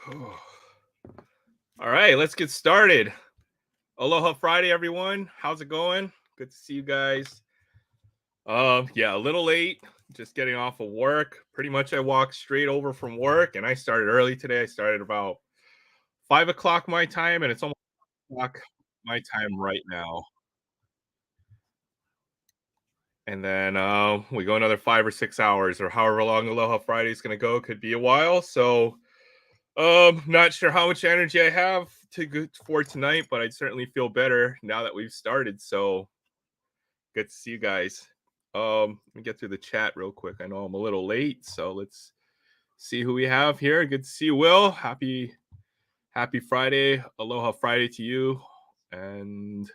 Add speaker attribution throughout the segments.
Speaker 1: All right, let's get started. Aloha Friday, everyone. How's it going? Good to see you guys. Yeah, a little late, just getting off of work. Pretty much I walked straight over from work and I started early today. I started about 5 o'clock my time, and it's almost o'clock my time right now. And then we go another 5 or 6 hours or however long Aloha Friday is gonna go. Could be a while. So not sure how much energy I have to go for tonight, but I certainly feel better now that we've started. So good to see you guys. Let me get through the chat real quick. I know I'm a little late, so let's see who we have here. Good to see you, Will. Happy Friday. Aloha Friday to you. And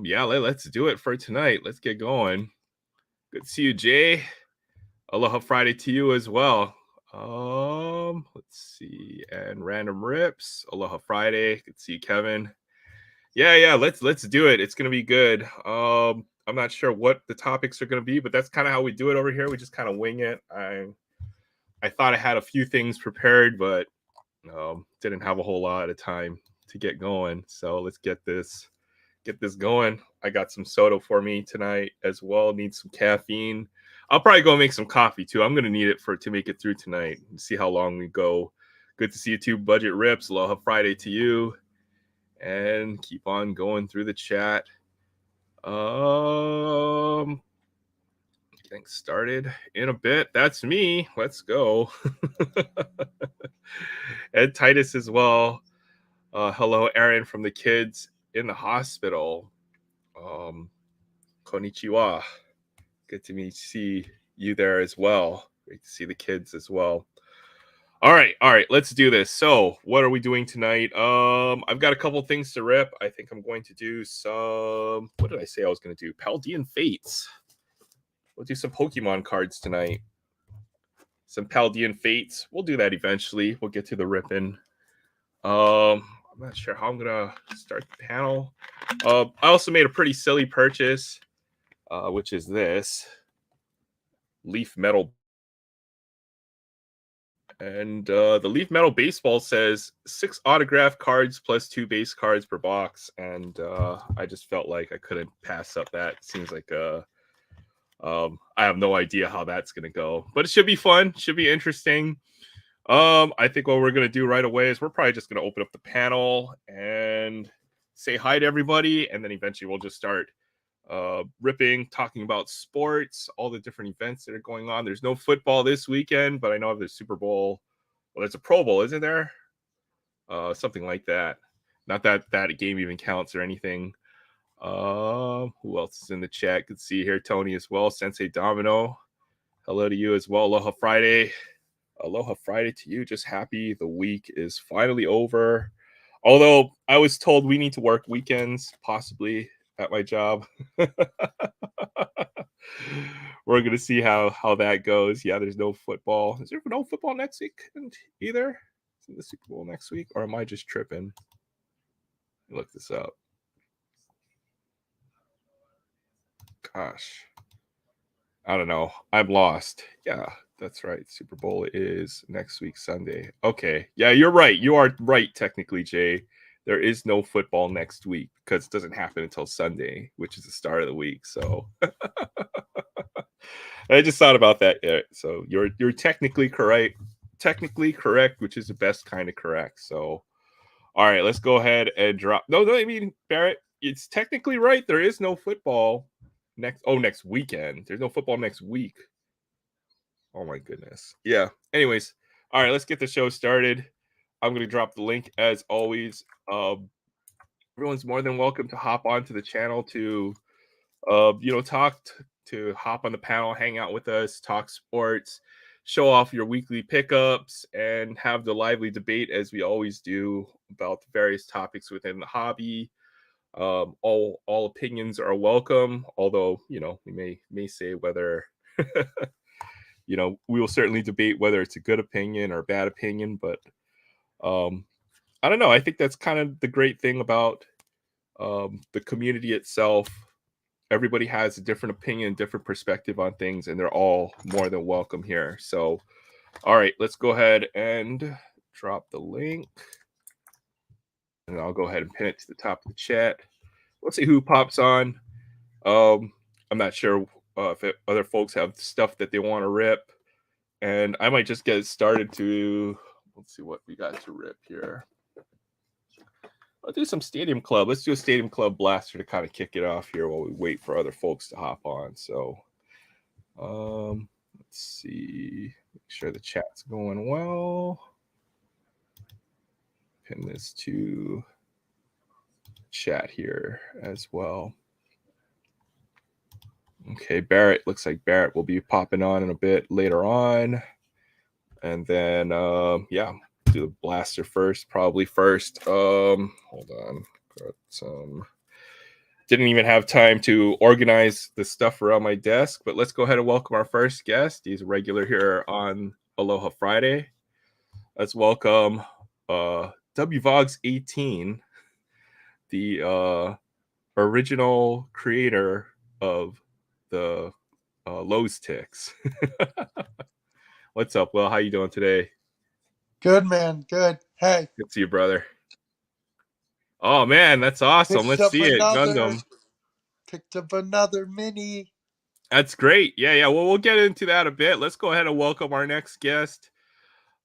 Speaker 1: yeah, let's do it for tonight. Let's get going. Good to see you, Jay. Aloha Friday to you as well. Let's see. And Random Rips. Aloha Friday. Good to see you, Kevin. Yeah, let's do it. It's gonna be good. I'm not sure what the topics are gonna be, but that's kind of how we do it over here. We just kind of wing it. I thought I had a few things prepared, but didn't have a whole lot of time to get going. So let's get this going. I got some soda for me tonight as well. Need some caffeine. I'll probably go make some coffee too. I'm gonna need it to make it through tonight and see how long we go. Good to see you too, Budget Rips. Aloha Friday to you. And keep on going through the chat. Getting started in a bit. That's me. Let's go. Ed Titus as well. Hello, Aaron from the kids in the hospital. Konnichiwa. Good to see you there as well. Great to see the kids as well. All right, let's do this. So, what are we doing tonight? I've got a couple things to rip. I think I'm going to do some. What did I say I was going to do? Paldean Fates. We'll do some Pokemon cards tonight. Some Paldean Fates. We'll do that eventually. We'll get to the ripping. I'm not sure how I'm gonna start the panel. I also made a pretty silly purchase, which is this Leaf Metal. And the Leaf Metal Baseball says 6 autograph cards plus 2 base cards per box. And I just felt like I couldn't pass up that. Seems like I have no idea how that's going to go. But it should be fun. Should be interesting. I think what we're going to do right away is we're probably just going to open up the panel and say hi to everybody. And then eventually we'll just start ripping, talking about sports, all the different events that are going on. There's no football this weekend, but I know there's Super Bowl. Well, there's a Pro Bowl, isn't there? Something like that. Not that game even counts or anything. Who else is in the chat? Could see here Tony as well. Sensei Domino. Hello to you as well. Aloha Friday. Aloha Friday to you. Just happy the week is finally over. Although I was told we need to work weekends, possibly at my job. We're gonna see how that goes. Yeah, there's no football. Is there no football next week either? Is it the Super Bowl next week, or am I just tripping? Look this up. Gosh, I don't know. I'm lost. Yeah, that's right. Super Bowl is next week, Sunday. Okay. Yeah, you're right. You are right, technically, Jay. There is no football next week because it doesn't happen until Sunday, which is the start of the week. So I just thought about that. Yeah, so you're technically correct. Technically correct, which is the best kind of correct. So all right, let's go ahead and drop. No, I mean, Barrett, it's technically right. There is no football next weekend. There's no football next week. Oh my goodness. Yeah. Anyways, all right, let's get the show started. I'm going to drop the link as always. Everyone's more than welcome to hop onto the channel to talk to hop on the panel, hang out with us, talk sports, show off your weekly pickups, and have the lively debate as we always do about the various topics within the hobby. All opinions are welcome, although we may say whether we will certainly debate whether it's a good opinion or a bad opinion, but I don't know. I think that's kind of the great thing about the community itself. Everybody has a different opinion, different perspective on things, and they're all more than welcome here. So, all right, let's go ahead and drop the link. And I'll go ahead and pin it to the top of the chat. Let's see who pops on. I'm not sure if other folks have stuff that they want to rip. And I might just get started to, let's see what we got to rip here. I'll do some Stadium Club. Let's do a Stadium Club blaster to kind of kick it off here while we wait for other folks to hop on. So, let's see. Make sure the chat's going well. Pin this to chat here as well. Okay, Barrett. Looks like Barrett will be popping on in a bit later on. And then, yeah. Do the blaster first, probably first. Hold on. Got some. Didn't even have time to organize the stuff around my desk, but let's go ahead and welcome our first guest. He's a regular here on Aloha Friday. Let's welcome WVogs18, the original creator of the Lowe's Ticks. What's up, Will? How you doing today?
Speaker 2: Good, man. Good. Hey.
Speaker 1: Good to see you, brother. Oh, man, that's awesome. Let's see it. Gundam.
Speaker 2: Picked up another mini.
Speaker 1: That's great. Yeah. Well, we'll get into that a bit. Let's go ahead and welcome our next guest.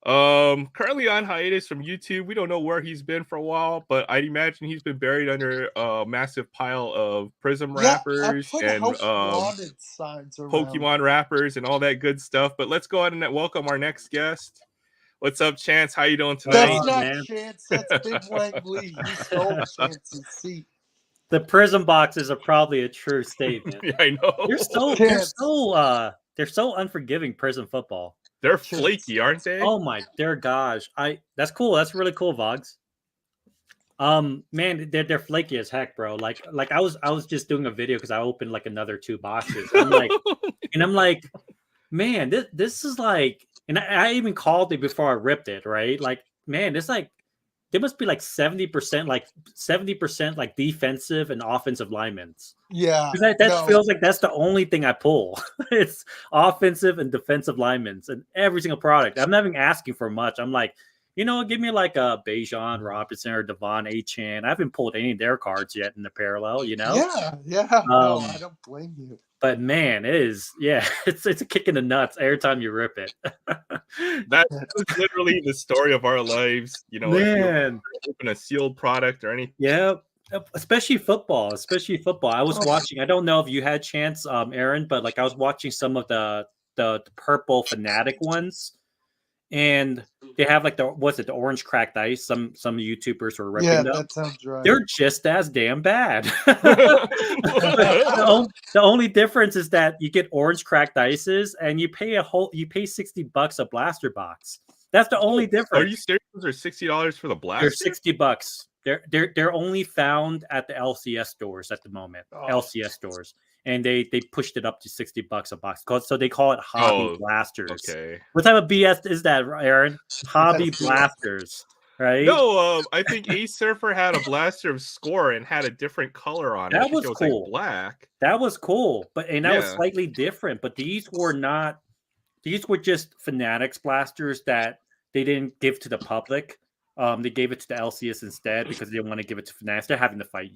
Speaker 1: Currently on hiatus from YouTube. We don't know where he's been for a while, but I'd imagine he's been buried under a massive pile of Prism wrappers and
Speaker 2: wanted signs around.
Speaker 1: Pokemon wrappers and all that good stuff. But let's go ahead and welcome our next guest. What's up, Chance? How you doing tonight?
Speaker 2: That's not Chance. That's Big Wang Lee. You stole Chance's seat.
Speaker 3: The Prism boxes are probably a true statement.
Speaker 1: Yeah, I know.
Speaker 3: They're so unforgiving. Prism football.
Speaker 1: They're flaky, aren't they?
Speaker 3: Oh my dear gosh. That's cool. That's really cool, Vogs. Man, they're flaky as heck, bro. Like I was just doing a video because I opened like another 2 boxes. I'm like, man, this is like, and I even called it before I ripped it, right? Like, man, it's like there must be like 70% like defensive and offensive linemen.
Speaker 2: Yeah.
Speaker 3: Feels like that's the only thing I pull. It's offensive and defensive linemen and every single product. I'm not even asking for much. I'm like, give me like a Bijan Robinson or Devon Achane. I haven't pulled any of their cards yet in the parallel,
Speaker 2: Yeah. No, I don't blame you.
Speaker 3: But man, it's a kick in the nuts every time you rip it.
Speaker 1: That is literally the story of our lives.
Speaker 3: Man,
Speaker 1: open a sealed product or anything.
Speaker 3: Yeah, especially football. I was watching. I don't know if you had a chance, Aaron, but like I was watching some of the purple Fanatic ones, and they have like the orange cracked ice. Some YouTubers were ripping them.
Speaker 2: That sounds right.
Speaker 3: They're just as damn bad. The only difference is that you get orange cracked ices and you pay $60 a blaster box. That's the only difference.
Speaker 1: Are you serious? They're $60 for the blaster?
Speaker 3: They're $60. They're only found at the LCS stores at the moment. LCS stores. And they pushed it up to $60 a box. So they call it hobby blasters.
Speaker 1: Okay.
Speaker 3: What type of BS is that, Aaron? Hobby blasters, right?
Speaker 1: No, I think Ace Surfer had a blaster of Score and had a different color on it.
Speaker 3: That was cool.
Speaker 1: Like black.
Speaker 3: That was cool, that was slightly different. But these were not. These were just Fanatics blasters that they didn't give to the public. They gave it to the LCS instead because they didn't want to give it to Fanatics. They're having to fight,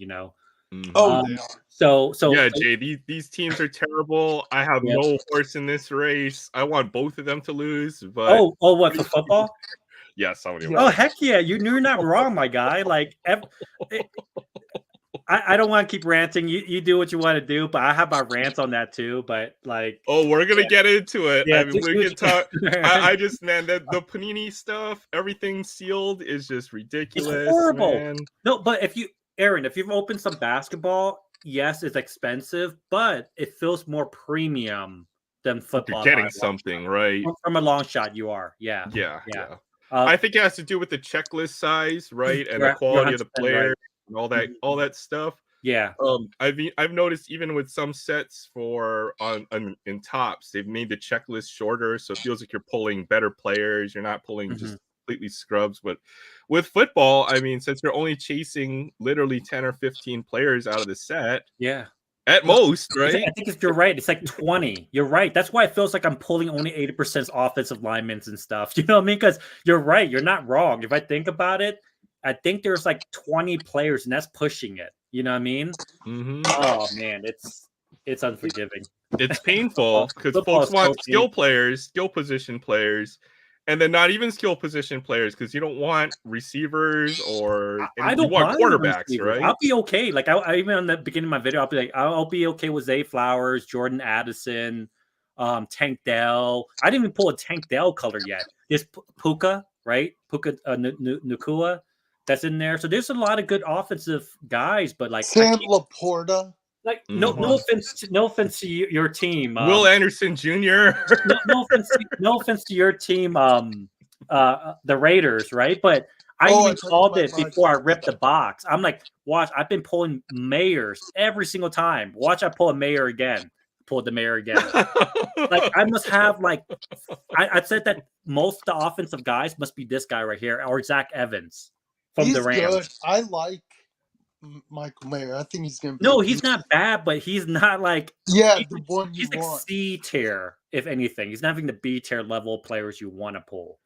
Speaker 1: Mm-hmm.
Speaker 3: So
Speaker 1: yeah, Jay, these teams are terrible. I have no horse in this race. I want both of them to lose. But
Speaker 3: what for football?
Speaker 1: Yes,
Speaker 3: heck yeah, you're not wrong, my guy. Like, I don't want to keep ranting. You do what you want to do, but I have my rants on that too. But like,
Speaker 1: we're gonna get into it.
Speaker 3: Yeah,
Speaker 1: I mean, we can talk. I just, man, the Panini stuff, everything sealed is just ridiculous.
Speaker 3: It's horrible.
Speaker 1: Man.
Speaker 3: No, but Aaron, if you've opened some basketball, yes, it's expensive, but it feels more premium than football.
Speaker 1: You're getting something, right?
Speaker 3: From a long shot, you are. Yeah.
Speaker 1: I think it has to do with the checklist size, right, and the quality of the player, and all that stuff.
Speaker 3: Yeah.
Speaker 1: I've noticed even with some sets in tops, they've made the checklist shorter, so it feels like you're pulling better players. You're not pulling just completely scrubs. But with football, I mean, since you're only chasing literally 10 or 15 players out of the set, at most, right?
Speaker 3: I think if you're right, it's like 20. You're right. That's why it feels like I'm pulling only 80% offensive linemen and stuff. You know what I mean? Because you're right. You're not wrong. If I think about it, I think there's like 20 players, and that's pushing it. You know what I mean?
Speaker 1: Mm-hmm.
Speaker 3: Oh man, it's unforgiving.
Speaker 1: It's painful because
Speaker 3: Football
Speaker 1: folks
Speaker 3: is
Speaker 1: want
Speaker 3: so
Speaker 1: skill
Speaker 3: painful.
Speaker 1: players, skill position players, and then not even skill position players because you don't want receivers or
Speaker 3: I
Speaker 1: you
Speaker 3: don't
Speaker 1: want
Speaker 3: mind
Speaker 1: quarterbacks,
Speaker 3: receivers.
Speaker 1: right?
Speaker 3: I'll be okay. Like I even on the beginning of my video, I'll be like, I'll be okay with Zay Flowers, Jordan Addison, Tank Dell. I didn't even pull a Tank Dell color yet. There's Puka, right? Puka Nakua that's in there. So there's a lot of good offensive guys, but like
Speaker 2: Sam Laporta.
Speaker 3: like
Speaker 1: Mhm.
Speaker 3: no offense to your team.
Speaker 1: Will Anderson Jr.
Speaker 3: no offense to your team, the Raiders, right? But I
Speaker 2: Oh, I
Speaker 3: even
Speaker 2: thought you
Speaker 3: called
Speaker 2: meant
Speaker 3: it
Speaker 2: my
Speaker 3: before I
Speaker 2: team.
Speaker 3: ripped the box. I'm like, watch, I've been pulling mayors every single time. Watch, I pull a mayor again. Pulled the mayor again. Like I must have like I said that most of the offensive guys must be this guy right here or Zach Evans from the
Speaker 2: He's
Speaker 3: Rams.
Speaker 2: good. I like Michael Mayer. I think he's gonna be.
Speaker 3: No, he's not bad, but he's not like
Speaker 2: Yeah, the one you
Speaker 3: he's like
Speaker 2: want.
Speaker 3: C tier, if anything. He's not having the B tier level players you want to pull.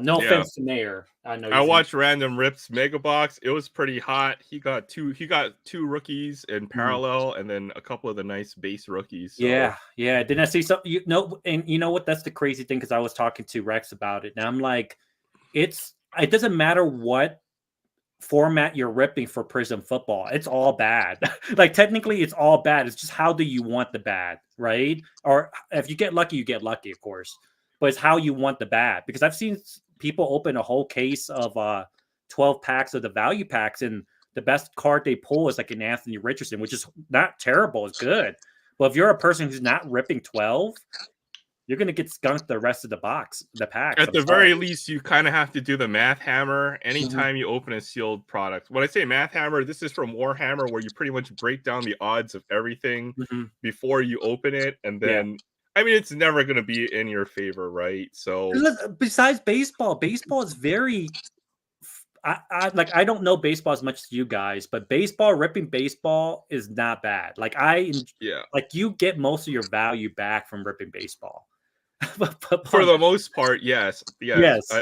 Speaker 3: No
Speaker 1: Yeah.
Speaker 3: offense to Mayer. I know
Speaker 1: I watched Random Rips Mega Box. It was pretty hot. He got two rookies in parallel, and then a couple of the nice base rookies. So.
Speaker 3: Yeah. Didn't I see something? And you know what? That's the crazy thing because I was talking to Rex about it, and I'm like, it doesn't matter what format you're ripping for Prism football. It's all bad. Like technically, it's all bad. It's just how do you want the bad, right? Or if you get lucky, you get lucky, of course. But it's how you want the bad because I've seen people open a whole case of 12 packs of the value packs, and the best card they pull is like an Anthony Richardson, which is not terrible. It's good. But if you're a person who's not ripping 12, you're going to get skunked the rest of the packs.
Speaker 1: At the very least, you kind of have to do the math hammer anytime you open a sealed product. When I say math hammer, this is from Warhammer, where you pretty much break down the odds of everything before you open it, and then I mean, it's never going to be in your favor, right? So
Speaker 3: besides baseball is very. I don't know baseball as much as you guys, but ripping baseball is not bad. Like like you get most of your value back from ripping baseball.
Speaker 1: For the most part, yes.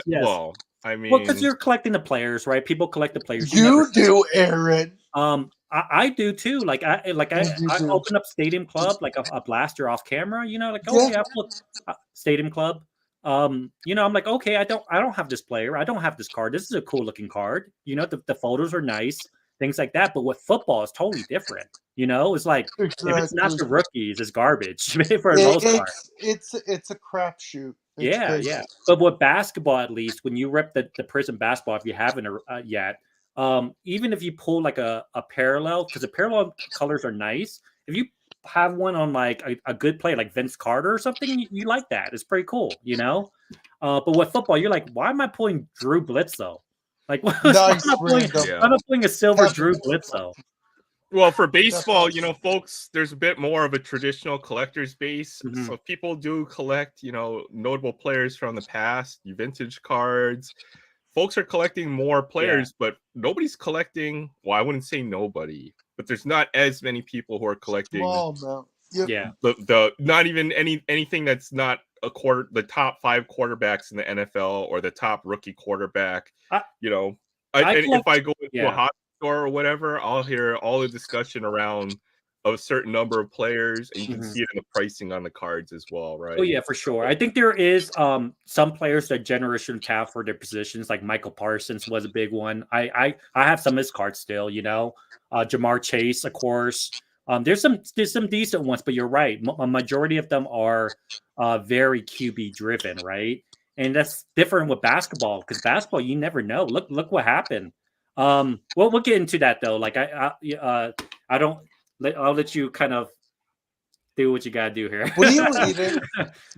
Speaker 1: Well, I mean,
Speaker 3: because you're collecting the players, right? People collect the players.
Speaker 2: You do, Aaron.
Speaker 3: I do too. Like I open up Stadium Club, like a blaster off camera. You know, like I put Stadium Club. You know, I'm like, okay, I don't have this player. I don't have this card. This is a cool looking card. You know, the photos are nice, things like that. But with football, it's totally different. You know, it's like if it's not the rookies, it's garbage for the most part.
Speaker 2: It's a crapshoot.
Speaker 3: Yeah. But with basketball, at least when you rip the Prism basketball, if you haven't yet, even if you pull like a parallel, because the parallel colors are nice. If you have one on like a good play like Vince Carter or something, you like that. It's pretty cool, you know. But with football, you're like, why am I pulling Drew Bledsoe? Like, why am I pulling a silver Drew Bledsoe?
Speaker 1: Well, for baseball, you know, folks, there's a bit more of a traditional collector's base. So people do collect, you know, notable players from the past, vintage cards. Folks are collecting more players, but nobody's collecting. Well, I wouldn't say nobody, but there's not as many people who are collecting. The not even anything that's not the top 5 quarterbacks in the NFL or the top rookie quarterback. You know, if I go into a hot store or whatever, I'll hear all the discussion around a certain number of players, and you can see it in the pricing on the cards as well, right?
Speaker 3: Oh yeah, for sure. I think there is some players that generation tap for their positions, like Michael Parsons was a big one. I have some of his cards still, you know. Jamar Chase, of course. There's some decent ones, but you're right. A majority of them are very QB driven, right? And that's different with basketball because basketball, you never know. Look what happened. Well, we'll get into that though. Like I don't. I'll let you kind of do what you gotta do here.
Speaker 2: What are you eating?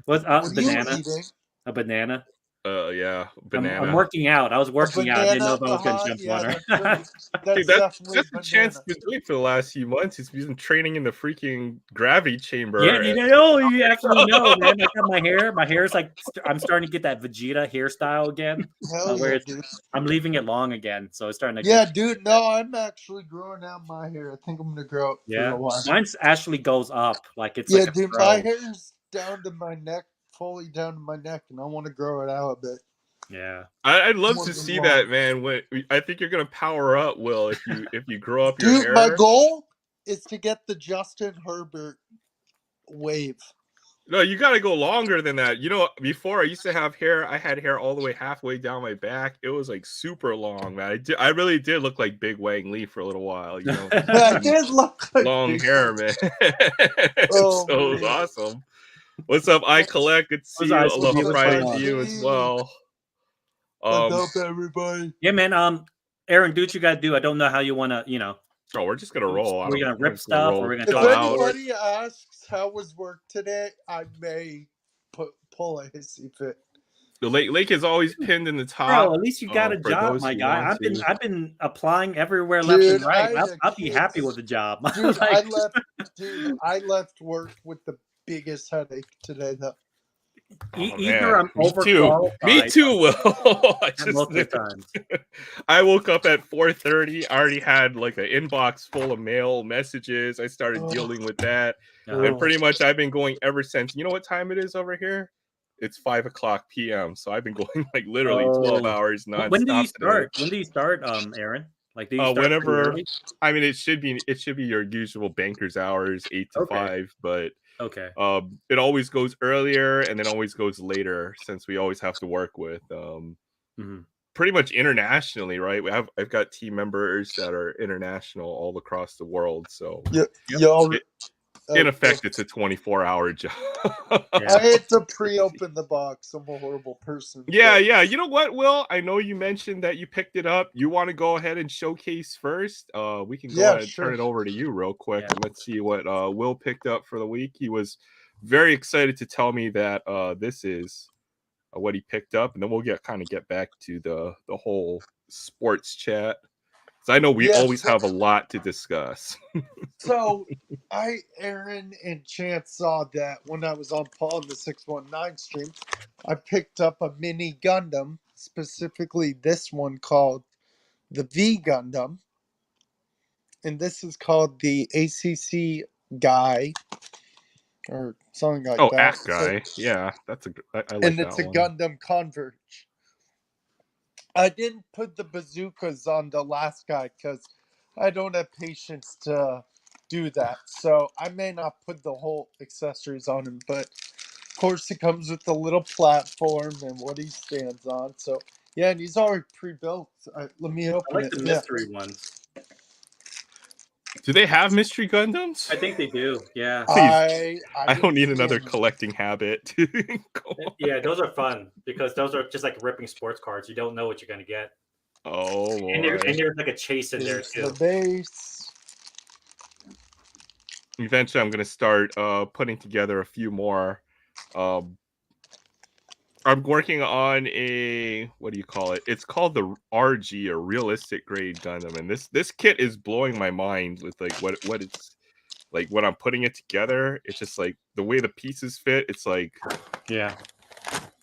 Speaker 3: What's
Speaker 2: what
Speaker 3: banana?
Speaker 2: you eating?
Speaker 3: A banana.
Speaker 1: Yeah,
Speaker 3: I'm
Speaker 1: banana.
Speaker 3: working out. I was working out. I didn't know if I was gonna jump on her.
Speaker 1: Dude,
Speaker 2: that's
Speaker 1: that's
Speaker 2: definitely
Speaker 1: the chance
Speaker 2: banana.
Speaker 1: he's been doing for the last few months. He's been training in the freaking gravity
Speaker 3: Yeah,
Speaker 1: chamber.
Speaker 3: you actually know, man. I got my hair. My hair is like I'm starting to get that Vegeta hairstyle again.
Speaker 2: Hell
Speaker 3: Where
Speaker 2: yeah,
Speaker 3: it's,
Speaker 2: dude.
Speaker 3: I'm leaving it long again, so it's starting to
Speaker 2: Yeah,
Speaker 3: get.
Speaker 2: dude. No, I'm actually growing out my hair. I think I'm gonna grow it for
Speaker 3: Yeah,
Speaker 2: a while.
Speaker 3: mine's actually goes up like it's
Speaker 2: Yeah,
Speaker 3: like a
Speaker 2: dude.
Speaker 3: fro.
Speaker 2: My hair's down to my neck, fully down to my neck, and I want to grow it out a bit.
Speaker 3: Yeah,
Speaker 1: I'd love
Speaker 2: More
Speaker 1: to
Speaker 2: than
Speaker 1: see
Speaker 2: long.
Speaker 1: that, man. When I think you're gonna power up, Will, if you grow up your
Speaker 2: Dude, my
Speaker 1: hair.
Speaker 2: goal is to get the Justin Herbert wave.
Speaker 1: No, you got to go longer than that. You know, before I used to have hair. I had hair all the way halfway down my back. It was like super long, man. I really did look like Big Wang Lee for a little while. You know,
Speaker 2: I did look like
Speaker 1: long
Speaker 2: Big
Speaker 1: hair,
Speaker 2: Wang.
Speaker 1: man.
Speaker 2: Oh,
Speaker 1: So it was
Speaker 2: man.
Speaker 1: awesome. What's up, I collect? Good to see
Speaker 3: What's
Speaker 1: you.
Speaker 3: up,
Speaker 1: Aloha
Speaker 3: ICB? What's
Speaker 1: Friday
Speaker 3: going
Speaker 1: to
Speaker 3: on?
Speaker 1: you as well.
Speaker 2: What's up, everybody?
Speaker 3: Yeah, man. Aaron, do what you gotta do. I don't know how you wanna,
Speaker 1: Oh, we're just gonna roll.
Speaker 3: We're gonna
Speaker 1: We're
Speaker 3: rip
Speaker 1: just gonna
Speaker 3: stuff,
Speaker 1: roll
Speaker 3: or we're gonna
Speaker 2: If
Speaker 3: talk
Speaker 1: full out.
Speaker 3: sports.
Speaker 2: anybody asks how was work today, I may pull a hissy fit.
Speaker 1: The lake is always pinned in the top.
Speaker 3: Bro, at least you got a
Speaker 1: for
Speaker 3: job,
Speaker 1: those
Speaker 3: my
Speaker 1: who
Speaker 3: guy.
Speaker 1: want to.
Speaker 3: I've been applying everywhere left
Speaker 2: Dude,
Speaker 3: and right.
Speaker 2: I had
Speaker 3: I'll be happy
Speaker 2: kids.
Speaker 3: with a job.
Speaker 2: Dude,
Speaker 3: Like,
Speaker 2: I left work with the biggest headache today, though.
Speaker 1: Oh,
Speaker 3: either
Speaker 1: man.
Speaker 3: I'm
Speaker 1: Me too.
Speaker 3: overqualified.
Speaker 1: Me too, Will.
Speaker 3: Most of the time.
Speaker 1: I woke up at 4:30. I already had like an inbox full of mail messages. I started dealing with that. And pretty much I've been going ever since. You know what time it is over here? It's 5:00 p.m. So I've been going like literally 12 hours nonstop.
Speaker 3: When do you start?
Speaker 1: Today.
Speaker 3: When do you start, Aaron? Like, do you start pretty
Speaker 1: Whenever.
Speaker 3: early?
Speaker 1: I mean, it should be your usual banker's hours, 8 to 5, but
Speaker 3: Okay.
Speaker 1: it always goes earlier and then always goes later since we always have to work with pretty much internationally, right? I've got team members that are international all across the world, so in effect it's a 24-hour job.
Speaker 2: I had to pre-open the box. I'm a horrible person.
Speaker 1: Yeah. You know what, Will? I know you mentioned that you picked it up. You want to go ahead and showcase first? We can go ahead and turn it over to you real quick, and let's see what Will picked up for the week. He was very excited to tell me that this is what he picked up, and then we'll get back to the whole sports chat. So I know we always have a lot to discuss.
Speaker 2: So Aaron and Chance saw that when I was on Paul in the 619 stream. I picked up a mini Gundam, specifically this one called the V Gundam. And this is called the ACC Guy or something like that.
Speaker 1: Act Guy. Yeah, that's I like
Speaker 2: and it's
Speaker 1: that
Speaker 2: a
Speaker 1: one.
Speaker 2: Gundam Converge. I didn't put the bazookas on the last guy because I don't have patience to do that. So I may not put the whole accessories on him, but of course it comes with the little platform and what he stands on. So yeah, and he's already pre-built. Let me open
Speaker 3: I like
Speaker 2: it.
Speaker 3: the mystery ones.
Speaker 1: Do they have mystery Gundams?
Speaker 3: I think they do. Yeah.
Speaker 1: Please, I don't need another collecting habit.
Speaker 3: Yeah, those are fun because those are just like ripping sports cards. You don't know what you're gonna get.
Speaker 1: Oh boy.
Speaker 3: And there's like a chase in there too.
Speaker 2: The base.
Speaker 1: Eventually, I'm gonna start putting together a few more. I'm working on what do you call it? It's called the RG, or realistic grade Gundam, and this kit is blowing my mind with like what it's like when I'm putting it together. It's just like the way the pieces fit. It's like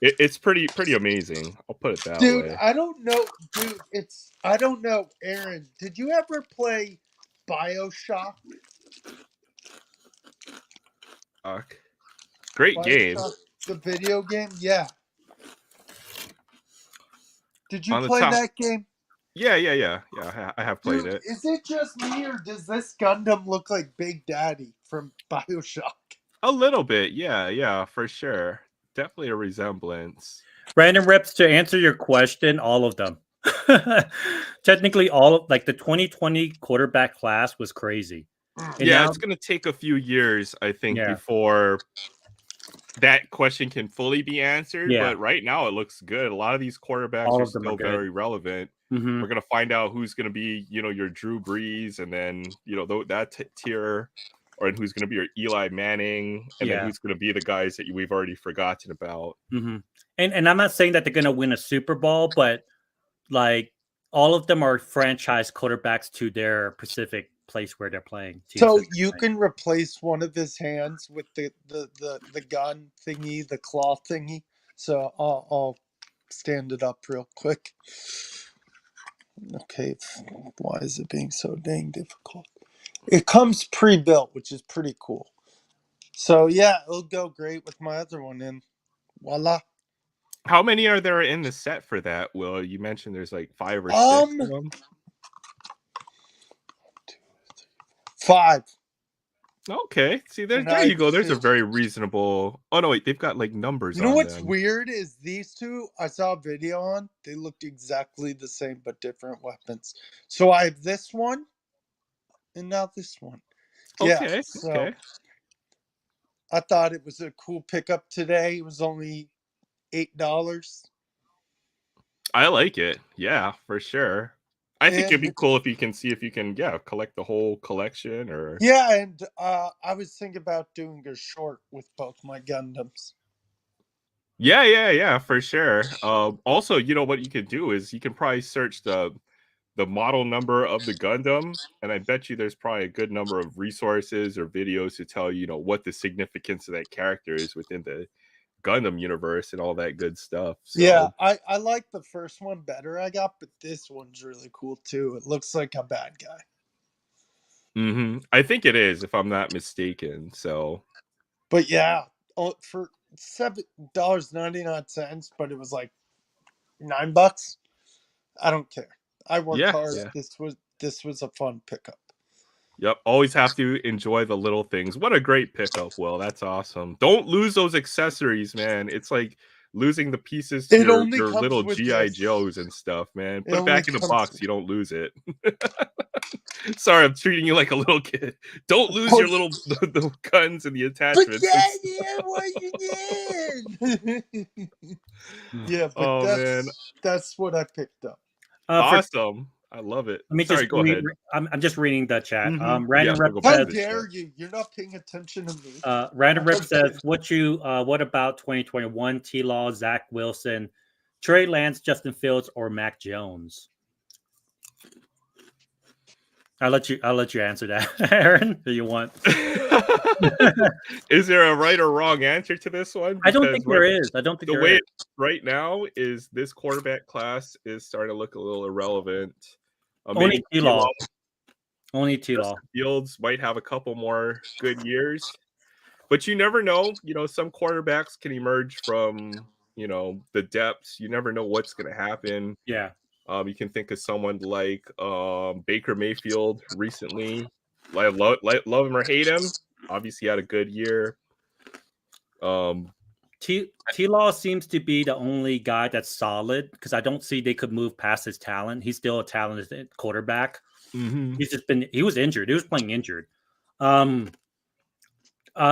Speaker 1: it's pretty amazing. I'll put it that way.
Speaker 2: Dude, I don't know. Dude, I don't know. Aaron, did you ever play BioShock?
Speaker 1: Great game.
Speaker 2: The video game? Yeah. Did you
Speaker 1: On the
Speaker 2: play
Speaker 1: top-
Speaker 2: that game?
Speaker 1: Yeah. I have played
Speaker 2: Dude,
Speaker 1: it.
Speaker 2: Is it just me or does this Gundam look like Big Daddy from BioShock?
Speaker 1: A little bit, yeah, for sure. Definitely a resemblance.
Speaker 3: Random reps, to answer your question, all of them. Technically, all of like the 2020 quarterback class was crazy. And
Speaker 1: Yeah,
Speaker 3: now,
Speaker 1: it's gonna take a few years, I think, before that question can fully be answered.
Speaker 3: Yeah.
Speaker 1: But right now, it looks good. A lot of these quarterbacks are still very relevant. We're gonna find out who's gonna be, your Drew Brees, and then that tier or who's going to be your Eli Manning, and then who's going to be the guys that we've already forgotten about.
Speaker 3: Mm-hmm. And I'm not saying that they're going to win a Super Bowl, but like all of them are franchise quarterbacks to their specific place where they're playing.
Speaker 2: So you can replace one of his hands with the gun thingy, the claw thingy. So I'll stand it up real quick. Okay, why is it being so dang difficult? It comes pre-built, which is pretty cool. So yeah, it'll go great with my other one, and voila.
Speaker 1: How many are there in the set for that, Will? You mentioned there's like 5 or 6 of them.
Speaker 2: 5.
Speaker 1: Okay, see there you go. There's a very reasonable. Oh no, wait, they've got like numbers.
Speaker 2: You know
Speaker 1: on
Speaker 2: what's
Speaker 1: them.
Speaker 2: weird is these two I saw a video on. They looked exactly the same but different weapons. So I have this one, and now this one.
Speaker 1: Okay,
Speaker 2: Yeah, so
Speaker 1: okay.
Speaker 2: I thought it was a cool pickup today. It was only $8.
Speaker 1: I like it. Yeah, for sure. I think it'd be cool if you can see if you can, collect the whole collection or.
Speaker 2: Yeah, and I was thinking about doing a short with both my Gundams.
Speaker 1: Yeah, for sure. Also, you know what you could do is you can probably search the model number of the Gundam, and I bet you there's probably a good number of resources or videos to tell you know what the significance of that character is within the Gundam universe and all that good stuff. So.
Speaker 2: Yeah, I like the first one better I got, but this one's really cool too. It looks like a bad guy.
Speaker 1: I think it is, if I'm not mistaken. So,
Speaker 2: but yeah, for $7.99, but it was like $9. I don't care. I worked hard.
Speaker 1: Yeah.
Speaker 2: This was a fun pickup.
Speaker 1: Yep, always have to enjoy the little things. What a great pickup, Will. That's awesome. Don't lose those accessories, man. It's like losing the pieces to your little G.I. Joes and stuff, man. Put it back in the box. You don't lose it. Sorry, I'm treating you like a little kid. Don't lose your little the guns and the attachments.
Speaker 2: But what you did. Yeah, but that's what I picked up.
Speaker 1: Awesome. I love it. Go ahead.
Speaker 3: I'm just reading the chat.
Speaker 2: Random Rip says, how dare you? You're not paying attention to me.
Speaker 3: Random Rip says, what about 2021 T-Law, Zach Wilson, Trey Lance, Justin Fields, or Mac Jones? I'll let you answer that, Aaron, if you want.
Speaker 1: Is there a right or wrong answer to this one?
Speaker 3: I don't think there is. I don't think
Speaker 1: the way right now is this quarterback class is starting to look a little irrelevant.
Speaker 3: Only T-Law. Only T-Law.
Speaker 1: Fields might have a couple more good years, but you never know. You know, some quarterbacks can emerge from the depths. You never know what's going to happen.
Speaker 3: Yeah.
Speaker 1: You can think of someone like Baker Mayfield recently. Love him or hate him. Obviously, had a good year.
Speaker 3: T-Law seems to be the only guy that's solid because I don't see they could move past his talent. He's still a talented quarterback. He was injured. He was playing injured.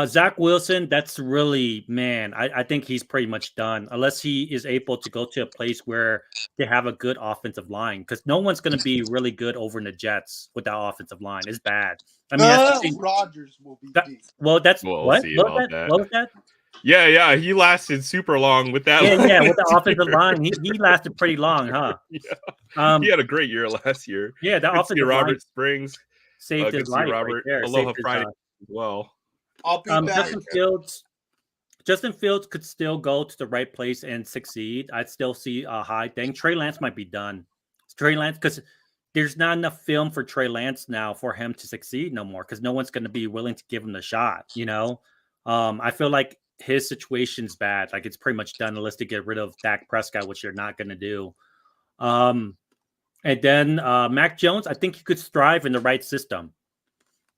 Speaker 3: Zach Wilson, that's really, man, I think he's pretty much done unless he is able to go to a place where they have a good offensive line because no one's going to be really good over in the Jets with that offensive line. It's bad. I mean,
Speaker 2: Rodgers will be deep.
Speaker 3: Well, that's
Speaker 1: we'll
Speaker 3: what?
Speaker 1: See
Speaker 3: what
Speaker 1: about
Speaker 3: that? What was that?
Speaker 1: Yeah, he lasted super long with that.
Speaker 3: Yeah, with the offensive line, he lasted pretty long, huh?
Speaker 1: Yeah, he had a great year last year.
Speaker 3: Yeah, that offensive line.
Speaker 1: Robert Springs
Speaker 3: saved his life.
Speaker 1: Robert,
Speaker 3: right there.
Speaker 1: Aloha Friday as well.
Speaker 2: I'll be back.
Speaker 3: Justin Fields could still go to the right place and succeed. I'd still see a high thing. Trey Lance might be done. Trey Lance, because there's not enough film for Trey Lance now for him to succeed no more because no one's going to be willing to give him the shot. I feel like his situation's bad. Like it's pretty much done unless they get rid of Dak Prescott, which they're not going to do. And then Mac Jones, I think he could thrive in the right system.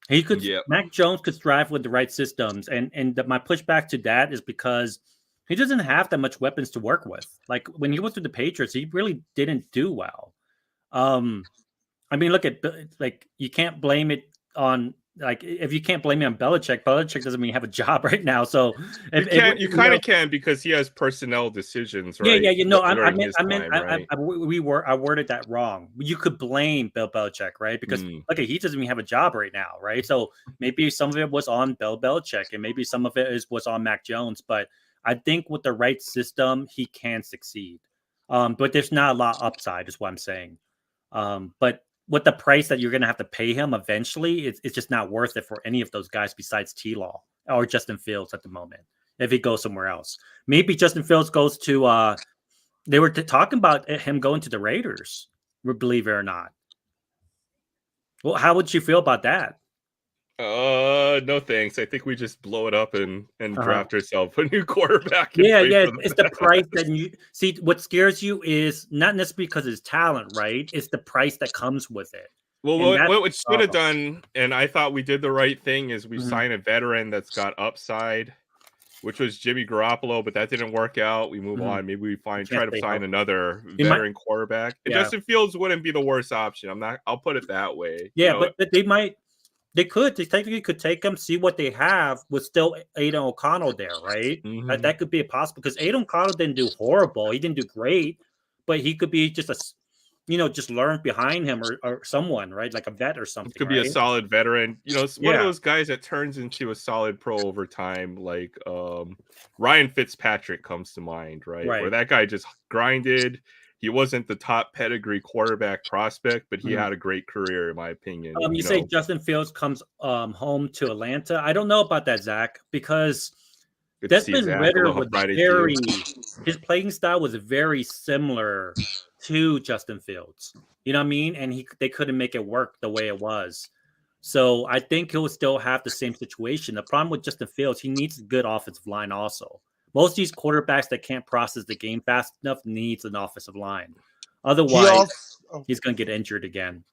Speaker 3: Mac Jones could thrive with the right systems. And my pushback to that is because he doesn't have that much weapons to work with. Like when he was with the Patriots, he really didn't do well. I mean, look at you can't blame it on like if you can't blame me on Belichick doesn't mean you have a job right now. So
Speaker 1: You kind of can because he has personnel decisions, right?
Speaker 3: Yeah. You know, I
Speaker 1: during his time, right?
Speaker 3: I worded that wrong. You could blame Bill Belichick, right? Because okay, he doesn't even have a job right now, right? So maybe some of it was on Bill Belichick, and maybe some of it was on Mac Jones. But I think with the right system, he can succeed. But there's not a lot upside, is what I'm saying. But with the price that you're going to have to pay him eventually, it's just not worth it for any of those guys besides T-Law or Justin Fields at the moment. If he goes somewhere else, maybe Justin Fields goes to. They were talking about him going to the Raiders, believe it or not. Well, how would you feel about that?
Speaker 1: No thanks. I think we just blow it up and draft ourselves a new quarterback.
Speaker 3: Yeah. It's the price that you see. What scares you is not necessarily because it's talent, right? It's the price that comes with it.
Speaker 1: Well, what we should have done, and I thought we did the right thing, is we sign a veteran that's got upside, which was Jimmy Garoppolo, but that didn't work out. We move on. Maybe we try to sign another veteran quarterback. And Justin Fields wouldn't be the worst option. I'll put it that way.
Speaker 3: Yeah, you know? But they technically could take him, see what they have with still Aiden O'Connell there, right? That could be a possible, because Aiden O'Connell didn't do horrible. He didn't do great, but he could be just just learn behind him or someone, right? Like a vet or something.
Speaker 1: It could be a solid veteran. It's one of those guys that turns into a solid pro over time. Like Ryan Fitzpatrick comes to mind, right? Where that guy just grinded. He wasn't the top pedigree quarterback prospect, but he had a great career, in my opinion.
Speaker 3: You say Justin Fields comes home to Atlanta. I don't know about that, Zach, because Desmond Ridder was his playing style was very similar to Justin Fields. You know what I mean? And they couldn't make it work the way it was. So I think he'll still have the same situation. The problem with Justin Fields, he needs a good offensive line also. Most of these quarterbacks that can't process the game fast enough needs an offensive line. Otherwise, he's going to get injured again.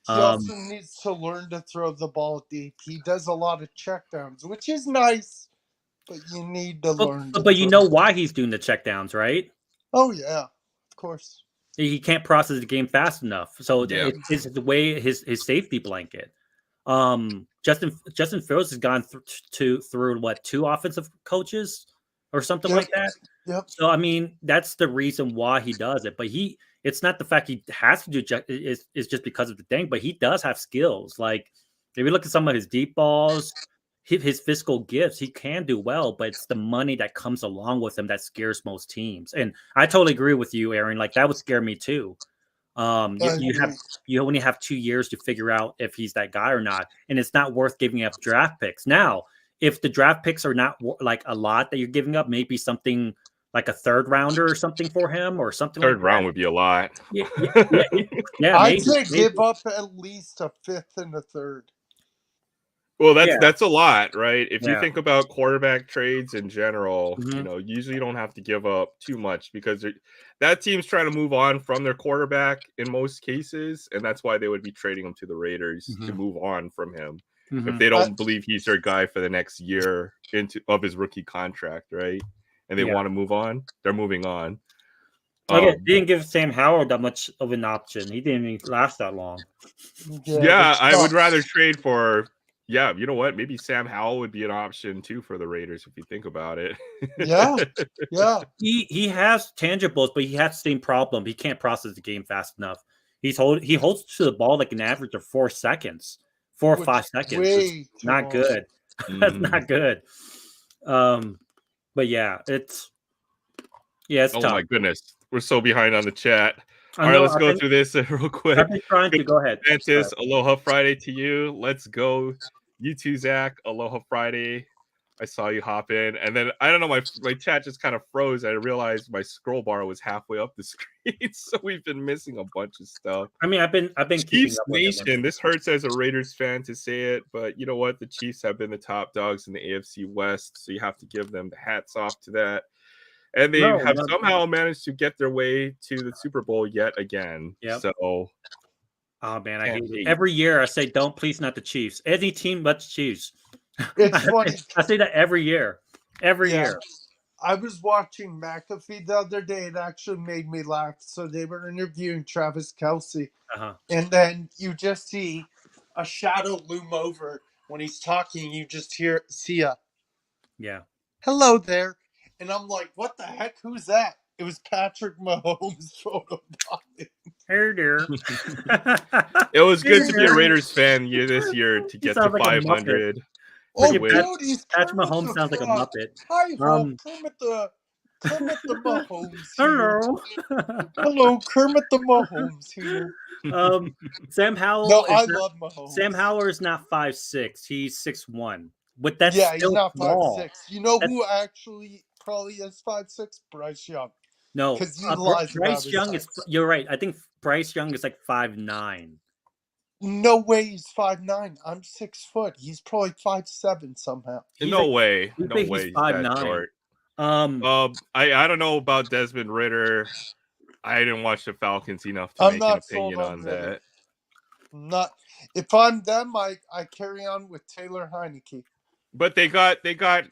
Speaker 2: He also needs to learn to throw the ball deep. He does a lot of checkdowns, which is nice, but you need to learn.
Speaker 3: But you know why he's doing the checkdowns, right?
Speaker 2: Oh, yeah, of course.
Speaker 3: He can't process the game fast enough. So it's the way his safety blanket. Justin Fields has gone through what, 2 offensive coaches or something like that.
Speaker 2: Yep.
Speaker 3: So I mean, that's the reason why he does it. But it's not the fact he has to do it's just because of the thing. But he does have skills. Like if you look at some of his deep balls, his physical gifts, he can do well. But it's the money that comes along with him that scares most teams. And I totally agree with you, Aaron. Like that would scare me too. You only have 2 years to figure out if he's that guy or not, and it's not worth giving up draft picks. Now, if the draft picks are not like a lot that you're giving up, maybe something like a 3rd rounder or something for him, or something.
Speaker 1: Third round would be a lot.
Speaker 2: Yeah. I'd say give up at least a 5th and a 3rd.
Speaker 1: Well, that's a lot, right? If you think about quarterback trades in general, usually you don't have to give up too much because that team's trying to move on from their quarterback in most cases, and that's why they would be trading him to the Raiders to move on from him if they don't believe he's their guy for the next year of his rookie contract, right? And they want to move on, they're moving on.
Speaker 3: They didn't give Sam Howell that much of an option. He didn't even last that long.
Speaker 1: Yeah, I would rather trade for. Yeah, you know what? Maybe Sam Howell would be an option too for the Raiders if you think about it.
Speaker 2: Yeah.
Speaker 3: He has tangibles, but he has the same problem. He can't process the game fast enough. He holds to the ball like an average of 4 seconds, 4 or 5 seconds. It's not good. That's not good. But yeah, it's tough.
Speaker 1: Oh my goodness, we're so behind on the chat. All right, let's go through this real quick.
Speaker 3: I've been trying to go ahead.
Speaker 1: Francis, Aloha Friday to you. Let's go. You too, Zach. Aloha Friday. I saw you hop in, and then I don't know, my chat just kind of froze. I realized my scroll bar was halfway up the screen, so we've been missing a bunch of stuff.
Speaker 3: I mean, I've been
Speaker 1: Chiefs Nation. This hurts as a Raiders fan to say it, but you know what? The Chiefs have been the top dogs in the AFC West, so you have to give them the hats off to that. And they have somehow managed to get their way to the Super Bowl yet again.
Speaker 3: Yep.
Speaker 1: So,
Speaker 3: oh man, I hate it. Every year I say, "Don't please not the Chiefs." Any team but the Chiefs.
Speaker 2: It's funny.
Speaker 3: I say that every year. Every year.
Speaker 2: I was watching McAfee the other day. It actually made me laugh. So they were interviewing Travis Kelce, and then you just see a shadow loom over, when he's talking, you just see a
Speaker 3: Yeah.
Speaker 2: hello there. And I'm like, what the heck? Who's that? It was Patrick Mahomes photobombing.
Speaker 3: Hey there.
Speaker 1: It was good to be a Raiders fan this year to
Speaker 3: He
Speaker 1: get to
Speaker 3: sounds like a Muppet.
Speaker 1: 500.
Speaker 2: Oh,
Speaker 3: Freaking
Speaker 2: dude, he's
Speaker 3: Patrick
Speaker 2: Kermit
Speaker 3: Mahomes
Speaker 2: the
Speaker 3: sounds like a
Speaker 2: Frog.
Speaker 3: Muppet.
Speaker 2: Hi ho, Kermit the Mahomes here.
Speaker 3: Hello.
Speaker 2: Hello, Kermit the Mahomes here.
Speaker 3: Sam Howell.
Speaker 2: No, I
Speaker 3: not,
Speaker 2: love Mahomes.
Speaker 3: Sam Howell is not 5'6". He's 6'1". But that's
Speaker 2: yeah,
Speaker 3: still
Speaker 2: he's not
Speaker 3: small.
Speaker 2: 5'6". You know who actually probably is 5'6"? Bryce Young.
Speaker 3: No,
Speaker 2: because he lies
Speaker 3: Bryce
Speaker 2: about
Speaker 3: Young
Speaker 2: his
Speaker 3: is.
Speaker 2: height.
Speaker 3: You're right. I think Bryce Young is like 5'9".
Speaker 2: No way he's 5'9". I'm 6 foot. He's probably 5'7" somehow.
Speaker 1: No way.
Speaker 3: You
Speaker 1: No
Speaker 3: think
Speaker 1: way
Speaker 3: he's
Speaker 1: he's that
Speaker 3: 5'9".
Speaker 1: short.
Speaker 3: I
Speaker 1: don't know about Desmond Ridder. I didn't watch the Falcons enough to
Speaker 2: I'm
Speaker 1: make an
Speaker 2: not sold
Speaker 1: opinion on
Speaker 2: Ridder.
Speaker 1: that.
Speaker 2: Not if I'm them, I carry on with Taylor Heineke.
Speaker 1: But they got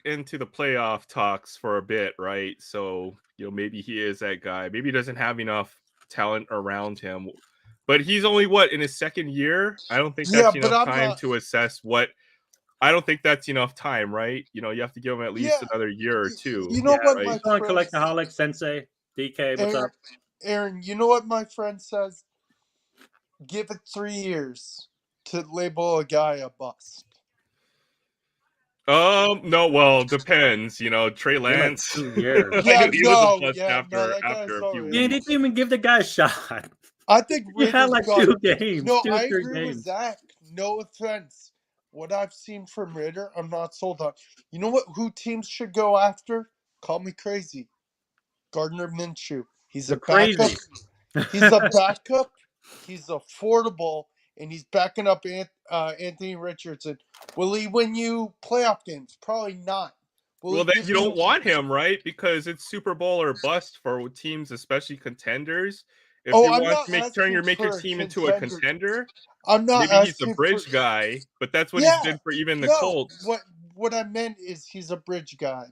Speaker 1: into the playoff talks for a bit, right? So, maybe he is that guy. Maybe he doesn't have enough talent around him. But he's only in his second year? I don't think that's enough time to assess what. I don't think that's enough time, right? You have to give him at least another year or two.
Speaker 2: You know what,
Speaker 1: right?
Speaker 2: my friend
Speaker 3: Collectaholic Sensei DK, what's up?
Speaker 2: Aaron, you know what my friend says? Give it 3 years to label a guy a bust.
Speaker 1: No, well, depends. Trey Lance.
Speaker 3: 2 years.
Speaker 1: He was a bust after a few weeks.
Speaker 3: Man, they didn't even give the guy a shot.
Speaker 2: I think
Speaker 3: he had like 2 games.
Speaker 2: No,
Speaker 3: 2
Speaker 2: I
Speaker 3: 3
Speaker 2: agree
Speaker 3: games.
Speaker 2: with Zach. No offense. What I've seen from Ridder, I'm not sold on. You know what? Who teams should go after? Call me crazy. Gardner Minshew. He's a backup. He's a backup. He's affordable, and he's backing up Anthony Richardson. Will he win you playoff games? Probably not.
Speaker 1: Well, then you don't want him, right? Because it's Super Bowl or bust for teams, especially contenders. If you want to make your team into a contender,
Speaker 2: I'm not.
Speaker 1: Maybe he's a bridge guy, but that's what he's been for even the Colts.
Speaker 2: What I meant is he's a bridge guy.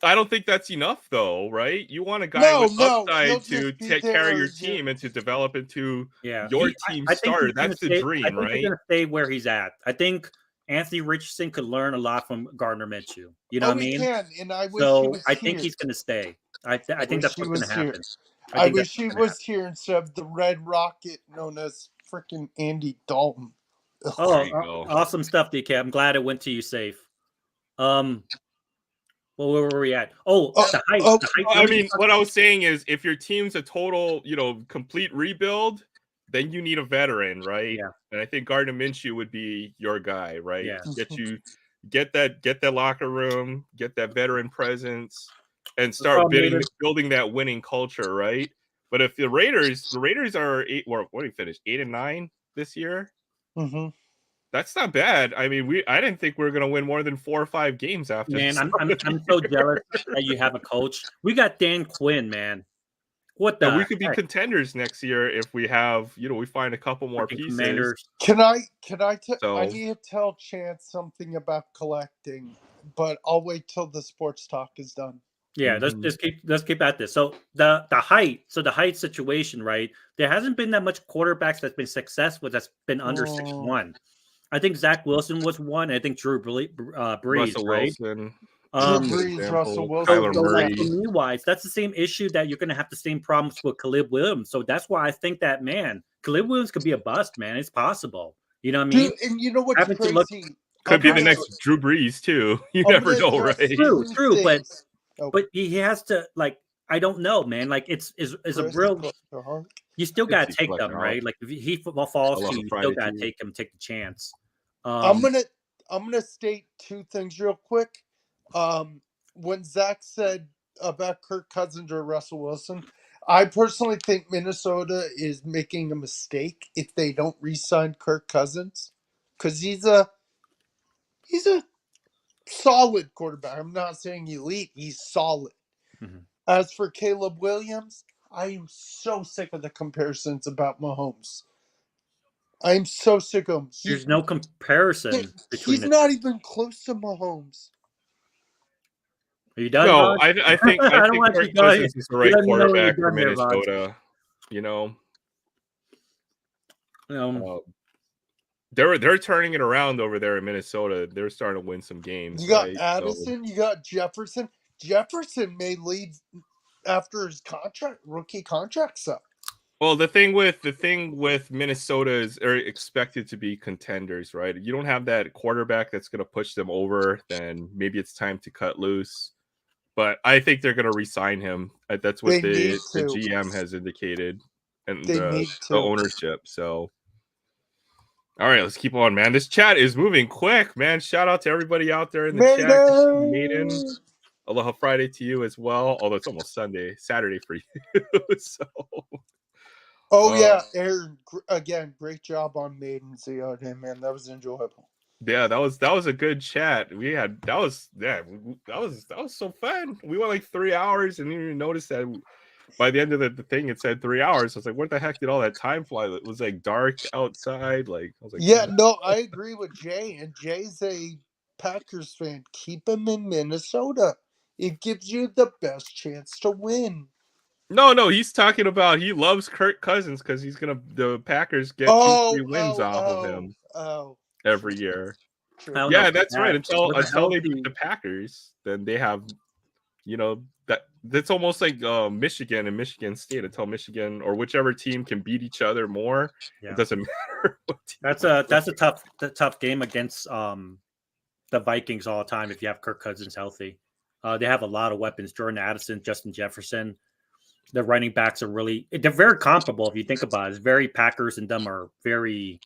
Speaker 1: I don't think that's enough, though, right? You want a guy with upside to carry your team and to develop into your team starter. That's the dream, right?
Speaker 3: He's going to stay where he's at. I think Anthony Richardson could learn a lot from Gardner Minshew. You know what I mean?
Speaker 2: He can, and I wish
Speaker 3: so
Speaker 2: he was
Speaker 3: I think he's going to stay. I think that's what's going to happen.
Speaker 2: I wish he was here instead of the Red Rocket known as freaking Andy Dalton.
Speaker 3: Awesome stuff, DK. I'm glad it went to you safe. Well, where were we at? The height. The height.
Speaker 1: I mean, what I was saying is, if your team's a total, complete rebuild, then you need a veteran, right?
Speaker 3: Yeah.
Speaker 1: And I think Gardner Minshew would be your guy, right?
Speaker 3: Yeah.
Speaker 1: Get that locker room, get that veteran presence, and start building that winning culture, right? But if the Raiders are 8, what do you finish 8-9 this year?
Speaker 2: Mm-hmm.
Speaker 1: That's not bad. I mean, I didn't think we were going to win more than 4 or 5 games after.
Speaker 3: Man, I'm so jealous that you have a coach. We got Dan Quinn, man. What the?
Speaker 1: We could be contenders next year if we have, we find a couple more pieces.
Speaker 3: Commanders.
Speaker 2: Can I I need to tell Chance something about collecting, but I'll wait till the sports talk is done.
Speaker 3: Yeah, let's keep at this. So the height situation, right? There hasn't been that much quarterbacks that's been successful that's been under 6'1". I think Zach Wilson was one. I think Drew Brees,
Speaker 1: Russell
Speaker 3: right?
Speaker 1: Wilson.
Speaker 2: Drew Brees, Russell Wilson.
Speaker 1: Kyler Murray.
Speaker 3: Like, me-wise, that's the same issue that you're going to have the same problems with Caleb Williams. So that's why I think that, man, Caleb Williams could be a bust, man. It's possible. You know what I mean?
Speaker 2: Dude, and you know what's crazy?
Speaker 1: Could be the next Drew Brees, too. You never know, right?
Speaker 3: True, but he has to, like, I don't know, man. Like, it's a real... You still got to take them, right? Like, if he falls to you, you still got to take him, take the chance.
Speaker 2: I'm gonna state 2 things real quick. When Zach said about Kirk Cousins or Russell Wilson, I personally think Minnesota is making a mistake if they don't re-sign Kirk Cousins, because he's a solid quarterback. I'm not saying elite; he's solid.
Speaker 3: Mm-hmm.
Speaker 2: As for Caleb Williams, I am so sick of the comparisons about Mahomes. I'm so sick of him.
Speaker 3: There's no comparison between.
Speaker 2: He's not even close to Mahomes.
Speaker 3: Are you done?
Speaker 1: No, I think Kirk Cousins is the right quarterback for Minnesota. they're turning it around over there in Minnesota. They're starting to win some games.
Speaker 2: You got
Speaker 1: Right?
Speaker 2: Addison, you got Jefferson. Jefferson may leave after his rookie contract's up.
Speaker 1: Well, the thing with Minnesota is they're expected to be contenders, right? You don't have that quarterback that's going to push them over. Then maybe it's time to cut loose. But I think they're going to re-sign him. That's what
Speaker 2: They need
Speaker 1: the
Speaker 2: to.
Speaker 1: GM has indicated, and
Speaker 2: They
Speaker 1: the
Speaker 2: need to.
Speaker 1: ownership. So, all right, let's keep on, man. This chat is moving quick, man. Shout out to everybody out there in the chat. Maiden, Aloha Friday to you as well. Although it's almost Saturday for you. So,
Speaker 2: yeah, Aaron. Again, great job on Maiden. See you again, man. That was enjoyable.
Speaker 1: Yeah, that was a good chat. We had that was so fun. We went like 3 hours, and you noticed that by the end of the thing it said 3 hours. I was like, what the heck did all that time fly? It was like dark outside. Like I was like,
Speaker 2: yeah, no, I agree with Jay, and Jay's a Packers fan. Keep him in Minnesota. It gives you the best chance to win.
Speaker 1: No, he's talking about he loves Kirk Cousins because the Packers get 2-3 wins off of him every year.
Speaker 2: True.
Speaker 1: Yeah, that's right. Until they beat the Packers, then they have, that's almost like Michigan and Michigan State. Until Michigan or whichever team can beat each other more, it doesn't matter.
Speaker 3: That's a tough game against the Vikings all the time. If you have Kirk Cousins healthy, they have a lot of weapons. Jordan Addison, Justin Jefferson. The running backs are they're very comparable if you think about it. It's very Packers and them are very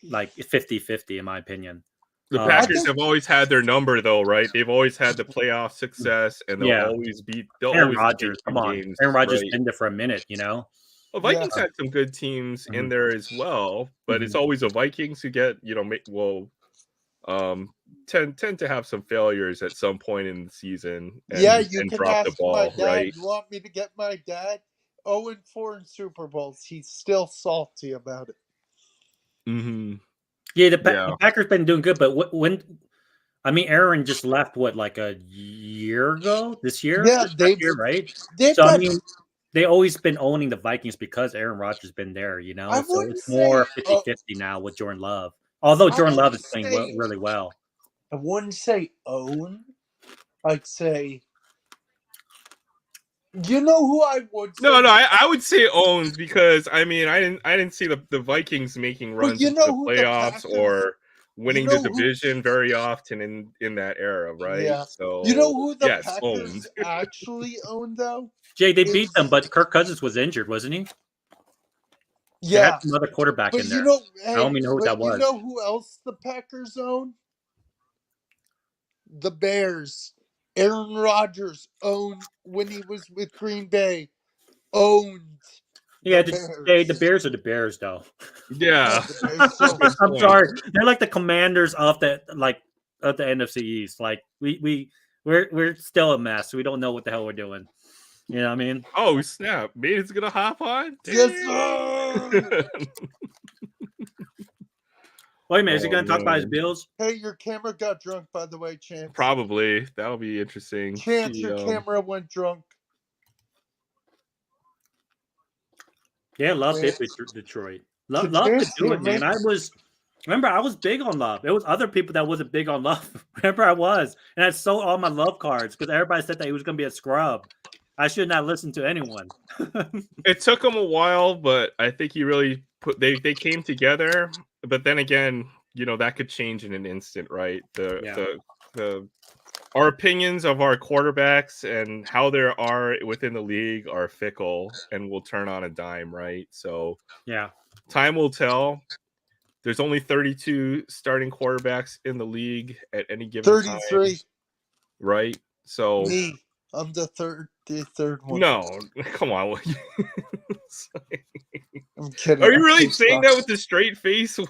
Speaker 3: like 50-50 in my opinion.
Speaker 1: The Packers have always had their number though, right? They've always had the playoff success, and they'll always beat.
Speaker 3: Aaron Rodgers, come on,
Speaker 1: games,
Speaker 3: Aaron Rodgers been there for a minute,
Speaker 1: Well, Vikings had some good teams in there as well, but it's always the Vikings who get tend to have some failures at some point in the season. And,
Speaker 2: you can
Speaker 1: drop
Speaker 2: ask
Speaker 1: the ball,
Speaker 2: my dad.
Speaker 1: right?
Speaker 2: You want me to get my dad 0-4 in Super Bowls? He's still salty about it.
Speaker 1: Mm-hmm.
Speaker 3: Yeah, the Packers been doing good, but Aaron just left like a year ago this year?
Speaker 2: Yeah,
Speaker 3: right? They always been owning the Vikings because Aaron Rodgers been there, so it's more 50-50 now with Jordan Love. Although Jordan Love is playing really well.
Speaker 2: I wouldn't say own. I'd say, you know who I would say?
Speaker 1: No, I would say owned because I didn't see the Vikings making runs into the playoffs or winning the division very often in that era, right?
Speaker 2: Yeah.
Speaker 1: So
Speaker 2: you know who the Packers
Speaker 1: owned.
Speaker 2: actually owned though?
Speaker 3: Jay, they beat them, but Kirk Cousins was injured, wasn't he?
Speaker 2: Yeah.
Speaker 3: They had another quarterback in there. I don't even know who that was.
Speaker 2: You know who else the Packers own? The Bears. Aaron Rodgers owned when he was with Green Bay. Owned.
Speaker 3: Yeah, the Bears are the Bears, though.
Speaker 1: Yeah,
Speaker 3: I'm sorry. They're like the Commanders of the NFC East. Like we're still a mess. We don't know what the hell we're doing. You know what I mean?
Speaker 1: Oh snap! Maiden's gonna hop on.
Speaker 2: Yes, sir.
Speaker 3: Wait a minute, is he going to talk about his Bills?
Speaker 2: Hey, your camera got drunk, by the way, Chance.
Speaker 1: Probably. That'll be interesting.
Speaker 2: Chance, your camera went drunk.
Speaker 3: Yeah, Love did beat Detroit. Love could do it, man. I was big on Love. It was other people that wasn't big on Love. Remember, I was. And I sold all my Love cards because everybody said that he was going to be a scrub. I should not listen to anyone.
Speaker 1: It took him a while, but I think he really they came together. But then again, that could change in an instant, right? Our opinions of our quarterbacks and how they are within the league are fickle and will turn on a dime, right? So time will tell. There's only 32 starting quarterbacks in the league at any given
Speaker 2: 33.
Speaker 1: time. Right? So
Speaker 2: me. I'm the third one.
Speaker 1: No, come on.
Speaker 2: I'm kidding.
Speaker 1: Are you really saying that with a straight face?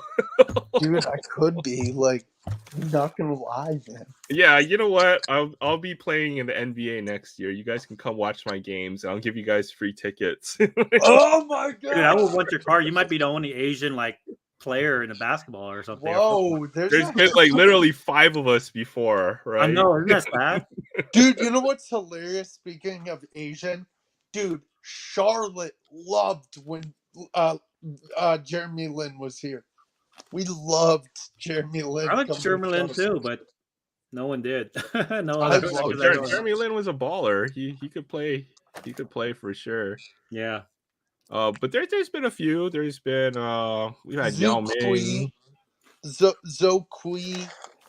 Speaker 2: Dude, I could be. Like, I'm not gonna lie, man.
Speaker 1: Yeah, you know what? I'll be playing in the NBA next year. You guys can come watch my games, and I'll give you guys free tickets.
Speaker 2: Oh my god!
Speaker 3: Dude, I would want your card. You might be the only Asian player in a basketball or something.
Speaker 2: Whoa,
Speaker 1: there's been literally 5 of us before, right?
Speaker 3: I know, isn't that sad?
Speaker 2: Dude, you know what's hilarious? Speaking of Asian, dude, Charlotte loved when Jeremy Lin was here. We loved Jeremy Lin.
Speaker 3: I like
Speaker 2: coming
Speaker 3: Jeremy Lin
Speaker 2: across.
Speaker 3: too, but no one did. No
Speaker 2: I
Speaker 3: other
Speaker 2: love
Speaker 3: coaches I know of.
Speaker 1: Jeremy Lin was a baller. He could play. He could play for sure.
Speaker 3: Yeah.
Speaker 1: But there's been a few. There's been we had Yao Ming.
Speaker 2: Zo Kui,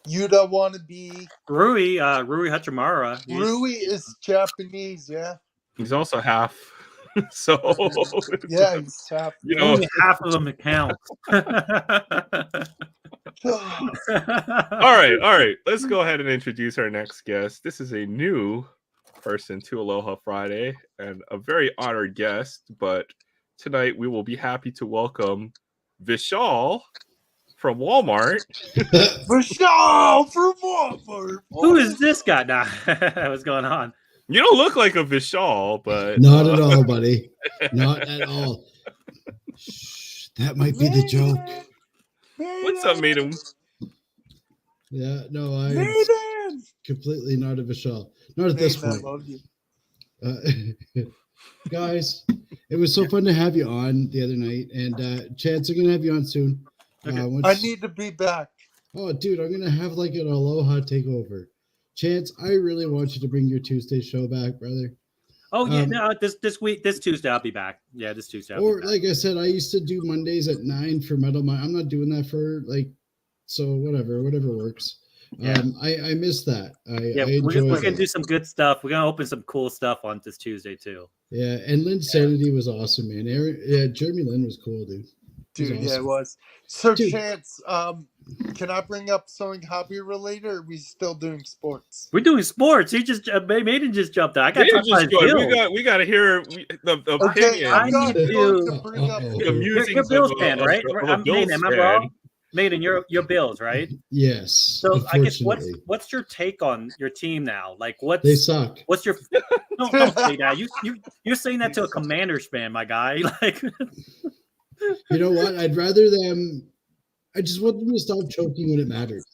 Speaker 2: Yuta Wannabe.
Speaker 3: Rui Hachimura.
Speaker 2: Rui is Japanese, yeah.
Speaker 1: He's also half. So
Speaker 2: Yeah, he's half.
Speaker 1: you know,
Speaker 3: Only half of them count.
Speaker 1: all right. Let's go ahead and introduce our next guest. This is a new person to Aloha Friday and a very honored guest. But tonight we will be happy to welcome Vishal from Walmart.
Speaker 2: Vishal from Walmart.
Speaker 3: Who is this guy now? What's going on?
Speaker 1: You don't look like a Vishal, but
Speaker 4: not at all, buddy. Not at all. Shh, that might be the joke.
Speaker 1: What's up, Maiden?
Speaker 4: Yeah, no, I'm
Speaker 2: Maiden!
Speaker 4: completely not a Vishal. Not at this
Speaker 2: Maiden, I
Speaker 4: point.
Speaker 2: love you.
Speaker 4: Guys, it was so fun to have you on the other night, and Chance, I'm gonna have you on soon.
Speaker 3: Okay.
Speaker 2: I need to be back.
Speaker 4: Oh, dude, I'm gonna have like an Aloha takeover. Chance, I really want you to bring your Tuesday show back, brother.
Speaker 3: Oh yeah, no, this Tuesday I'll be back. Yeah, this Tuesday.
Speaker 4: Or like I said, I used to do Mondays at 9 for Metal Mind. I'm not doing that for like, so whatever works.
Speaker 3: Yeah.
Speaker 4: I miss that.
Speaker 3: We're gonna do some good stuff. We're gonna open some cool stuff on this Tuesday too.
Speaker 4: Yeah, and Lynn's Sanity was awesome, man. Jeremy Lin was cool, dude.
Speaker 2: Dude,
Speaker 4: awesome.
Speaker 2: yeah, it was. So,
Speaker 4: Dude.
Speaker 2: Chance, can I bring up something hobby related, or are we still doing sports?
Speaker 3: We're doing sports. He just Maiden just jumped out. I got to talk about his Bills.
Speaker 1: We got to hear the
Speaker 2: Okay,
Speaker 1: opinion.
Speaker 2: I'm not
Speaker 3: need
Speaker 2: going
Speaker 3: to-
Speaker 2: to bring up.
Speaker 4: Uh-oh.
Speaker 1: The musings
Speaker 3: You're Bills
Speaker 1: of
Speaker 3: fan,
Speaker 1: a-
Speaker 3: right?
Speaker 1: of a
Speaker 3: I'm
Speaker 1: Bills
Speaker 3: Maiden. Am I
Speaker 1: fan.
Speaker 3: wrong? Maiden, you're Bills, right?
Speaker 4: Yes.
Speaker 3: So I guess
Speaker 4: Unfortunately.
Speaker 3: what's your take on your team now? Like what's
Speaker 4: They suck.
Speaker 3: what's your don't say that. You're saying that to a Commanders fan, my guy. Like
Speaker 4: You know what? I'd rather them. I just want them to stop choking when it matters.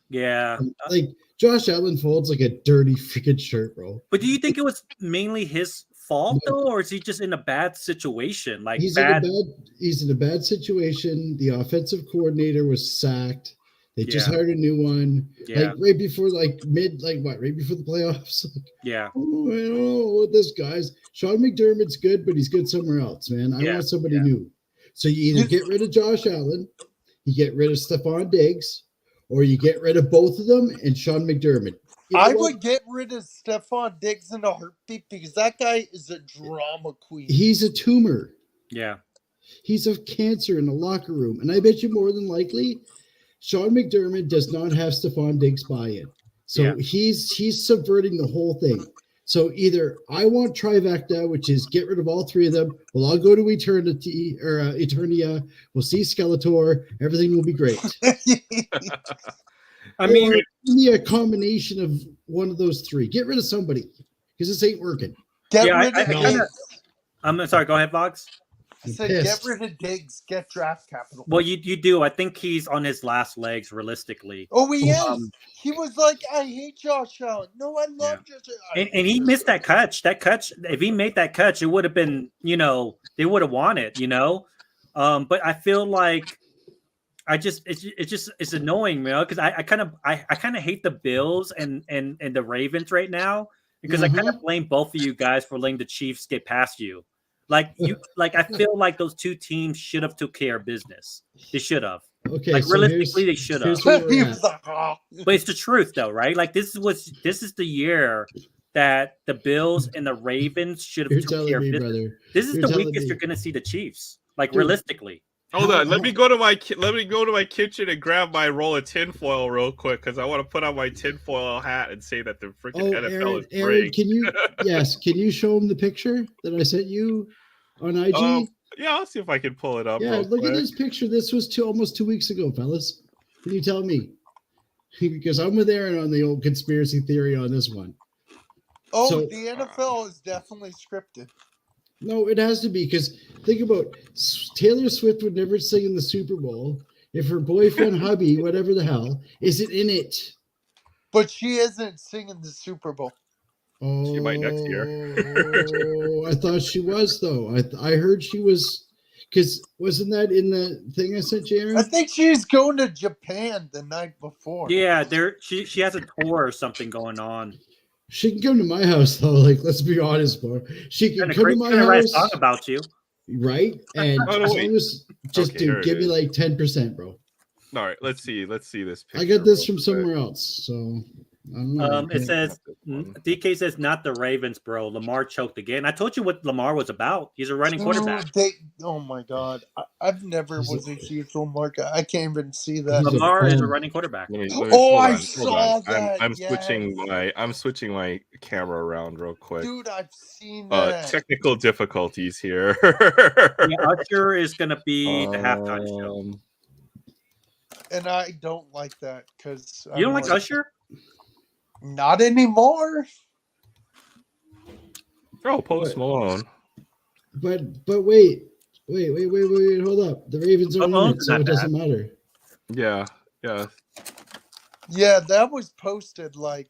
Speaker 3: yeah.
Speaker 4: Like Josh Allen folds like a dirty freaking shirt, bro.
Speaker 3: But do you think it was mainly his fault though, or is he just in a bad situation? Like
Speaker 4: He's
Speaker 3: bad.
Speaker 4: in a bad situation. The offensive coordinator was sacked. They just
Speaker 3: Yeah.
Speaker 4: hired a new one.
Speaker 3: Yeah.
Speaker 4: Like right before right before the playoffs. Like,
Speaker 3: Yeah.
Speaker 4: oh, I don't know what this guy's. Sean McDermott's good, but he's good somewhere else, man. I
Speaker 3: Yeah.
Speaker 4: want somebody new. So you either get rid of Josh Allen, you get rid of Stephon Diggs, or you get rid of both of them and Sean McDermott. You know
Speaker 2: I
Speaker 4: what?
Speaker 2: would get rid of Stephon Diggs in a heartbeat because that guy is a drama queen.
Speaker 4: He's a tumor.
Speaker 3: Yeah.
Speaker 4: He's a cancer in the locker room. And I bet you more than likely, Sean McDermott does not have Stephon Diggs buy-in. So
Speaker 3: Yeah.
Speaker 4: he's subverting the whole thing. So either I want trifecta, which is get rid of all three of them. Well, I'll go to Eternity or Eternia. We'll see Skeletor. Everything will be great.
Speaker 3: I mean,
Speaker 4: Or give me a combination of one of those three. Get rid of somebody because this ain't working.
Speaker 2: Get
Speaker 3: yeah,
Speaker 2: rid
Speaker 3: I
Speaker 2: of
Speaker 3: kinda-
Speaker 2: Diggs.
Speaker 3: I'm sorry, go ahead, Vox.
Speaker 2: I said,
Speaker 4: pissed.
Speaker 2: get rid of Diggs. Get draft capital.
Speaker 3: Well, you do. I think he's on his last legs realistically.
Speaker 2: Oh, he is.
Speaker 3: Um,
Speaker 2: He was like, I hate Josh Allen. No, I love Josh Allen.
Speaker 3: And he missed that catch. That catch, if he made that catch, it would have been, they would have won it, But I feel like it's annoying, because I kind of hate the Bills and the Ravens right now because I kind of blame both of you guys for letting the Chiefs get past you. I feel like those two teams should have took care of business. They should have.
Speaker 4: Okay,
Speaker 3: Like
Speaker 4: so
Speaker 3: realistically, they should have.
Speaker 4: here's where
Speaker 2: He
Speaker 4: we're
Speaker 2: was
Speaker 4: at.
Speaker 2: like, "Ah."
Speaker 3: But it's the truth, though, right? Like this is the year that the Bills and the Ravens should
Speaker 4: You're
Speaker 3: have took care
Speaker 4: telling
Speaker 3: of
Speaker 4: me,
Speaker 3: business.
Speaker 4: brother.
Speaker 3: This is
Speaker 4: You're
Speaker 3: the
Speaker 4: telling
Speaker 3: weakest
Speaker 4: me.
Speaker 3: you're going to see the Chiefs. Like
Speaker 4: Dude.
Speaker 3: realistically.
Speaker 1: Hold on, let me go to my kitchen and grab my roll of tinfoil real quick because I want to put on my tinfoil hat and say that the freaking NFL is
Speaker 4: Aaron,
Speaker 1: rigged.
Speaker 4: can you show him the picture that I sent you on IG?
Speaker 1: Yeah, I'll see if I can pull it up.
Speaker 4: Yeah,
Speaker 1: real
Speaker 4: look at
Speaker 1: quick.
Speaker 4: this picture. This was almost 2 weeks ago, fellas. Can you tell me? Because I'm with Aaron on the old conspiracy theory on this one.
Speaker 2: Oh,
Speaker 4: So-
Speaker 2: the NFL is definitely scripted.
Speaker 4: No, it has to be, because think about Taylor Swift would never sing in the Super Bowl if her boyfriend, hubby, whatever the hell, isn't in it.
Speaker 2: But she isn't singing the Super Bowl.
Speaker 4: Oh,
Speaker 1: She might next year.
Speaker 4: I thought she was, though. I heard she was. Because wasn't that in the thing I sent you, Aaron?
Speaker 2: I think she's going to Japan the night before.
Speaker 3: Yeah, she has a tour or something going on.
Speaker 4: She can come to my house though. Like, let's be honest, bro. She can come to my
Speaker 3: gonna write a
Speaker 4: house,
Speaker 3: song about you.
Speaker 4: right? And
Speaker 1: Oh, no,
Speaker 4: as
Speaker 1: wait.
Speaker 4: long as just
Speaker 1: Okay, here
Speaker 4: dude,
Speaker 1: it
Speaker 4: give me
Speaker 1: is.
Speaker 4: like 10%, bro.
Speaker 1: All right, let's see this picture.
Speaker 4: I got this
Speaker 1: real
Speaker 4: from
Speaker 1: quick.
Speaker 4: somewhere else, so I don't know.
Speaker 3: It says
Speaker 1: Not this one.
Speaker 3: DK says not the Ravens, bro. Lamar choked again. I told you what Lamar was about. He's a running quarterback.
Speaker 2: Oh my god, I've never was a huge Lamar guy. I can't even see that.
Speaker 4: He's a
Speaker 3: Lamar is a
Speaker 4: bum.
Speaker 3: running quarterback.
Speaker 1: Let me,
Speaker 2: Oh,
Speaker 1: hold
Speaker 2: I
Speaker 1: on,
Speaker 2: saw
Speaker 1: hold on.
Speaker 2: that,
Speaker 1: I'm
Speaker 2: yes.
Speaker 1: switching my camera around real quick.
Speaker 2: Dude, I've seen that.
Speaker 1: Technical difficulties here.
Speaker 3: Yeah, Usher is gonna be the halftime show.
Speaker 2: And I don't like that because
Speaker 3: You don't like Usher?
Speaker 2: Not anymore.
Speaker 1: Oh, Post Malone.
Speaker 4: But wait, hold up. The Ravens are in it, so it doesn't matter.
Speaker 1: Yeah.
Speaker 2: Yeah, that was posted like.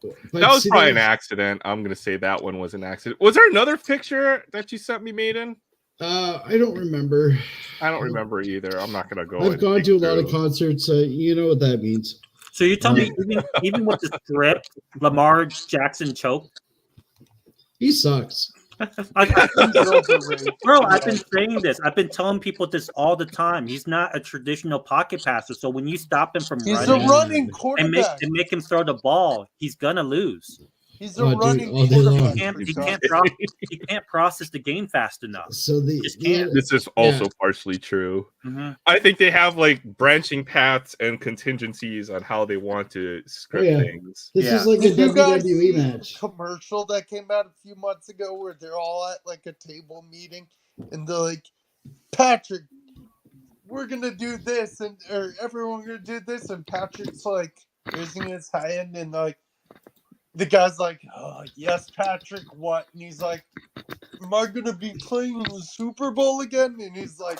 Speaker 4: But
Speaker 1: That was
Speaker 4: see,
Speaker 1: probably an accident. I'm gonna say that one was an accident. Was there another picture that you sent me, Maiden?
Speaker 4: I don't remember.
Speaker 1: I don't remember either. I'm not gonna go.
Speaker 4: I've gone to a lot of concerts. You know what that means.
Speaker 3: So you tell me, even with the script, Lamar Jackson choked?
Speaker 4: He sucks.
Speaker 3: Bro, I've been saying this. I've been telling people this all the time. He's not a traditional pocket passer. So when you stop him from
Speaker 2: He's
Speaker 3: running,
Speaker 2: a running quarterback.
Speaker 3: and make him throw the ball, he's gonna lose.
Speaker 2: He's a running
Speaker 4: quarterback.
Speaker 3: He can't process the game fast enough.
Speaker 4: So
Speaker 1: this is also partially true.
Speaker 3: Mm-hmm.
Speaker 1: I think they have like branching paths and contingencies on how they want to script things.
Speaker 4: This is like a WWE match.
Speaker 2: Commercial that came out a few months ago where they're all at like a table meeting and they're like, Patrick, we're gonna do this, or everyone gonna do this, and Patrick's like raising his hand and like. The guy's like, oh, yes, Patrick, what? And he's like, am I going to be playing in the Super Bowl again? And he's like,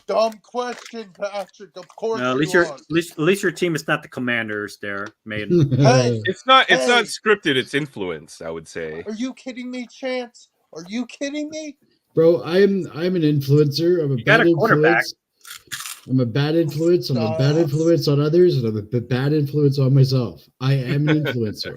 Speaker 2: dumb question, Patrick. Of course
Speaker 3: no, at least your team is not the Commanders there, Maiden.
Speaker 2: Hey,
Speaker 1: it's not scripted, it's influenced, I would say.
Speaker 2: Are you kidding me, Chance? Are you kidding me?
Speaker 4: Bro, I'm an influencer. I'm a bad influence. I'm a bad influence. I'm a bad influence on others, and I'm a bad influence on myself. I am an influencer.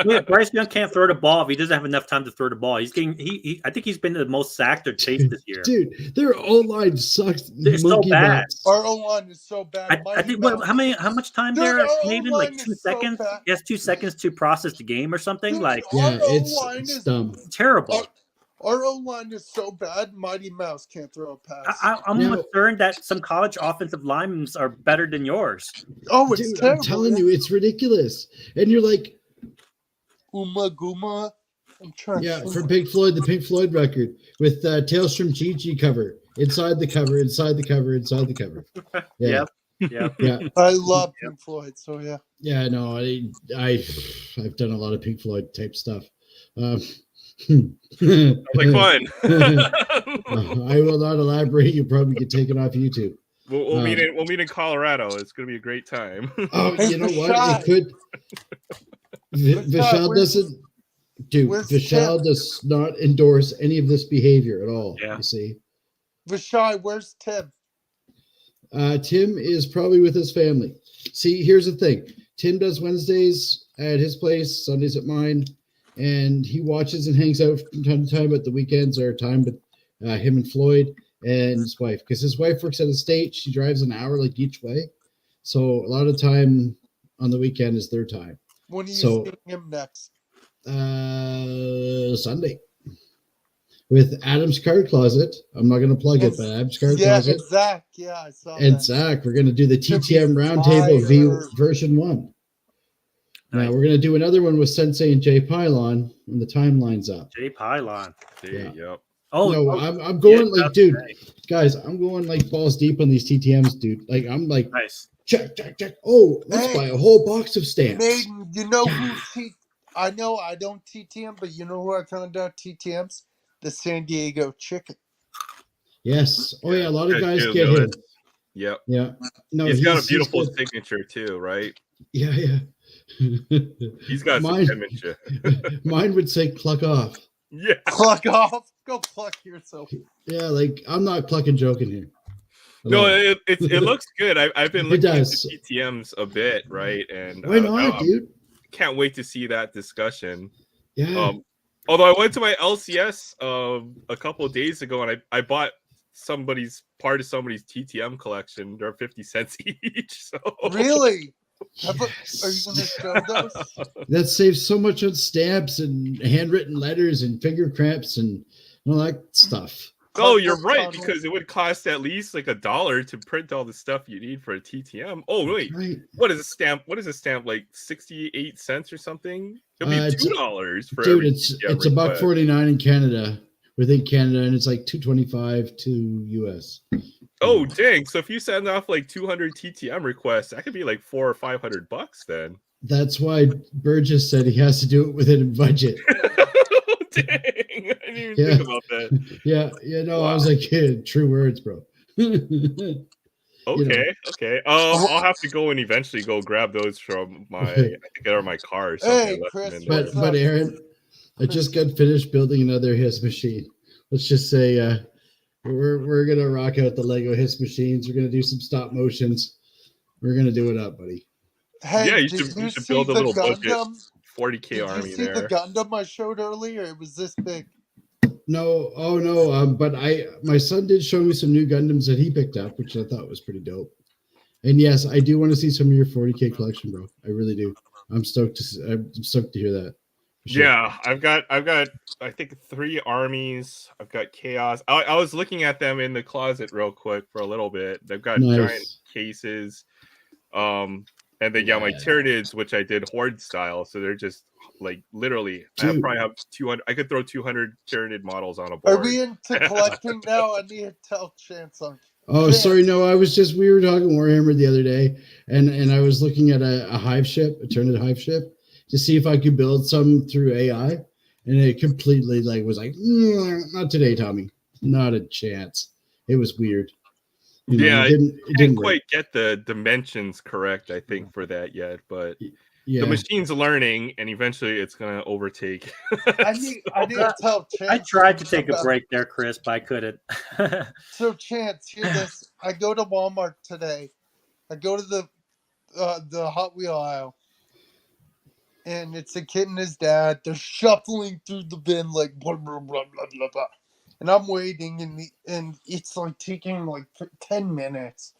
Speaker 3: Yeah, Bryce Young can't throw the ball if he doesn't have enough time to throw the ball. He's getting I think he's been the most sacked or chased this year.
Speaker 4: Dude, their O-line sucks.
Speaker 3: It's so bad.
Speaker 2: Our O-line is so bad.
Speaker 3: I think how much time there? Maybe like 2 seconds. He has 2 seconds to process the game or something.
Speaker 2: Dude,
Speaker 3: like
Speaker 4: it's dumb.
Speaker 3: It's terrible.
Speaker 2: Our O-line is so bad, Mighty Mouse can't throw a pass.
Speaker 3: I'm concerned that some college offensive linemen are better than yours.
Speaker 2: Oh, it's terrible.
Speaker 4: I'm telling you, it's ridiculous. And you're like,
Speaker 2: Uma Guma. I'm trying.
Speaker 4: Yeah, from Pink Floyd, the Pink Floyd record with Tales from Gigi cover. Inside the cover. Yeah.
Speaker 3: Yeah.
Speaker 2: I love Pink Floyd, so yeah.
Speaker 4: Yeah, no, I've done a lot of Pink Floyd type stuff.
Speaker 1: Like fun.
Speaker 4: I will not elaborate. You probably get taken off YouTube.
Speaker 1: We'll meet in Colorado. It's going to be a great time.
Speaker 4: Oh, you know what? It could. Vishal doesn't. Dude, Vishal does not endorse any of this behavior at all.
Speaker 3: Yeah.
Speaker 4: You see,
Speaker 2: Vishal, where's Tim?
Speaker 4: Tim is probably with his family. See, here's the thing. Tim does Wednesdays at his place, Sundays at mine. And he watches and hangs out from time to time, but the weekends are time with him and Floyd and his wife. Because his wife works at a state. She drives an hour like each way. So a lot of time on the weekend is their time.
Speaker 2: When are you seeing him next?
Speaker 4: Sunday. With Adam's Card Closet. I'm not going to plug it, but Adam's Card Closet.
Speaker 2: And Zach. Yeah, I saw
Speaker 4: and
Speaker 2: that.
Speaker 4: Zach. We're going to do the TTM Roundtable version 1. Now we're going to do another one with Sensei and Jay Pylon when the timeline's up.
Speaker 3: Jay Pylon.
Speaker 1: Yep.
Speaker 3: Oh
Speaker 4: no, I'm going dude, guys, I'm going like balls deep on these TTMs, dude. Like I'm like,
Speaker 3: nice.
Speaker 4: Check. Oh, let's buy a whole box of stamps.
Speaker 2: Maiden, you know who? I know I don't TTM, but you know who I found out TTMs? The San Diego Chicken.
Speaker 4: Yes. Oh yeah, a lot of guys get him.
Speaker 1: Yep.
Speaker 4: Yeah. No,
Speaker 1: he's got a beautiful signature too, right?
Speaker 4: Yeah.
Speaker 1: He's got some penmanship.
Speaker 4: Mine would say "cluck off."
Speaker 1: Yeah.
Speaker 2: Pluck off. Go pluck yourself.
Speaker 4: Yeah, like I'm not clucking joking here.
Speaker 1: No,
Speaker 4: Hello.
Speaker 1: it looks good. I've been
Speaker 4: It
Speaker 1: looking into
Speaker 4: does.
Speaker 1: TTMs a bit, right? And
Speaker 4: Why not, dude?
Speaker 1: can't wait to see that discussion.
Speaker 4: Yeah.
Speaker 1: Although I went to my LCS a couple of days ago and I bought part of somebody's TTM collection. They're 50 cents each. So
Speaker 2: Really?
Speaker 4: Yes.
Speaker 2: Are you going to show those?
Speaker 4: That saves so much on stamps and handwritten letters and finger cramps and all that stuff.
Speaker 1: No, you're right, because it would cost at least like $1 to print all the stuff you need for a TTM. Oh wait,
Speaker 4: Right.
Speaker 1: what is a stamp? What is a stamp, like 68 cents or something? It'll be $2 for
Speaker 4: dude.
Speaker 1: every
Speaker 4: It's
Speaker 1: TTM
Speaker 4: $1.49 in Canada, within Canada, and it's like $2.25 to US.
Speaker 1: Oh dang! So if you send off like 200 TTM requests, that could be like $400 or $500 then.
Speaker 4: That's why Burgess said he has to do it within a budget.
Speaker 1: Dang, I didn't even think about that.
Speaker 4: Yeah, no, wow. I was like, yeah, true words, bro.
Speaker 1: Okay. I'll have to go and eventually go grab those from I think they're my car or something.
Speaker 2: Hey, Chris,
Speaker 4: but Aaron, I just got finished building another Hiss machine. Let's just say we're gonna rock out the Lego Hiss machines. We're gonna do some stop motions. We're gonna do it up, buddy.
Speaker 2: Hey,
Speaker 1: yeah, you should build a little budget 40K army there.
Speaker 2: Did you see the Gundam I showed earlier? It was this big.
Speaker 4: No, but my son did show me some new Gundams that he picked up, which I thought was pretty dope. And yes, I do want to see some of your 40K collection, bro. I really do. I'm stoked to hear that.
Speaker 1: Sure. Yeah, I've got I think 3 armies. I've got Chaos. I was looking at them in the closet real quick for a little bit. They've got giant cases. And then my Tyranids, which I did Horde style, so they're just like literally. I probably have 200. I could throw 200 Tyranid models on a board.
Speaker 2: Are we into collecting now? I need to tell Chance on.
Speaker 4: Oh, sorry, no. We were talking Warhammer the other day, and I was looking at a hive ship, a Tyranid hive ship, to see if I could build some through AI, and it completely was like, not today, Tommy, not a chance. It was weird.
Speaker 1: It didn't quite get the dimensions correct, I think, for that yet, but the machine's learning, and eventually it's going to overtake.
Speaker 2: I need to tell Chance.
Speaker 3: I tried to take a break there, Chris, but I couldn't.
Speaker 2: So, Chance, hear this. I go to Walmart today. I go to the Hot Wheel aisle, and it's a kid and his dad. They're shuffling through the bin like blah, blah, blah, blah, blah, blah. And I'm waiting, and it's like taking like 10 minutes.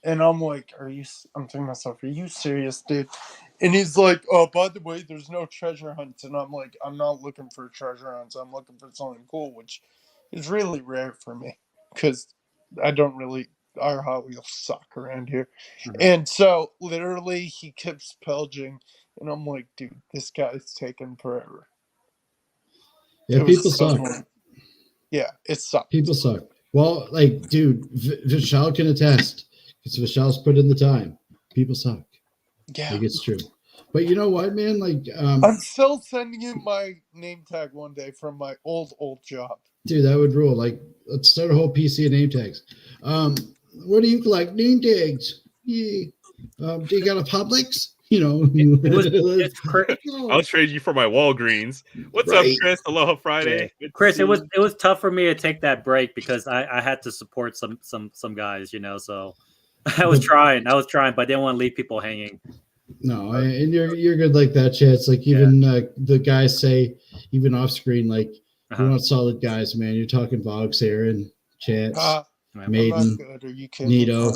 Speaker 2: And I'm like, I'm thinking to myself, are you serious, dude? And he's like, oh, by the way, there's no treasure hunts. And I'm like, I'm not looking for treasure hunts. I'm looking for something cool, which is really rare for me because our Hot Wheels suck around here. Mm-hmm. And so literally he keeps pelging. And I'm like, dude, this guy's taking forever.
Speaker 4: Yeah, people suck.
Speaker 2: Yeah, it sucks.
Speaker 4: People suck. Well, dude, Vishal can attest. Because Vishal's put in the time. People suck.
Speaker 2: Yeah.
Speaker 4: It's true. But you know what, man?
Speaker 2: I'm still sending you my name tag one day from my old job.
Speaker 4: Dude, that would rule. Let's start a whole PC of name tags. What do you collect? Name tags. Yeah. Do you got a Publix?
Speaker 1: I'll trade you for my Walgreens. What's up, Chris? Aloha Friday.
Speaker 3: Yeah. Chris, it was tough for me to take that break because I had to support some guys, so I was trying, but I didn't want to leave people hanging.
Speaker 4: No, and you're good like that, Chance. Even the guys say, even off screen, you want solid guys, man. You're talking Vox, Aaron, Chance, Maiden, Nito.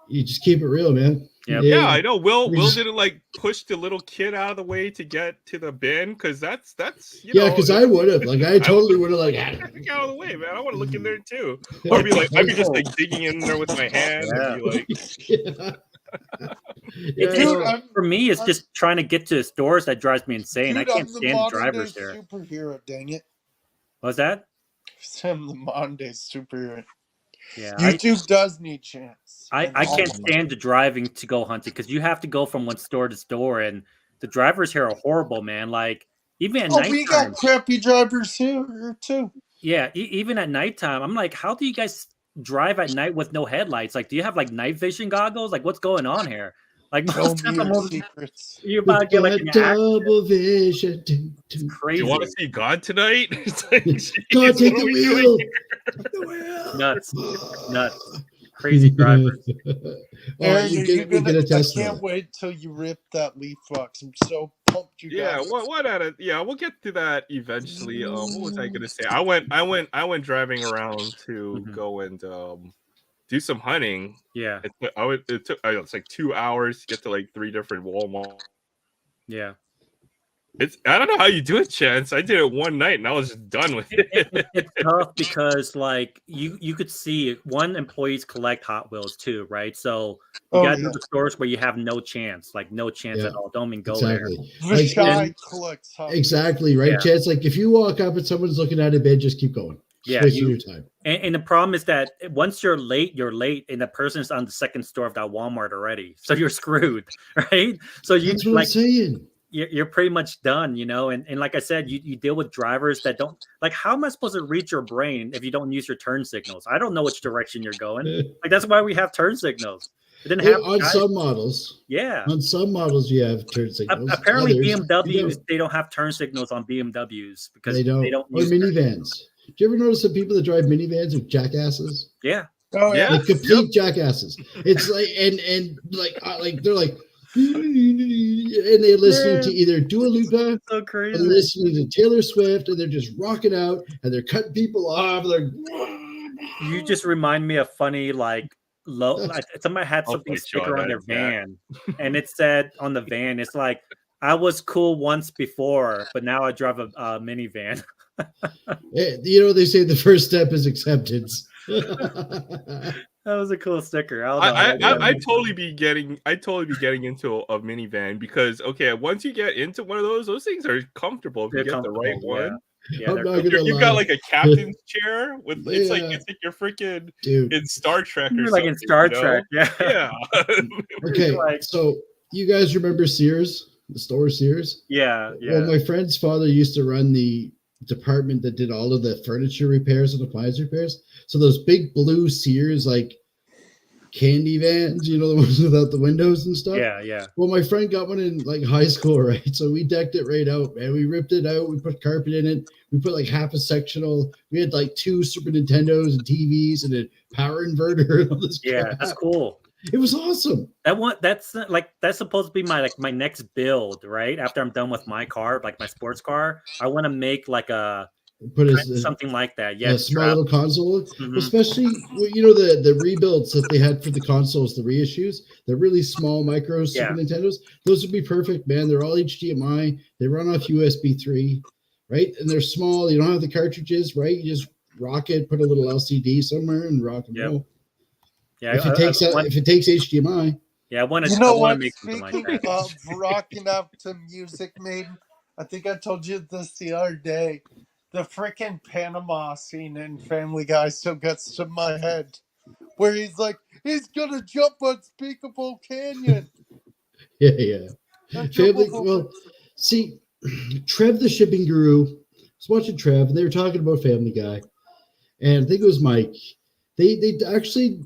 Speaker 4: You just keep it real, man.
Speaker 1: Yep. Yeah, I know. Will didn't push the little kid out of the way to get to the bin because that's
Speaker 4: because I would have I totally would have
Speaker 1: get out of the way, man. I want to look in there too, or be I'd be just digging in there with my hand and be
Speaker 3: for me, it's just trying to get to the stores that drives me insane. I can't stand drivers there.
Speaker 2: Superhero, dang it!
Speaker 3: What's that?
Speaker 2: I'm the modern day superhero.
Speaker 3: Yeah,
Speaker 2: YouTube does need Chance.
Speaker 3: I can't stand the driving to go hunting because you have to go from one store to store, and the drivers here are horrible, man. Even at nighttime.
Speaker 2: We got crappy drivers here too.
Speaker 3: Yeah, even at nighttime, I'm like, how do you guys drive at night with no headlights? Do you have night vision goggles? What's going on here? Like
Speaker 2: Tell
Speaker 3: most
Speaker 2: me
Speaker 3: of the
Speaker 2: your
Speaker 3: movies,
Speaker 2: secrets.
Speaker 3: you about to
Speaker 4: With
Speaker 3: get like
Speaker 4: that
Speaker 3: an accident.
Speaker 4: double vision.
Speaker 3: It's
Speaker 1: Do
Speaker 3: crazy.
Speaker 1: you want to see God tonight? It's like,
Speaker 4: God,
Speaker 1: jeez,
Speaker 4: take
Speaker 1: what
Speaker 4: the
Speaker 1: are we doing
Speaker 4: wheel.
Speaker 1: here?
Speaker 4: Take the wheel.
Speaker 3: Nuts. Nuts. Crazy drivers.
Speaker 4: Oh,
Speaker 2: Aaron,
Speaker 4: you
Speaker 2: are you
Speaker 4: can
Speaker 2: gonna?
Speaker 4: a
Speaker 2: I
Speaker 4: Tesla.
Speaker 2: can't wait till you rip that leaf box. I'm so pumped you
Speaker 1: Yeah,
Speaker 2: got it.
Speaker 1: what at it? Yeah, we'll get to that eventually. What was I gonna say? I went driving around to
Speaker 3: Mhm.
Speaker 1: go and do some hunting.
Speaker 3: Yeah.
Speaker 1: It took it's like 2 hours to get to like 3 different Walmart.
Speaker 3: Yeah.
Speaker 1: I don't know how you do it, Chance. I did it one night and I was just done with it.
Speaker 3: It's tough because like you could see one, employees collect Hot Wheels too, right? So you
Speaker 2: Oh
Speaker 3: gotta
Speaker 2: yeah.
Speaker 3: do the stores where you have no chance, like no chance
Speaker 4: Yeah,
Speaker 3: at all. Don't even go
Speaker 4: exactly.
Speaker 2: Vashai collects Hot Wheels.
Speaker 4: Exactly, right,
Speaker 3: Yeah.
Speaker 4: Chance? Like if you walk up and someone's looking at a bid, just keep going. Just
Speaker 3: Yeah,
Speaker 4: wasting your time.
Speaker 3: and the problem is that once you're late, and the person's on the second store of that Walmart already, so you're screwed, right? So you
Speaker 4: That's what
Speaker 3: like
Speaker 4: I'm saying.
Speaker 3: you're pretty much done, you know. And like I said, you deal with drivers that don't like. How am I supposed to read your brain if you don't use your turn signals? I don't know which direction you're going. Like that's why we have turn signals. It didn't have
Speaker 4: On some models.
Speaker 3: Yeah.
Speaker 4: On some models, you have turn signals.
Speaker 3: Apparently,
Speaker 4: Others,
Speaker 3: BMWs they don't have turn signals on BMWs because
Speaker 4: they don't. Or
Speaker 3: use
Speaker 4: minivans. Do you ever notice some people that drive minivans are jackasses?
Speaker 3: Yeah.
Speaker 2: Oh yeah.
Speaker 4: Like complete jackasses. It's like and like they're like and they're listening to either Dua Lipa
Speaker 3: so
Speaker 4: or
Speaker 3: crazy.
Speaker 4: listening to Taylor Swift, and they're just rocking out and they're cutting people off. They're
Speaker 3: You just remind me of funny like like somebody had
Speaker 1: I'll
Speaker 3: something
Speaker 1: fight you
Speaker 3: sticker
Speaker 1: on
Speaker 3: on their
Speaker 1: that, Zach.
Speaker 3: van, and it said on the van, it's like I was cool once before, but now I drive a minivan.
Speaker 4: you know, they say the first step is acceptance.
Speaker 3: That was a cool sticker.
Speaker 1: I'd totally be getting into a minivan because okay, once you get into one of those things are comfortable if you get the right one.
Speaker 3: Yeah,
Speaker 4: I'm not gonna
Speaker 1: You've
Speaker 4: lie.
Speaker 1: got like a captain's chair with it's like
Speaker 4: Yeah.
Speaker 1: you're freaking
Speaker 4: Dude.
Speaker 1: in Star Trek or
Speaker 3: You're
Speaker 1: something.
Speaker 3: like in Star
Speaker 1: you know?
Speaker 3: Trek, yeah.
Speaker 1: Yeah.
Speaker 4: Okay,
Speaker 3: Like-
Speaker 4: so you guys remember Sears, the store Sears?
Speaker 3: Yeah.
Speaker 4: Well, my friend's father used to run the department that did all of the furniture repairs and appliance repairs. So those big blue Sears like candy vans, you know, the ones without the windows and stuff.
Speaker 3: Yeah.
Speaker 4: Well, my friend got one in like high school, right? So we decked it right out, man. We ripped it out. We put carpet in it. We put like half a sectional. We had like 2 Super Nintendos and TVs and a power inverter and all this crap.
Speaker 3: That's cool.
Speaker 4: It was awesome.
Speaker 3: That's supposed to be my next build, right? After I'm done with my car, like my sports car, I want to make like something like that. Yeah,
Speaker 4: a small little console,
Speaker 3: Mhm.
Speaker 4: especially you know the rebuilds that they had for the consoles, the reissues, the really small micro Super Nintendos. Those would be perfect, man. They're all HDMI. They run off USB 3, right? And they're small. You don't have the cartridges, right? You just rock it, put a little LCD somewhere, and rock and roll.
Speaker 3: Yeah,
Speaker 4: if it takes HDMI.
Speaker 3: Yeah, I want to.
Speaker 2: You know what?
Speaker 3: Make something
Speaker 2: Speaking
Speaker 3: like that.
Speaker 2: of rocking out to music, Maiden, I think I told you this the other day. The freaking Panama scene in Family Guy still gets to my head, where he's like, he's gonna jump Unspeakable Canyon.
Speaker 4: Yeah. Family. Well, see, Trev, the shipping guru. I was watching Trev, and they were talking about Family Guy, and I think it was Mike. They actually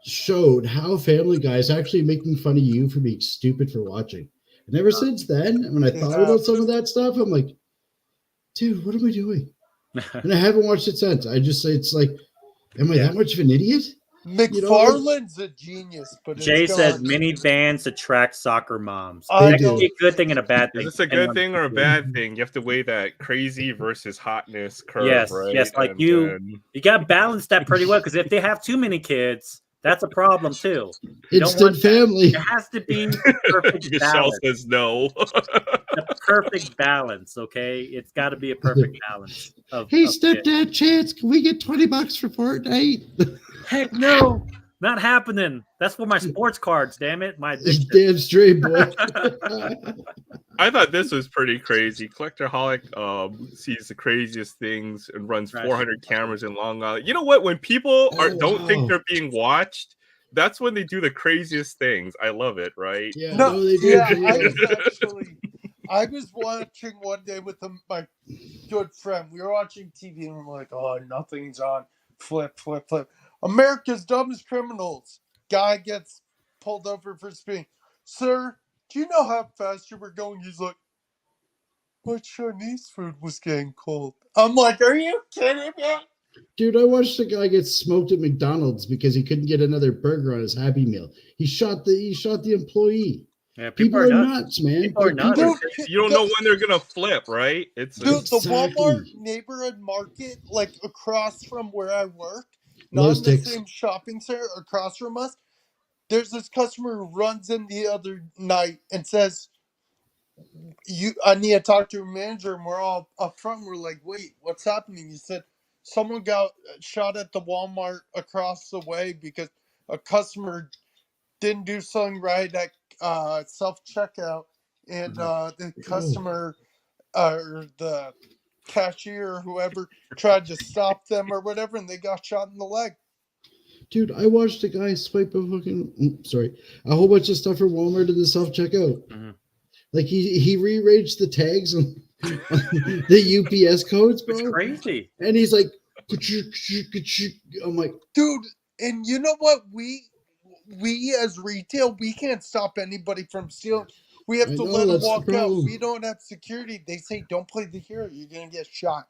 Speaker 4: showed how Family Guy is actually making fun of you for being stupid for watching. And ever since then, when I thought about some of that stuff, I'm like, dude, what am I doing? And I haven't watched it since. I just say it's like, am I that much of an idiot?
Speaker 2: McFarlane's a genius, but
Speaker 3: Jay says minivans attract soccer moms.
Speaker 2: I
Speaker 3: That
Speaker 2: do.
Speaker 3: could be a good thing and a bad thing.
Speaker 1: Is this a good thing or a bad thing? You have to weigh that crazy versus hotness curve,
Speaker 3: Yes,
Speaker 1: right?
Speaker 3: yes. Like you got to balance that pretty well because if they have too many kids, that's a problem too.
Speaker 4: Instant family.
Speaker 3: It has to be perfect
Speaker 1: Michelle
Speaker 3: balance.
Speaker 1: says no.
Speaker 3: A perfect balance, okay? It's got to be a perfect balance.
Speaker 4: Hey, stepdad, Chance, can we get $20 for Fortnite?
Speaker 3: Heck no, not happening. That's for my sports cards. Damn it, my addiction.
Speaker 4: Damn straight, boy.
Speaker 1: I thought this was pretty crazy. Collectorholic sees the craziest things and runs 400 cameras in Long Island. You know what? When people don't think they're being watched, that's when they do the craziest things. I love it, right?
Speaker 4: Yeah,
Speaker 2: no,
Speaker 4: they do.
Speaker 2: Yeah, I was watching one day with my good friend. We were watching TV and we're like, oh, nothing's on. Flip. America's Dumbest Criminals. Guy gets pulled over for speeding. "Sir, do you know how fast you were going?" He's like, "My Chinese food was getting cold." I'm like, "Are you kidding me?"
Speaker 4: Dude, I watched a guy get smoked at McDonald's because he couldn't get another burger on his Happy Meal. He shot the employee.
Speaker 3: Yeah,
Speaker 4: People are nuts, man.
Speaker 3: People are nuts.
Speaker 2: Dude,
Speaker 1: You don't know when they're gonna flip, right? It's
Speaker 2: Dude, the
Speaker 4: Exactly.
Speaker 2: Walmart neighborhood market, like across from where I work, not
Speaker 4: Low
Speaker 2: in the
Speaker 4: sticks.
Speaker 2: same shopping center, across from us, there's this customer who runs in the other night and says, I need to talk to a manager, and we're all up front. We're like, wait, what's happening? He said, someone got shot at the Walmart across the way because a customer didn't do something right at self checkout, and the customer or the cashier or whoever tried to stop them or whatever, and they got shot in the leg.
Speaker 4: Dude, I watched a guy swipe a whole bunch of stuff from Walmart in the self checkout.
Speaker 3: Mhm.
Speaker 4: Like he rearranged the tags on the UPS codes, bro.
Speaker 3: It's crazy.
Speaker 4: And he's like, I'm like,
Speaker 2: Dude, and you know what? We as retail, we can't stop anybody from stealing. We have
Speaker 4: I
Speaker 2: to
Speaker 4: know,
Speaker 2: let them
Speaker 4: that's the
Speaker 2: walk out.
Speaker 4: problem.
Speaker 2: We don't have security. They say, don't play the hero. You're going to get shot.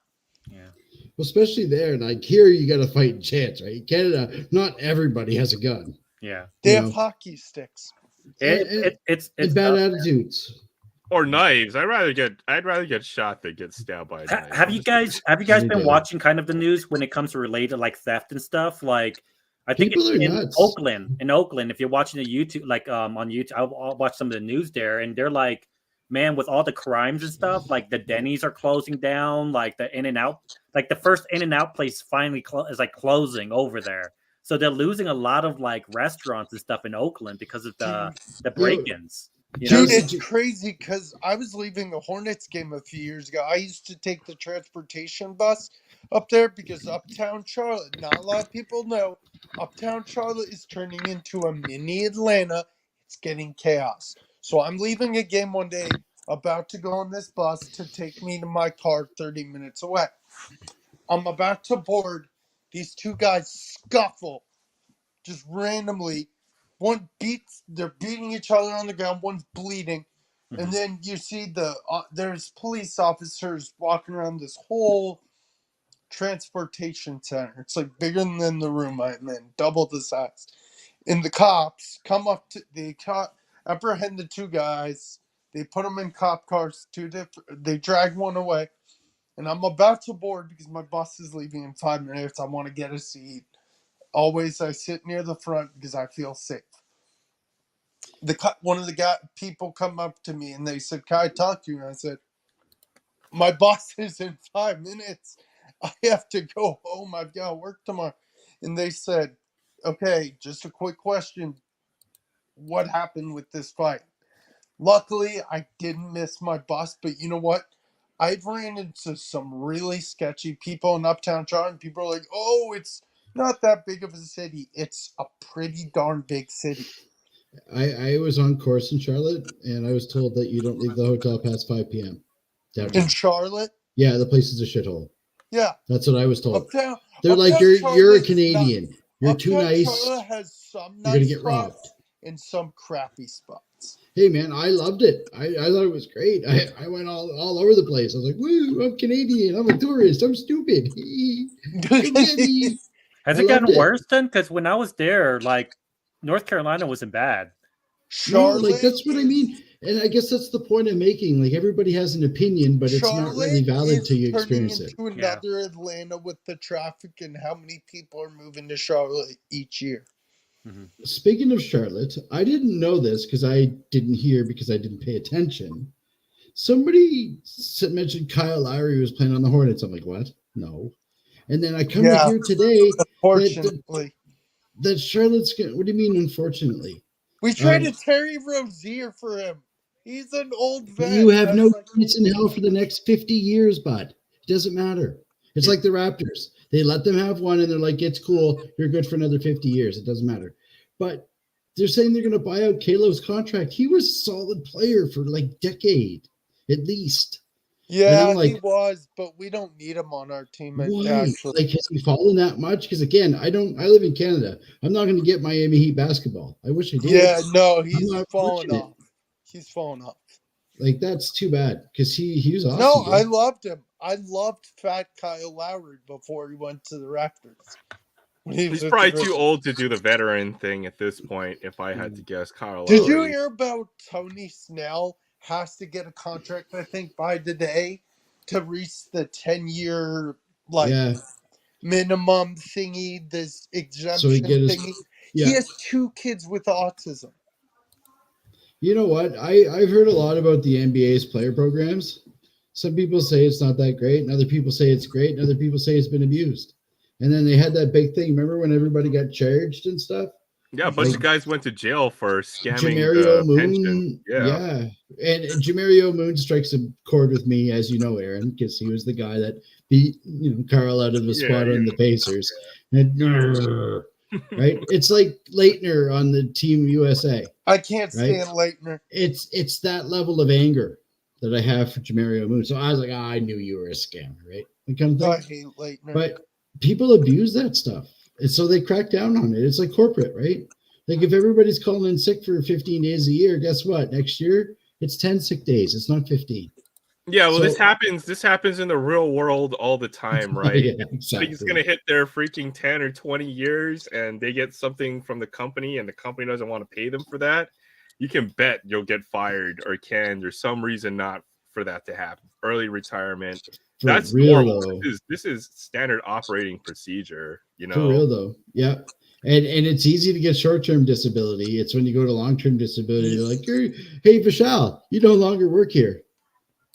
Speaker 3: Yeah.
Speaker 4: well, especially there. Like here, you got a fighting chance, right? Canada, not everybody has a gun.
Speaker 3: Yeah.
Speaker 2: They
Speaker 4: You
Speaker 2: have
Speaker 4: know.
Speaker 2: hockey sticks.
Speaker 3: It's
Speaker 4: And bad
Speaker 3: tough.
Speaker 4: attitudes.
Speaker 1: or knives. I'd rather get shot than get stabbed by a knife.
Speaker 3: Have you guys
Speaker 4: Any
Speaker 3: been
Speaker 4: day.
Speaker 3: watching kind of the news when it comes to related like theft and stuff? Like I think
Speaker 4: People
Speaker 3: it's
Speaker 4: are
Speaker 3: in
Speaker 4: nuts.
Speaker 3: Oakland, if you're watching the YouTube, like on YouTube, I'll watch some of the news there, and they're like, man, with all the crimes and stuff, like the Denny's are closing down, like the In-N-Out, like the first In-N-Out place finally is like closing over there. So they're losing a lot of like restaurants and stuff in Oakland because of the break-ins. You know?
Speaker 2: Dude, it's crazy because I was leaving the Hornets game a few years ago. I used to take the transportation bus up there because Uptown Charlotte, not a lot of people know, Uptown Charlotte is turning into a mini Atlanta. It's getting chaos. So I'm leaving a game one day, about to go on this bus to take me to my car 30 minutes away. I'm about to board. These two guys scuffle just randomly. They're beating each other on the ground. One's bleeding.
Speaker 3: Mhm.
Speaker 2: And then you see there's police officers walking around this whole transportation center. It's like bigger than the room I'm in, double the size. And the cops come up to, apprehend the two guys. They put them in cop cars. They drag one away. And I'm about to board because my bus is leaving in 5 minutes. I want to get a seat. Always, I sit near the front because I feel safe. One of the people come up to me and they said, "Can I talk to you?" And I said, "My boss is in 5 minutes. I have to go home. I've got to work tomorrow." And they said, "Okay, just a quick question. What happened with this fight?" Luckily, I didn't miss my bus, but you know what? I've ran into some really sketchy people in Uptown Charlotte, and people are like, "Oh, it's not that big of a city." It's a pretty darn big city.
Speaker 4: I was on course in Charlotte, and I was told that you don't leave the hotel past 5 p.m.
Speaker 2: In Charlotte?
Speaker 4: Yeah, the place is a shithole.
Speaker 2: Yeah.
Speaker 4: That's what I was told.
Speaker 2: Uptown,
Speaker 4: They're like,
Speaker 2: Uptown
Speaker 4: you're a
Speaker 2: Charlotte's
Speaker 4: Canadian. You're too
Speaker 2: Uptown
Speaker 4: nice.
Speaker 2: Charlotte has some
Speaker 4: You're gonna
Speaker 2: nice
Speaker 4: get robbed.
Speaker 2: spots and some crappy spots.
Speaker 4: Hey man, I loved it. I thought it was great. I went all over the place. I was like, woo, I'm Canadian. I'm a tourist. I'm stupid. Come get me.
Speaker 3: Has
Speaker 4: I
Speaker 3: it gotten
Speaker 4: loved it.
Speaker 3: worse then? Because when I was there, like North Carolina wasn't bad.
Speaker 4: No,
Speaker 2: Charlotte
Speaker 4: like that's what I mean. And I guess that's the point I'm making. Like everybody has an opinion, but it's not really valid till you experience it.
Speaker 2: turning into another Atlanta with the traffic and how many people are moving to Charlotte each year.
Speaker 3: Mm-hmm.
Speaker 4: Speaking of Charlotte, I didn't know this because I didn't hear because I didn't pay attention. Somebody mentioned Kyle Lowry was playing on the Hornets. I'm like, what? No. And then I come to hear today
Speaker 2: unfortunately
Speaker 4: that Charlotte's going. What do you mean, unfortunately?
Speaker 2: We traded Terry Rozier for him. He's an old vet.
Speaker 4: You have no chance in hell for the next 50 years, bud. It doesn't matter. It's like the Raptors. They let them have one, and they're like, it's cool. You're good for another 50 years. It doesn't matter. But they're saying they're going to buy out Kalo's contract. He was a solid player for like a decade, at least.
Speaker 2: Yeah,
Speaker 4: like,
Speaker 2: he was, but we don't need him on our team.
Speaker 4: why?
Speaker 2: Actually,
Speaker 4: Like, has he fallen that much? Because again, I live in Canada. I'm not going to get Miami Heat basketball. I wish I did.
Speaker 2: yeah, no,
Speaker 4: I'm
Speaker 2: he's
Speaker 4: not
Speaker 2: fallen
Speaker 4: pushing it.
Speaker 2: off. He's fallen off.
Speaker 4: Like, that's too bad because he was awesome.
Speaker 2: No, I
Speaker 4: dude.
Speaker 2: loved him. I loved Fat Kyle Lowry before he went to the Raptors. When he was
Speaker 1: He's
Speaker 2: with
Speaker 1: probably
Speaker 2: the
Speaker 1: too
Speaker 2: Grizzlies.
Speaker 1: old to do the veteran thing at this point, if I had to guess. Kyle
Speaker 2: Did you
Speaker 1: Lowry.
Speaker 2: hear about Tony Snell has to get a contract, I think, by today to reach the 10-year
Speaker 4: Yeah.
Speaker 2: minimum thingy, this exemption
Speaker 4: So he get his
Speaker 2: thingy?
Speaker 4: yeah.
Speaker 2: He has 2 kids with autism.
Speaker 4: You know what? I've heard a lot about the NBA's player programs. Some people say it's not that great, and other people say it's great, and other people say it's been abused. And then they had that big thing. Remember when everybody got charged and stuff?
Speaker 1: Yeah, a bunch
Speaker 4: Like,
Speaker 1: of guys went to jail for scamming
Speaker 4: Jamario
Speaker 1: the pension.
Speaker 4: Moon,
Speaker 1: Yeah.
Speaker 4: and Jamario Moon strikes a chord with me, as you know, Aaron, because he was the guy that beat Carl out of the spot on the Pacers. And, right? It's like Leitner on the Team USA.
Speaker 2: I can't
Speaker 4: Right?
Speaker 2: stand Leitner.
Speaker 4: It's that level of anger that I have for Jamario Moon. So I was like, I knew you were a scammer, right? That kind of
Speaker 2: I
Speaker 4: thing.
Speaker 2: hate Leitner.
Speaker 4: But people abuse that stuff. And so they crack down on it. It's like corporate, right? Like if everybody's calling in sick for 15 days a year, guess what? Next year, it's 10 sick days. It's not 15.
Speaker 1: Yeah, well,
Speaker 4: So-
Speaker 1: this happens in the real world all the time, right?
Speaker 4: Yeah, exactly.
Speaker 1: It's gonna hit their freaking 10 or 20 years, and they get something from the company, and the company doesn't want to pay them for that. You can bet you'll get fired or canned. There's some reason not for that to happen. Early retirement.
Speaker 4: For
Speaker 1: That's
Speaker 4: real,
Speaker 1: normal.
Speaker 4: though.
Speaker 1: This is standard operating procedure.
Speaker 4: For real though. Yeah. And it's easy to get short-term disability. It's when you go to long-term disability, they're like, hey, Vishal, you no longer work here.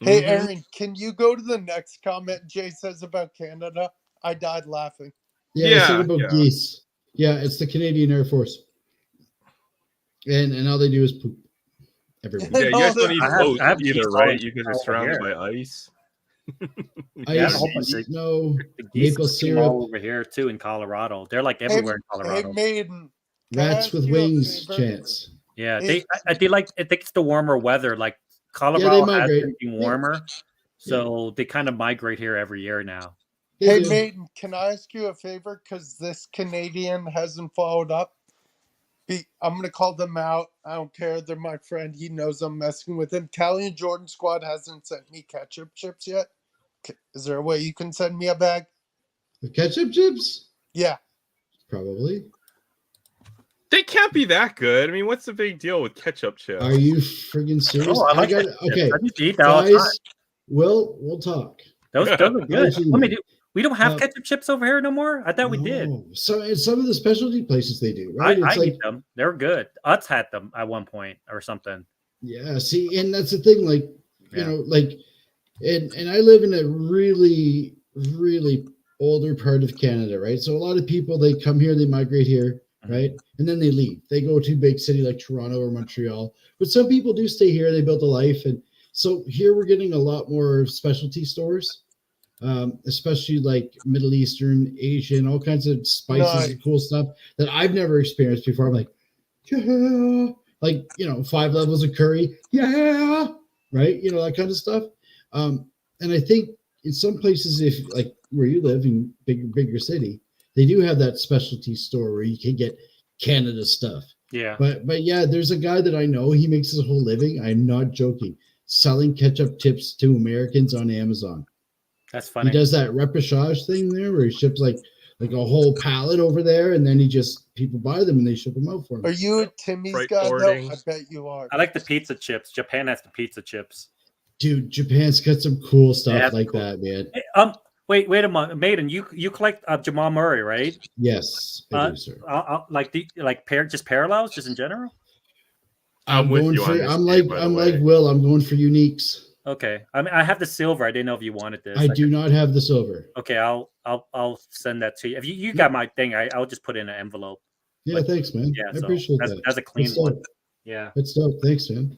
Speaker 2: Hey,
Speaker 1: Mhm.
Speaker 2: Aaron, can you go to the next comment Jay says about Canada? I died laughing.
Speaker 4: Yeah, I said
Speaker 1: Yeah,
Speaker 4: about
Speaker 1: yeah.
Speaker 4: geese. Yeah, it's the Canadian Air Force. And all they do is poop everywhere.
Speaker 1: Yeah, you guys don't eat
Speaker 3: I have-
Speaker 1: boats
Speaker 3: I have
Speaker 1: either,
Speaker 3: geese
Speaker 1: right?
Speaker 3: all
Speaker 1: You guys are
Speaker 3: over
Speaker 1: surrounded
Speaker 3: here.
Speaker 1: by ice.
Speaker 3: Yeah,
Speaker 4: Ice,
Speaker 3: a whole bunch of-
Speaker 4: snow,
Speaker 3: The geese
Speaker 4: maple
Speaker 3: seem
Speaker 4: syrup,
Speaker 3: all over here too in Colorado. They're like everywhere in
Speaker 2: Hey,
Speaker 3: Colorado.
Speaker 2: Maiden. can I
Speaker 4: rats
Speaker 2: ask
Speaker 4: with
Speaker 2: you a
Speaker 4: wings
Speaker 2: favor?
Speaker 4: chance.
Speaker 3: Yeah,
Speaker 2: Hey.
Speaker 3: I think it's the warmer weather. Like Colorado has
Speaker 4: migrate.
Speaker 3: been getting warmer, so they kind of migrate here every year now.
Speaker 4: They
Speaker 2: Hey,
Speaker 4: do.
Speaker 2: Maiden, can I ask you a favor? Because this Canadian hasn't followed up. I'm going to call them out. I don't care. They're my friend. He knows I'm messing with him. Callie and Jordan Squad hasn't sent me ketchup chips yet. Is there a way you can send me a bag?
Speaker 4: The ketchup chips?
Speaker 2: Yeah.
Speaker 4: Probably.
Speaker 1: They can't be that good. I mean, what's the big deal with ketchup chips?
Speaker 4: Are you friggin' serious?
Speaker 3: Oh, I like
Speaker 4: got
Speaker 3: that.
Speaker 4: okay,
Speaker 3: I used to eat that all the time.
Speaker 4: guys. We'll talk.
Speaker 3: Those are good.
Speaker 4: Actually,
Speaker 3: Let me do. We don't have
Speaker 4: uh,
Speaker 3: ketchup chips over here no more. I thought we did.
Speaker 4: No. So in some of the specialty places they do, right?
Speaker 3: I
Speaker 4: It's like
Speaker 3: eat them. They're good. Utz had them at one point or something.
Speaker 4: yeah, see, and that's the thing, like
Speaker 3: Yeah.
Speaker 4: and I live in a really, really older part of Canada, right? So a lot of people they come here, they migrate here, right? And then they leave. They go to a big city like Toronto or Montreal. But some people do stay here, they build a life. And so here we're getting a lot more specialty stores. Especially like Middle Eastern, Asian, all kinds of spices and cool stuff that I've never experienced before. I'm like, yeah, like 5 levels of curry, yeah, right, that kind of stuff. And I think in some places, if like where you live in bigger city, they do have that specialty store where you can get Canada stuff.
Speaker 3: Yeah.
Speaker 4: But yeah, there's a guy that I know. He makes his whole living. I'm not joking, selling ketchup tips to Americans on Amazon.
Speaker 3: That's funny.
Speaker 4: He does that repechage thing there where he ships like a whole pallet over there, and then people buy them and they ship them out for him.
Speaker 2: Are you a Timmy's
Speaker 1: Freight
Speaker 2: guy, though?
Speaker 1: forwarding.
Speaker 2: I bet you are.
Speaker 3: I like the pizza chips. Japan has the pizza chips.
Speaker 4: Dude, Japan's got some cool stuff
Speaker 3: Yeah,
Speaker 4: like
Speaker 3: cool.
Speaker 4: that, man.
Speaker 3: Hey, wait a moment, Maiden. You collect Jamal Murray, right?
Speaker 4: Yes, I do, sir.
Speaker 3: Like parallels, just in general.
Speaker 1: I'm with
Speaker 4: going
Speaker 1: you
Speaker 4: for.
Speaker 1: on this,
Speaker 4: I'm
Speaker 1: Dave, by the
Speaker 4: like
Speaker 1: way.
Speaker 4: Will. I'm going for uniques.
Speaker 3: Okay. I mean, I have the silver. I didn't know if you wanted this.
Speaker 4: I do not have the silver.
Speaker 3: Okay, I'll send that to you. If you got my thing, I'll just put it in an envelope.
Speaker 4: Yeah, thanks, man.
Speaker 3: Yeah,
Speaker 4: I
Speaker 3: so
Speaker 4: appreciate
Speaker 3: that's,
Speaker 4: that.
Speaker 3: that's a clean
Speaker 4: That's
Speaker 3: one.
Speaker 4: dope.
Speaker 3: Yeah.
Speaker 4: That's dope. Thanks, man.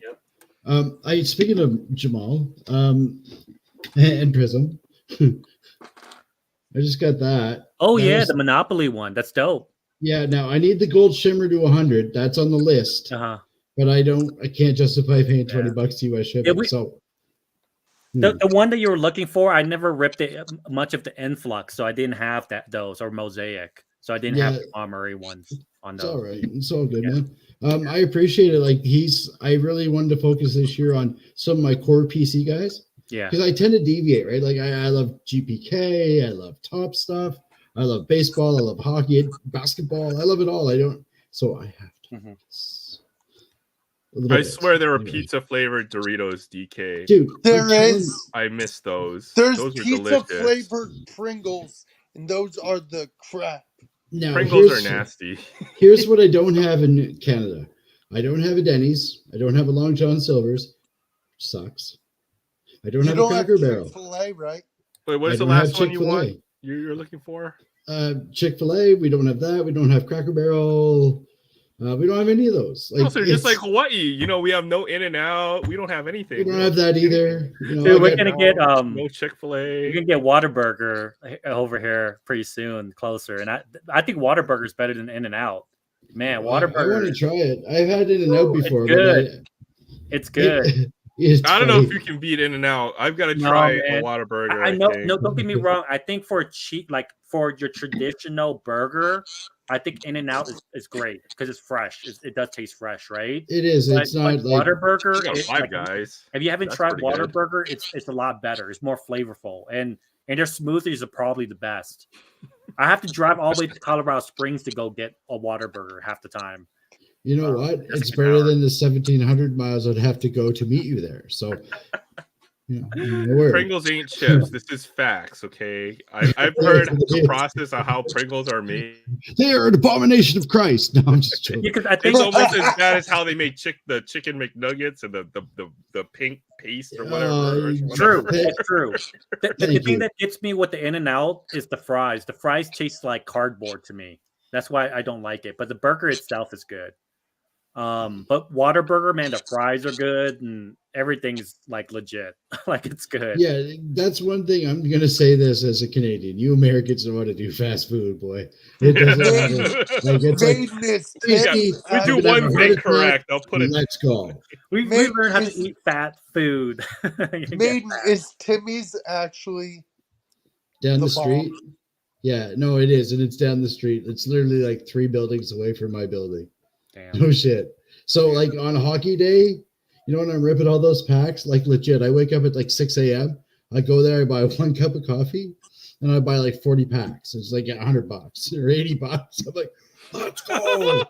Speaker 3: Yep.
Speaker 4: Speaking of Jamal, and Prism, I just got that.
Speaker 3: Oh
Speaker 4: That
Speaker 3: yeah,
Speaker 4: was-
Speaker 3: the Monopoly one. That's dope.
Speaker 4: Yeah, now I need the gold shimmer to 100. That's on the list.
Speaker 3: Uh huh.
Speaker 4: But I can't justify paying $20 US shipping.
Speaker 3: Yeah,
Speaker 4: So
Speaker 3: The one that you were looking for, I never ripped it much of the influx, so I didn't have those or mosaic, so I didn't have the armory ones on
Speaker 4: It's
Speaker 3: those.
Speaker 4: all right. It's all good, man. I appreciate it. Like I really wanted to focus this year on some of my core PC guys.
Speaker 3: Yeah.
Speaker 4: Because I tend to deviate, right? Like I love GPK, I love top stuff, I love baseball, I love hockey, basketball, I love it all. So I have to.
Speaker 3: Mhm.
Speaker 1: I swear there were pizza flavored Doritos, DK.
Speaker 4: Dude,
Speaker 2: There is.
Speaker 1: I miss those.
Speaker 2: There's
Speaker 1: Those were
Speaker 2: pizza
Speaker 1: delicious.
Speaker 2: flavored Pringles, and those are the crap.
Speaker 4: Now,
Speaker 1: Pringles are nasty.
Speaker 4: Here's what I don't have in Canada. I don't have a Denny's. I don't have a Long John Silver's. Sucks. I don't have a Cracker Barrel.
Speaker 2: Chick-fil-A, right?
Speaker 1: Wait, what is the last one you want? You're looking for?
Speaker 4: Chick-fil-A. We don't have that. We don't have Cracker Barrel. We don't have any of those.
Speaker 1: Like, so just like Hawaii, you know, we have no In-N-Out. We don't have anything.
Speaker 4: We don't have that either. You know,
Speaker 3: dude, we're gonna get
Speaker 1: no Chick-fil-A.
Speaker 3: We're gonna get Whataburger over here pretty soon, closer. And I think Whataburger is better than In-N-Out. Man, Whataburger.
Speaker 4: I want to try it. I've had In-N-Out before.
Speaker 3: It's good. It's good.
Speaker 1: I don't know if you can beat In-N-Out. I've got to try a Whataburger.
Speaker 3: I know. No, don't get me wrong. I think for a cheap, like for your traditional burger, I think In-N-Out is great because it's fresh. It does taste fresh, right?
Speaker 4: It is. It's not like
Speaker 3: Whataburger.
Speaker 1: Five Guys.
Speaker 3: If you haven't tried Whataburger, it's a lot better. It's more flavorful, and their smoothies are probably the best. I have to drive all the way to Colorado Springs to go get a Whataburger half the time.
Speaker 4: You know what? It's better than the 1,700 miles I'd have to go to meet you there. So,
Speaker 1: Pringles ain't chips. This is facts, okay? I've heard the process of how Pringles are made.
Speaker 4: They are an abomination of Christ. No, I'm just joking.
Speaker 3: Because I think
Speaker 1: it's almost as bad as how they make the chicken McNuggets and the pink paste or whatever.
Speaker 3: True, it's true. The thing that gets me with the In-N-Out is the fries. The fries taste like cardboard to me. That's why I don't like it. But the burger itself is good. But Whataburger, man, the fries are good and everything is like legit. Like it's good.
Speaker 4: Yeah, that's one thing. I'm gonna say this as a Canadian. You Americans know how to do fast food, boy. It doesn't matter. Like it's
Speaker 1: we do one thing correct. I'll put it.
Speaker 4: Let's go.
Speaker 3: We learned how to eat fat food.
Speaker 2: Maiden, is Timmy's actually
Speaker 4: down the street? Yeah, no, it is, and it's down the street. It's literally like 3 buildings away from my building.
Speaker 3: Damn.
Speaker 4: No shit. So like on hockey day, you know, when I'm ripping all those packs, like legit, I wake up at like 6 a.m. I go there, I buy 1 cup of coffee, and I buy like 40 packs. It's like $100 or $80. I'm like, let's go.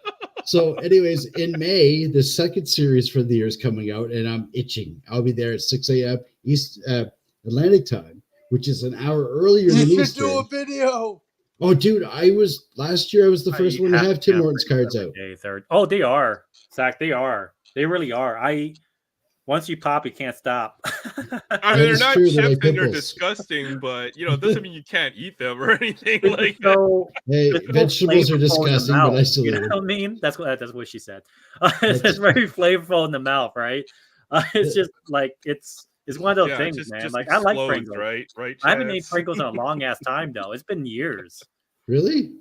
Speaker 4: So, anyways, in May, the second series for the year is coming out, and I'm itching. I'll be there at 6 a.m. East Atlantic time, which is an hour earlier than Eastern.
Speaker 2: You should do a video.
Speaker 4: Oh, dude, last year I was the first one to have Tim Hortons cards out.
Speaker 3: Oh, they are. Zach, they are. They really are. Once you pop, you can't stop.
Speaker 1: I mean, they're not chips and they're disgusting, but you know, it doesn't mean you can't eat them or anything like that.
Speaker 4: Hey, vegetables are disgusting, but I still eat them.
Speaker 3: You know what I mean? That's what she said. It's very flavorful in the mouth, right? It's just like it's one of those things, man. Like I like Pringles,
Speaker 1: right?
Speaker 3: I haven't ate Pringles in a long ass time though. It's been years.
Speaker 4: Really?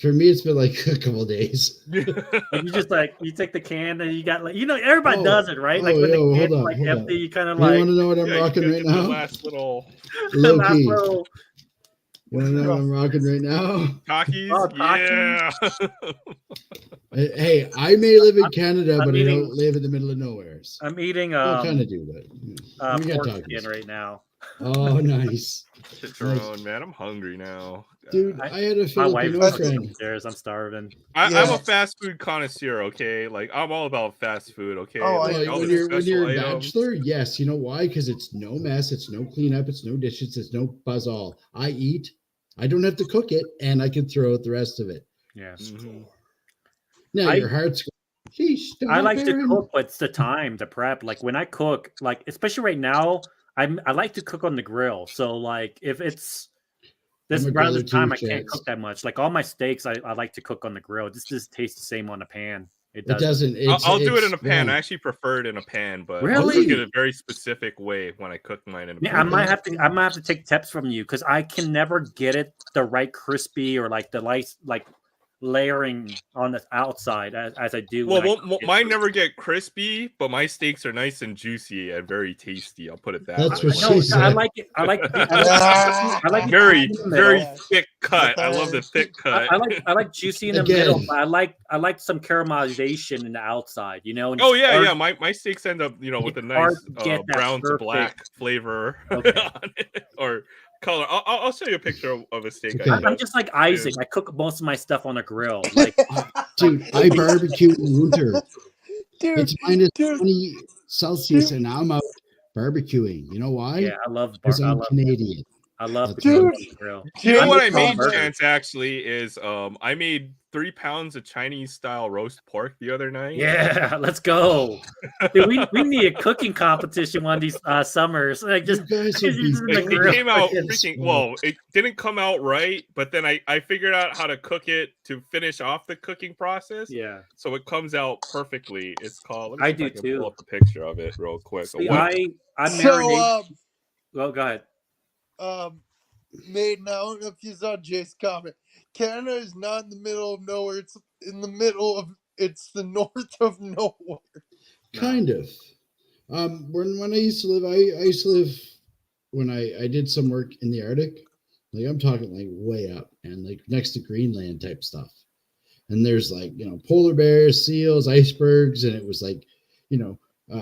Speaker 4: For me, it's been like a couple of days.
Speaker 3: And you just like you take the can and you got like everybody does it, right? Like when the can's like empty, you kind of like.
Speaker 4: You want to know what I'm rocking right now?
Speaker 1: Last little
Speaker 4: low key. You want to know what I'm rocking right now?
Speaker 1: Takis?
Speaker 3: Oh,
Speaker 1: yeah.
Speaker 4: Hey, I may live in Canada, but I don't live in the middle of nowhere. So
Speaker 3: I'm eating.
Speaker 4: I kind of do, but
Speaker 3: pork skin right now.
Speaker 4: Oh, nice.
Speaker 1: Nice. Man, I'm hungry now.
Speaker 4: Dude, I had a Filipino friend.
Speaker 3: I'm starving.
Speaker 1: I'm a fast food connoisseur, okay? Like, I'm all about fast food, okay?
Speaker 2: Oh,
Speaker 1: like,
Speaker 4: when you're a bachelor, yes. You know why? Because it's no mess, it's no cleanup, it's no dishes, it's no buzz all. I eat, I don't have to cook it, and I can throw out the rest of it.
Speaker 3: Yeah.
Speaker 1: Mm-hmm.
Speaker 4: Now, your heart's... Sheesh,
Speaker 3: I like to cook, but it's the time to prep. Like, when I cook, like, especially right now, I like to cook on the grill. So, like, if it's... around this time, I can't cook that much. Like all my steaks, I like to cook on the grill. This just tastes the same on the pan. It doesn't.
Speaker 1: I'll do it in a pan. I actually prefer it in a pan, but I'll cook it a very specific way when I cook mine in a pan.
Speaker 3: I might have to take tips from you because I can never get it the right crispy or like the light. Like layering on the outside as I do.
Speaker 1: Well,
Speaker 3: when I cook it.
Speaker 1: mine never get crispy, but my steaks are nice and juicy and very tasty. I'll put it that
Speaker 4: That's
Speaker 1: way.
Speaker 4: what she said.
Speaker 3: I like it. I like
Speaker 1: very,
Speaker 3: juicy in the
Speaker 1: very
Speaker 3: middle.
Speaker 1: thick cut. I love the thick cut.
Speaker 3: I like juicy in the
Speaker 4: Again.
Speaker 3: middle. But I like some caramelization in the outside. You know. And
Speaker 1: Oh
Speaker 3: it's
Speaker 1: yeah,
Speaker 3: hard-
Speaker 1: yeah. My steaks end up, with a
Speaker 3: It's hard
Speaker 1: nice
Speaker 3: to get that
Speaker 1: brown to
Speaker 3: perfect-
Speaker 1: black flavor
Speaker 3: Okay.
Speaker 1: on it, or color. I'll show you a picture of a steak.
Speaker 4: Okay.
Speaker 1: I
Speaker 3: I'm just like Isaac. I cook most of my stuff on a grill. Like
Speaker 4: Dude, I barbecue in winter.
Speaker 2: Dude,
Speaker 4: It's minus
Speaker 2: dude.
Speaker 4: 20 Celsius, and I'm out barbecuing. You know why?
Speaker 3: yeah, I love
Speaker 4: Because I'm Canadian.
Speaker 3: I love
Speaker 4: That's
Speaker 3: the
Speaker 4: right.
Speaker 3: grill.
Speaker 1: You know
Speaker 2: Dude,
Speaker 1: what I
Speaker 3: I'm
Speaker 1: made,
Speaker 3: burgers.
Speaker 1: Chance, actually, is I made 3 pounds of Chinese style roast pork the other night.
Speaker 3: Yeah, let's go. Dude, we need a cooking competition one of these summers. Like
Speaker 4: You
Speaker 3: just
Speaker 4: guys would be
Speaker 3: the
Speaker 1: It
Speaker 3: grill.
Speaker 1: came out
Speaker 3: Freaking
Speaker 1: freaking well. It didn't come out right, but then I figured out how to cook it to finish off the cooking process.
Speaker 3: Yeah.
Speaker 1: So it comes out perfectly. It's called.
Speaker 3: I
Speaker 1: see if
Speaker 3: do
Speaker 1: can
Speaker 3: too.
Speaker 1: Pull up a picture of it real quick.
Speaker 3: See,
Speaker 1: What-
Speaker 3: I marinate.
Speaker 2: So,
Speaker 3: Well, go ahead.
Speaker 2: Maiden, I don't know if you saw Jay's comment. Canada is not in the middle of nowhere. It's in the middle of. It's the north of nowhere.
Speaker 4: Kind of. When I used to live, I used to live when I did some work in the Arctic. Like I'm talking like way up and like next to Greenland type stuff. And there's like polar bears, seals, icebergs, and it was like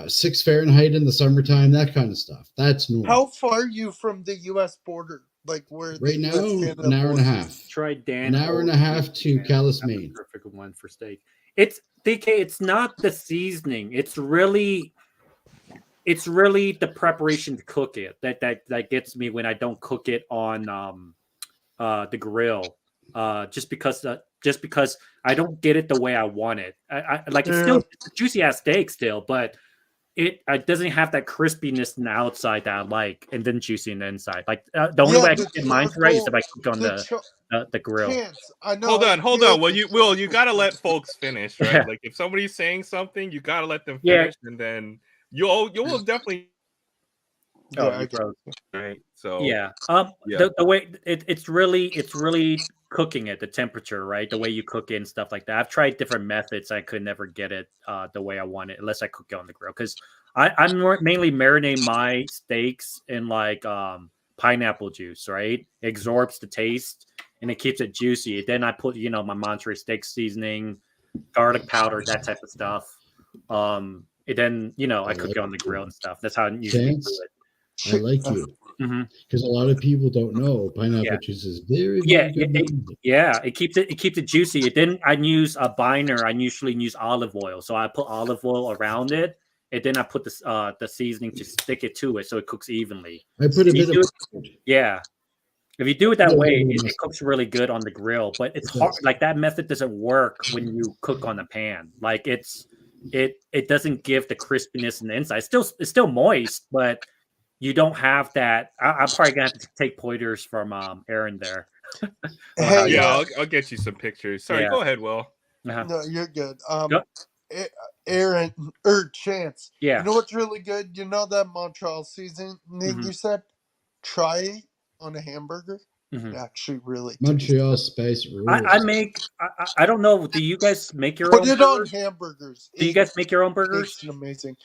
Speaker 4: 6 Fahrenheit in the summertime, that kind of stuff. That's normal.
Speaker 2: How far are you from the U.S. border? Like where?
Speaker 4: Right
Speaker 2: the
Speaker 4: now,
Speaker 2: US-Canada
Speaker 4: an hour and a
Speaker 2: border
Speaker 4: half.
Speaker 2: is?
Speaker 3: Try Dan.
Speaker 4: An hour and a half to Calais,
Speaker 3: That's the
Speaker 4: Maine.
Speaker 3: perfect one for steak. It's DK. It's not the seasoning. It's really the preparation to cook it that gets me when I don't cook it on the grill. Just because I don't get it the way I want it. I like it's still it's a juicy ass steak still, but it doesn't have that crispiness in the outside that I like, and then juicy in the inside. Like the only way I can get mine right is if I cook on the grill.
Speaker 2: Chance, I know.
Speaker 1: Hold
Speaker 2: I
Speaker 1: on, hold
Speaker 2: feel
Speaker 1: on. Well,
Speaker 2: this.
Speaker 1: you gotta let folks finish, right?
Speaker 3: Yeah.
Speaker 1: Like if somebody's saying something, you gotta let them
Speaker 3: Yeah.
Speaker 1: finish, and then you will definitely.
Speaker 2: Yeah,
Speaker 3: Oh,
Speaker 2: I get it.
Speaker 1: Right. So
Speaker 3: Yeah.
Speaker 1: Yeah.
Speaker 3: The way it's really cooking it, the temperature, right? The way you cook it and stuff like that. I've tried different methods. I could never get it the way I want it unless I cook it on the grill. Because I'm mainly marinate my steaks in like pineapple juice, right? It absorbs the taste and it keeps it juicy. Then I put my Monterey steak seasoning, garlic powder, that type of stuff. And then I cook it on the grill and stuff. That's how I usually do
Speaker 4: Chance?
Speaker 3: it.
Speaker 4: I like you
Speaker 3: Mm-hmm.
Speaker 4: because a lot of people don't know pineapple
Speaker 3: Yeah.
Speaker 4: juice is very,
Speaker 3: Yeah,
Speaker 4: very good.
Speaker 3: Yeah, it keeps it juicy. Then I use a binder. I usually use olive oil, so I put olive oil around it, and then I put the seasoning to stick it to it, so it cooks evenly.
Speaker 4: I put a
Speaker 3: You
Speaker 4: bit
Speaker 3: do
Speaker 4: of
Speaker 3: Yeah, if you do it that
Speaker 4: Yeah,
Speaker 3: way,
Speaker 4: yeah,
Speaker 3: it cooks really good on the grill. But it's
Speaker 4: It
Speaker 3: hard.
Speaker 4: does.
Speaker 3: Like that method doesn't work when you cook on the pan. Like it doesn't give the crispiness in the inside. It's still moist, but you don't have that. I'm probably gonna have to take pointers from Aaron there.
Speaker 2: Hey,
Speaker 1: yeah, I'll get you some pictures. Sorry,
Speaker 3: Yeah.
Speaker 1: go ahead, Will.
Speaker 3: Uh-huh.
Speaker 2: no, you're good.
Speaker 3: Go-
Speaker 2: Aaron or Chance.
Speaker 3: Yeah.
Speaker 2: You know what's really good? You know that Montreal seasoning
Speaker 3: Mhm.
Speaker 2: you said? Try it on a hamburger.
Speaker 3: Mhm.
Speaker 2: Actually, really.
Speaker 4: Montreal spice rules.
Speaker 3: I make. I don't know. Do you guys make your
Speaker 2: Put
Speaker 3: own
Speaker 2: it on
Speaker 3: burgers?
Speaker 2: hamburgers.
Speaker 3: Do you guys make your own burgers?
Speaker 2: It's amazing.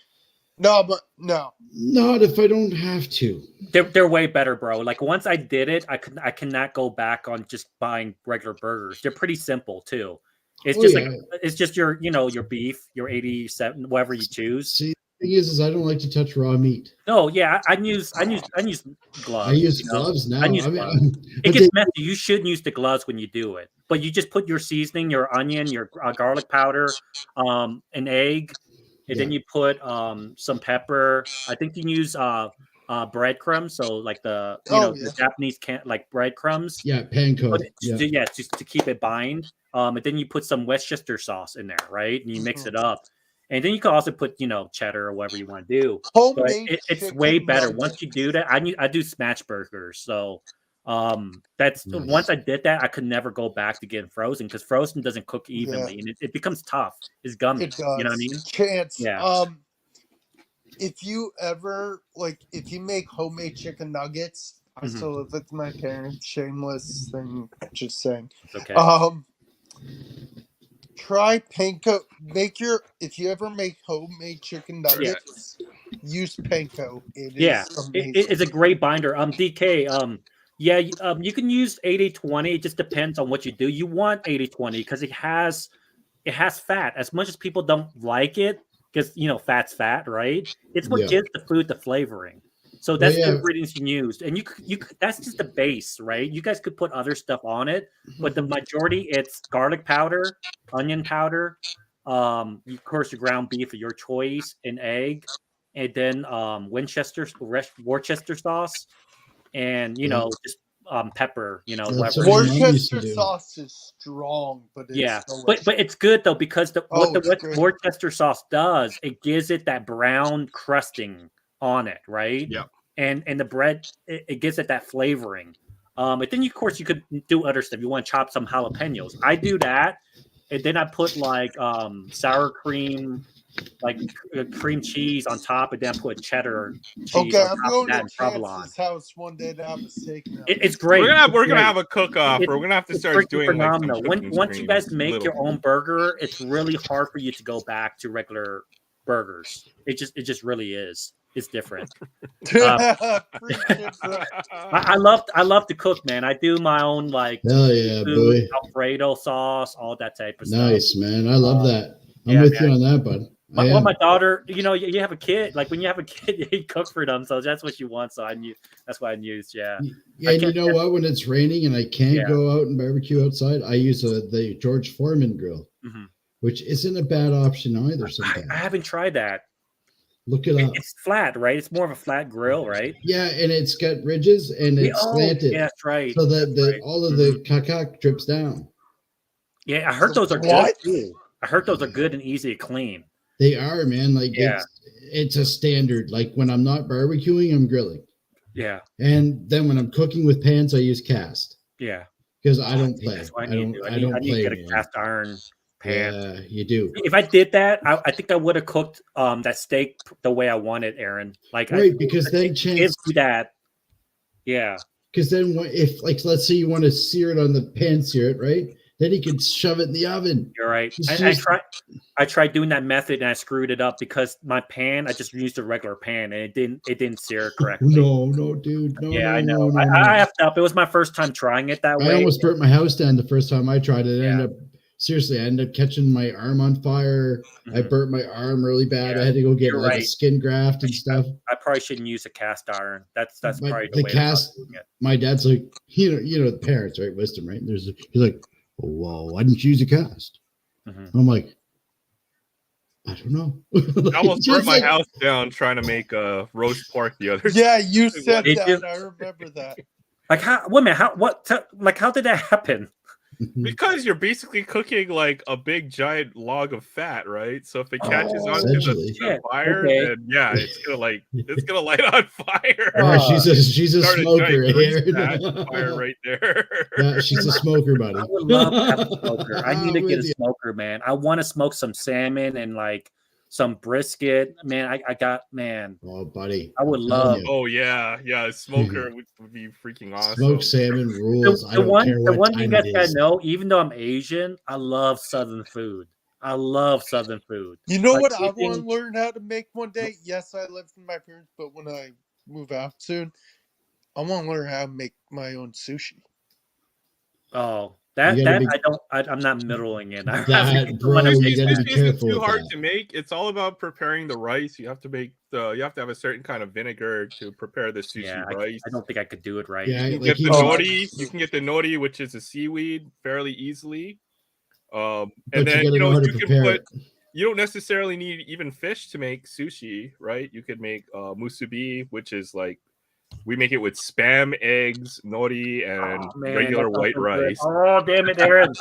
Speaker 2: No, but no.
Speaker 4: Not if I don't have to.
Speaker 3: They're way better, bro. Like once I did it, I cannot go back on just buying regular burgers. They're pretty simple too. It's
Speaker 4: Oh,
Speaker 3: just
Speaker 4: yeah.
Speaker 3: like it's just your your beef, your 87, whatever you choose.
Speaker 4: See, the thing is I don't like to touch raw meat.
Speaker 3: No, yeah, I use gloves.
Speaker 4: I use
Speaker 3: you know?
Speaker 4: gloves now.
Speaker 3: I use
Speaker 4: I mean,
Speaker 3: gloves. It gets messy. You should use the gloves when you do it, but you just put your seasoning, your onion, your garlic powder, an egg, and then you put some pepper. I think you can use breadcrumbs, so like the the Japanese can't like breadcrumbs.
Speaker 4: yeah, panko. Yeah.
Speaker 3: Just to keep it bind. And then you put some Worcestershire sauce in there, right? And you mix it up. And then you can also put, cheddar or whatever you want to do. But it's way better once you do that. I do smash burgers, so that's
Speaker 4: Nice.
Speaker 3: once I did that, I could never go back to getting frozen because frozen doesn't cook evenly and it becomes tough. It's gummy.
Speaker 2: It does.
Speaker 3: You know what I mean?
Speaker 2: Chance.
Speaker 3: Yeah.
Speaker 2: If you ever if you make homemade chicken nuggets, I still live with my parents. Shameless thing, just saying.
Speaker 3: It's okay.
Speaker 2: Try panko. If you ever make homemade chicken nuggets, use panko. It
Speaker 3: Yeah,
Speaker 2: is amazing.
Speaker 3: it's a great binder. DK, yeah, you can use 80-20. It just depends on what you do. You want 80-20 because it has fat. As much as people don't like it, because fat's fat, right? It's what gives the food the flavoring. So that's the ingredients you used, and you that's just the base, right? You guys could put other stuff on it, but the majority it's garlic powder, onion powder, of course your ground beef of your choice, an egg, and then Worcester sauce, and just pepper,
Speaker 4: That's
Speaker 3: whatever.
Speaker 4: what my mom used to
Speaker 2: Worcester
Speaker 4: do.
Speaker 2: sauce is strong, but it's delicious.
Speaker 3: but it's good though because what
Speaker 2: good.
Speaker 3: Worcester sauce does, it gives it that brown crusting on it, right?
Speaker 1: Yeah.
Speaker 3: And the bread, it gives it that flavoring. And then of course you could do other stuff. You want to chop some jalapenos. I do that, and then I put like sour cream, like cream cheese on top, and then I put cheddar cheese
Speaker 2: Okay,
Speaker 3: on
Speaker 2: I'm
Speaker 3: top of
Speaker 2: going
Speaker 3: that
Speaker 2: to
Speaker 3: and provolone.
Speaker 2: Chance's house one day to have a steak.
Speaker 3: It's great.
Speaker 1: We're gonna have a cook-off. We're gonna have to start doing
Speaker 3: phenomenal.
Speaker 1: like some
Speaker 3: Once you guys make your own burger, it's really hard for you to go back to regular burgers. It just really is. It's different. I love to cook, man. I do my own like
Speaker 4: Hell yeah,
Speaker 3: food,
Speaker 4: boy.
Speaker 3: Alfredo sauce, all that type of stuff.
Speaker 4: Nice, man. I love that. I'm with you on that, bud.
Speaker 3: My daughter, you have a kid. Like when you have a kid, you cook for them, so that's what you want. So I knew that's what I used. Yeah.
Speaker 4: Yeah, and you know what? When it's raining and I can't go out and barbecue outside, I use the George Foreman grill, which isn't a bad option either. Sometimes
Speaker 3: I haven't tried that.
Speaker 4: Look it up.
Speaker 3: It's flat, right? It's more of a flat grill, right?
Speaker 4: Yeah, and it's got ridges and it's slanted.
Speaker 3: Yeah, that's right.
Speaker 4: So that all of the caca drips down.
Speaker 3: Yeah, I heard those are good too. I heard those are good and easy to clean.
Speaker 4: They are, man. Like it's a standard. Like when I'm not barbecuing, I'm grilling.
Speaker 3: Yeah.
Speaker 4: And then when I'm cooking with pans, I use cast.
Speaker 3: Yeah.
Speaker 4: Because I don't play.
Speaker 3: That's what I need to get a cast iron pan.
Speaker 4: Yeah, you do.
Speaker 3: If I did that, I think I would have cooked that steak the way I wanted, Aaron. Like
Speaker 4: because then
Speaker 3: chance that. Yeah.
Speaker 4: Because then if let's say you want to sear it on the pan, sear it, right? Then you can shove it in the oven.
Speaker 3: You're right. I tried doing that method and I screwed it up because my pan, I just used a regular pan and it didn't sear correctly.
Speaker 4: No, dude. No,
Speaker 3: yeah,
Speaker 4: no,
Speaker 3: I know.
Speaker 4: No,
Speaker 3: I effed up. It was my first time trying it that way.
Speaker 4: I almost burnt my house down the first time I tried it. I ended up catching my arm on fire. I burnt my arm really bad. I had to go get a skin graft and stuff.
Speaker 3: I probably shouldn't use a cast iron. That's probably the way
Speaker 4: cast. My dad's like, you know, the parents, right? Wisdom, right? He's like, whoa, why didn't you use a cast? I'm like, I don't know.
Speaker 1: I almost burnt my house down trying to make a roast pork the other day.
Speaker 2: Yeah, you said that. I remember that.
Speaker 3: Like how? Wait a minute. How did that happen?
Speaker 1: Because you're basically cooking like a big giant log of fat, right? So if it catches on to the fire, then it's gonna light on fire.
Speaker 4: She's a smoker here.
Speaker 1: Fire right there.
Speaker 4: Yeah, she's a smoker, buddy.
Speaker 3: I would love to have a smoker. I need to get a smoker, man. I want to smoke some salmon and like some brisket, man.
Speaker 4: Oh, buddy,
Speaker 3: I would love.
Speaker 1: Oh yeah, a smoker would be freaking awesome.
Speaker 4: Smoked salmon rules.
Speaker 3: The one you guys gotta know. Even though I'm Asian, I love Southern food. I love Southern food.
Speaker 2: You know what I want to learn how to make one day? Yes, I live with my parents, but when I move out soon, I want to learn how to make my own sushi.
Speaker 3: Oh. I'm not middling in.
Speaker 1: It's too hard to make. It's all about preparing the rice. You have to have a certain kind of vinegar to prepare the sushi rice.
Speaker 3: I don't think I could do it right.
Speaker 1: Yeah, you can get the nori, which is a seaweed, fairly easily. And then you don't necessarily need even fish to make sushi, right? You could make musubi, which is like we make it with Spam, eggs, nori, and regular white rice.
Speaker 3: Oh, damn it, Aaron.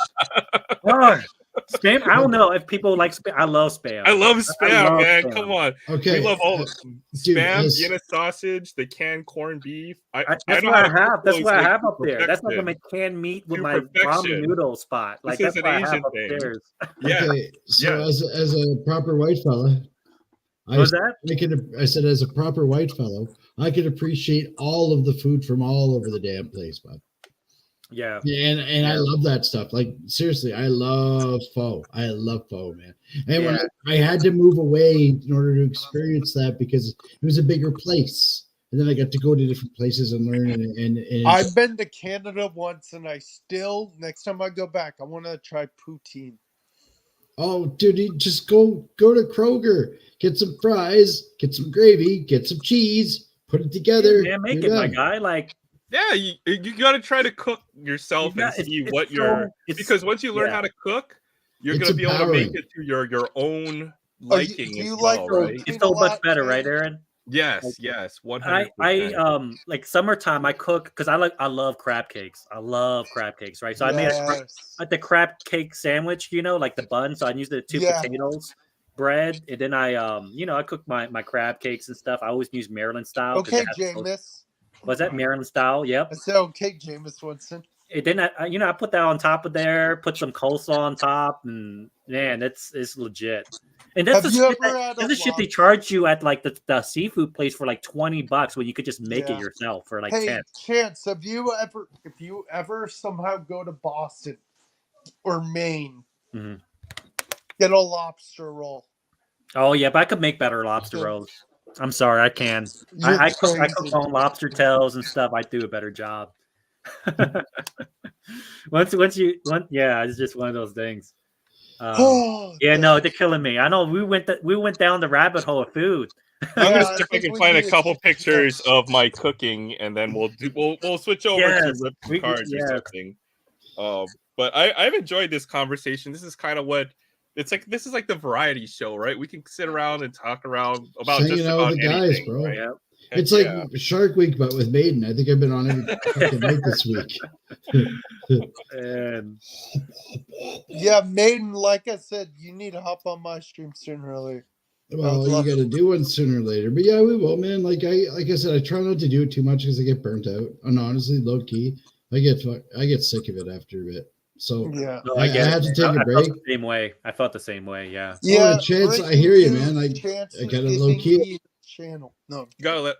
Speaker 3: Spam? I don't know if people like Spam. I love Spam.
Speaker 1: I love Spam, man. Spam. Come on.
Speaker 4: Okay.
Speaker 1: We love all of them. Spam, Vienna sausage, the canned corned beef.
Speaker 3: That's what I have. That's what I have up there. That's like my canned meat with my ramen noodle spot. Like that's what I have upstairs.
Speaker 1: Yeah.
Speaker 4: Okay. So as a proper white fella, I said as a proper white fellow, I could appreciate all of the food from all over the damn place, bud.
Speaker 3: Yeah.
Speaker 4: And I love that stuff. Like seriously, I love pho. I love pho, man. And when I had to move away in order to experience that because it was a bigger place. And then I got to go to different places and learn. And
Speaker 2: I've been to Canada once, and I still, next time I go back, I want to try poutine.
Speaker 4: Oh, dude, you just go to Kroger, get some fries, get some gravy, get some cheese, put it together.
Speaker 3: Yeah, make it, my guy. Like,
Speaker 1: yeah, you got to try to cook yourself and see what because once you learn how to cook, you're going to be able to make it to your own liking as well, right?
Speaker 3: It's so much better, right, Aaron?
Speaker 1: Yes, yes, 100%.
Speaker 3: I like summertime. I cook because I love crab cakes. I love crab cakes, right? So I made the crab cake sandwich, like the bun. So I used the two potatoes, bread, and then I cook my crab cakes and stuff. I always use Maryland style.
Speaker 2: Okay, Jameis.
Speaker 3: Was that Maryland style? Yep.
Speaker 2: I said okay, Jameis Winston.
Speaker 3: And then I put that on top of there, put some coleslaw on top, and man, it's legit. And that's the shit they charge you at like the seafood place for like $20 when you could just make it yourself for like 10.
Speaker 2: Chance, if you ever somehow go to Boston or Maine, get a lobster roll.
Speaker 3: Oh yeah, but I could make better lobster rolls. I'm sorry, I can. I cook on lobster tails and stuff. I do a better job. It's just one of those things. No, they're killing me. I know we went down the rabbit hole of food.
Speaker 1: I'm gonna see if I can find a couple pictures of my cooking, and then we'll switch over to rip cards or something. But I've enjoyed this conversation. This is kind of what it's like. This is like the variety show, right? We can sit around and talk around about just about anything, guys, bro. Right?
Speaker 4: Yep. It's like Shark Week, but with Maiden. I think I've been on every fucking night this week.
Speaker 2: Yeah, Maiden, like I said, you need to hop on my stream sooner or later.
Speaker 4: Well, you got to do one sooner or later. But yeah, we will, man. Like I said, I try not to do it too much because I get burnt out. And honestly, low key, I get sick of it after a bit. So I had to take a break.
Speaker 3: I felt the same way. Yeah.
Speaker 4: Yeah, Chance, I hear you, man. I got a low key.
Speaker 2: Channel. No,
Speaker 1: you gotta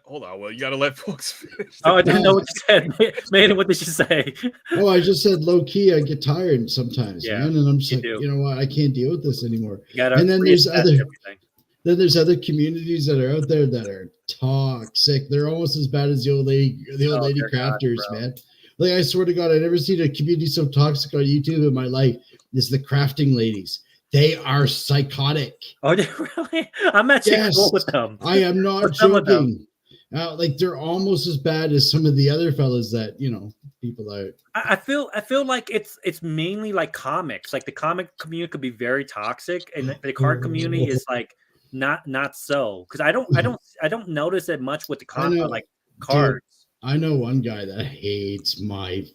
Speaker 1: you gotta let folks finish.
Speaker 3: Oh, I didn't know what you said. Maiden, what did you say?
Speaker 4: Oh, I just said low key. I get tired sometimes, man, and I'm just like, you know what? I can't deal with this anymore. And then there's other communities that are out there that are toxic. They're almost as bad as the old lady crafters, man. Like I swear to God, I've never seen a community so toxic on YouTube in my life. It's the crafting ladies. They are psychotic.
Speaker 3: Oh, really? I'm actually cool with them.
Speaker 4: I am not joking. Like they're almost as bad as some of the other fellas that people are.
Speaker 3: I feel like it's mainly like comics. Like the comic community could be very toxic, and the card community is like not so. Because I don't notice it much with the like cards.
Speaker 4: Dude, I know one guy that hates my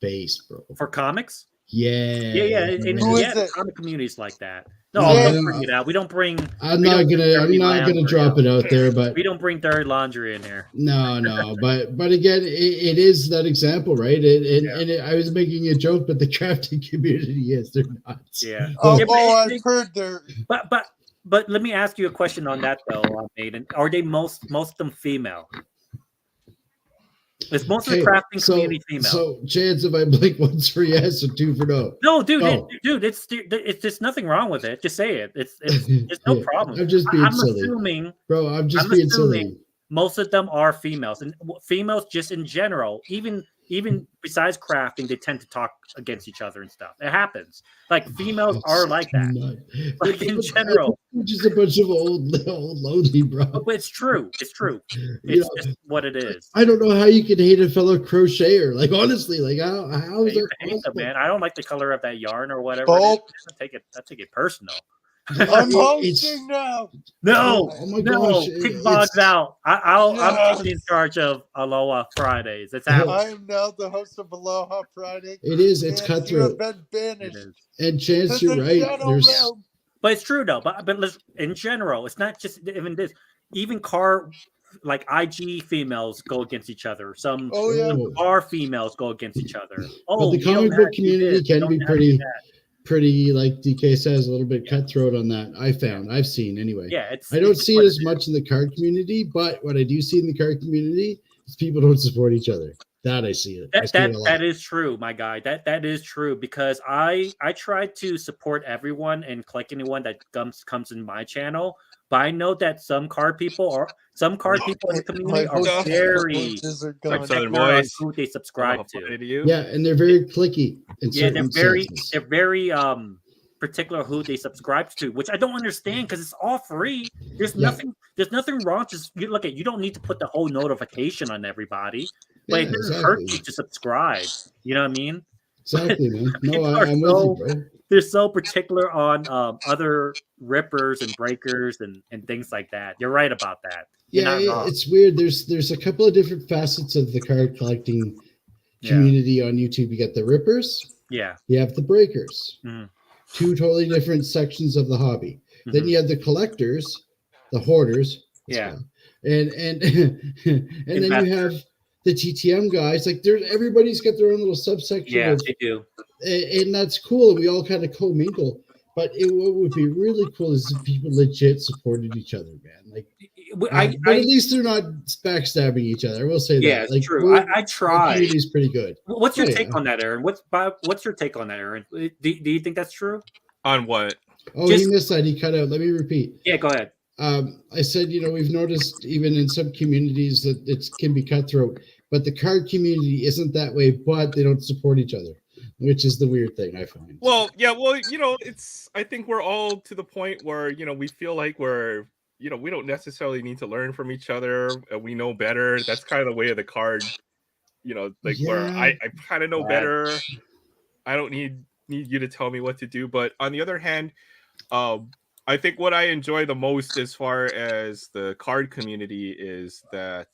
Speaker 4: face, bro.
Speaker 3: For comics.
Speaker 4: Yeah.
Speaker 3: The comic communities like that. No, don't bring it out. We don't bring.
Speaker 4: I'm not gonna drop it out there, but
Speaker 3: we don't bring dirty laundry in here.
Speaker 4: No. But again, it is that example, right? I was making a joke, but the crafting community they're nuts.
Speaker 3: Yeah.
Speaker 2: I've heard they're.
Speaker 3: But let me ask you a question on that though, Maiden. Are they most of them female? It's most of the crafting community female.
Speaker 4: So, Chance, if I blink once for yes and two for no.
Speaker 3: No, dude, it's just nothing wrong with it. Just say it. It's no problem.
Speaker 4: I'm just being silly,
Speaker 3: assuming,
Speaker 4: bro. I'm just being silly.
Speaker 3: Most of them are females, and females just in general, even besides crafting, they tend to talk against each other and stuff. It happens. Like females are like that. Like in general,
Speaker 4: just a bunch of old lonely, bro.
Speaker 3: But it's true. It's true. It's just what it is.
Speaker 4: I don't know how you can hate a fellow crocheter. Like honestly, like how is that
Speaker 3: possible? Man, I don't like the color of that yarn or whatever. I take it personal.
Speaker 2: I'm hosting now.
Speaker 3: No,
Speaker 4: oh my gosh,
Speaker 3: kick Boggs out. I'm in charge of Aloha Fridays. It's happening.
Speaker 2: I am now the host of Aloha Friday.
Speaker 4: It is. It's cutthroat.
Speaker 2: You have been banished.
Speaker 4: And Chance, you're right.
Speaker 3: But it's true though. But in general, it's not just even this. Even like IG females go against each other. Some car females go against each other.
Speaker 4: But the comic book community can be pretty, like DK says, a little bit cutthroat on that. I've seen anyway.
Speaker 3: Yeah,
Speaker 4: I don't see it as much in the card community, but what I do see in the card community is people don't support each other. That I see it. I
Speaker 3: That
Speaker 4: see it a
Speaker 3: that
Speaker 4: lot.
Speaker 3: that is true, my guy. That is true because I try to support everyone and collect anyone that comes in my channel. But I know that some card people in the community are
Speaker 2: voice
Speaker 3: very
Speaker 2: privileges are
Speaker 1: Like
Speaker 2: gone.
Speaker 1: Southern
Speaker 3: particular on
Speaker 1: Voice.
Speaker 3: who they
Speaker 1: Aloha
Speaker 3: subscribe to.
Speaker 1: Friday to you.
Speaker 4: Yeah, and they're very clicky in
Speaker 3: Yeah,
Speaker 4: certain senses.
Speaker 3: they're very particular who they subscribe to, which I don't understand because it's all free. There's
Speaker 4: Yeah.
Speaker 3: nothing wrong. Just you don't need to put the whole notification on everybody, but
Speaker 4: Yeah,
Speaker 3: it doesn't hurt
Speaker 4: exactly.
Speaker 3: you to subscribe. You know what I mean?
Speaker 4: Exactly, man. No,
Speaker 3: People are
Speaker 4: I'm with you, bro.
Speaker 3: they're so particular on other rippers and breakers and things like that. You're right about that. You're
Speaker 4: Yeah,
Speaker 3: not wrong.
Speaker 4: it's weird. There's a couple of different facets of the card collecting community on YouTube. You got the rippers,
Speaker 3: Yeah.
Speaker 4: you have the breakers.
Speaker 3: Mhm.
Speaker 4: Two totally different sections of the hobby. Then
Speaker 3: Mhm.
Speaker 4: you have the collectors, the hoarders,
Speaker 3: Yeah.
Speaker 4: and and then you have the TTM guys. Like everybody's got their own little subsection
Speaker 3: Yeah,
Speaker 4: of,
Speaker 3: they do.
Speaker 4: and that's cool. And we all kind of commingle. But what would be really cool is if people legit supported each other, man. Like, but at least they're not backstabbing each other. I will say
Speaker 3: yeah,
Speaker 4: that.
Speaker 3: it's
Speaker 4: Like,
Speaker 3: true. I
Speaker 4: our
Speaker 3: try.
Speaker 4: community's pretty good.
Speaker 3: What's your take on that, Aaron? What's your take on that, Aaron? Do you think that's true?
Speaker 1: On what?
Speaker 4: Oh, he missed that. He cut out. Let me repeat.
Speaker 3: Yeah, go ahead.
Speaker 4: I said, we've noticed even in some communities that it can be cutthroat, but the card community isn't that way, but they don't support each other, which is the weird thing I find.
Speaker 1: Well, yeah, well, I think we're all to the point where, we feel like we're, we don't necessarily need to learn from each other. We know better. That's kind of the way of the card, where I kind of know better. I don't need you to tell me what to do. But on the other hand, I think what I enjoy the most as far as the card community is that,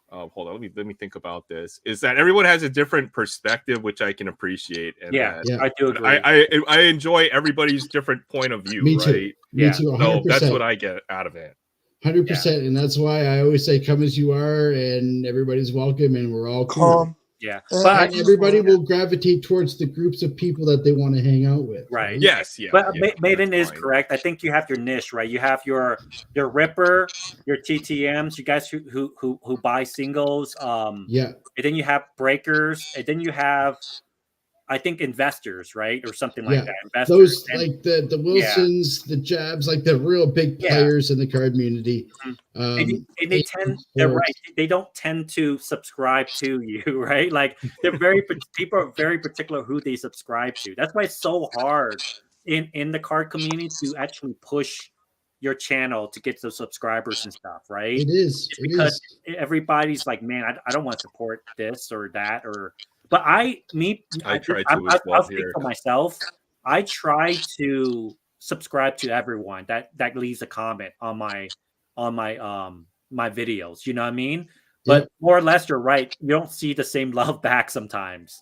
Speaker 1: hold on, let me think about this. Is that everyone has a different perspective, which I can appreciate. And
Speaker 3: I do agree.
Speaker 1: I enjoy everybody's different point of view.
Speaker 4: Me too.
Speaker 1: Right?
Speaker 4: Me too. 100%.
Speaker 1: So that's what I get out of it.
Speaker 4: 100%, and that's why I always say, "Come as you are," and everybody's welcome, and we're all cool.
Speaker 3: Yeah,
Speaker 4: but everybody will gravitate towards the groups of people that they want to hang out with.
Speaker 3: Right.
Speaker 1: Yes. Yeah.
Speaker 3: But Maiden is correct. I think you have your niche, right? You have your Ripper, your TTMs, you guys who buy singles. And then you have breakers, and then you have, I think, investors, right, or something like that. Investors,
Speaker 4: like the Wilsons, the Jabs, like the real big players in the card community.
Speaker 3: And they tend, they're right. They don't tend to subscribe to you, right? Like people are very particular who they subscribe to. That's why it's so hard in the card community to actually push your channel to get those subscribers and stuff, right?
Speaker 4: It is
Speaker 3: because everybody's like, man, I don't want to support this or that But I try to. I'll speak for myself. I try to subscribe to everyone that leaves a comment on my my videos. You know what I mean? But more or less, you're right. You don't see the same love back sometimes.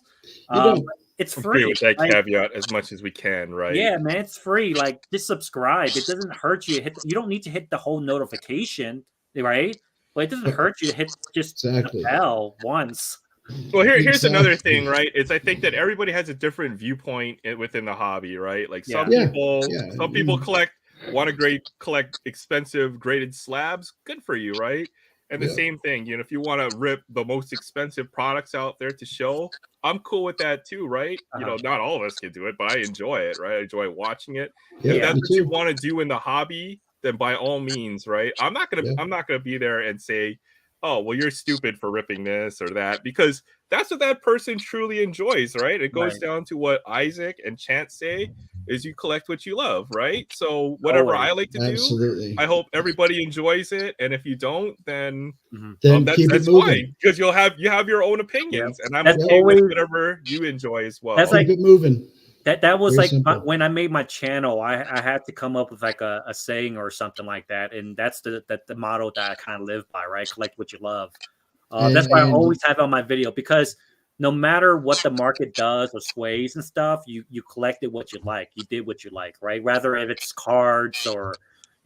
Speaker 3: It's free.
Speaker 1: Agree with that caveat as much as we can, right?
Speaker 3: Yeah, man, it's free. Like, just subscribe. It doesn't hurt you. You don't need to hit the whole notification, right? But it doesn't hurt you to hit just the bell once.
Speaker 1: Well, here's another thing, right? I think that everybody has a different viewpoint within the hobby, right? Like some people want to collect expensive graded slabs. Good for you, right? And the same thing, if you want to rip the most expensive products out there to show, I'm cool with that too, right? Not all of us can do it, but I enjoy it, right? I enjoy watching it. If that's what you want to do in the hobby, then by all means, right? I'm not gonna be there and say, oh, well, you're stupid for ripping this or that, because that's what that person truly enjoys, right? It goes down to what Isaac and Chance say, is you collect what you love, right? So whatever I like to do, I hope everybody enjoys it. And if you don't, then that's fine, because you have your own opinions, and I'm okay with whatever you enjoy as well.
Speaker 3: That's like
Speaker 4: keep it moving.
Speaker 3: That was when I made my channel, I had to come up with like a saying or something like that, and that's the motto that I kind of live by, right? Collect what you love. That's why I always have on my video, because no matter what the market does or sways and stuff, you collected what you like. You did what you like, right? Rather if it's cards or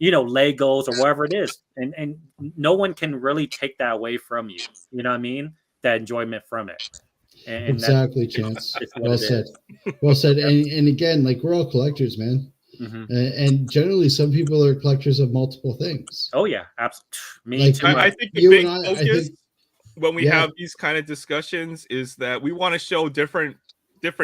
Speaker 3: Legos or whatever it is, and no one can really take that away from you. You know what I mean? That enjoyment from it. And
Speaker 4: exactly, Chance. Well said. Well said. And again, like, we're all collectors, man. And generally, some people are collectors of multiple things.
Speaker 3: Oh yeah, absolutely. Me too.
Speaker 1: I think the big focus. when we
Speaker 4: Yeah.
Speaker 1: have these kind of discussions is that we want to show different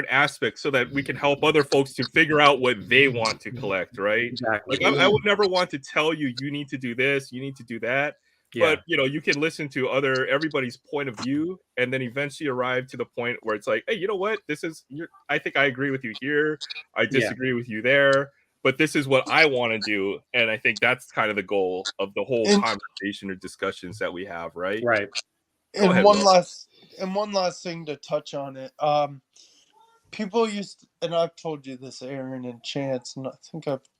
Speaker 1: aspects so that we can help other folks to figure out what they want to collect, right?
Speaker 3: Exactly.
Speaker 1: Like I would never want to tell you you need to do this, you need to do that.
Speaker 3: Yeah.
Speaker 1: But you can listen to everybody's point of view and then eventually arrive to the point where it's like, hey, you know what? I think I agree with you here. I disagree with you there, but this is what I want to do. And I think that's kind of the goal of the whole conversation or discussions that we have, right?
Speaker 3: Right.
Speaker 1: Go ahead,
Speaker 2: one
Speaker 1: Will.
Speaker 2: last thing to touch on it. People used to, and I've told you this, Aaron and Chance, and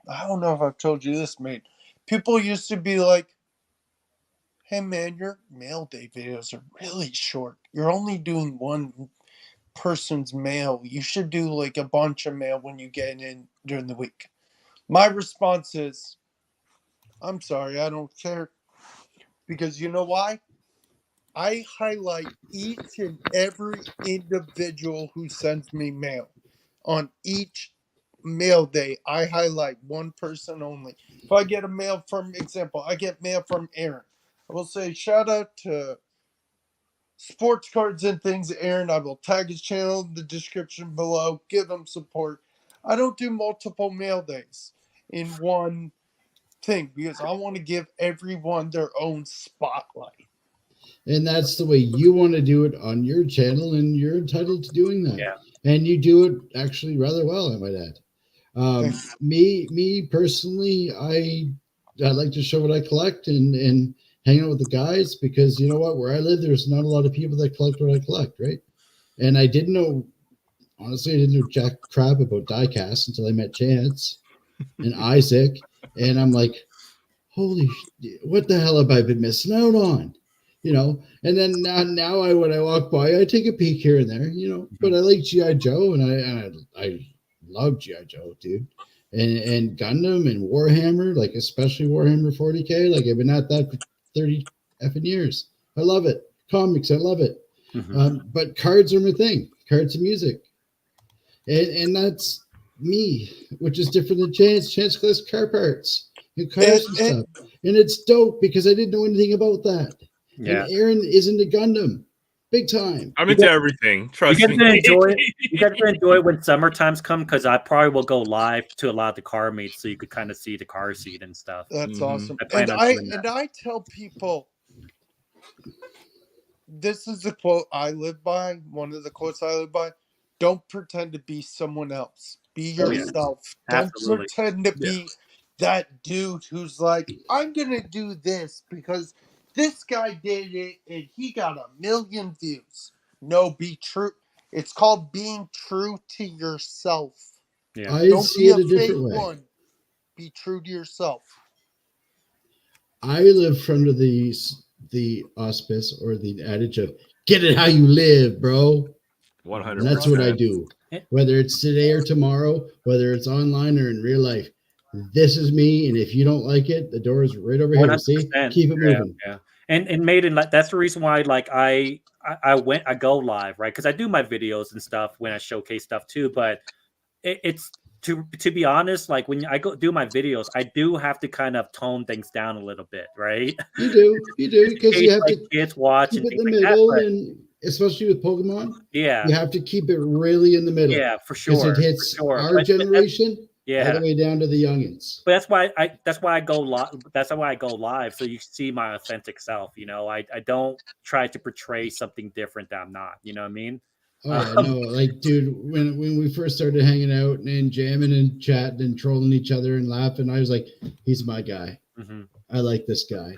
Speaker 2: I don't know if I've told you this, mate. People used to be like, hey man, your mail day videos are really short. You're only doing one person's mail. You should do like a bunch of mail when you get in during the week. My response is, I'm sorry, I don't care. Because you know why? I highlight each and every individual who sends me mail. On each mail day, I highlight one person only. If I get a mail from, example, I get mail from Aaron, I will say shout out to Sports Cards and Things, Aaron. I will tag his channel in the description below. Give him support. I don't do multiple mail days in one thing because I want to give everyone their own spotlight.
Speaker 4: And that's the way you want to do it on your channel, and you're entitled to doing that.
Speaker 3: Yeah.
Speaker 4: And you do it actually rather well, I might add. Me personally, I like to show what I collect and hang out with the guys because you know what? Where I live, there's not a lot of people that collect what I collect, right? And I didn't know, honestly, I didn't know jack crap about diecast until I met Chance and Isaac, and I'm like, holy, what the hell have I been missing out on? And then now when I walk by, I take a peek here and there, but I like G.I. Joe and I love G.I. Joe, dude. And Gundam and Warhammer, like especially Warhammer 40K, like I've been at that for 30 effing years. I love it. Comics, I love it. But cards are my thing. Cards and music. And that's me, which is different than Chance. Chance collects car parts and cars and stuff. And it's dope because I didn't know anything about that. Yeah. And Aaron is into Gundam, big time.
Speaker 1: I'm into everything. Trust me.
Speaker 3: You guys can enjoy it when summertime's come because I probably will go live to a lot of the car meets so you could kind of see the car seat and stuff.
Speaker 2: That's awesome. I tell people, this is the quote I live by. One of the quotes I live by: "Don't pretend to be someone else. Be yourself. Don't pretend to be that dude who's like, I'm gonna do this because this guy did it and he got 1 million views." No, be true. It's called being true to yourself.
Speaker 4: Yeah. Don't see it a different way.
Speaker 2: Be true to yourself.
Speaker 4: I live from the auspice or the adage of get it how you live, bro.
Speaker 1: 100%.
Speaker 4: And that's what I do. Whether it's today or tomorrow, whether it's online or in real life. This is me, and if you don't like it, the door is right over here. See, keep it moving.
Speaker 3: Yeah. And Maiden, that's the reason why, like, I go live, right? Because I do my videos and stuff when I showcase stuff too. But it's to be honest, like when I go do my videos, I do have to kind of tone things down a little bit, right?
Speaker 4: You do, because you have to
Speaker 3: kids watch
Speaker 4: keep
Speaker 3: and
Speaker 4: it in the
Speaker 3: like
Speaker 4: middle,
Speaker 3: that,
Speaker 4: and especially with Pokemon, you have to keep it really in the middle.
Speaker 3: Yeah, for sure.
Speaker 4: Because it hits our generation. All the way down to the youngins.
Speaker 3: But that's why I go live. That's why I go live, so you see my authentic self. I don't try to portray something different that I'm not. You know what I mean?
Speaker 4: Oh, no, like, dude, when we first started hanging out and jamming and chatting and trolling each other and laughing, I was like, he's my guy. I like this guy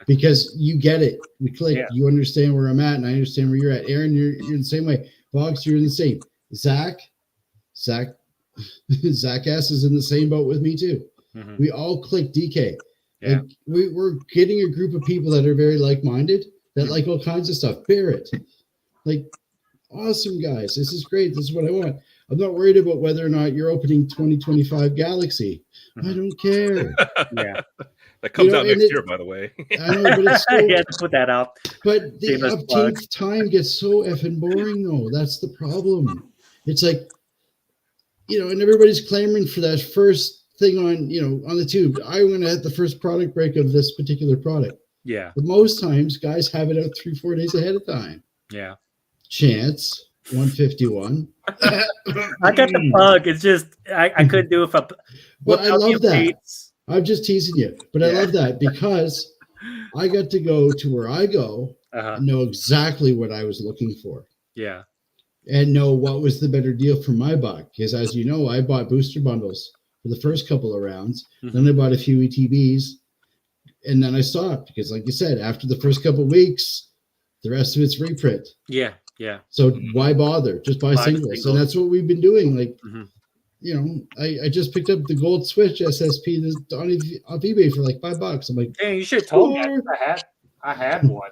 Speaker 4: because you get it. We click. Yeah. You understand where I'm at, and I understand where you're at. Aaron, you're the same way. Boggs, you're the same. Zach Ass is in the same boat with me too. We all click DK. Yeah. Like we're getting a group of people that are very like-minded that like all kinds of stuff. Barrett, like, awesome guys. This is great. This is what I want. I'm not worried about whether or not you're opening 2025 Galaxy. I don't care.
Speaker 1: Yeah. That comes out next year, by the way.
Speaker 4: I know, but it's so,
Speaker 3: to put that out.
Speaker 4: But the uptake time gets so effing boring, though. That's the problem. It's like, and everybody's clamoring for that first thing on the tube. I'm going to hit the first product break of this particular product.
Speaker 3: Yeah.
Speaker 4: But most times, guys have it out 3-4 days ahead of time.
Speaker 3: Yeah.
Speaker 4: Chance 151.
Speaker 3: I got the bug. It's just I couldn't do it.
Speaker 4: But I love that.
Speaker 3: Fates,
Speaker 4: I'm just teasing you, but I love that because I got to go to where I go and know exactly what I was looking for.
Speaker 3: Yeah.
Speaker 4: And know what was the better deal for my buck. Because as you know, I bought booster bundles for the first couple of rounds. Then I bought a few ETBs. And then I stopped because, like you said, after the first couple of weeks, the rest of it's reprint.
Speaker 3: Yeah. Yeah.
Speaker 4: So why bother? Just buy singles. And that's what we've been doing. Like, you know, I just picked up the Gold Switch SSP off eBay for like $5. I'm like,
Speaker 3: hey, you should have told me. I had one.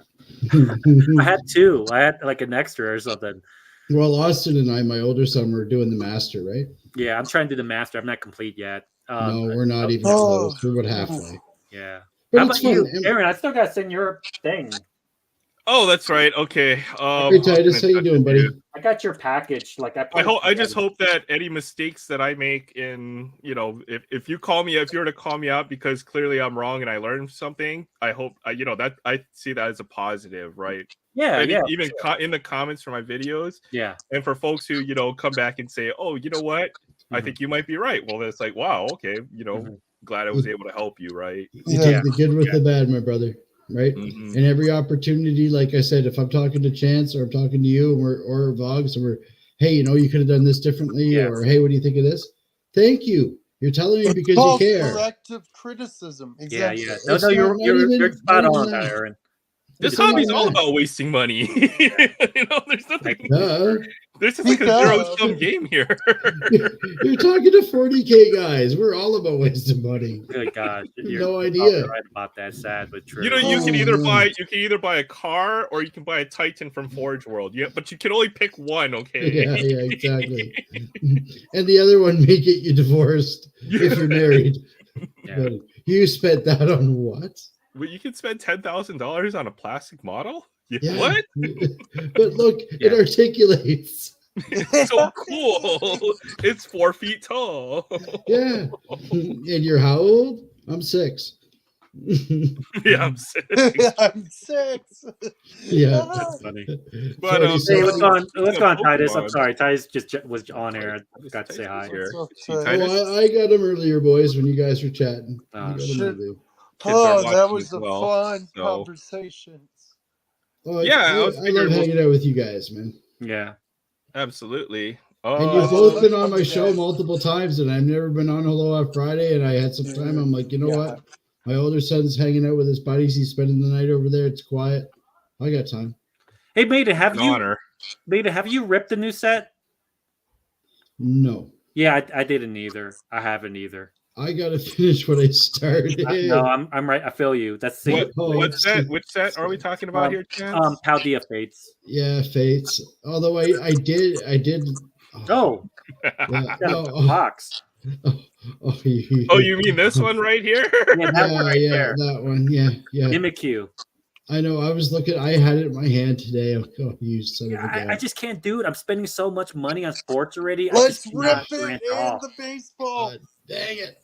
Speaker 3: I had two. I had like an extra or something.
Speaker 4: Well, Austin and I, my older son, were doing the master, right?
Speaker 3: Yeah, I'm trying to do the master. I'm not complete yet.
Speaker 4: No, we're not even close. We're about halfway.
Speaker 3: Yeah.
Speaker 4: But
Speaker 3: how
Speaker 4: it's
Speaker 3: about
Speaker 4: fun.
Speaker 3: you, Aaron? I still got to send your thing.
Speaker 1: Oh, that's right. Okay.
Speaker 4: Hey, Titus, how you doing, buddy?
Speaker 3: I got your package. Like
Speaker 1: I just hope that any mistakes that I make in, you know, if you were to call me out because clearly I'm wrong and I learned something, I hope you know that I see that as a positive, right?
Speaker 3: Yeah,
Speaker 1: and
Speaker 3: yeah.
Speaker 1: Even in the comments for my videos,
Speaker 3: yeah.
Speaker 1: And for folks who come back and say, oh, you know what, I think you might be right. Well, it's like, wow, okay, glad I was able to help you, right?
Speaker 4: You take the good with the bad, my brother. Right? And every opportunity, like I said, if I'm talking to Chance or I'm talking to you or Vogs, or hey, you could have done this differently, or hey, what do you think of this? Thank you. You're telling me because you care.
Speaker 2: Corrective criticism. Exactly.
Speaker 3: Yeah. No, you're spot on, Aaron.
Speaker 1: This hobby's all about wasting money. There's nothing. This is like a zero-sum game here.
Speaker 4: You're talking to 40K guys. We're all about wasting money.
Speaker 3: Good God,
Speaker 4: no idea.
Speaker 3: Right about that, sad but true.
Speaker 1: You can either buy a car or you can buy a Titan from Forge World. Yeah, but you can only pick one. Okay.
Speaker 4: Yeah, exactly. And the other one may get you divorced if you're married.
Speaker 3: Yeah.
Speaker 4: But you spent that on what?
Speaker 1: Well, you can spend $10,000 on a plastic model.
Speaker 4: Yeah.
Speaker 1: What?
Speaker 4: But look, it articulates.
Speaker 1: It's so cool. It's 4 feet tall.
Speaker 4: Yeah. And you're how old? I'm 6.
Speaker 1: Yeah, I'm 6.
Speaker 2: I'm 6.
Speaker 4: Yeah.
Speaker 3: That's funny.
Speaker 1: But
Speaker 3: hey, what's going on, Titus? I'm sorry. Titus just was on air. I got to say hi.
Speaker 4: I got him earlier, boys, when you guys were chatting.
Speaker 2: That was a fun conversation.
Speaker 1: Yeah,
Speaker 4: I love hanging out with you guys, man.
Speaker 3: Yeah,
Speaker 1: absolutely.
Speaker 4: And you've both been on my show multiple times, and I've never been on Aloha Friday. And I had some time. I'm like, you know what? My older son's hanging out with his buddies. He's spending the night over there. It's quiet. I got time.
Speaker 3: Hey, Maida, have you ripped the new set?
Speaker 4: No.
Speaker 3: Yeah, I didn't either. I haven't either.
Speaker 4: I gotta finish what I started.
Speaker 3: No, I'm right. I feel you. That's
Speaker 1: which set are we talking about here, Chance?
Speaker 3: Paldean Fates.
Speaker 4: Yeah, Fates. Although I did.
Speaker 3: Oh, box.
Speaker 1: You mean this one right here?
Speaker 3: Yeah, that one right there.
Speaker 4: That one. Yeah.
Speaker 3: Mimikyu.
Speaker 4: I know. I was looking. I had it in my hand today. You son of a gun.
Speaker 3: I just can't do it. I'm spending so much money on sports already.
Speaker 2: Let's rip it in the baseball.
Speaker 4: Dang it.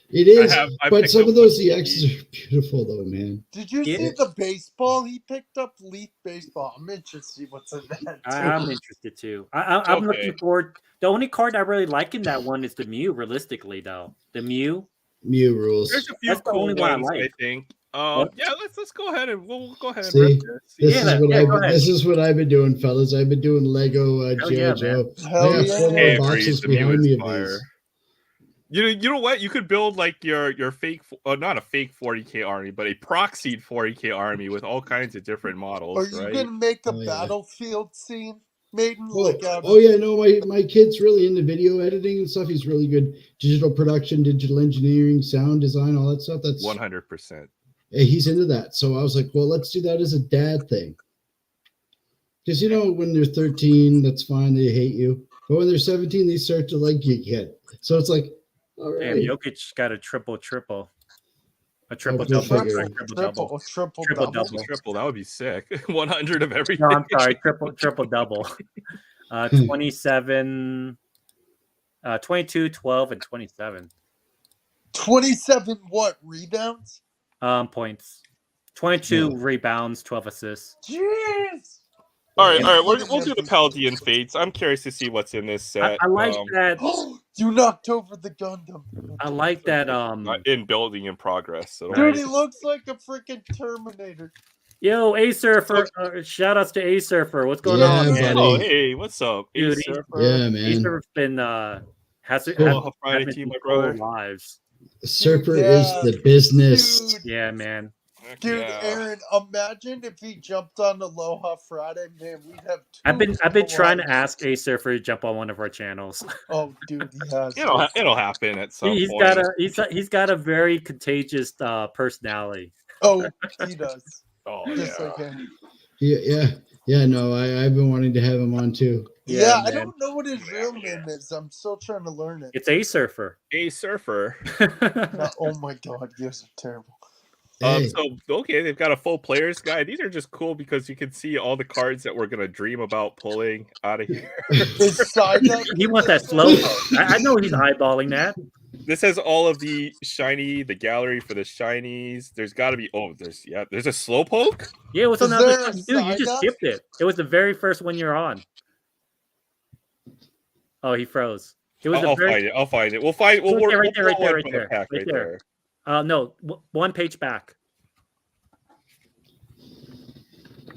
Speaker 4: It is, but some of those EXs are beautiful, though, man.
Speaker 2: Did you see the baseball? He picked up Leaf Baseball. I'm interested to see what's in that.
Speaker 3: I'm interested too. I'm looking forward. The only card I really like in that one is the Mew. Realistically, though, the Mew
Speaker 4: rules.
Speaker 1: There's a few
Speaker 3: That's the only one I like.
Speaker 1: I think. Yeah, let's go ahead and we'll go ahead and
Speaker 4: rip
Speaker 1: this.
Speaker 4: This is what I've been doing, fellas. I've been doing Lego JoJo. I have 4 more boxes behind me of these.
Speaker 1: You know what? You could build like your fake, not a fake 40K army, but a proxied 40K army with all kinds of different models.
Speaker 2: Are you gonna make a battlefield scene, Maiden?
Speaker 4: My kid's really into video editing and stuff. He's really good digital production, digital engineering, sound design, all that stuff. That's
Speaker 1: 100%.
Speaker 4: He's into that. So I was like, well, let's do that as a dad thing. Because when they're 13, that's fine. They hate you. But when they're 17, they start to like you again. So it's like, all right.
Speaker 3: Damn, Jokic got a triple. A triple double.
Speaker 1: That would be sick. 100 of everything.
Speaker 3: No, I'm sorry. Triple double. 27, 22, 12, and 27.
Speaker 2: 27 what? Rebounds?
Speaker 3: Points. 22 rebounds, 12 assists.
Speaker 2: Jeez.
Speaker 1: All right. We'll do the Paldean Fates. I'm curious to see what's in this set.
Speaker 3: I like that.
Speaker 2: You knocked over the Gundam.
Speaker 3: I like that.
Speaker 1: In building in progress. So
Speaker 2: Dude, he looks like a freaking Terminator.
Speaker 3: Yo, A Surfer! Shout outs to A Surfer. What's going
Speaker 4: Yeah,
Speaker 3: on, man?
Speaker 4: buddy.
Speaker 1: Oh, hey, what's up,
Speaker 3: Dude,
Speaker 1: Ace Surfer?
Speaker 4: Yeah,
Speaker 3: A
Speaker 4: man.
Speaker 3: Surfer's been
Speaker 1: Aloha Friday to you, my brother.
Speaker 3: lives.
Speaker 4: Surfer
Speaker 2: Dude,
Speaker 4: is
Speaker 2: yeah.
Speaker 4: the business.
Speaker 2: Dude,
Speaker 3: Yeah, man.
Speaker 2: dude,
Speaker 1: Yeah.
Speaker 2: Aaron, imagine if he jumped on Aloha Friday, man. We'd have.
Speaker 3: I've been trying to
Speaker 2: lives.
Speaker 3: ask A Surfer to jump on one of our channels.
Speaker 2: Oh, dude, he has.
Speaker 1: It'll happen at some
Speaker 3: He's
Speaker 1: point.
Speaker 3: he's got a very contagious personality.
Speaker 2: Oh, he does.
Speaker 1: Oh
Speaker 2: Just
Speaker 1: yeah.
Speaker 2: like him.
Speaker 4: Yeah. No, I've been wanting to have him on too.
Speaker 2: Yeah, I
Speaker 3: man.
Speaker 2: don't know what his real name is. I'm still trying to learn it.
Speaker 3: It's A Surfer.
Speaker 1: A Surfer.
Speaker 2: Oh my god, you guys are terrible.
Speaker 4: Hey,
Speaker 1: So okay, they've got a full players guide. These are just cool because you can see all the cards that we're gonna dream about pulling out of here.
Speaker 2: Is Psyduck
Speaker 3: He wants that slow poke. I know he's eyeballing that.
Speaker 1: This has all of the shiny, the gallery for the shinies. There's got to be there's a slowpoke.
Speaker 3: Yeah, it was
Speaker 2: Is
Speaker 3: another.
Speaker 2: there a
Speaker 3: Dude, you just
Speaker 2: Psyduck?
Speaker 3: skipped it. It was the very first one you're on. Oh, he froze. It was
Speaker 1: I'll
Speaker 3: the very.
Speaker 1: find it. I'll find it. We'll find. We'll
Speaker 3: Right there,
Speaker 1: we'll
Speaker 3: right
Speaker 1: pull
Speaker 3: there,
Speaker 1: one
Speaker 3: right
Speaker 1: from the
Speaker 3: there,
Speaker 1: pack
Speaker 3: right
Speaker 1: right
Speaker 3: there.
Speaker 1: there.
Speaker 3: No, one page back.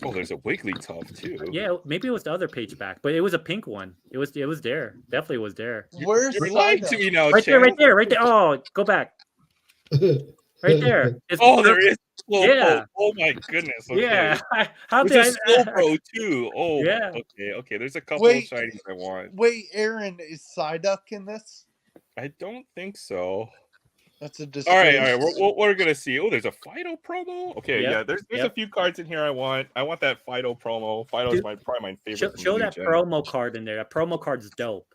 Speaker 1: Oh, there's a Wigglytuff too.
Speaker 3: Yeah, maybe it was the other page back, but it was a pink one. It was there. Definitely was there.
Speaker 2: Where's
Speaker 1: You're lying to
Speaker 2: Psyduck?
Speaker 1: me now,
Speaker 3: Right
Speaker 1: Chad.
Speaker 3: there, right there. Oh, go back. Right there. It's
Speaker 1: Oh, there is Slowpoke.
Speaker 3: Yeah.
Speaker 1: Oh my goodness. Okay.
Speaker 3: Yeah. How did
Speaker 1: There's a
Speaker 3: I?
Speaker 1: Slowbro too. Oh,
Speaker 3: Yeah.
Speaker 1: Okay. There's a couple
Speaker 2: Wait.
Speaker 1: of shinies I want.
Speaker 2: Wait, Aaron, is Psyduck in this?
Speaker 1: I don't think so.
Speaker 2: That's a
Speaker 1: All
Speaker 2: disgrace.
Speaker 1: right. We're gonna see. Oh, there's a Fido promo. Okay,
Speaker 3: Yep,
Speaker 1: yeah. There's a
Speaker 3: yep.
Speaker 1: few cards in here I want. I want that Fido promo. Fido's
Speaker 3: Dude,
Speaker 1: probably my favorite.
Speaker 3: Show
Speaker 1: from the
Speaker 3: that
Speaker 1: new gen.
Speaker 3: promo card in there. That promo card's dope.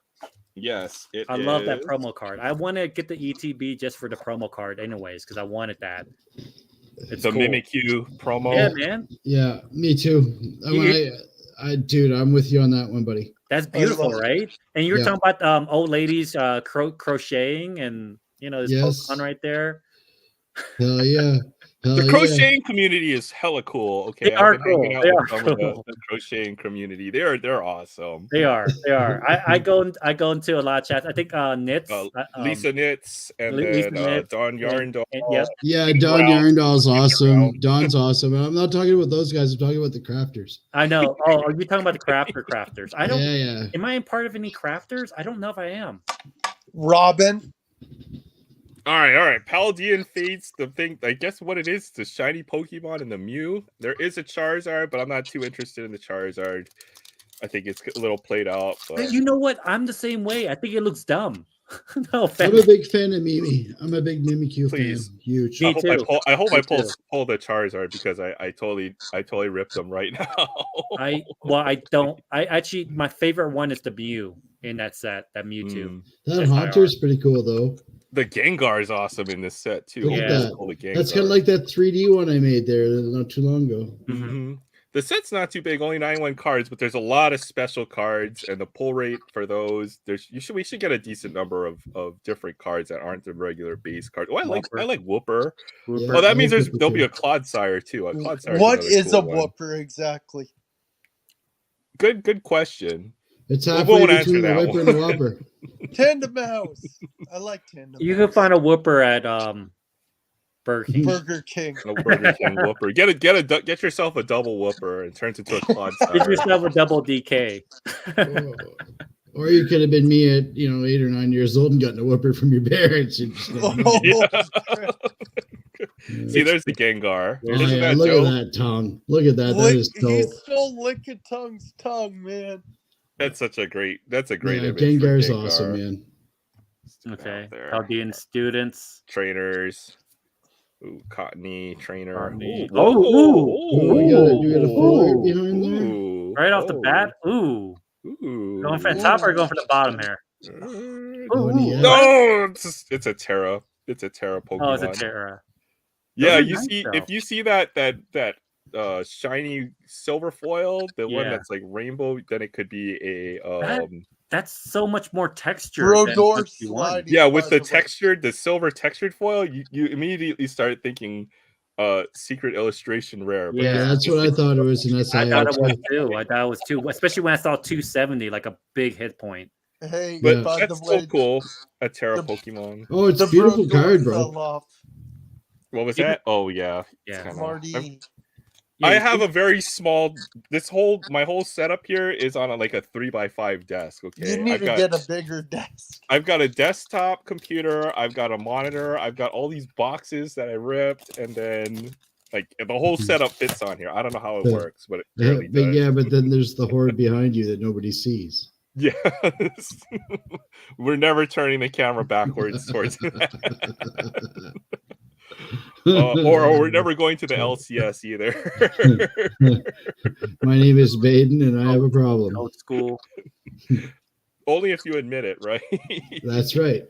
Speaker 1: Yes, it
Speaker 3: I love that
Speaker 1: is.
Speaker 3: promo card. I want to get the ETB just for the promo card, anyways, because I wanted that. It's
Speaker 1: The
Speaker 3: cool.
Speaker 1: Mimikyu promo.
Speaker 3: Yeah, man.
Speaker 4: yeah, me too. Dude, I'm with you on that one, buddy.
Speaker 3: That's beautiful,
Speaker 2: love it.
Speaker 3: right? And you're
Speaker 4: Yeah.
Speaker 3: talking about old ladies crocheting, and this
Speaker 4: Yes.
Speaker 3: Pokemon right there.
Speaker 4: Hell yeah. Hell
Speaker 1: The
Speaker 4: yeah.
Speaker 1: crocheting community is hella cool. Okay,
Speaker 3: They are
Speaker 1: I've been hanging
Speaker 3: cool.
Speaker 1: out
Speaker 3: They
Speaker 1: with
Speaker 3: are
Speaker 1: some of
Speaker 3: cool.
Speaker 1: the crocheting community. They're awesome.
Speaker 3: They are. I go into a lot of chats. I think Knits.
Speaker 1: Lisa Knits and
Speaker 3: Lisa
Speaker 1: then
Speaker 3: Knits
Speaker 1: Don Yarndall.
Speaker 3: Yep.
Speaker 4: Yeah,
Speaker 1: Big
Speaker 4: Don
Speaker 1: Brown.
Speaker 4: Yarndall's
Speaker 1: Big
Speaker 4: awesome.
Speaker 1: Brown.
Speaker 4: Don's awesome. And I'm not talking about those guys. I'm talking about the crafters.
Speaker 3: I know. Oh, are you talking about the crafters? I don't.
Speaker 4: Yeah.
Speaker 3: Am I in part of any crafters? I don't know if I am.
Speaker 2: Robin.
Speaker 1: All right. Paldean Fates, the thing, I guess what it is, the shiny Pokemon and the Mew. There is a Charizard, but I'm not too interested in the Charizard. I think it's a little played out. But
Speaker 3: You know what? I'm the same way. I think it looks dumb. No
Speaker 4: I'm
Speaker 3: offense.
Speaker 4: a big fan of Mimi. I'm a big Mimikyu
Speaker 1: Please.
Speaker 4: fan. Huge.
Speaker 3: Me
Speaker 1: I
Speaker 3: too.
Speaker 1: hope
Speaker 3: Me
Speaker 1: I
Speaker 3: too.
Speaker 1: pull the Charizard because I totally ripped them right now.
Speaker 3: I don't. I actually, my favorite one is the Mew in that set. That Mewtwo.
Speaker 1: Mm.
Speaker 4: That
Speaker 3: Yes,
Speaker 4: Haunter's pretty cool, though.
Speaker 1: The Gengar is awesome in this set too.
Speaker 4: Look
Speaker 3: at
Speaker 1: It's
Speaker 4: that.
Speaker 1: cool, the
Speaker 4: That's kind
Speaker 1: Gengar.
Speaker 4: of like that 3D one I made there not too long ago.
Speaker 1: Mhm. The set's not too big, only 91 cards, but there's a lot of special cards, and the pull rate for those, we should get a decent number of different cards that aren't the regular base cards. Oh, I like Whooper.
Speaker 4: Yeah,
Speaker 1: Oh,
Speaker 4: I
Speaker 1: that means
Speaker 4: like Whooper
Speaker 1: there'll be
Speaker 4: too.
Speaker 1: a Clodsire too. A Clodsire
Speaker 2: What
Speaker 1: another
Speaker 2: is a
Speaker 1: cool one.
Speaker 2: whooper exactly?
Speaker 1: Good question.
Speaker 4: It's
Speaker 1: We
Speaker 4: halfway
Speaker 1: won't answer
Speaker 4: between a
Speaker 1: that
Speaker 4: Whipper and a Whopper.
Speaker 2: Tandem Mouse. I like Tandem
Speaker 3: You
Speaker 2: Mouse.
Speaker 3: can find a Whooper at Burger King.
Speaker 2: Burger King.
Speaker 1: No Burger King Whooper. Get yourself a double Whooper and turns into a
Speaker 3: Get
Speaker 1: Clodsire.
Speaker 3: yourself a double DK.
Speaker 4: Or you could have been me at 8 or 9 years old and gotten a Whopper from your parents. You just never know.
Speaker 1: See, there's the Gengar.
Speaker 4: Oh,
Speaker 1: Isn't
Speaker 4: yeah,
Speaker 1: that
Speaker 4: look
Speaker 1: dope?
Speaker 4: at that tongue. Look at that. That is
Speaker 2: He
Speaker 4: dope.
Speaker 2: stole Lickitungue's tongue, man.
Speaker 1: That's a great
Speaker 4: Yeah,
Speaker 1: image.
Speaker 4: Gengar's
Speaker 1: for Gengar.
Speaker 4: awesome, man.
Speaker 3: Okay.
Speaker 1: Out there.
Speaker 3: Paldean students.
Speaker 1: Trainers. Ooh, Cottony trainer.
Speaker 3: Cottony.
Speaker 1: Ooh,
Speaker 3: Oh,
Speaker 1: whoa,
Speaker 4: you got a full art behind there?
Speaker 1: Ooh,
Speaker 3: Right off the
Speaker 1: oh,
Speaker 3: bat. Ooh.
Speaker 1: Ooh.
Speaker 3: Going for the top or going for the bottom here?
Speaker 4: Going
Speaker 3: Ooh.
Speaker 4: EX.
Speaker 1: No, it's a Terra. It's a Terra Pokemon.
Speaker 3: Oh, it's a Terra.
Speaker 1: Yeah,
Speaker 3: Those are
Speaker 1: you
Speaker 3: nice,
Speaker 1: see
Speaker 3: though.
Speaker 1: if you see that shiny silver foil, the one
Speaker 3: Yeah.
Speaker 1: that's like rainbow, then it could be a
Speaker 3: That's so much more texture.
Speaker 2: Brodor
Speaker 3: than 61.
Speaker 2: sliding.
Speaker 1: yeah,
Speaker 2: by
Speaker 1: with the
Speaker 2: way.
Speaker 1: textured, the silver textured foil, you immediately start thinking secret illustration rare. But
Speaker 3: Yeah,
Speaker 4: that's what I thought it was. An
Speaker 3: I
Speaker 4: SIO
Speaker 3: thought it
Speaker 4: too.
Speaker 3: was too. I thought it was too, especially when I saw 270, like a big hit point.
Speaker 2: Hey,
Speaker 1: But
Speaker 4: Yeah.
Speaker 2: by
Speaker 1: that's
Speaker 2: the
Speaker 1: still
Speaker 2: way,
Speaker 1: cool. A Terra
Speaker 2: the-
Speaker 1: Pokemon.
Speaker 4: Oh, it's
Speaker 2: the
Speaker 4: a beautiful
Speaker 2: front door
Speaker 4: card, bro.
Speaker 2: fell off.
Speaker 1: What was
Speaker 3: Even-
Speaker 1: that? Oh yeah.
Speaker 3: Yeah.
Speaker 1: Kinda-
Speaker 2: Marty.
Speaker 3: Yeah,
Speaker 1: I
Speaker 3: you
Speaker 1: have
Speaker 3: see-
Speaker 1: a very small. My whole setup here is on like a 3x5 desk. Okay,
Speaker 2: You need to get a bigger desk.
Speaker 1: I've got a desktop computer. I've got a monitor. I've got all these boxes that I ripped, and then like the whole setup fits on here. I don't know how it
Speaker 4: Yeah.
Speaker 1: works, but it
Speaker 4: Yeah,
Speaker 1: really
Speaker 4: but
Speaker 1: does.
Speaker 4: yeah, but then there's the horde behind you that nobody sees.
Speaker 1: Yes. We're never turning the camera backwards towards or we're never going to the LCS either.
Speaker 4: My name is Baden, and I have a problem.
Speaker 3: old school.
Speaker 1: Only if you admit it, right?
Speaker 4: That's right.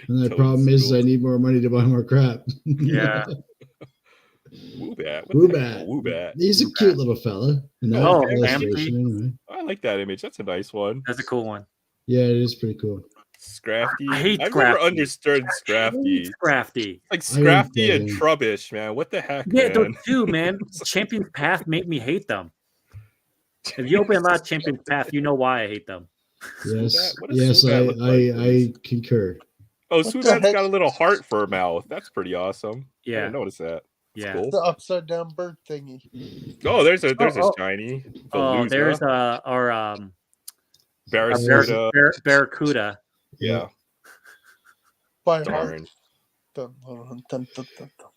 Speaker 4: And the
Speaker 1: Toad
Speaker 4: problem is,
Speaker 1: school.
Speaker 4: I need more money to buy more crap.
Speaker 3: Yeah.
Speaker 1: Woobat.
Speaker 4: Woobat.
Speaker 1: Woobat.
Speaker 4: He's a cute little fella. In that
Speaker 1: Oh,
Speaker 4: illustration, anyway.
Speaker 1: I like that image. That's a nice one.
Speaker 3: That's a cool one.
Speaker 4: Yeah, it is pretty cool.
Speaker 1: Scrafty.
Speaker 3: I hate
Speaker 1: I've never
Speaker 3: Scrafty.
Speaker 1: understood Scrafty.
Speaker 3: Crafty.
Speaker 1: Like
Speaker 4: I don't
Speaker 1: Scrafty
Speaker 4: get
Speaker 1: and
Speaker 4: it.
Speaker 1: Trubbish, man. What the heck,
Speaker 3: Yeah,
Speaker 1: man?
Speaker 3: those two, man. Champion's Path made me hate them. If you open a lot of Champion's Path, you know why I hate them.
Speaker 4: Yes,
Speaker 1: What does
Speaker 4: yes,
Speaker 1: Woobat look like,
Speaker 4: I concur.
Speaker 1: Oh,
Speaker 2: What the
Speaker 1: Subat's
Speaker 2: heck?
Speaker 1: got a little heart for a mouth. That's pretty awesome. I
Speaker 3: Yeah.
Speaker 1: didn't notice that. That's
Speaker 3: Yeah.
Speaker 1: cool.
Speaker 2: The upside down bird thingy.
Speaker 1: Oh, there's a
Speaker 3: Oh.
Speaker 1: shiny.
Speaker 3: Oh,
Speaker 1: Veluza,
Speaker 3: there's our
Speaker 1: Barracuda.
Speaker 3: Barracuda.
Speaker 1: Yeah.
Speaker 2: By heart.
Speaker 1: Darn.
Speaker 2: Dun, dun, dun, dun, dun, dun.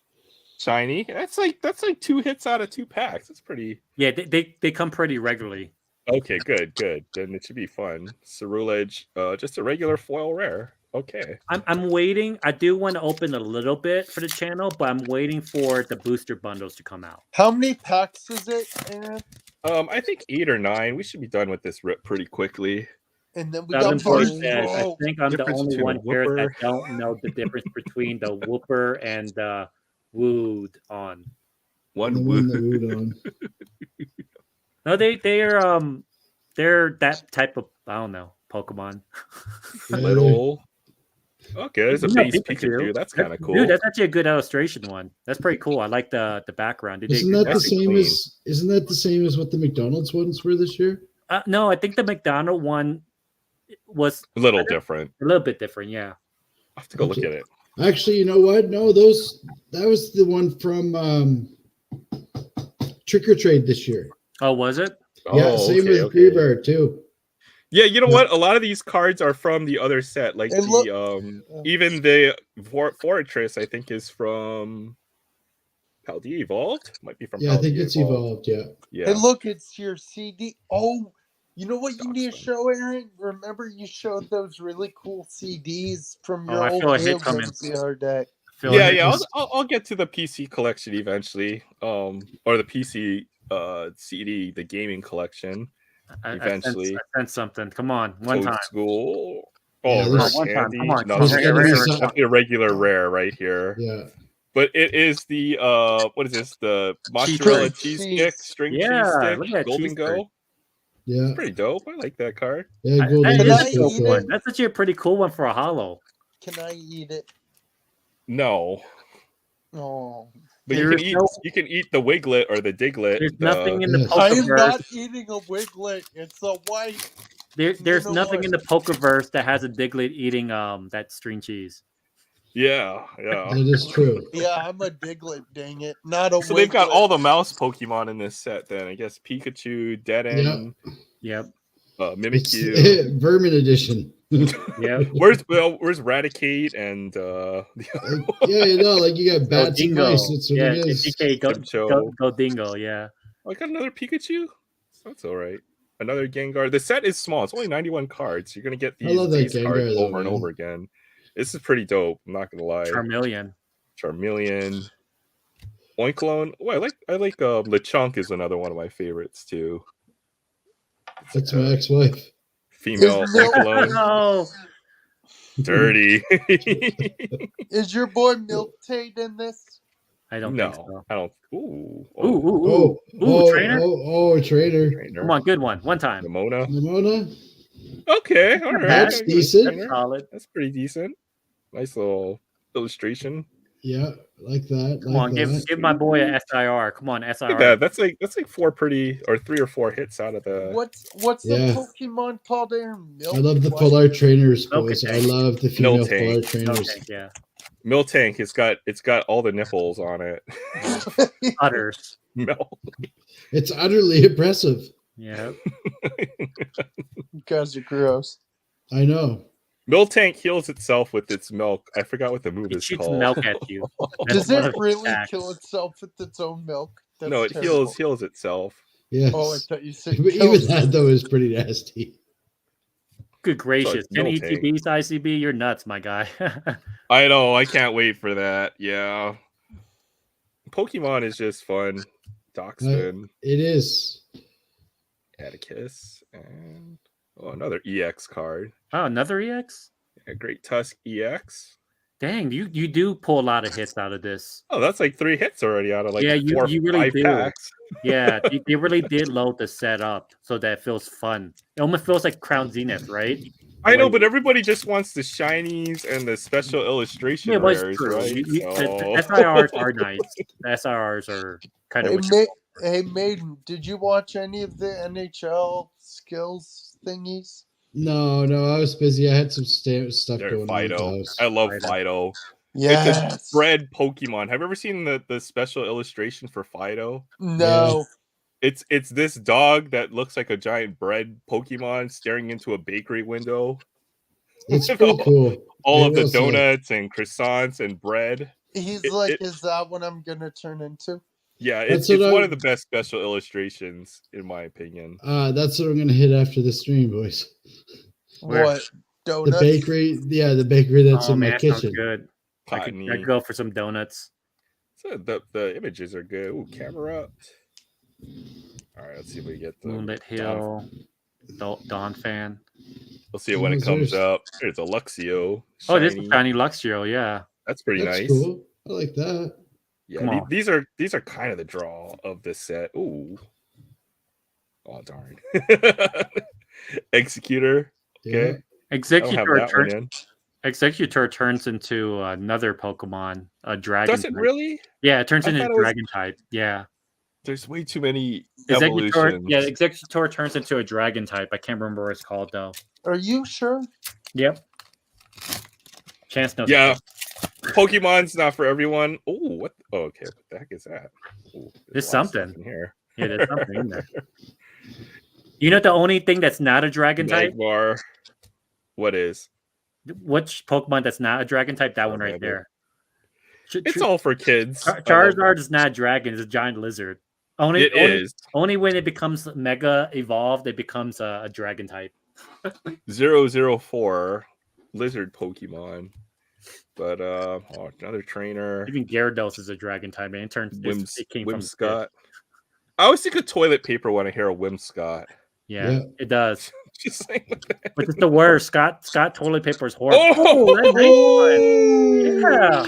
Speaker 1: Shiny. That's like 2 hits out of 2 packs. That's pretty.
Speaker 3: Yeah, they come pretty regularly.
Speaker 1: Okay, good. Then it should be fun. Cerulege, just a regular foil rare. Okay.
Speaker 3: I'm waiting. I do want to open a little bit for the channel, but I'm waiting for the booster bundles to come out.
Speaker 2: How many packs is it, Aaron?
Speaker 1: I think 8 or 9. We should be done with this rip pretty quickly.
Speaker 2: And then we
Speaker 3: Southern
Speaker 2: got
Speaker 3: Boy
Speaker 2: Marty.
Speaker 3: says, I think I'm the
Speaker 1: Difference
Speaker 3: only
Speaker 1: between
Speaker 3: one
Speaker 1: a
Speaker 3: here that
Speaker 1: whooper.
Speaker 3: don't know the difference between the whooper and the wooed on.
Speaker 4: The
Speaker 1: One
Speaker 4: one
Speaker 1: woo.
Speaker 4: that we on.
Speaker 3: No, they're that type of, I don't know, Pokemon.
Speaker 4: Yeah,
Speaker 1: Little. Okay, there's a
Speaker 3: Yeah,
Speaker 1: base Pikachu. That's kind of cool.
Speaker 3: Dude, that's actually a good illustration one. That's pretty cool. I like the background. They did
Speaker 4: Isn't
Speaker 3: good
Speaker 4: that the
Speaker 3: job.
Speaker 1: Nice and
Speaker 4: same
Speaker 1: clean.
Speaker 4: as? Isn't that the same as what the McDonald's ones were this year?
Speaker 3: No, I think the McDonald one was
Speaker 1: A little different.
Speaker 3: a little bit different. Yeah.
Speaker 1: I'll have to go look at it.
Speaker 4: Actually, you know what? No, that was the one from Trick or Trade this year.
Speaker 3: Oh, was it?
Speaker 4: Yeah,
Speaker 1: Oh,
Speaker 4: same
Speaker 1: okay,
Speaker 4: with
Speaker 1: okay.
Speaker 4: Pre-Bar too.
Speaker 1: Yeah, you know what? A lot of these cards are from the other set. Like
Speaker 2: And
Speaker 1: the
Speaker 2: look-
Speaker 1: even the Fortress, I think, is from Paldean Evolved. Might be from
Speaker 4: Yeah, I think
Speaker 1: Paldean
Speaker 4: it's evolved. Yeah.
Speaker 1: Yeah.
Speaker 2: Hey, look, it's your CD. Oh, you know what you
Speaker 1: Stock
Speaker 2: need to
Speaker 1: stuff.
Speaker 2: show, Aaron? Remember you showed those really cool CDs from
Speaker 3: Oh,
Speaker 2: your
Speaker 3: I
Speaker 2: old
Speaker 3: feel a hate
Speaker 2: video
Speaker 3: coming.
Speaker 2: games the other day.
Speaker 3: Phil,
Speaker 1: Yeah,
Speaker 3: I-
Speaker 1: yeah. I'll get to the PC collection eventually. Or the PC CD, the gaming collection. Eventually.
Speaker 3: I sent something. Come on, one
Speaker 1: Old
Speaker 3: time.
Speaker 1: School.
Speaker 4: Yeah,
Speaker 1: Oh,
Speaker 4: there's-
Speaker 3: One time.
Speaker 1: Candy.
Speaker 3: Come on.
Speaker 1: No,
Speaker 3: Come on.
Speaker 4: there's
Speaker 3: Here,
Speaker 4: gonna be
Speaker 3: here,
Speaker 4: some-
Speaker 3: here.
Speaker 1: definitely a regular rare right here.
Speaker 4: Yeah.
Speaker 1: But it is the what is this? The
Speaker 3: Cheese
Speaker 1: mozzarella
Speaker 2: stick.
Speaker 1: cheese
Speaker 2: Cheese.
Speaker 1: stick, string
Speaker 3: Yeah,
Speaker 1: cheese stick,
Speaker 3: look at that
Speaker 1: golden
Speaker 3: cheese
Speaker 1: go.
Speaker 4: Yeah.
Speaker 1: Pretty dope. I like that card.
Speaker 4: Yeah.
Speaker 3: That
Speaker 4: Golden
Speaker 3: is
Speaker 2: Can
Speaker 4: Goose
Speaker 2: I
Speaker 3: a
Speaker 4: is
Speaker 3: cool
Speaker 2: eat
Speaker 4: cool.
Speaker 2: it?
Speaker 3: one. That's actually a pretty cool one for a hollow.
Speaker 2: Can I eat it?
Speaker 1: No,
Speaker 2: Oh,
Speaker 1: but
Speaker 3: There is no-
Speaker 1: you can eat the Wiglet or the Diglett.
Speaker 3: There's nothing in the
Speaker 4: Yes.
Speaker 2: I am not
Speaker 3: Pokeverse.
Speaker 2: eating a Wiglet. It's a white.
Speaker 3: There's
Speaker 2: You know
Speaker 3: nothing
Speaker 2: what?
Speaker 3: in the Pokeverse that has a Diglett eating that string cheese.
Speaker 1: Yeah.
Speaker 4: That is true.
Speaker 2: Yeah, I'm a Diglett. Dang it, not a.
Speaker 1: So they've got
Speaker 2: Wiglet.
Speaker 1: all the mouse Pokemon in this set. Then I guess Pikachu, Deaden,
Speaker 3: Yep.
Speaker 4: It's
Speaker 1: Mimikyu.
Speaker 4: Vermin Edition.
Speaker 3: Yep.
Speaker 1: Where's Raticate and
Speaker 4: Yeah, you know, like you got bats and
Speaker 3: Dingo.
Speaker 4: mice. That's what
Speaker 3: Yeah,
Speaker 4: it is.
Speaker 1: Show.
Speaker 3: go Dingo. Yeah.
Speaker 1: I got another Pikachu. That's all right. Another Gengar. The set is small. It's only 91 cards. You're gonna get
Speaker 4: I love that
Speaker 1: these
Speaker 4: Gengar,
Speaker 1: cards
Speaker 4: though,
Speaker 1: over and
Speaker 4: man.
Speaker 1: over again. This is pretty dope. I'm not gonna lie.
Speaker 3: Charmeleon.
Speaker 1: Charmeleon, Oinkologne. Oh, I like Lechonk is another one of my favorites too.
Speaker 4: That's my ex-wife.
Speaker 1: Female
Speaker 2: Is Mil-
Speaker 1: Oinkologne.
Speaker 3: Oh,
Speaker 1: Dirty.
Speaker 2: Is your boy Milk Tate in this?
Speaker 3: I don't
Speaker 1: No,
Speaker 3: think so.
Speaker 1: I don't. Ooh.
Speaker 3: Ooh,
Speaker 1: Oh,
Speaker 3: ooh, ooh.
Speaker 4: Oh,
Speaker 3: trainer?
Speaker 4: a trainer.
Speaker 1: trainer.
Speaker 3: Come on, good one. One time.
Speaker 1: Nimona.
Speaker 4: Nimona?
Speaker 1: Okay, all right.
Speaker 4: That's
Speaker 1: I got a
Speaker 4: decent.
Speaker 1: trainer.
Speaker 3: Solid.
Speaker 1: That's pretty decent. Nice little illustration.
Speaker 4: Yeah, like that.
Speaker 3: Come on, give my boy a SIR. Come on,
Speaker 1: Look
Speaker 3: SIR.
Speaker 1: at that. That's like 4 pretty or 3 or 4 hits out of the.
Speaker 2: What's the Pokemon called, Aaron?
Speaker 4: I love the full art trainers, boys. I
Speaker 3: Miltank.
Speaker 4: love the female
Speaker 1: Miltank.
Speaker 4: full art trainers.
Speaker 3: Okay, yeah.
Speaker 1: Miltank, it's got all the nipples on it.
Speaker 3: Utters.
Speaker 1: Milk.
Speaker 4: It's utterly impressive.
Speaker 3: Yeah.
Speaker 2: You guys are gross.
Speaker 4: I know.
Speaker 1: Miltank heals itself with its milk. I forgot what the move
Speaker 3: It
Speaker 1: is
Speaker 3: shoots
Speaker 1: called.
Speaker 3: milk at you.
Speaker 2: Does
Speaker 3: one
Speaker 2: it
Speaker 3: of its
Speaker 2: really
Speaker 3: attacks.
Speaker 2: kill itself with its own milk? That's
Speaker 1: No, it
Speaker 2: terrible.
Speaker 1: heals itself.
Speaker 4: Yes.
Speaker 2: Oh, I thought you said
Speaker 4: But
Speaker 2: kills.
Speaker 4: even that though is pretty nasty.
Speaker 3: Good gracious.
Speaker 1: it's
Speaker 3: 10
Speaker 1: Miltank.
Speaker 3: ETBs ICB, you're nuts, my guy.
Speaker 1: I know. I can't wait for that. Yeah. Pokemon is just fun. Doxton,
Speaker 4: It is.
Speaker 1: Atticus, and another EX card.
Speaker 3: Oh, another EX?
Speaker 1: A Great Tusk EX.
Speaker 3: Dang, you do pull a lot of hits out of this.
Speaker 1: Oh, that's like 3 hits already out of like
Speaker 3: Yeah, you
Speaker 1: 4
Speaker 3: really
Speaker 1: 5
Speaker 3: do.
Speaker 1: packs.
Speaker 3: Yeah, they really did load the set up so that it feels fun. It almost feels like Crown Zenith, right?
Speaker 1: I know, but everybody just wants the shinies and the special illustration
Speaker 3: Yeah, but it's
Speaker 1: rares,
Speaker 3: true.
Speaker 1: right?
Speaker 3: The SIRs are nice. The SIRs are kind of.
Speaker 2: Hey, Maiden, did you watch any of the NHL skills thingies?
Speaker 4: No, I was busy. I had some stuff
Speaker 1: They're
Speaker 4: going on at the
Speaker 1: Fido.
Speaker 4: house.
Speaker 1: I love Fido.
Speaker 2: Yes.
Speaker 1: It's a bred Pokemon. Have you ever seen the special illustration for Fido?
Speaker 2: No.
Speaker 1: It's this dog that looks like a giant bred Pokemon staring into a bakery window.
Speaker 4: It's pretty cool.
Speaker 1: All
Speaker 4: I
Speaker 1: of the
Speaker 4: will say.
Speaker 1: donuts and croissants and bread.
Speaker 2: He's is that what I'm gonna turn into?
Speaker 1: Yeah, it's one of the best special illustrations, in my opinion.
Speaker 4: That's what I'm going to hit after the stream, boys.
Speaker 2: What? Donuts?
Speaker 4: The bakery. Yeah, the bakery that's in my
Speaker 3: that sounds
Speaker 4: kitchen.
Speaker 3: good. I could go for some donuts.
Speaker 1: So the images are good. Ooh, camera up. All right, let's see if we get the
Speaker 3: Moonlit Hill, Dawn Fan.
Speaker 1: We'll see it when it comes up. There's a Luxio.
Speaker 3: Oh, this is shiny Luxio, yeah.
Speaker 1: That's pretty nice.
Speaker 4: Cool. I like that.
Speaker 1: Yeah, these are kind of the draw of this set. Ooh. Oh darn. Executor. Okay.
Speaker 3: Yeah. Executor turns into another Pokemon, a dragon.
Speaker 1: Does it really?
Speaker 3: Yeah, it turns into a dragon type. Yeah.
Speaker 1: There's way too many
Speaker 3: Executor,
Speaker 1: evolutions.
Speaker 3: yeah, Executor turns into a dragon type. I can't remember what it's called though.
Speaker 2: Are you sure?
Speaker 3: Yep. Chance knows.
Speaker 1: Yeah. Pokemon's not for everyone. Oh, what? Oh, okay. What the heck is that? Ooh,
Speaker 3: there's something
Speaker 1: in here.
Speaker 3: Yeah, there's something in there. You know the only thing that's not a dragon type?
Speaker 1: What is?
Speaker 3: Which Pokemon that's not a dragon type? That one right there.
Speaker 1: It's all for kids.
Speaker 3: Charizard is not a dragon; it's a giant lizard. Only when it becomes mega evolved, it becomes a dragon type.
Speaker 1: 004 lizard Pokemon. But another trainer.
Speaker 3: Even Gyarados is a dragon type, man. It came from
Speaker 1: Scott. I always think of toilet paper when I hear a Whimsicott.
Speaker 3: Yeah, it does.
Speaker 1: Just saying
Speaker 3: but it's the worst. Scott toilet paper is horrible. Yeah.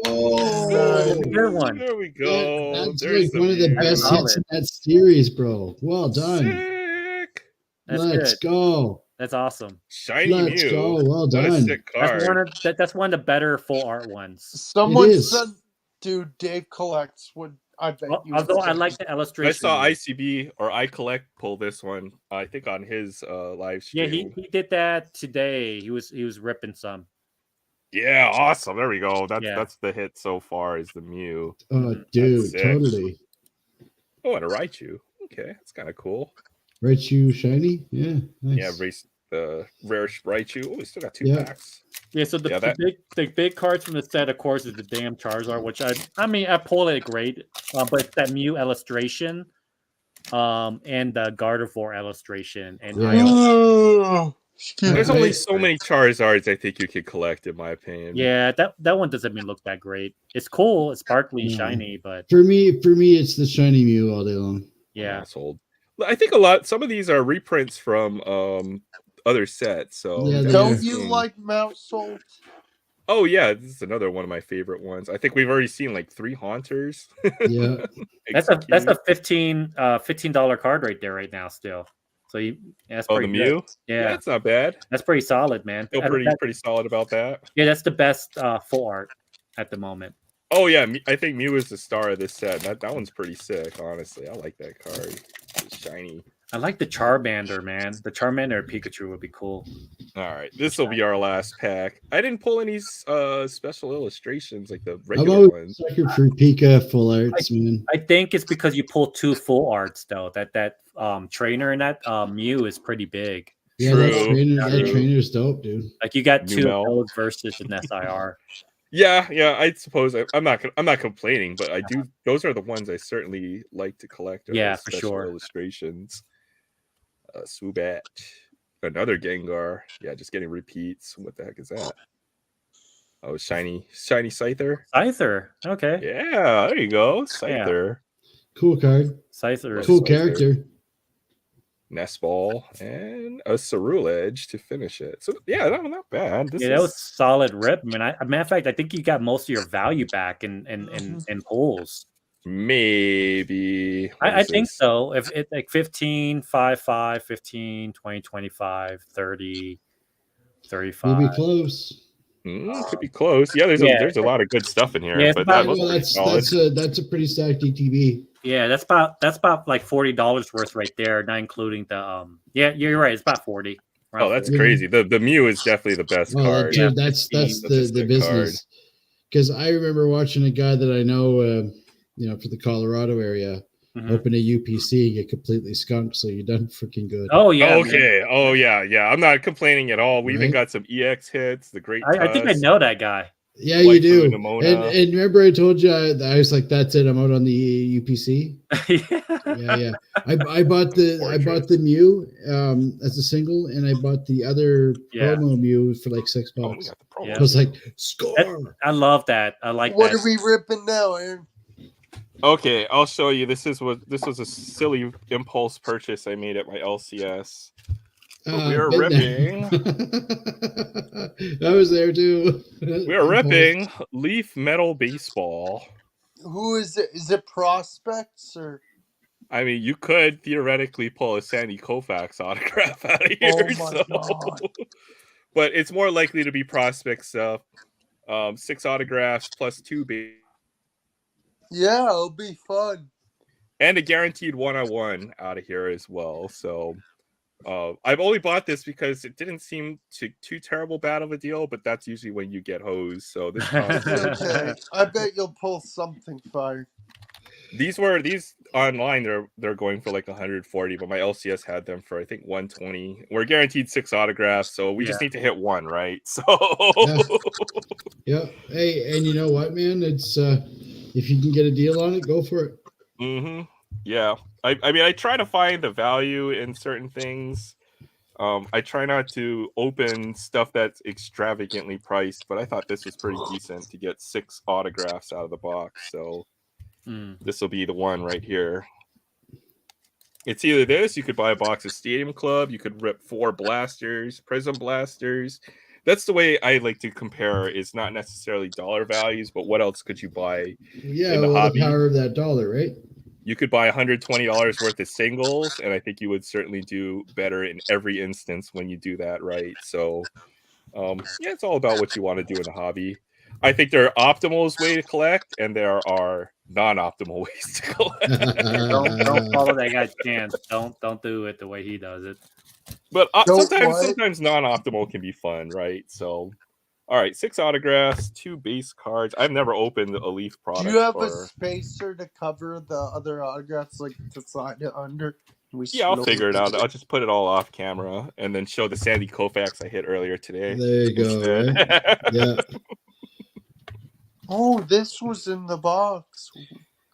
Speaker 4: Oh,
Speaker 3: good one.
Speaker 1: There we go.
Speaker 4: Yeah, that's like one of the best hits in that series, bro. Well done.
Speaker 1: Sick.
Speaker 4: Let's go.
Speaker 3: That's awesome.
Speaker 1: Shiny
Speaker 4: Let's
Speaker 1: Mew.
Speaker 4: go. Well done.
Speaker 1: What a sick card.
Speaker 3: That's one of the better full art ones.
Speaker 2: Someone said, dude, Dave collects would. I bet you.
Speaker 3: Although I like the illustration.
Speaker 1: I saw ICB or I Collect pull this one. I think on his live stream.
Speaker 3: Yeah, he did that today. He was ripping some.
Speaker 1: Yeah, awesome. There we go. That's the hit so far is the Mew.
Speaker 4: Oh, dude, totally.
Speaker 1: Oh, and a Raichu. Okay, that's kind of cool.
Speaker 4: Raichu shiny? Yeah, nice.
Speaker 1: Yeah, the rare Raichu. Oh, we still got 2 packs.
Speaker 3: Yeah, so the big cards from the set, of course, is the damn Charizard, which I pulled it great, but it's that Mew illustration, and the Gardevoir illustration, and
Speaker 1: there's only so many Charizards I think you could collect, in my opinion.
Speaker 3: Yeah, that one doesn't even look that great. It's cool, it's sparkly, shiny, but
Speaker 4: for me, it's the shiny Mew all day long.
Speaker 3: Yeah,
Speaker 1: sold. I think some of these are reprints from other sets. So
Speaker 4: yeah,
Speaker 2: don't you like Mount Salt?
Speaker 1: Oh yeah, this is another one of my favorite ones. I think we've already seen like 3 Haunters.
Speaker 4: Yeah,
Speaker 3: that's a $15 card right there right now still. So that's pretty
Speaker 1: the Mew.
Speaker 3: Good. Yeah,
Speaker 1: that's not bad.
Speaker 3: That's pretty solid, man.
Speaker 1: Feel pretty solid about that.
Speaker 3: Yeah, that's the best full art at the moment.
Speaker 1: Oh yeah, I think Mew is the star of this set. That one's pretty sick, honestly. I like that card. It's shiny.
Speaker 3: I like the Charmander, man. The Charmander Pikachu would be cool.
Speaker 1: All right, this will be our last pack. I didn't pull any special illustrations like the
Speaker 4: I'm
Speaker 1: regular
Speaker 4: always
Speaker 1: ones.
Speaker 4: sucker for Pika full arts, man.
Speaker 3: I think it's because you pull 2 full arts though. That trainer and that Mew is pretty big.
Speaker 4: Yeah,
Speaker 1: True.
Speaker 4: that trainer's dope, dude.
Speaker 3: Like you got 2
Speaker 1: Numel.
Speaker 3: of those versus an SIR.
Speaker 1: Yeah. I suppose I'm not complaining, but I do. Those are the ones I certainly like to collect.
Speaker 3: Yeah,
Speaker 1: those
Speaker 3: for
Speaker 1: special
Speaker 3: sure.
Speaker 1: Illustrations. Swoobat, another Gengar. Yeah, just getting repeats. What the heck is that? Oh, shiny Scyther.
Speaker 3: Scyther. Okay.
Speaker 1: Yeah, there you go. Scyther.
Speaker 4: Cool card.
Speaker 3: Scyther.
Speaker 4: Cool
Speaker 1: Scyther.
Speaker 4: character.
Speaker 1: Nest Ball and a Cerulege to finish it. So yeah, not bad. This
Speaker 3: That was solid rip. I mean, matter of fact, I think you got most of your value back in pulls.
Speaker 1: Maybe.
Speaker 3: I think so. If it like 15, 5, 5, 15, 20, 25, 30, 35.
Speaker 4: We'll be close.
Speaker 1: Could be close. Yeah, there's a lot of good stuff in here.
Speaker 3: Yeah,
Speaker 1: but
Speaker 3: about-
Speaker 1: that was
Speaker 4: Well,
Speaker 1: pretty solid.
Speaker 4: that's a pretty stacked ETB.
Speaker 3: Yeah, that's about like $40 worth right there, not including the Yeah, you're right. It's about 40.
Speaker 1: Oh, that's
Speaker 3: 40.
Speaker 1: crazy. The Mew is definitely the best
Speaker 4: Well,
Speaker 1: card.
Speaker 4: dude, that's
Speaker 1: That's a
Speaker 4: the
Speaker 1: sick
Speaker 4: business. Because I remember watching a guy that I know, for the Colorado area,
Speaker 3: Mhm.
Speaker 4: open a UPC, get completely skunked. So you're done freaking good.
Speaker 3: Oh yeah. man.
Speaker 1: Okay. Oh yeah. I'm not complaining at all. We even
Speaker 4: Right?
Speaker 1: got some EX hits. The great.
Speaker 3: I think I
Speaker 1: Tusk.
Speaker 3: know that guy.
Speaker 4: Yeah, you
Speaker 1: Waifu
Speaker 4: do.
Speaker 1: Nimona.
Speaker 4: And remember, I told you I was like, "That's it. I'm out on the UPC."
Speaker 3: Yeah.
Speaker 4: Yeah. I bought the Mew as a single, and I bought the other
Speaker 3: Yeah.
Speaker 4: promo Mew for like $6.
Speaker 1: Oh, we got the promo.
Speaker 3: Yeah.
Speaker 4: I was like, "Score!"
Speaker 3: I love that. I like
Speaker 2: What
Speaker 3: that.
Speaker 2: are we ripping now, Aaron?
Speaker 1: Okay, I'll show you. This was a silly impulse purchase I made at my LCS. We are
Speaker 4: been
Speaker 1: ripping.
Speaker 4: I was there too.
Speaker 1: We are ripping Leaf Metal Baseball.
Speaker 2: Who is it? Is it prospects or?
Speaker 1: I mean, you could theoretically pull a Sandy Koufax autograph out of here.
Speaker 2: Oh my God.
Speaker 1: But it's more likely to be prospect stuff. 6 autographs plus 2
Speaker 2: Yeah, it'll be fun.
Speaker 1: and a guaranteed 1-on-1 out of here as well. So I've only bought this because it didn't seem too terrible bad of a deal, but that's usually when you get hosed. So this cost
Speaker 2: Okay, I bet you'll pull something fire.
Speaker 1: these online they're going for like 140, but my LCS had them for I think 120. We're guaranteed 6 autographs, so we just need to hit 1, right? So
Speaker 4: Yeah. Hey, and you know what, man? It's if you can get a deal on it, go for it.
Speaker 1: Yeah. I mean, I try to find the value in certain things. I try not to open stuff that's extravagantly priced, but I thought this was pretty decent to get 6 autographs out of the box. So this will be the one right here. It's either this, you could buy a box of Stadium Club, you could rip 4 blasters, Prism blasters. That's the way I like to compare, is not necessarily dollar values, but what else could you buy?
Speaker 4: Yeah,
Speaker 1: In the hobby.
Speaker 4: the power of that dollar, right?
Speaker 1: You could buy $120 worth of singles, and I think you would certainly do better in every instance when you do that right. So, yeah, it's all about what you want to do in the hobby. I think there are optimal ways to collect, and there are non-optimal ways to collect.
Speaker 3: Don't follow that guy's chance. Don't do it the way he does it.
Speaker 1: But
Speaker 2: Don't
Speaker 1: sometimes non-optimal can be fun, right? So, all right, 6 autographs, 2 base cards. I've never opened a Leaf product.
Speaker 2: Do you have a
Speaker 1: or...
Speaker 2: spacer to cover the other autographs, like to slide it under?
Speaker 1: Yeah, I'll figure it out. I'll just put it all off camera and then show the Sandy Koufax I hit earlier today.
Speaker 4: There you go. Right? Yeah.
Speaker 2: Oh, this was in the box.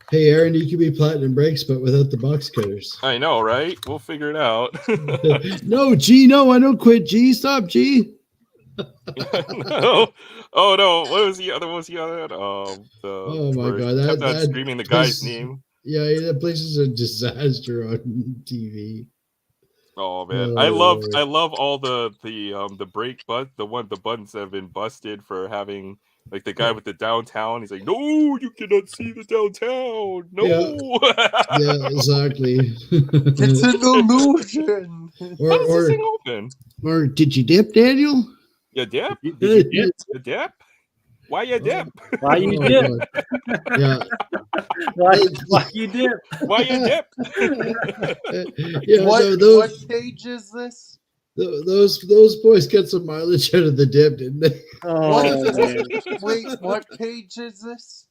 Speaker 4: Hey, Aaron, you could be platinum breaks, but without the box cutters.
Speaker 1: I know, right? We'll figure it out.
Speaker 4: No, G, no, I don't quit. G, stop, G.
Speaker 1: No. Oh no! What was the other?
Speaker 4: Oh my God!
Speaker 1: I kept on
Speaker 4: That
Speaker 1: screaming the guy's
Speaker 4: place-
Speaker 1: name.
Speaker 4: Yeah, that place is a disaster on TV.
Speaker 1: Oh man,
Speaker 4: Oh.
Speaker 1: I love all the break the buttons that have been busted for having like the guy with the downtown. He's like, no, you cannot see the downtown. No.
Speaker 4: Yeah, exactly.
Speaker 2: It's an illusion.
Speaker 1: How does this thing open?
Speaker 4: Or did you dip, Daniel?
Speaker 1: You dip?
Speaker 3: Did you
Speaker 1: You dip? Why you dip?
Speaker 3: Why you
Speaker 4: Oh,
Speaker 3: dip?
Speaker 4: God. Yeah.
Speaker 3: Why you dip?
Speaker 1: Why you dip?
Speaker 4: Yeah,
Speaker 2: What
Speaker 4: no, those
Speaker 2: stage is this?
Speaker 4: those boys got some mileage out of the dip, didn't they?
Speaker 3: Oh man.
Speaker 2: Wait, what page is this?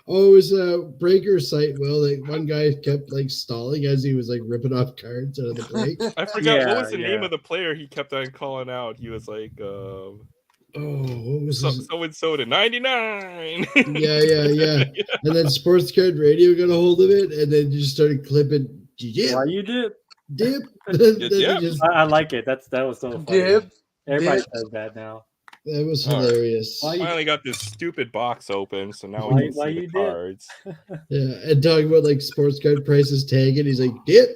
Speaker 4: Oh, it was a breaker site. Well, like one guy kept like stalling as he was like ripping off cards out of the break.
Speaker 1: I forgot what
Speaker 3: Yeah,
Speaker 1: was the name
Speaker 3: yeah.
Speaker 1: of the player he kept on calling out. He was like,
Speaker 4: Oh, what was this?
Speaker 1: so and so to 99.
Speaker 4: Yeah. And then Sports Card Radio got a hold of it, and then just started clipping dip,
Speaker 3: Why you dip?
Speaker 4: dip. Then they
Speaker 1: Dip.
Speaker 4: just,
Speaker 3: I like it. That was so funny.
Speaker 2: Dib.
Speaker 3: Everybody
Speaker 2: Dip.
Speaker 3: says that now.
Speaker 4: that was
Speaker 1: All right.
Speaker 4: hilarious.
Speaker 3: Why you-
Speaker 1: Finally got this stupid box open, so now
Speaker 3: Why-
Speaker 1: we can
Speaker 3: why
Speaker 1: see the
Speaker 3: you dip?
Speaker 1: cards.
Speaker 4: Yeah, and talking about like sports card prices tagging, he's like dip.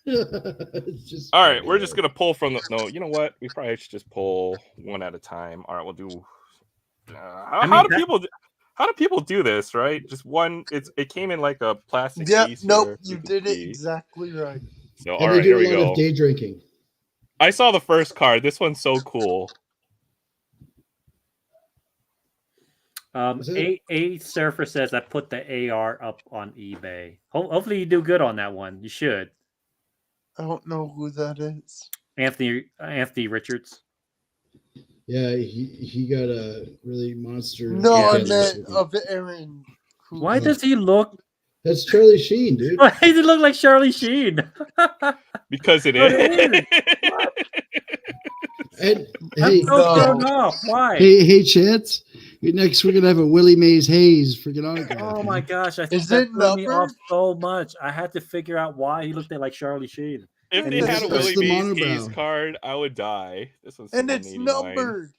Speaker 4: It's just
Speaker 1: All right,
Speaker 4: funny,
Speaker 1: we're just
Speaker 4: though.
Speaker 1: gonna pull from the. No, you know what? We probably should just pull one at a time. All right, we'll do. How do people do this? Right, just one. It came in like a plastic
Speaker 2: Yeah,
Speaker 1: case.
Speaker 2: nope,
Speaker 1: here,
Speaker 2: you
Speaker 1: can
Speaker 2: did it
Speaker 1: see.
Speaker 2: exactly right.
Speaker 1: So all
Speaker 4: And
Speaker 1: right,
Speaker 4: they
Speaker 1: here
Speaker 4: do
Speaker 1: we
Speaker 4: a lot
Speaker 1: go.
Speaker 4: of day drinking.
Speaker 1: I saw the first card. This one's so cool.
Speaker 4: Is it?
Speaker 3: A Surfer says I put the AR up on eBay. Hopefully you do good on that one. You should.
Speaker 2: I don't know who that is.
Speaker 3: Anthony Richards.
Speaker 4: Yeah, he got a really monster.
Speaker 2: No, I
Speaker 4: weekend
Speaker 2: meant
Speaker 4: this week.
Speaker 2: of Aaron. Who
Speaker 3: Why does he look?
Speaker 4: That's Charlie Sheen, dude.
Speaker 3: Why does he look like Charlie Sheen?
Speaker 1: Because it
Speaker 3: But
Speaker 1: is.
Speaker 4: And
Speaker 3: I'm
Speaker 4: hey,
Speaker 3: so
Speaker 2: No.
Speaker 3: thrown off. Why?
Speaker 4: hey, Chance. Next, we're gonna have a Willie Mays Hayes freaking autograph.
Speaker 3: Oh my gosh! I
Speaker 2: Is
Speaker 3: that
Speaker 2: it
Speaker 3: threw me off
Speaker 2: numbered?
Speaker 3: so much. I had to figure out why he looked like Charlie Sheen.
Speaker 1: If
Speaker 2: And
Speaker 1: they had a
Speaker 2: it's-
Speaker 1: Willie
Speaker 4: the
Speaker 1: Mays
Speaker 4: monobrow.
Speaker 1: Hayes card, I would die. This one's
Speaker 2: And it's
Speaker 1: 189.
Speaker 2: numbered.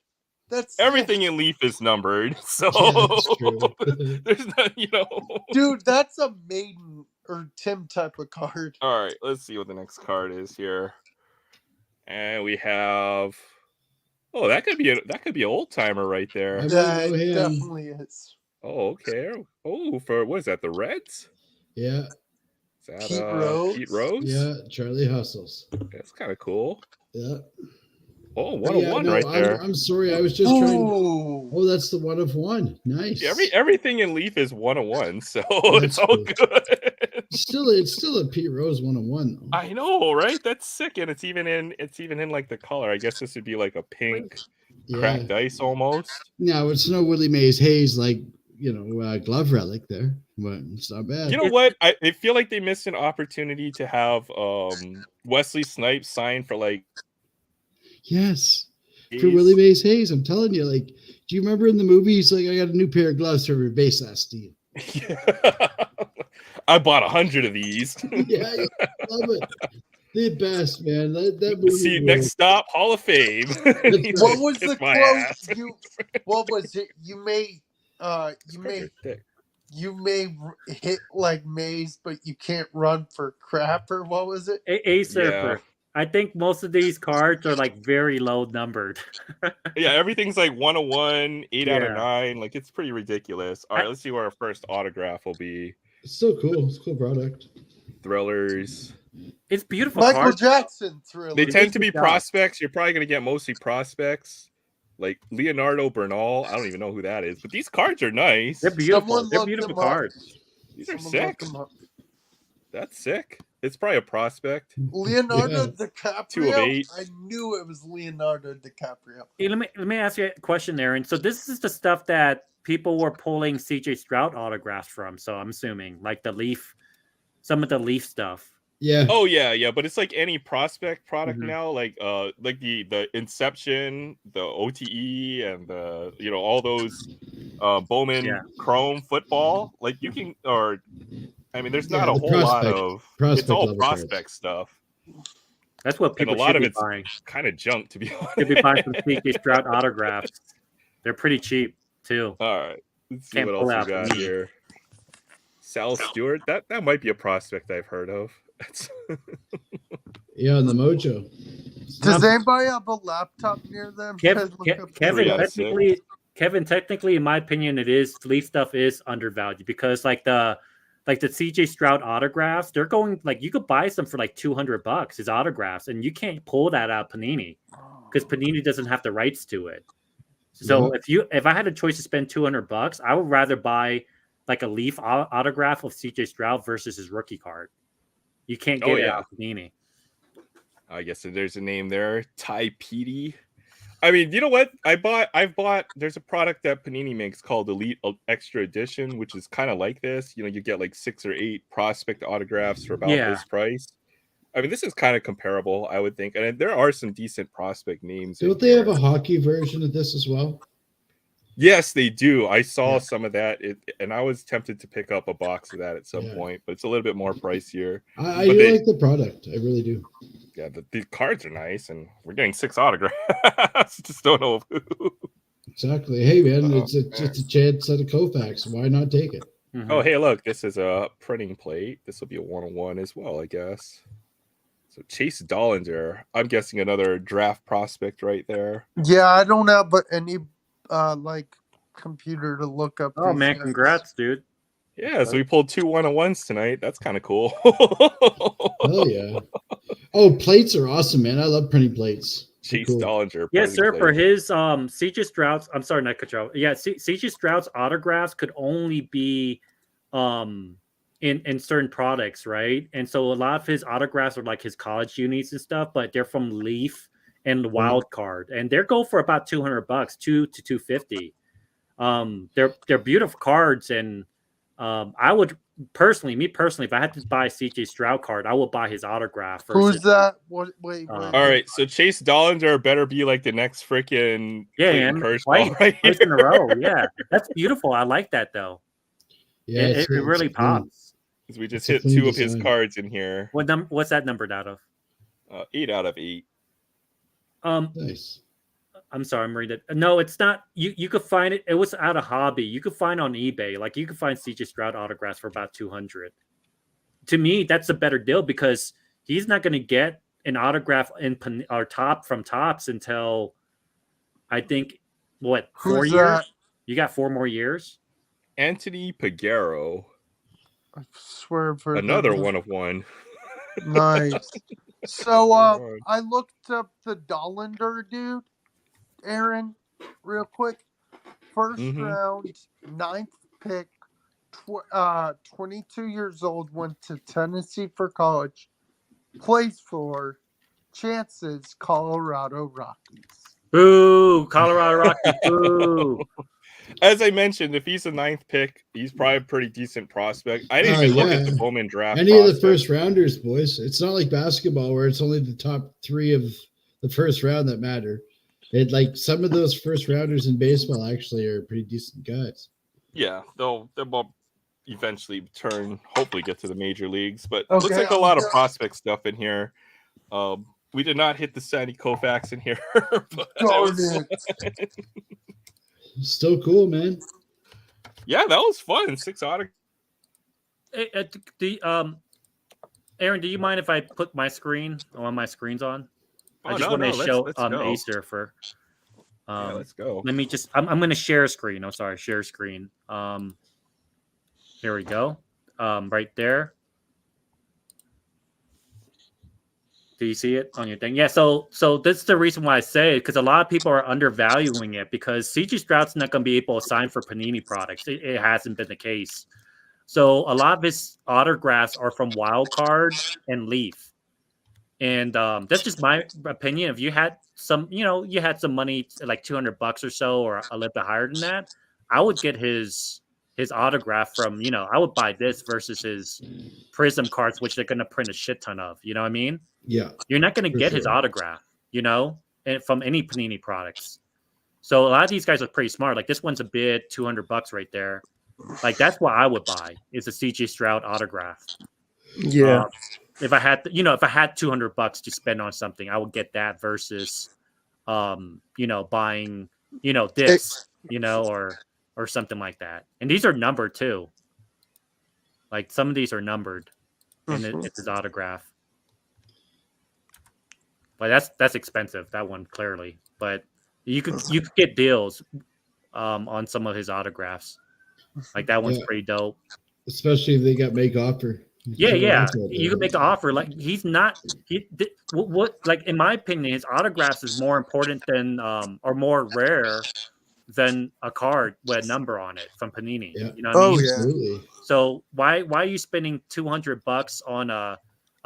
Speaker 2: That's
Speaker 1: Everything
Speaker 2: sick.
Speaker 1: in Leaf is numbered, so
Speaker 4: Yeah, that's true.
Speaker 1: there's not,
Speaker 2: Dude, that's a Maiden or Tim type of card.
Speaker 1: All right, let's see what the next card is here, and we have. Oh, that could be an old timer right there.
Speaker 4: I
Speaker 2: That
Speaker 4: know him.
Speaker 2: definitely is.
Speaker 1: Oh, okay. Oh, for what is that? The Reds?
Speaker 4: Yeah,
Speaker 1: Is that
Speaker 2: Pete Rose?
Speaker 1: Pete Rose?
Speaker 4: yeah, Charlie Hustles.
Speaker 1: That's kind of cool.
Speaker 4: Yeah.
Speaker 1: Oh,
Speaker 4: But
Speaker 1: 101
Speaker 4: no,
Speaker 1: right there.
Speaker 4: I'm sorry, I was just trying.
Speaker 2: Ooh.
Speaker 4: Oh, that's the 1 of 1. Nice.
Speaker 1: Everything in Leaf is 101, so
Speaker 4: That's
Speaker 1: it's all
Speaker 4: cool.
Speaker 1: good.
Speaker 4: It's still a Pete Rose 1 of 1 though.
Speaker 1: I know, right? That's sick, and it's even in like the color. I guess this would be like a pink
Speaker 4: Yeah.
Speaker 1: cracked ice almost.
Speaker 4: Now it's no Willie Mays Hayes like glove relic there, but it's not bad.
Speaker 1: You know what? I feel like they missed an opportunity to have Wesley Snipes sign for like
Speaker 4: Yes. For
Speaker 1: Hayes.
Speaker 4: Willie Mays Hayes, I'm telling you, like, do you remember in the movie he's like, I got a new pair of gloves for every base last year.
Speaker 1: I bought 100 of these.
Speaker 4: Yeah, I love it. The best, man. That movie.
Speaker 1: See, next stop, Hall of Fame.
Speaker 4: That's
Speaker 2: What was
Speaker 1: Kiss
Speaker 2: the
Speaker 1: my
Speaker 2: quote?
Speaker 1: ass.
Speaker 2: What was it? You may hit like Maze, but you can't run for crap, or what was it?
Speaker 3: A Surfer. I think most of these cards are like very low numbered.
Speaker 1: Yeah, everything's like 101, 8 out of
Speaker 3: Yeah.
Speaker 1: 9. Like, it's pretty ridiculous. All right, let's see where our first autograph will be.
Speaker 4: It's still cool. It's a cool product.
Speaker 1: Thrillers.
Speaker 3: It's beautiful
Speaker 2: Michael
Speaker 3: cards.
Speaker 2: Jackson Thriller.
Speaker 1: They tend to be
Speaker 3: Good job.
Speaker 1: prospects. You're probably going to get mostly prospects. Like Leonardo Bernal. I don't even know who that is. But these cards are nice.
Speaker 3: They're beautiful.
Speaker 2: Someone
Speaker 3: They're
Speaker 2: looked
Speaker 3: beautiful
Speaker 2: them up.
Speaker 3: cards.
Speaker 1: These are
Speaker 2: Someone
Speaker 1: sick.
Speaker 2: look 'em up.
Speaker 1: That's sick. It's probably a prospect.
Speaker 2: Leonardo
Speaker 4: Yeah.
Speaker 2: DiCaprio.
Speaker 1: 2 of 8.
Speaker 2: I knew it was Leonardo DiCaprio.
Speaker 3: Hey, let me ask you a question, Aaron. So this is the stuff that people were pulling CJ Stroud autographs from. So I'm assuming like the Leaf, some of the Leaf stuff.
Speaker 4: Yeah.
Speaker 1: Oh yeah, but it's like any prospect product
Speaker 3: Mhm.
Speaker 1: now, like the Inception, the OTE, and the all those Bowman
Speaker 3: Yeah.
Speaker 1: Chrome football. Like you can, or I mean, there's not
Speaker 4: Yeah,
Speaker 1: a
Speaker 4: the
Speaker 1: whole lot
Speaker 4: prospect-
Speaker 1: of. It's
Speaker 4: prospect
Speaker 1: all
Speaker 4: level cards.
Speaker 1: prospect stuff,
Speaker 3: That's what
Speaker 1: and a
Speaker 3: people
Speaker 1: lot
Speaker 3: should
Speaker 1: of
Speaker 3: be
Speaker 1: it's
Speaker 3: buying.
Speaker 1: kind of junk, to be honest.
Speaker 3: Should be buying some CJ Stroud autographs. They're pretty cheap too.
Speaker 1: All right, let's see
Speaker 3: Can't
Speaker 1: what
Speaker 3: pull
Speaker 1: else
Speaker 3: out
Speaker 1: we
Speaker 3: the
Speaker 1: got
Speaker 3: meat.
Speaker 1: here. Sal Stewart, that might be a prospect I've heard of. That's
Speaker 4: Yeah, on the Mojo.
Speaker 2: Does anybody have a laptop near them?
Speaker 3: Kevin,
Speaker 2: Look up
Speaker 3: Kevin,
Speaker 1: Yeah,
Speaker 3: technically, in my opinion, Leaf stuff is undervalued because like the CJ Stroud autographs, they're going like you could buy some for like $200 his autographs, and you can't pull that out of Panini because Panini doesn't have the rights to it. So if I had a choice to spend $200, I would rather buy like a Leaf autograph of CJ Stroud versus his rookie card. You can't get it out of Panini.
Speaker 1: I guess there's a name there, Ty Petey. I mean, you know what? I've bought. There's a product that Panini makes called Elite Extra Edition, which is kind of like this. You know, you get like 6 or 8 prospect autographs for about this price. I mean, this is kind of comparable, I would think, and there are some decent prospect names.
Speaker 4: Don't they have a hockey version of this as well?
Speaker 1: Yes, they do. I saw some of that, and I was tempted to pick up a box of that at some point, but it's a little bit more pricier.
Speaker 4: I do like the product. I really do.
Speaker 1: Yeah, the cards are nice, and we're getting 6 autographs. Just don't know who.
Speaker 4: Exactly. Hey, man, it's just a chance at a Koufax. Why not take it?
Speaker 3: Mm-hmm.
Speaker 1: Oh, hey, look, this is a printing plate. This will be a 101 as well, I guess. So Chase Dollinger, I'm guessing another draft prospect right there.
Speaker 2: Yeah, I don't have any like computer to look up.
Speaker 3: Oh man, congrats, dude.
Speaker 1: Yeah, so we pulled 2 101s tonight. That's kind of cool.
Speaker 4: Hell yeah. Oh, plates are awesome, man. I love printing plates.
Speaker 1: Chase Dollinger.
Speaker 3: Yes, sir. Plate. For his CJ Stroud's, I'm sorry, not control. Yeah, CJ Stroud's autographs could only be in certain products, right? And so a lot of his autographs are like his college unis and stuff, but they're from Leaf and the Wild Card, and they go for about $200, $200 to $250. They're beautiful cards, and I would personally, if I had to buy a CJ Stroud card, I would buy his autograph.
Speaker 2: Who's that? Wait.
Speaker 1: All right, so Chase Dollinger better be like the next freaking
Speaker 3: Kershaw right here. In a row. Yeah, that's beautiful. I like that though.
Speaker 4: Yeah,
Speaker 3: it really pops.
Speaker 1: Because we just hit 2 of his cards in here.
Speaker 3: What's that numbered out of?
Speaker 1: 8 out of 8.
Speaker 4: Nice.
Speaker 3: I'm sorry, I'm reading it. No, it's not. You could find it. It was out of hobby. You could find on eBay. Like you could find CJ Stroud autographs for about $200. To me, that's a better deal because he's not going to get an autograph from Topps until I think 4 years. That? You got 4 more years.
Speaker 1: Anthony Pagero.
Speaker 2: I swear for
Speaker 1: another 101.
Speaker 2: Nice. So I looked up the Dollinger dude, Aaron, real quick. First round, 9th pick, 22 years old, went to Tennessee for college, plays for Chances Colorado Rockies.
Speaker 3: Boo, Colorado Rockies, boo.
Speaker 1: As I mentioned, if he's a 9th pick, he's probably a pretty decent prospect. I didn't even look at the Bowman draft.
Speaker 4: Any of the first rounders, boys. It's not like basketball where it's only the top 3 of the first round that matter. Like some of those first rounders in baseball actually are pretty decent guys.
Speaker 1: Yeah, they'll eventually hopefully get to the major leagues. But looks like a lot of prospect stuff in here. We did not hit the Sandy Koufax in here.
Speaker 4: Still cool, man.
Speaker 1: Yeah, that was fun. 6 autographs.
Speaker 3: Aaron, do you mind if I put my screen on my screens on?
Speaker 1: Oh,
Speaker 3: I just want to show
Speaker 1: let's
Speaker 3: Acer for.
Speaker 1: Yeah, let's go.
Speaker 3: Let me just. I'm going to share screen. Oh, sorry, share screen. Here we go. Right there. Do you see it on your thing? Yeah. So this is the reason why I say it, because a lot of people are undervaluing it because CJ Stroud's not going to be able to sign for Panini products. It hasn't been the case. So a lot of his autographs are from Wild Card and Leaf. And that's just my opinion. If you had some, you had some money, like $200 or so, or a little bit higher than that, I would get his autograph from, I would buy this versus his Prism cards, which they're going to print a shit ton of. You know what I mean?
Speaker 4: Yeah.
Speaker 3: You're not going to get his autograph, and from any Panini products. So a lot of these guys are pretty smart. Like this one's a bid, $200 right there. Like that's what I would buy is a CJ Stroud autograph.
Speaker 2: Yeah.
Speaker 3: If I had, if I had $200 to spend on something, I would get that versus, buying, this, or something like that. And these are numbered too. Like some of these are numbered, and it's his autograph. But that's expensive. That one clearly, but you could get deals, on some of his autographs. Like that one's pretty dope.
Speaker 4: Especially if they got make offer.
Speaker 3: Yeah. You can make an offer. Like he's not. Like in my opinion, his autographs is more important than or more rare than a card with a number on it from Panini.
Speaker 4: Yeah.
Speaker 3: You know what I mean?
Speaker 2: Yeah.
Speaker 4: Absolutely.
Speaker 3: So why are you spending $200 on a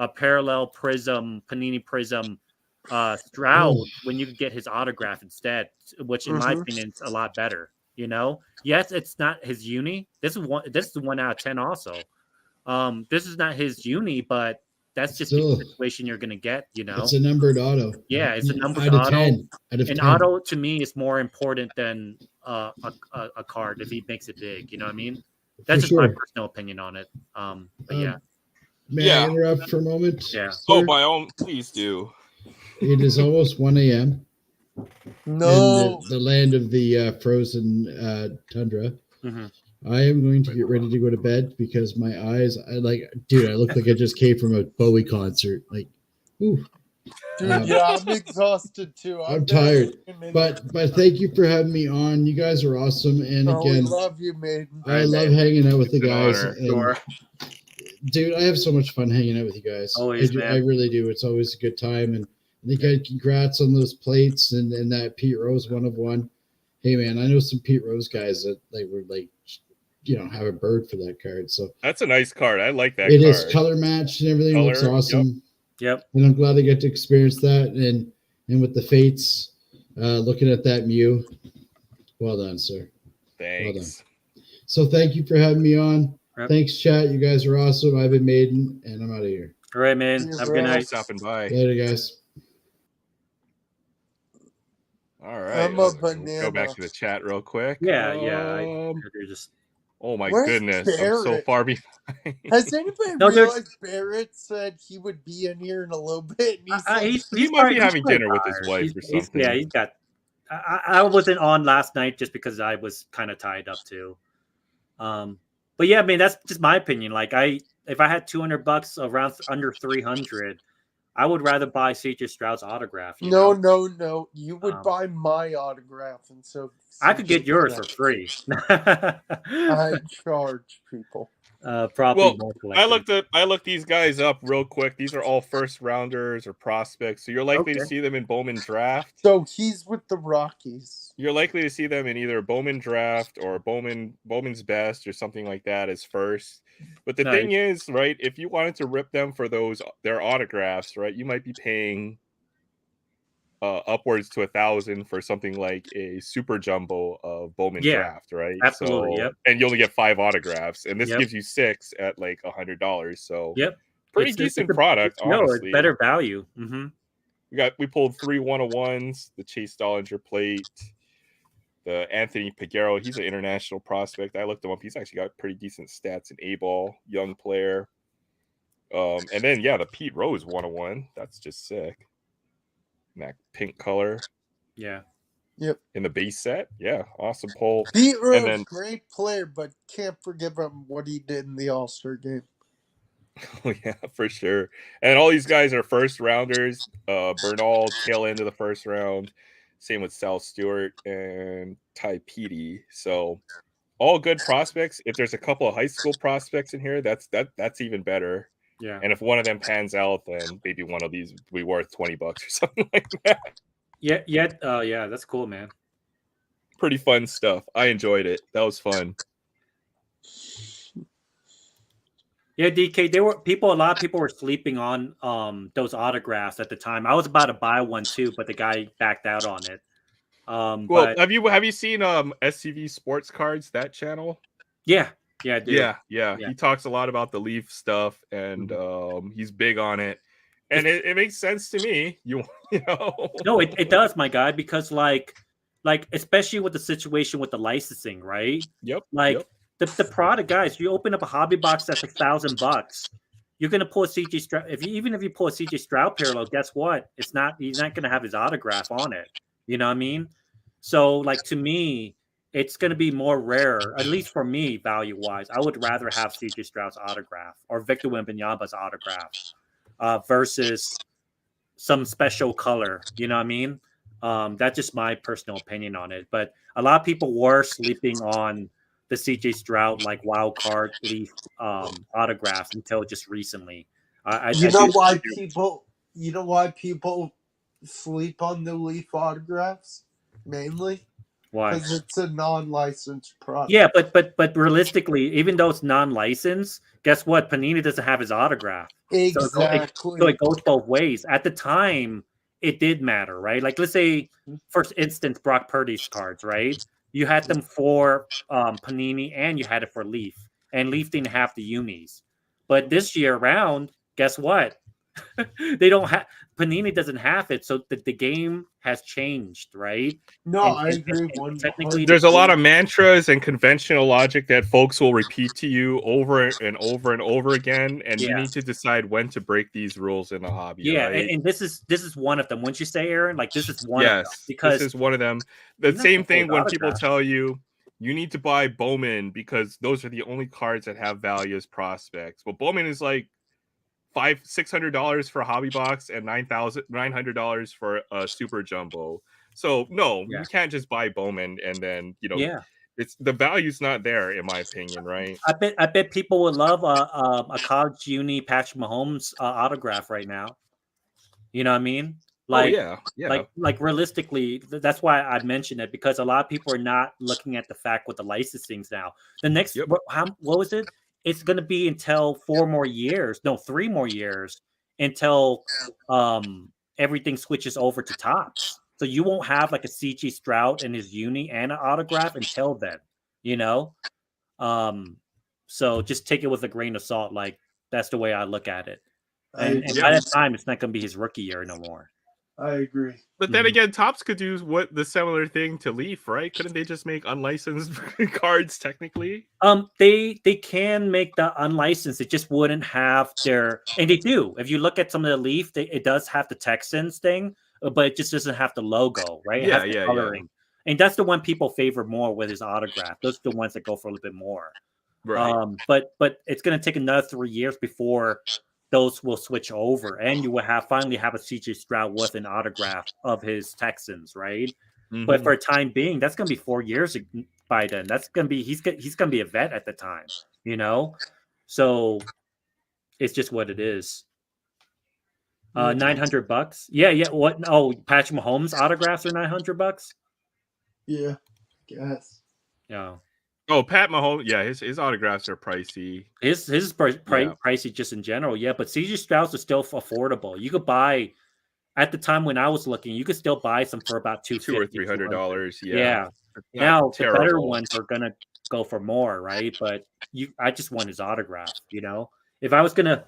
Speaker 3: parallel prism Panini Prism Stroud when you could get his autograph instead, which in my opinion is a lot better. You know, yes, it's not his uni. This is 1 out of 10 also. This is not his uni, but that's just
Speaker 4: Still,
Speaker 3: the situation you're gonna get, you know.
Speaker 4: It's a numbered auto.
Speaker 3: Yeah, it's a numbered
Speaker 4: out of
Speaker 3: auto.
Speaker 4: 10. Out of
Speaker 3: An
Speaker 4: 10.
Speaker 3: auto to me is more important than a card if he makes it big. You know what I mean? That's just my personal opinion on it. But yeah.
Speaker 4: May I interrupt for a moment?
Speaker 3: Yeah.
Speaker 1: Oh, by all, please do.
Speaker 4: It is almost 1 a.m.
Speaker 2: No.
Speaker 4: In the land of the frozen tundra.
Speaker 3: Mm-hmm.
Speaker 4: I am going to get ready to go to bed because my eyes, I look like I just came from a Bowie concert. Like, ooh.
Speaker 2: Dude, yeah, I'm exhausted too.
Speaker 4: I'm tired. But thank you for having me on. You guys are awesome. And again,
Speaker 2: we love you, Maiden.
Speaker 4: I love hanging out with the guys.
Speaker 1: Honor.
Speaker 4: And,
Speaker 3: Sure.
Speaker 4: dude, I have so much fun hanging out with you guys.
Speaker 3: Always,
Speaker 4: I really do. It's always a good time. And again, congrats on those plates and that Pete Rose 1 of 1. Hey man, I know some Pete Rose guys that were have a bird for that card. So
Speaker 1: that's a nice card. I like that.
Speaker 4: It
Speaker 1: card.
Speaker 4: is color matched and everything. Looks awesome.
Speaker 3: Yep.
Speaker 4: And I'm glad I get to experience that. And with the Fates, looking at that Mew. Well done, sir.
Speaker 1: Thanks.
Speaker 4: Well done. So thank you for having me on. Yep. Thanks, chat. You guys are awesome. I've been Maiden, and I'm out of here.
Speaker 3: All right, man. Have a good night.
Speaker 1: Stopping by.
Speaker 4: Later, guys.
Speaker 1: All right.
Speaker 2: I'm a banana.
Speaker 1: Go back to the chat real quick.
Speaker 3: Yeah. You're just.
Speaker 1: Oh my
Speaker 2: Where's
Speaker 1: goodness!
Speaker 2: Barrett?
Speaker 1: I'm so far behind.
Speaker 2: Has anybody realized Barrett said he would be in here in a little bit? And
Speaker 1: he might be having dinner with his wife or something.
Speaker 3: He's got. I wasn't on last night just because I was kind of tied up too. But yeah, I mean that's just my opinion. Like if I had $200 around under 300, I would rather buy CJ Stroud's autograph.
Speaker 2: No. You would buy my autograph, and so
Speaker 3: I could get yours for free.
Speaker 2: I charge people.
Speaker 3: Probably.
Speaker 1: Well, I looked these guys up real quick. These are all first rounders or prospects, so you're likely to see them in Bowman Draft.
Speaker 2: So he's with the Rockies.
Speaker 1: You're likely to see them in either Bowman Draft or Bowman's Best or something like that as first. But the thing is, right, if you wanted to rip them for their autographs, right, you might be paying upwards to $1,000 for something like a super jumbo of Bowman Draft, right?
Speaker 3: Absolutely.
Speaker 1: So, and you only get 5 autographs, and this gives you 6 at like $100. So pretty decent product. Honestly,
Speaker 3: it's better value. Mm-hmm.
Speaker 1: We pulled 3 1-of-1s, the Chase Dollinger plate, the Anthony Piguero. He's an international prospect. I looked him up. He's actually got pretty decent stats in A-ball, young player. And then the Pete Rose 1-of-1. That's just sick. In that pink color.
Speaker 3: Yeah.
Speaker 2: Yep.
Speaker 1: In the base set. Yeah. Awesome pull.
Speaker 2: Pete Rose, great player, but can't forgive him what he did in the All-Star game.
Speaker 1: Oh, yeah, for sure. And all these guys are first rounders. Bernal, tail end of the first round. Same with Sal Stewart and Ty Petey. So all good prospects. If there's a couple of high school prospects in here, that's even better.
Speaker 3: Yeah.
Speaker 1: And if one of them pans out, then maybe one of these will be worth $20 or something like that.
Speaker 3: Yeah, that's cool, man.
Speaker 1: Pretty fun stuff. I enjoyed it. That was fun.
Speaker 3: Yeah, DK, a lot of people were sleeping on those autographs at the time. I was about to buy one too, but the guy backed out on it.
Speaker 1: Well, have you seen SCV Sports Cards, that channel?
Speaker 3: Yeah, I do.
Speaker 1: Yeah. He talks a lot about the Leaf stuff, and he's big on it. And it makes sense to me. You know.
Speaker 3: No, it does, my guy, because like especially with the situation with the licensing, right?
Speaker 1: Yep.
Speaker 3: The product, guys, you open up a hobby box that's $1,000. You're gonna pull a CJ Stroud. Even if you pull a CJ Stroud parallel, guess what? He's not gonna have his autograph on it. You know what I mean? So, like, to me, it's gonna be more rare, at least for me, value wise. I would rather have CJ Stroud's autograph or Victor Wembanyama's autograph versus some special color. You know what I mean? That's just my personal opinion on it. But a lot of people were sleeping on the CJ Stroud like wild card Leaf autographs until just recently. You know
Speaker 2: why people sleep on the Leaf autographs mainly?
Speaker 3: Why?
Speaker 2: Because it's a non-licensed product.
Speaker 3: Yeah, but realistically, even though it's non-licensed, guess what? Panini doesn't have his autograph.
Speaker 2: Exactly.
Speaker 3: So it goes both ways. At the time, it did matter, right? Like let's say, for instance, Brock Purdy's cards, right? You had them for Panini and you had it for Leaf. And Leaf didn't have the unis. But this year around, guess what? They don't have Panini doesn't have it, so the game has changed, right?
Speaker 2: No,
Speaker 3: And-
Speaker 2: I
Speaker 3: and-
Speaker 2: agree.
Speaker 3: and technically,
Speaker 1: There's a lot of mantras and conventional logic that folks will repeat to you over and over and over again, and you
Speaker 3: Yeah.
Speaker 1: need to decide when to break these rules in a hobby.
Speaker 3: Yeah,
Speaker 1: right?
Speaker 3: and this is one of them. Once you say, Aaron, like this is one of them
Speaker 1: Yes,
Speaker 3: because
Speaker 1: this is one of them. The
Speaker 3: you're not
Speaker 1: same
Speaker 3: gonna
Speaker 1: thing
Speaker 3: pull
Speaker 1: when
Speaker 3: his
Speaker 1: people
Speaker 3: autograph.
Speaker 1: tell you you need to buy Bowman because those are the only cards that have value as prospects. Well, Bowman is like $600 for a hobby box and $900 for a super jumbo. So no,
Speaker 3: Yeah.
Speaker 1: you can't just buy Bowman and then
Speaker 3: Yeah,
Speaker 1: it's the value's not there in my opinion, right?
Speaker 3: I bet people would love a college uni Patrick Mahomes autograph right now. You know what I mean?
Speaker 1: Oh
Speaker 3: Like
Speaker 1: yeah.
Speaker 3: like realistically, that's why I mentioned it because a lot of people are not looking at the fact with the licensings now. The next
Speaker 1: Yep.
Speaker 3: what was it? It's going to be until 3 more years until everything switches over to Tops. So you won't have like a CG Stroud and his uni and an autograph until then, you know? So just take it with a grain of salt. Like that's the way I look at it. And by that time, it's not going to be his rookie year no more.
Speaker 2: I agree.
Speaker 1: But then again, Topps could do the similar thing to Leaf, right? Couldn't they just make unlicensed cards technically?
Speaker 3: They can make the unlicensed. It just wouldn't have their, and they do. If you look at some of the Leaf, it does have the Texans thing, but it just doesn't have the logo, right? It has the coloring. And that's the one people favor more with his autograph. Those are the ones that go for a little bit more.
Speaker 1: Right.
Speaker 3: But it's going to take another 3 years before those will switch over, and you will finally have a CJ Stroud with an autograph of his Texans, right?
Speaker 1: Mm-hmm.
Speaker 3: But for a time being, that's going to be 4 years by then. That's going to be he's going to be a vet at the time, you know. So it's just what it is. $900. Yeah. What? Oh, Patrick Mahomes autographs are $900.
Speaker 2: Yeah, I guess.
Speaker 3: Yeah.
Speaker 1: Oh, Pat Mahomes. Yeah, his autographs are pricey.
Speaker 3: His pricey just in general. Yeah, but CJ Stroud's are still affordable. You could buy at the time when I was looking, you could still buy some for about $200 or
Speaker 1: $300.
Speaker 3: Yeah. Now the better ones are gonna go for more, right? But I just want his autograph. You know, if I was gonna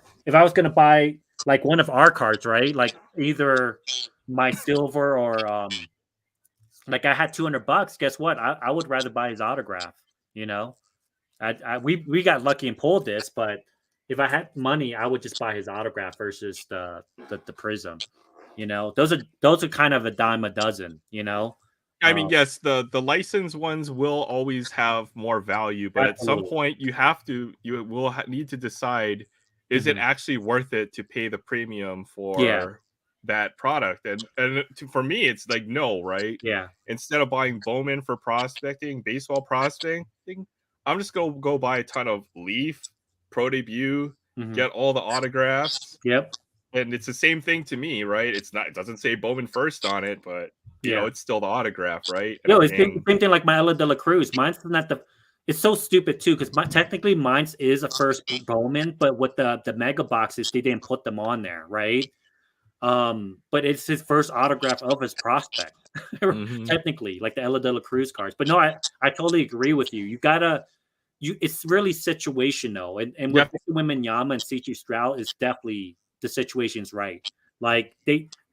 Speaker 3: buy like one of our cards, right? Like either my silver or like I had $200. Guess what? I would rather buy his autograph. You know, we got lucky and pulled this, but if I had money, I would just buy his autograph versus the Prism. You know, those are kind of a dime a dozen. You know,
Speaker 1: I mean, yes, the licensed ones will always have more value, but at some point you will need to decide: is it actually worth it to pay the premium for that product? And for me, it's like no, right?
Speaker 3: Yeah.
Speaker 1: Instead of buying Bowman for prospecting, baseball prospecting, I'm just gonna go buy a ton of Leaf, Pro Debut, get all the autographs.
Speaker 3: Yep.
Speaker 1: And it's the same thing to me, right? It doesn't say Bowman first on it, but you know, it's still the autograph, right?
Speaker 3: Yo, it's the same thing like my Ella De La Cruz. Mine's not it's so stupid too, because technically mine's is a first Bowman, but with the mega boxes, they didn't put them on there, right? But it's his first autograph of his prospect, technically, like the Ella De La Cruz cards. But no, I totally agree with you. It's really situational, and with Wembanyama and CJ Stroud is definitely the situation's right. Like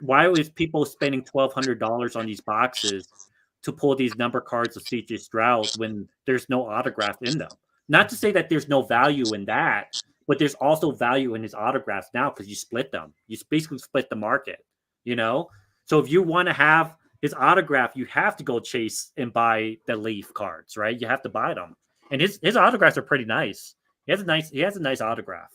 Speaker 3: why is people spending $1,200 on these boxes to pull these number cards of CJ Stroud when there's no autograph in them? Not to say that there's no value in that, but there's also value in his autographs now because you split them. You basically split the market, you know? So if you want to have his autograph, you have to go chase and buy the Leaf cards, right? You have to buy them. And his autographs are pretty nice. He has a nice autograph.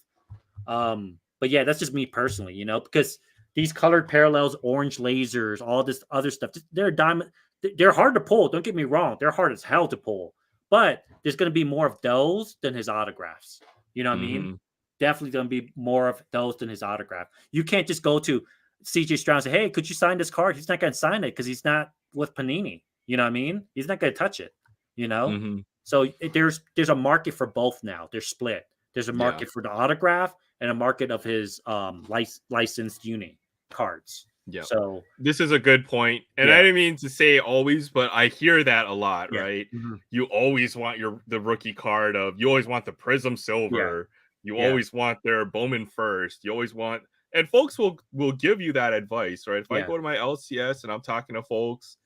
Speaker 3: But yeah, that's just me personally, you know, because these colored parallels, orange lasers, all this other stuff, they're hard to pull. Don't get me wrong. They're hard as hell to pull. But there's going to be more of those than his autographs. You know what I mean? Definitely going to be more of those than his autograph. You can't just go to CJ Stroud and say, hey, could you sign this card? He's not going to sign it because he's not with Panini. You know what I mean? He's not going to touch it. You know,
Speaker 1: Mm-hmm.
Speaker 3: so there's a market for both now. They're split. There's a market for the autograph and a market of his licensed uni cards.
Speaker 1: Yeah.
Speaker 3: So
Speaker 1: this is a good point. And I didn't mean to say always, but I hear that a lot, right?
Speaker 3: Mm-hmm.
Speaker 1: You always want the rookie card you always want the Prism Silver. You always want their Bowman first. You always want, and folks will give you that advice, right? If I go to my LCS and I'm talking to folks,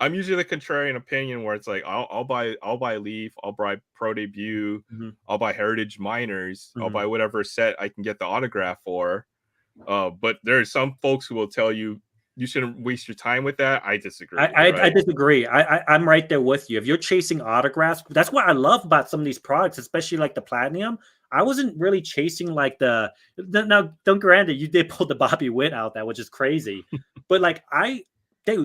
Speaker 1: I'm usually the contrarian opinion where it's like I'll buy Leaf, I'll buy Pro Debut, I'll buy Heritage Minors, I'll buy whatever set I can get the autograph for. But there are some folks who will tell you shouldn't waste your time with that. I disagree.
Speaker 3: I disagree. I'm right there with you. If you're chasing autographs, that's what I love about some of these products, especially like the Platinum. I wasn't really chasing like now. Don't granted, you did pull the Bobby Witt out that, which is crazy, but like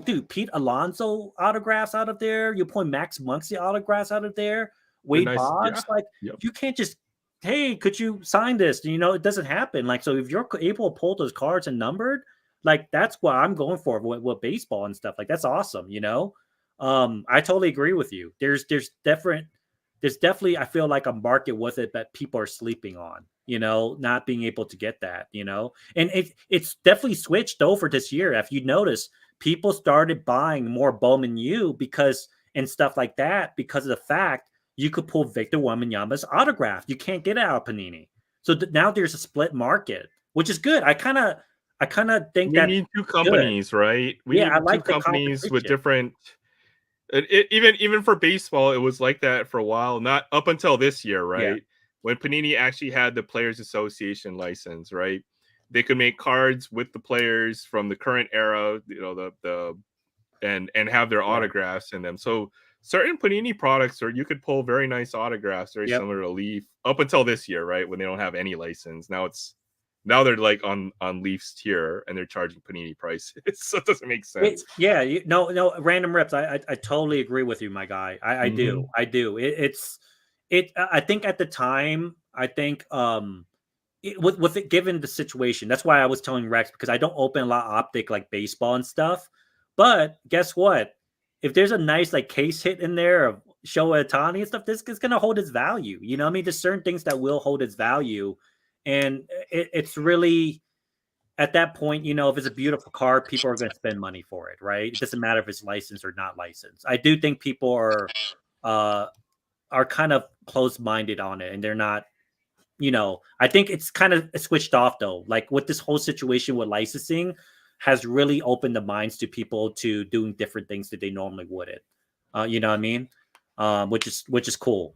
Speaker 3: dude, Pete Alonso autographs out of there. You're pulling Max Muncy autographs out of there. Wade Boggs, you can't just, hey, could you sign this? You know, it doesn't happen. Like, so if you're able to pull those cards and numbered, like that's what I'm going for with baseball and stuff. Like that's awesome. You know, I totally agree with you. There's definitely, I feel like a market with it that people are sleeping on, you know, not being able to get that, you know, and it's definitely switched over this year. If you notice, people started buying more Bowman U and stuff like that because of the fact you could pull Victor Wembanyama's autograph. You can't get it out of Panini. So now there's a split market, which is good. I kind of think
Speaker 1: we need two companies, good. Right? We need two companies with different. Even for baseball, it was like that for a while. Not up until this year, right? When Panini actually had the Players Association license, right? They could make cards with the players from the current era, you know, and have their autographs in them. So certain Panini products, or you could pull very nice autographs, very similar to Leaf, up until this year, right? When they don't have any license. Now they're like on Leaf's tier and they're charging Panini prices. So it doesn't make sense.
Speaker 3: No, random rips. I totally agree with you, my guy. I do. I think at the time, with it given the situation, that's why I was telling Rex, because I don't open a lot of optic like baseball and stuff. But guess what? If there's a nice like case hit in there of Shohei Ohtani and stuff, this is gonna hold its value. You know what I mean? There's certain things that will hold its value. And it's really at that point, you know, if it's a beautiful card, people are going to spend money for it, right? It doesn't matter if it's licensed or not licensed. I do think people are kind of closed-minded on it, and they're not, you know. I think it's kind of switched off though. Like with this whole situation with licensing, has really opened the minds to people to doing different things that they normally wouldn't. You know what I mean? Which is cool.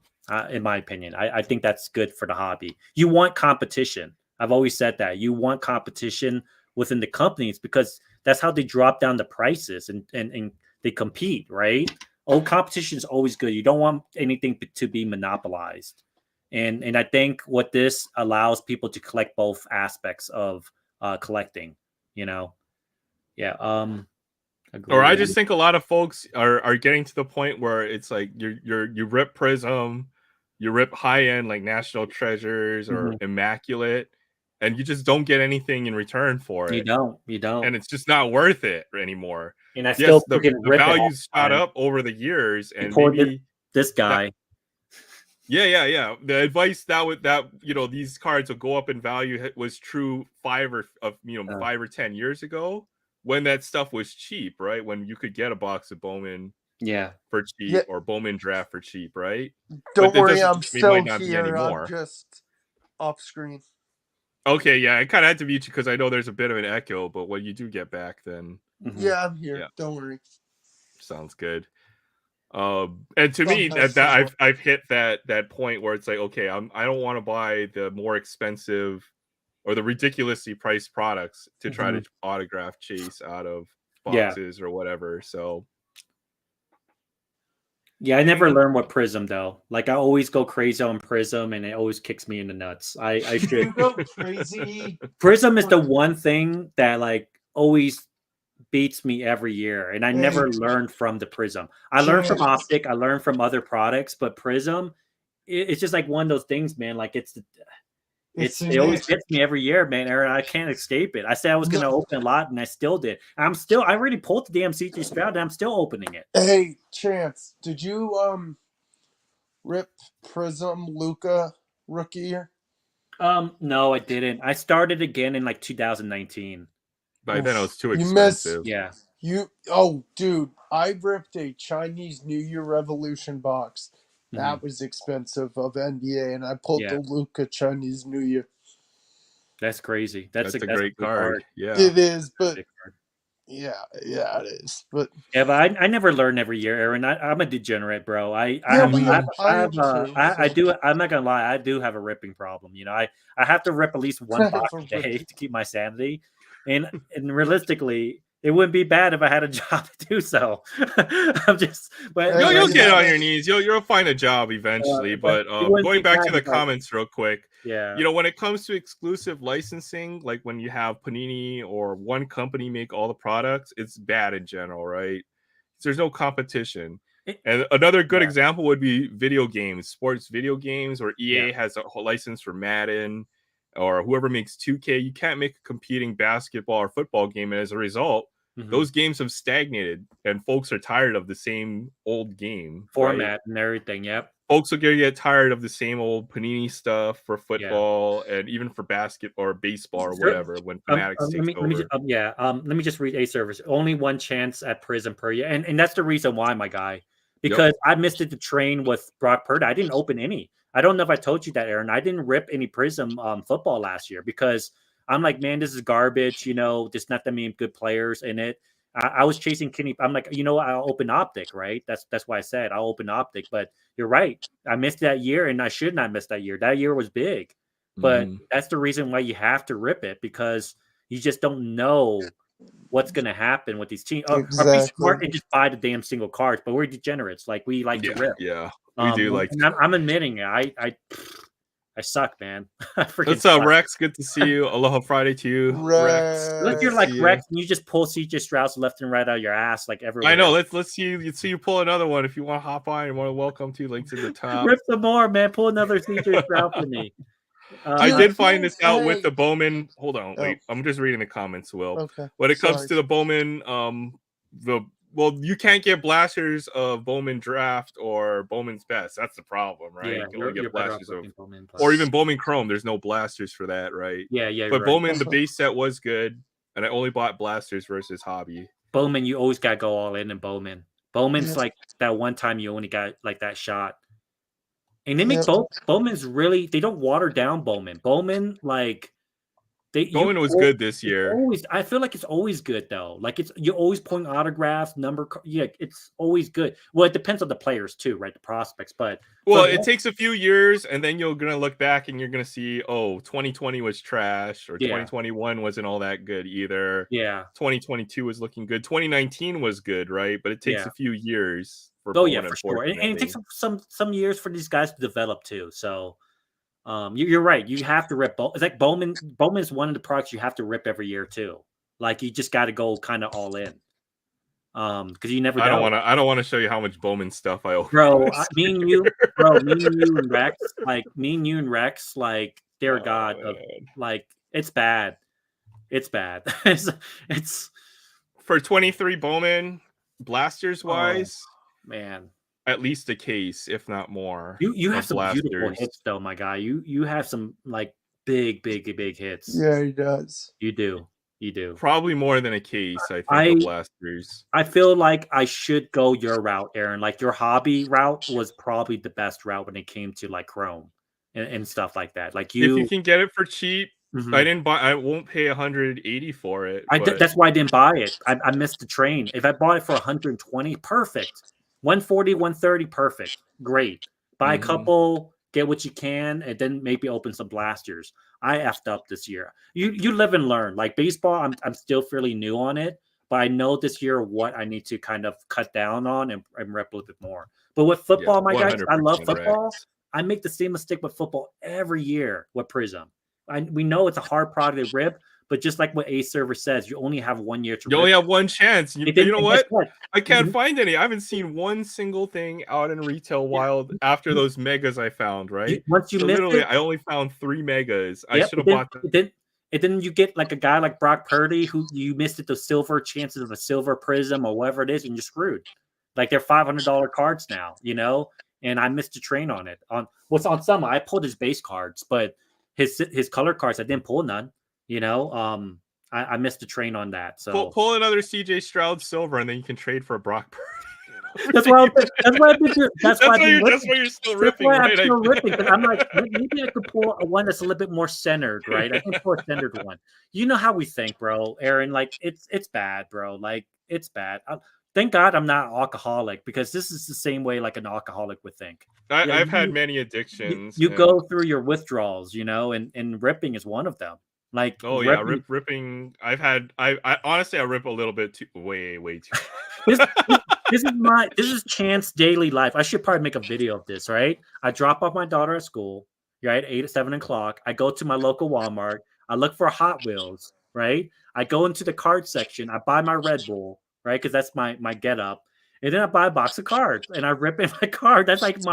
Speaker 3: In my opinion, I think that's good for the hobby. You want competition. I've always said that you want competition within the companies because that's how they drop down the prices and they compete, right? Competition is always good. You don't want anything to be monopolized. And I think what this allows people to collect both aspects of collecting, you know? Yeah.
Speaker 1: Or I just think a lot of folks are getting to the point where it's like you rip Prism, you rip high end like National Treasures or Immaculate, and you just don't get anything in return for it.
Speaker 3: You don't,
Speaker 1: and it's just not worth it anymore.
Speaker 3: And I still
Speaker 1: the values shot up over the years, and maybe
Speaker 3: this guy.
Speaker 1: The advice that you know these cards will go up in value was true 5 or 10 years ago. When that stuff was cheap, right? When you could get a box of Bowman for cheap or Bowman draft for cheap, right?
Speaker 2: Don't worry, I'm still here. I'm just off screen.
Speaker 1: Okay, I kind of had to mute you because I know there's a bit of an echo, but when you do get back, then...
Speaker 2: Yeah, I'm here. Yeah. Don't worry.
Speaker 1: Sounds good. And to me, I've hit that point where it's like, okay, I don't want to buy the more expensive or the ridiculously priced products to try to autograph chase out of boxes or whatever. So
Speaker 3: I never learned what Prism though. Like I always go crazy on Prism and it always kicks me in the nuts. I should
Speaker 2: go crazy.
Speaker 3: Prism is the one thing that like always beats me every year. And I never learned from the Prism. I learned from optic, I learned from other products, but Prism, it's just like one of those things, man. Like It always gets me every year, man, Aaron. I can't escape it. I said I was going to open a lot, and I still did. I already pulled the damn CJ Stroud, and I'm still opening it.
Speaker 2: Hey, Chance, did you rip Prism Luca rookie year?
Speaker 3: No, I didn't. I started again in like 2019.
Speaker 1: By then it was too
Speaker 2: You
Speaker 1: expensive.
Speaker 3: Yeah.
Speaker 2: Dude, I ripped a Chinese New Year Revolution box. That was expensive of NBA, and I pulled the Luca Chinese New Year.
Speaker 3: That's crazy. That's a
Speaker 1: great card. Yeah.
Speaker 2: It is, but yeah, it is. But
Speaker 3: yeah, but I never learn every year, Aaron. I'm a degenerate, bro. I'm not gonna lie, I do have a ripping problem. You know, I have to rip at least one box a day to keep my sanity. And realistically, it wouldn't be bad if I had a job to do so. You'll
Speaker 1: get on your knees. You'll find a job eventually. But going back to the comments real quick.
Speaker 3: Yeah.
Speaker 1: You know, when it comes to exclusive licensing, like when you have Panini or one company make all the products, it's bad in general, right? There's no competition. And another good example would be video games, sports video games, where EA has a whole license for Madden, or whoever makes 2K. You can't make a competing basketball or football game, and as a result, those games have stagnated, and folks are tired of the same old game
Speaker 3: format and everything. Yep.
Speaker 1: Folks are gonna get tired of the same old Panini stuff for football and even for basketball or baseball or whatever. When Fanatics takes over,
Speaker 3: let me just read a service. Only one chance at Prism per year, and that's the reason why, my guy, because I missed it the train with Brock Purdy. I didn't open any. I don't know if I told you that, Aaron. I didn't rip any Prism football last year because I'm like, man, this is garbage. You know, there's not that many good players in it. I was chasing Kenny. I'm like, I'll open Optic, right? That's why I said I'll open Optic. But you're right. I missed that year, and I should not miss that year. That year was big. But that's the reason why you have to rip it, because you just don't know what's going to happen with these teams. Exactly. Or be smart and just buy the damn single cards. But we're degenerates. Like, we like to rip.
Speaker 1: Yeah, we do like to.
Speaker 3: I'm admitting it. I suck, man.
Speaker 1: What's up, Rex? Good to see you. Aloha Friday to you, Rex.
Speaker 3: Look, you're like Rex, and you just pull CJ Stroud left and right out of your ass, like everywhere.
Speaker 1: I know. Let's see you pull another one. If you want to hop on, you want to welcome to links at the top.
Speaker 3: Rip some more, man. Pull another CJ Stroud for me.
Speaker 1: I did find this out with the Bowman. Hold on, wait. I'm just reading the comments, Will.
Speaker 2: Okay.
Speaker 1: When it comes to the Bowman, you can't get blasters of Bowman Draft or Bowman's Best. That's the problem, right?
Speaker 3: Yeah,
Speaker 1: you can only get blasters of
Speaker 3: Bowman
Speaker 1: or even Bowman Chrome. There's no blasters for that, right?
Speaker 3: Yeah.
Speaker 1: But Bowman, the base set was good, and I only bought blasters versus hobby.
Speaker 3: Bowman, you always got to go all in Bowman. Bowman's like that one time you only got like that shot. And they make Bowman's really, they don't water down Bowman. Bowman, like,
Speaker 1: Bowman was good this year.
Speaker 3: I feel like it's always good though. Like, you're always pulling autographs, it's always good. Well, it depends on the players too, right? The prospects, but
Speaker 1: it takes a few years, and then you're gonna look back and you're gonna see, 2020 was trash, or 2021 wasn't all that good either.
Speaker 3: Yeah,
Speaker 1: 2022 was looking good. 2019 was good, right? But it takes a few years.
Speaker 3: For sure, and it takes some years for these guys to develop too. So. You're right. You have to rip. It's like Bowman's one of the products you have to rip every year too. Like, you just got to go kind of all in. Because you never.
Speaker 1: I don't want to show you how much Bowman stuff I owe.
Speaker 3: Bro, me and you and Rex, like, dear God, like, it's bad. It's bad. it's
Speaker 1: for 23 Bowman blasters wise,
Speaker 3: man.
Speaker 1: At least a case, if not more.
Speaker 3: You have some beautiful hits, though, my guy. You have some like big hits.
Speaker 2: Yeah, he does.
Speaker 3: You do.
Speaker 1: Probably more than a case, I think, of blasters.
Speaker 3: I feel like I should go your route, Aaron. Like, your hobby route was probably the best route when it came to like Chrome and stuff like that. Like, if
Speaker 1: you can get it for cheap. I won't pay 180 for it.
Speaker 3: That's why I didn't buy it. I missed the train. If I bought it for 120, perfect. 140, 130, perfect. Great. Buy a couple, get what you can, and then maybe open some blasters. I effed up this year. You live and learn. Like, baseball, I'm still fairly new on it, but I know this year what I need to kind of cut down on and rep a little bit more. But with football, my guys, I love football. Right. I make the same mistake with football every year with Prism. We know it's a hard product to rip, But just like what A server says, you only have 1 year to.
Speaker 1: You only have one chance. You know what?
Speaker 3: what?
Speaker 1: I can't find any. I haven't seen one single thing out in retail wild after those megas I found. Right?
Speaker 3: Once you
Speaker 1: so
Speaker 3: miss
Speaker 1: literally,
Speaker 3: it,
Speaker 1: I only found 3 megas. I should have bought them.
Speaker 3: And then you get like a guy like Brock Purdy who you missed it, the silver chances of a silver prism or whatever it is, and you're screwed. Like they're $500 cards now, you know. And I missed a train on it. On some, I pulled his base cards, but his color cards I didn't pull none. You know, I missed a train on that. So
Speaker 1: pull another CJ Stroud silver, and then you can trade for a Brock Purdy.
Speaker 3: That's why
Speaker 1: you're still ripping.
Speaker 3: I'm still ripping. But I'm like, maybe I could pull one that's a little bit more centered, right? I can pull a centered one. You know how we think, bro, Aaron. Like it's bad, bro. Like it's bad. Thank God I'm not an alcoholic, because this is the same way like an alcoholic would think.
Speaker 1: I've had many addictions.
Speaker 3: You go through your withdrawals, you know, and ripping is one of them. Like
Speaker 1: ripping. I honestly I rip a little bit too way too.
Speaker 3: This is Chance daily life. I should probably make a video of this, right? I drop off my daughter at school, right? 7 o'clock. I go to my local Walmart. I look for Hot Wheels, right? I go into the card section. I buy my Red Bull, right? Because that's my get up. And then I buy a box of cards and I rip in my card. That's like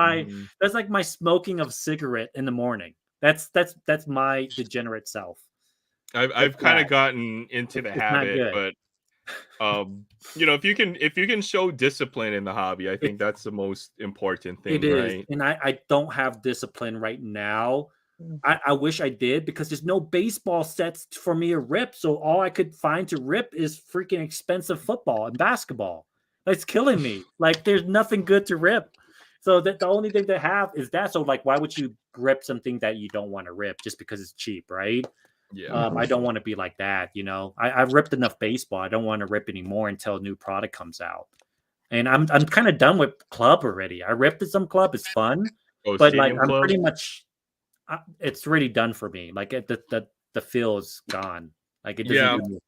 Speaker 3: my smoking of a cigarette in the morning. That's my degenerate self.
Speaker 1: I've kind of gotten into the habit, but you know, if you can show discipline in the hobby, I think that's the most important thing.
Speaker 3: It is,
Speaker 1: right?
Speaker 3: And I don't have discipline right now. I wish I did, because there's no baseball sets for me to rip. So all I could find to rip is freaking expensive football and basketball. It's killing me. Like there's nothing good to rip. So the only thing they have is that. So like, why would you rip something that you don't want to rip just because it's cheap, right?
Speaker 1: Yeah.
Speaker 3: I don't want to be like that, you know. I've ripped enough baseball. I don't want to rip anymore until a new product comes out. And I'm kind of done with club already. I ripped at some club. It's fun, but like I'm pretty much. It's really done for me. Like the feel is gone. Like it doesn't.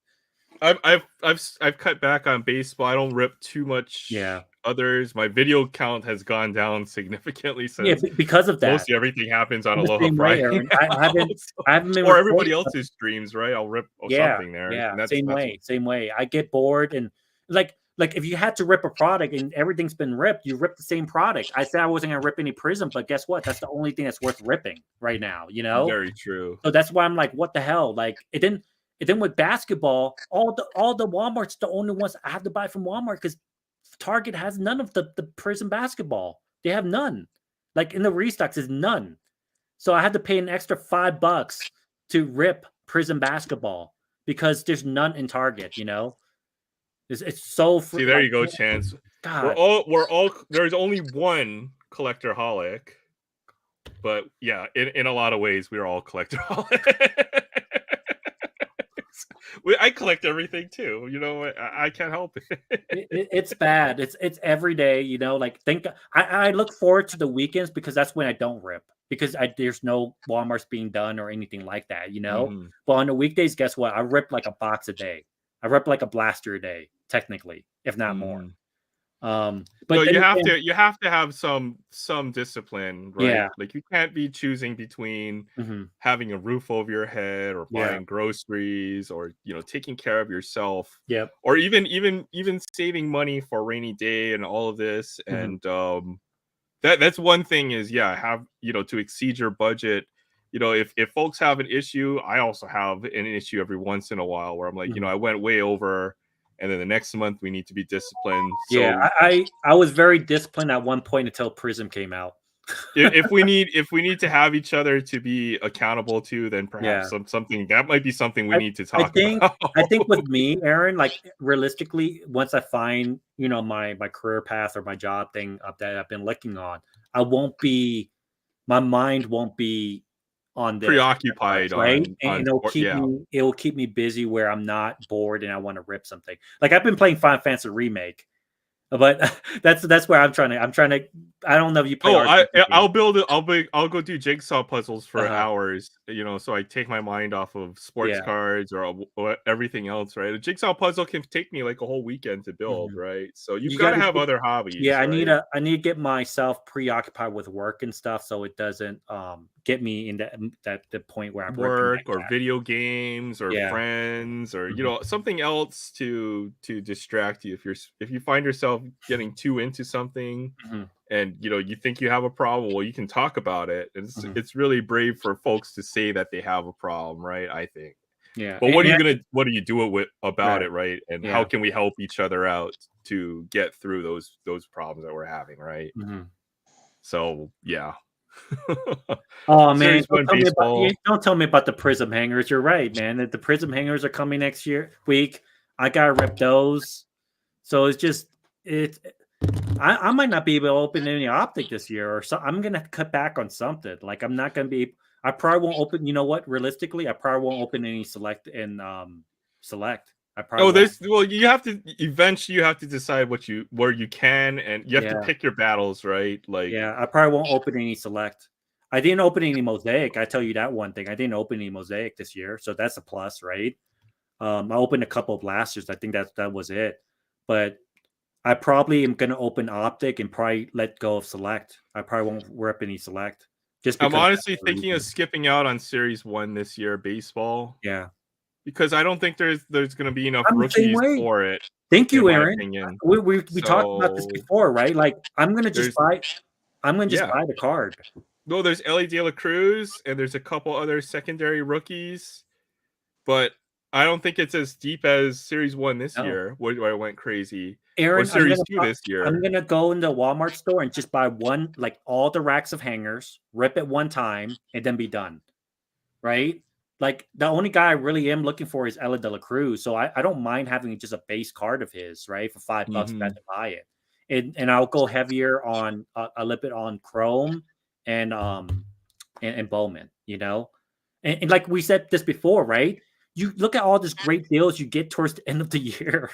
Speaker 1: Yeah. I've cut back on baseball. I don't rip too much.
Speaker 3: Yeah.
Speaker 1: Others, my video count has gone down significantly since
Speaker 3: because of that.
Speaker 1: Mostly everything happens on Aloha Friday.
Speaker 3: I haven't been
Speaker 1: or everybody else's streams, right? I'll rip something there.
Speaker 3: Yeah,
Speaker 1: and
Speaker 3: same way. I get bored, and like if you had to rip a product and everything's been ripped, you rip the same product. I said I wasn't gonna rip any Prism, but guess what? That's the only thing that's worth ripping right now. You know,
Speaker 1: very true.
Speaker 3: So that's why I'm like, what the hell? Like it didn't with basketball, all the Walmart's the only ones I have to buy from Walmart, because Target has none of the Prism basketball. They have none. Like in the restocks is none. So I had to pay an extra $5 to rip Prism basketball because there's none in Target, you know? It's so free.
Speaker 1: See, there you go, Chance.
Speaker 3: God.
Speaker 1: We're all there's only one collector-holic. But yeah, in a lot of ways, we're all collector-holics. I collect everything too. You know, I can't help it.
Speaker 3: It's bad. It's every day. You know, like I look forward to the weekends, because that's when I don't rip, because there's no Walmart's being done or anything like that. You know, but on the weekdays, guess what? I rip like a box a day. I rip like a blaster a day, technically, if not more. But
Speaker 1: so you have to have some discipline, right?
Speaker 3: Yeah.
Speaker 1: Like you can't be choosing between having a roof over your head or buying groceries or, you know, taking care of yourself.
Speaker 3: Yep.
Speaker 1: Or even saving money for a rainy day and all of this. And that's one thing is have, you know, to exceed your budget. You know, if folks have an issue, I also have an issue every once in a while where I'm like, you know, I went way over. And then the next month we need to be disciplined. So,
Speaker 3: yeah, I was very disciplined at one point until Prism came out.
Speaker 1: if we need to have each other to be accountable to, then perhaps something that might be something we need to talk about.
Speaker 3: I think with me, Aaron, like realistically, once I find, you know, my career path or my job thing that I've been looking on, my mind won't be on this,
Speaker 1: preoccupied,
Speaker 3: right? And it'll keep me busy where I'm not bored and I want to rip something. Like I've been playing Final Fantasy Remake, but that's where I'm trying to I don't know if you play.
Speaker 1: Oh,
Speaker 3: RPG.
Speaker 1: I'll go do jigsaw puzzles for hours. You know, so I take my mind off of sports cards or everything else. Right, a jigsaw puzzle can take me like a whole weekend to build. Right, so you've got to have other hobbies.
Speaker 3: Yeah,
Speaker 1: right?
Speaker 3: I need to get myself preoccupied with work and stuff, so it doesn't get me in the point where I'm
Speaker 1: work or video games or
Speaker 3: Yeah.
Speaker 1: friends or you know something else to distract you if you find yourself getting too into something and you know you think you have a problem, well you can talk about it. It's really brave for folks to say that they have a problem, right? I think.
Speaker 3: Yeah.
Speaker 1: But what do you do it with about it, right? And
Speaker 3: Yeah.
Speaker 1: how can we help each other out to get through those problems that we're having, right? So yeah.
Speaker 3: Oh man,
Speaker 1: Series 1 baseball.
Speaker 3: don't tell me about the prism hangers. You're right, man. The prism hangers are coming next week. I gotta rip those. So it's just I might not be able to open any optic this year, or so I'm gonna cut back on something. Like I'm not gonna be. I probably won't open. You know what? Realistically, I probably won't open any select and select. I probably.
Speaker 1: You have to eventually. You have to decide where you can, and you have to pick your battles, right? Like
Speaker 3: I probably won't open any select. I didn't open any mosaic. I tell you that one thing. I didn't open any mosaic this year, so that's a plus, right? I opened a couple of blasters. I think that was it, but I probably am going to open optic and probably let go of select. I probably won't rip any select. Just because
Speaker 1: I'm honestly thinking of skipping out on Series 1 this year, baseball.
Speaker 3: Yeah,
Speaker 1: because I don't think there's going to be enough rookies for it.
Speaker 3: Thank you, Aaron. We talked about this before, right? Like I'm going to just buy the card.
Speaker 1: No, there's Ellie De La Cruz and there's a couple other secondary rookies, but I don't think it's as deep as Series 1 this year, where I went crazy.
Speaker 3: Aaron,
Speaker 1: or Series 2 this year.
Speaker 3: I'm going to go in the Walmart store and just buy all the racks of hangers, rip it one time, and then be done. Right? Like, the only guy I really am looking for is Ellie De La Cruz, so I don't mind having just a base card of his, right? For $5 I have to buy it. And I'll go heavier on a little bit on Chrome and Bowman, you know? And like we said this before, right? You look at all these great deals you get towards the end of the year.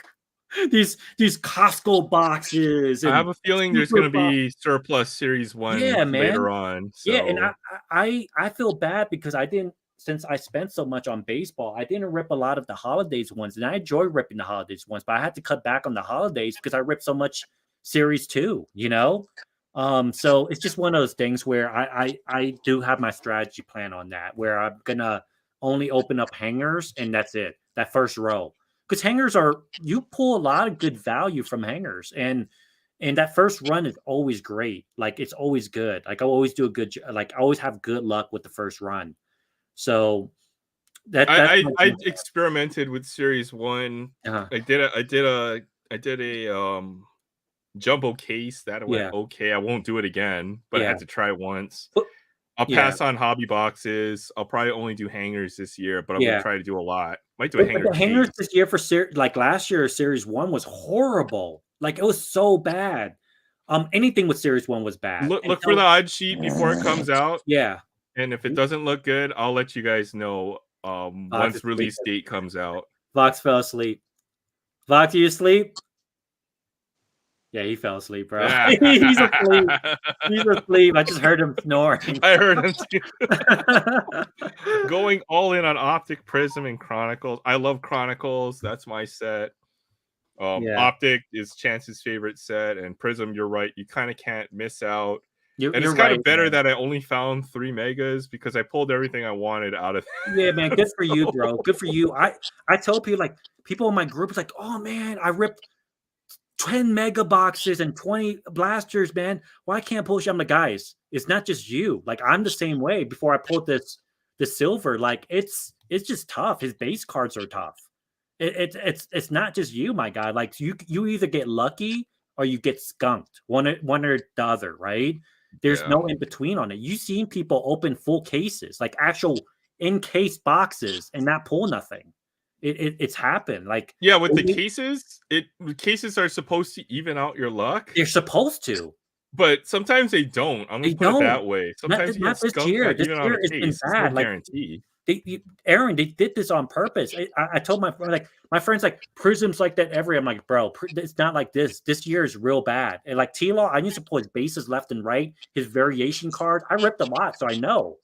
Speaker 3: these Costco boxes.
Speaker 1: I have a feeling there's going to be surplus Series 1 later on. So.
Speaker 3: Yeah, and I feel bad because since I spent so much on baseball, I didn't rip a lot of the holidays ones, and I enjoy ripping the holidays ones, but I had to cut back on the holidays because I ripped so much Series 2, you know? So it's just one of those things where I do have my strategy plan on that, where I'm gonna only open up hangers and that's it, that first row. Because hangers you pull a lot of good value from hangers, and that first run is always great. Like it's always good. Like I always do I always have good luck with the first run. So
Speaker 1: I experimented with Series 1. I did a jumbo case that went okay. I won't do it again, but I had to try once. I'll pass on hobby boxes. I'll probably only do hangers this year, but I'm gonna try to do a lot. Might do a hanger.
Speaker 3: The hangers this year for like last year, Series 1 was horrible. Like it was so bad. Anything with Series 1 was bad.
Speaker 1: Look for the odd sheet before it comes out.
Speaker 3: Yeah.
Speaker 1: And if it doesn't look good, I'll let you guys know once release date comes out.
Speaker 3: Vox fell asleep. Vox, are you asleep? Yeah, he fell asleep, bro. He's asleep. He's asleep. I just heard him snoring.
Speaker 1: I heard him too. Going all in on Optic, Prism, and Chronicles. I love Chronicles. That's my set. Optic is Chance's favorite set, and Prism, you're right. You kind of can't miss out. And it's kind of better that I only found 3 megas because I pulled everything I wanted out of it.
Speaker 3: Yeah, man. Good for you, bro. Good for you. I tell people in my group, it's like, oh man, I ripped 10 mega boxes and 20 blasters, man. Why can't I pull shit? I'm like, guys, it's not just you. Like I'm the same way. Before I pulled this silver, like it's just tough. His base cards are tough. It's not just you, my guy. Like you either get lucky or you get skunked. One or the other, right? There's no in between on it. You've seen people open full cases, like actual in-case boxes, and not pull nothing. It's happened. Like
Speaker 1: with the cases, the cases are supposed to even out your luck.
Speaker 3: They're supposed to,
Speaker 1: but sometimes they don't. I'm gonna put it that way. Sometimes
Speaker 3: not this year. This year it's been bad.
Speaker 1: No guarantee.
Speaker 3: Aaron, they did this on purpose. I told my friend, like, my friend's like, Prism's like that every. I'm like, bro, it's not like this. This year is real bad. And like T-Law, I used to pull his bases left and right, his variation cards. I ripped a lot, so I know.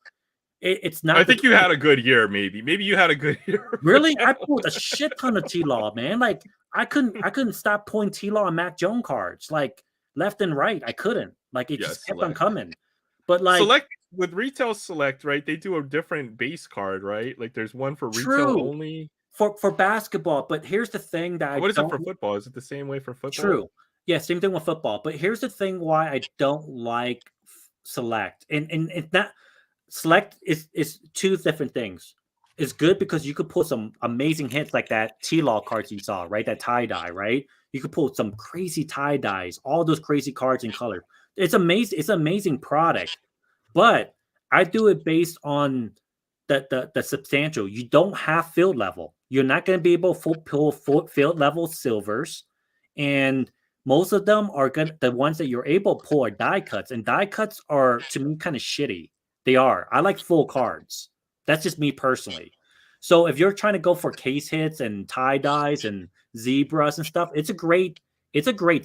Speaker 3: It's not.
Speaker 1: I think you had a good year, maybe. Maybe you had a good year.
Speaker 3: Really, I pulled a shit ton of T-Law, man. Like I couldn't stop pulling T-Law and Mac Jones cards, like left and right. I couldn't. Like it just kept on coming. But like
Speaker 1: Select with retail select, right? They do a different base card, right? Like there's one for retail only
Speaker 3: for basketball. But here's the thing that
Speaker 1: what is it for football? Is it the same way for football?
Speaker 3: True. Yeah, same thing with football. But here's the thing why I don't like select. And it's not select is two different things. It's good because you could pull some amazing hits like that T-Law cards you saw, right? That tie-dye, right? You could pull some crazy tie-dyes, all those crazy cards in color. It's amazing. It's an amazing product. But I do it based on the substantial. You don't have field level. You're not going to be able to pull field level silvers. And most of them are the ones that you're able to pull are die cuts. And die cuts are, to me, kind of shitty. They are. I like full cards. That's just me personally. So if you're trying to go for case hits and tie dyes and zebras and stuff, it's a great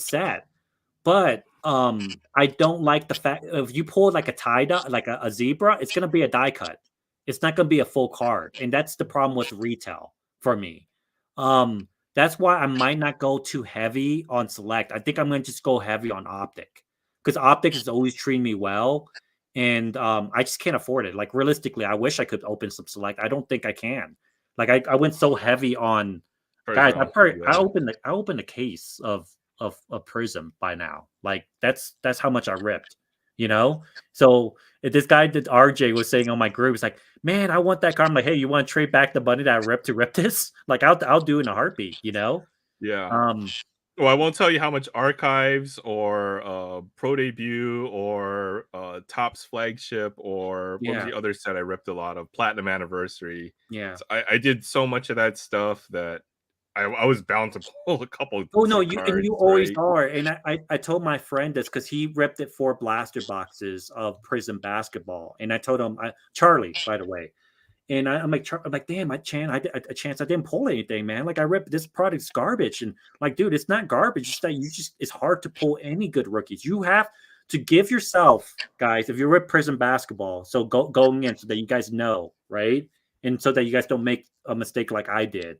Speaker 3: set. But I don't like the fact if you pull like a tie dye, like a zebra, it's gonna be a die cut. It's not gonna be a full card, and that's the problem with retail for me. That's why I might not go too heavy on select. I think I'm gonna just go heavy on optic because optic is always treating me well. And I just can't afford it. Like realistically, I wish I could open some select. I don't think I can. Like I went so heavy on guys. I opened a case of Prism by now. Like that's how much I ripped. You know. So if this guy that RJ was saying on my group, it's like, man, I want that card. I'm like, hey, you want to trade back the money that I ripped to rip this? Like I'll do it in a heartbeat. You know.
Speaker 1: Yeah. Well, I won't tell you how much Archives or Pro Debut or Topps Flagship or what was the other set I ripped a lot of? Platinum Anniversary.
Speaker 3: Yeah.
Speaker 1: So I did so much of that stuff that I was bound to pull a couple.
Speaker 3: Oh no, you always are. And I told my friend this because he ripped it 4 blaster boxes of Prism basketball, and I told him Charlie, by the way. And I'm like, damn, I didn't pull anything, man. Like I ripped this product's garbage, and like, dude, it's not garbage. It's that it's hard to pull any good rookies. You have to give yourself, guys, if you rip Prism basketball, so going in so that you guys know, right, and so that you guys don't make a mistake like I did.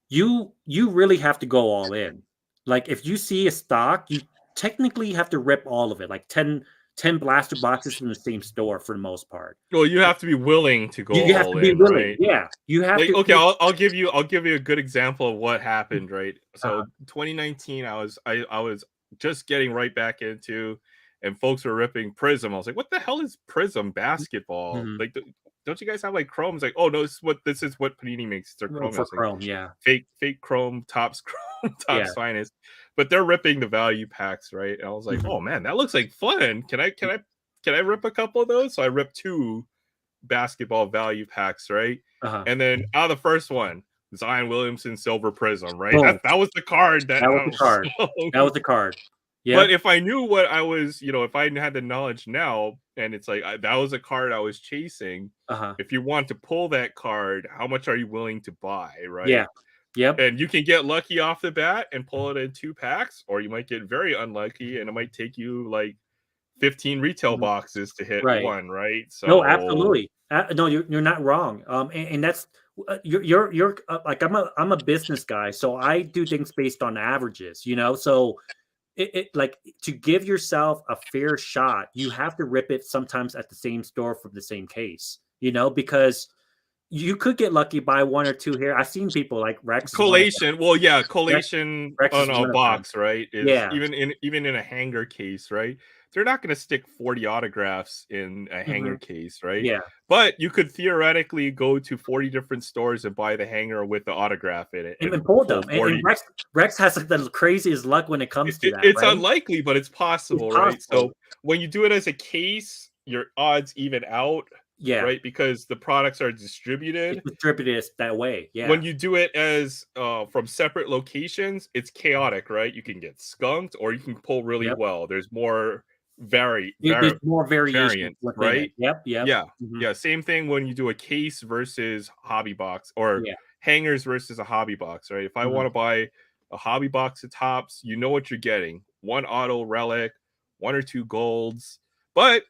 Speaker 3: You really have to go all in. Like if you see a stock, you technically have to rip all of it, like 10 blaster boxes from the same store for the most part.
Speaker 1: Well, you have to be willing to go
Speaker 3: you have
Speaker 1: all
Speaker 3: to be
Speaker 1: in,
Speaker 3: willing.
Speaker 1: right?
Speaker 3: Yeah, you have to.
Speaker 1: Okay, I'll give you a good example of what happened, right? So 2019, I was just getting right back into, and folks were ripping Prism. I was like, what the hell is Prism basketball?
Speaker 3: Mm-hmm.
Speaker 1: Like, don't you guys have like Chrome? It's like, oh no, this is what Panini makes. Their Chrome
Speaker 3: for
Speaker 1: like,
Speaker 3: Chrome, yeah.
Speaker 1: Fake Chrome, Topps finest. But they're ripping the value packs, right? And I was like, oh man, that looks like fun. Can I rip a couple of those? So I ripped 2 basketball value packs, right? And then out of the first one, Zion Williamson Silver Prism, right? That was the card. That was the card.
Speaker 3: That was the card. Yeah.
Speaker 1: But if I knew what I was, if I had the knowledge now, and it's like that was a card I was chasing. If you want to pull that card, how much are you willing to buy, right?
Speaker 3: Yeah. Yep.
Speaker 1: And you can get lucky off the bat and pull it in 2 packs, or you might get very unlucky and it might take you like 15 retail boxes to hit one, right? So
Speaker 3: no, absolutely. No, you're not wrong. And that's you're like I'm a business guy, so I do things based on averages, So it like to give yourself a fair shot, you have to rip it sometimes at the same store from the same case, because you could get lucky by 1 or 2 here. I've seen people like Rex
Speaker 1: collation. Well, yeah, collation
Speaker 3: Rex
Speaker 1: on a box, right?
Speaker 3: Yeah.
Speaker 1: Even in a hanger case, right? They're not going to stick 40 autographs in a hanger case, right?
Speaker 3: Yeah.
Speaker 1: But you could theoretically go to 40 different stores and buy the hanger with the autograph in it.
Speaker 3: And pull them. And Rex has like the craziest luck when it comes to that.
Speaker 1: It's unlikely, but it's possible, right? So when you do it as a case, your odds even out.
Speaker 3: Yeah.
Speaker 1: Right. Because the products are distributed.
Speaker 3: It's distributed that way. Yeah.
Speaker 1: When you do it as from separate locations, it's chaotic, right? You can get skunked or you can pull really well. There's more
Speaker 3: There's more variation
Speaker 1: variant,
Speaker 3: within
Speaker 1: right?
Speaker 3: it. Yep.
Speaker 1: Yeah,
Speaker 3: Mhm.
Speaker 1: yeah. Same thing when you do a case versus hobby box, or
Speaker 3: Yeah.
Speaker 1: hangers versus a hobby box, right? If I
Speaker 3: Mhm.
Speaker 1: want to buy a hobby box of tops, you know what you're getting: one auto relic, one or two golds. But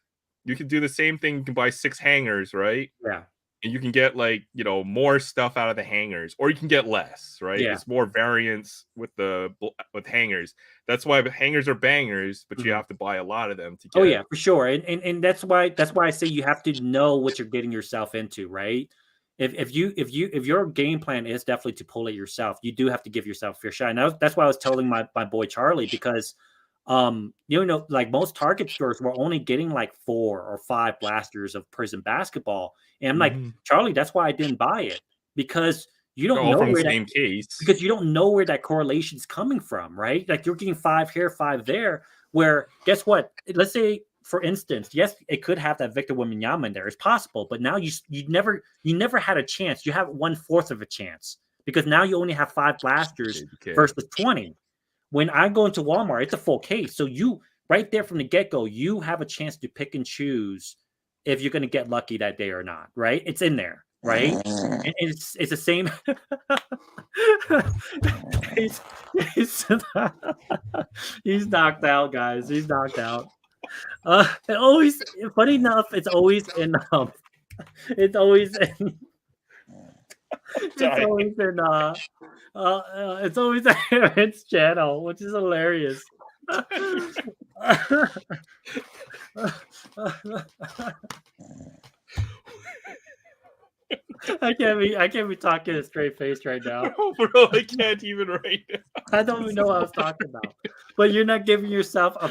Speaker 1: you can do the same thing. You can buy 6 hangers, right?
Speaker 3: Yeah.
Speaker 1: And you can get, like, more stuff out of the hangers, or you can get less, right?
Speaker 3: Yeah.
Speaker 1: It's more variance with hangers. That's why the hangers are bangers, but you
Speaker 3: Mhm.
Speaker 1: have to buy a lot of them to
Speaker 3: Oh
Speaker 1: get.
Speaker 3: yeah, for sure. And that's why I say you have to know what you're getting yourself into, right? If your game plan is definitely to pull it yourself, you do have to give yourself a fair shot. And that's why I was telling my boy Charlie, because like most Target stores were only getting like 4 or 5 blasters of Prison Basketball. And I'm like,
Speaker 1: Mhm.
Speaker 3: Charlie, that's why I didn't buy it, because you
Speaker 1: They're
Speaker 3: don't
Speaker 1: all
Speaker 3: know
Speaker 1: from the
Speaker 3: where that
Speaker 1: same case.
Speaker 3: because you don't know where that correlation is coming from, right? Like you're getting 5 here, 5 there, where guess what? Let's say, for instance, yes, it could have that Victor Wembanyama in there. It's possible, but now you never had a chance. You have 1/4 of a chance, because now you only have 5 blasters
Speaker 1: Okay.
Speaker 3: versus 20. When I go into Walmart, it's a full case. So you right there from the get-go, you have a chance to pick and choose if you're going to get lucky that day or not, right? It's in there, right? And it's the same. he's, he's, he's knocked out, guys. He's knocked out. It always, funny enough, it's always in it's always in it's always in Aaron's channel, which is hilarious. I can't be talking a straight face right now.
Speaker 1: Bro, I can't even right now.
Speaker 3: I don't even know what I was talking about. But you're not giving yourself a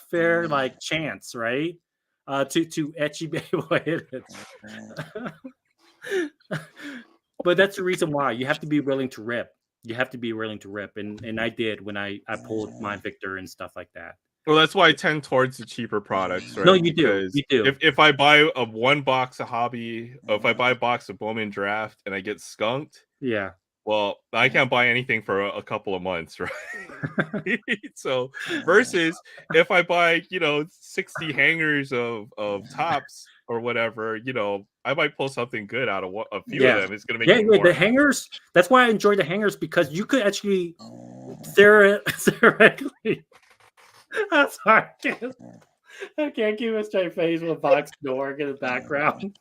Speaker 3: fair like chance, right? To actually be able to hit it. But that's the reason why you have to be willing to rip. You have to be willing to rip, and I did when I pulled my Victor and stuff like that.
Speaker 1: Well, that's why I tend towards the cheaper products, right?
Speaker 3: No, you do.
Speaker 1: Because
Speaker 3: You do.
Speaker 1: if I buy a 1 box of hobby, or if I buy a box of Bowman Draft and I get skunked,
Speaker 3: Yeah.
Speaker 1: well, I can't buy anything for a couple of months, right? So versus if I buy, 60 hangers of tops or whatever, I might pull something good out of a few of them. It's gonna make me more
Speaker 3: the
Speaker 1: happy.
Speaker 3: hangers. That's why I enjoy the hangers, because you could actually theoretically. I'm sorry. I can't keep a straight face with Vox Dork in the background.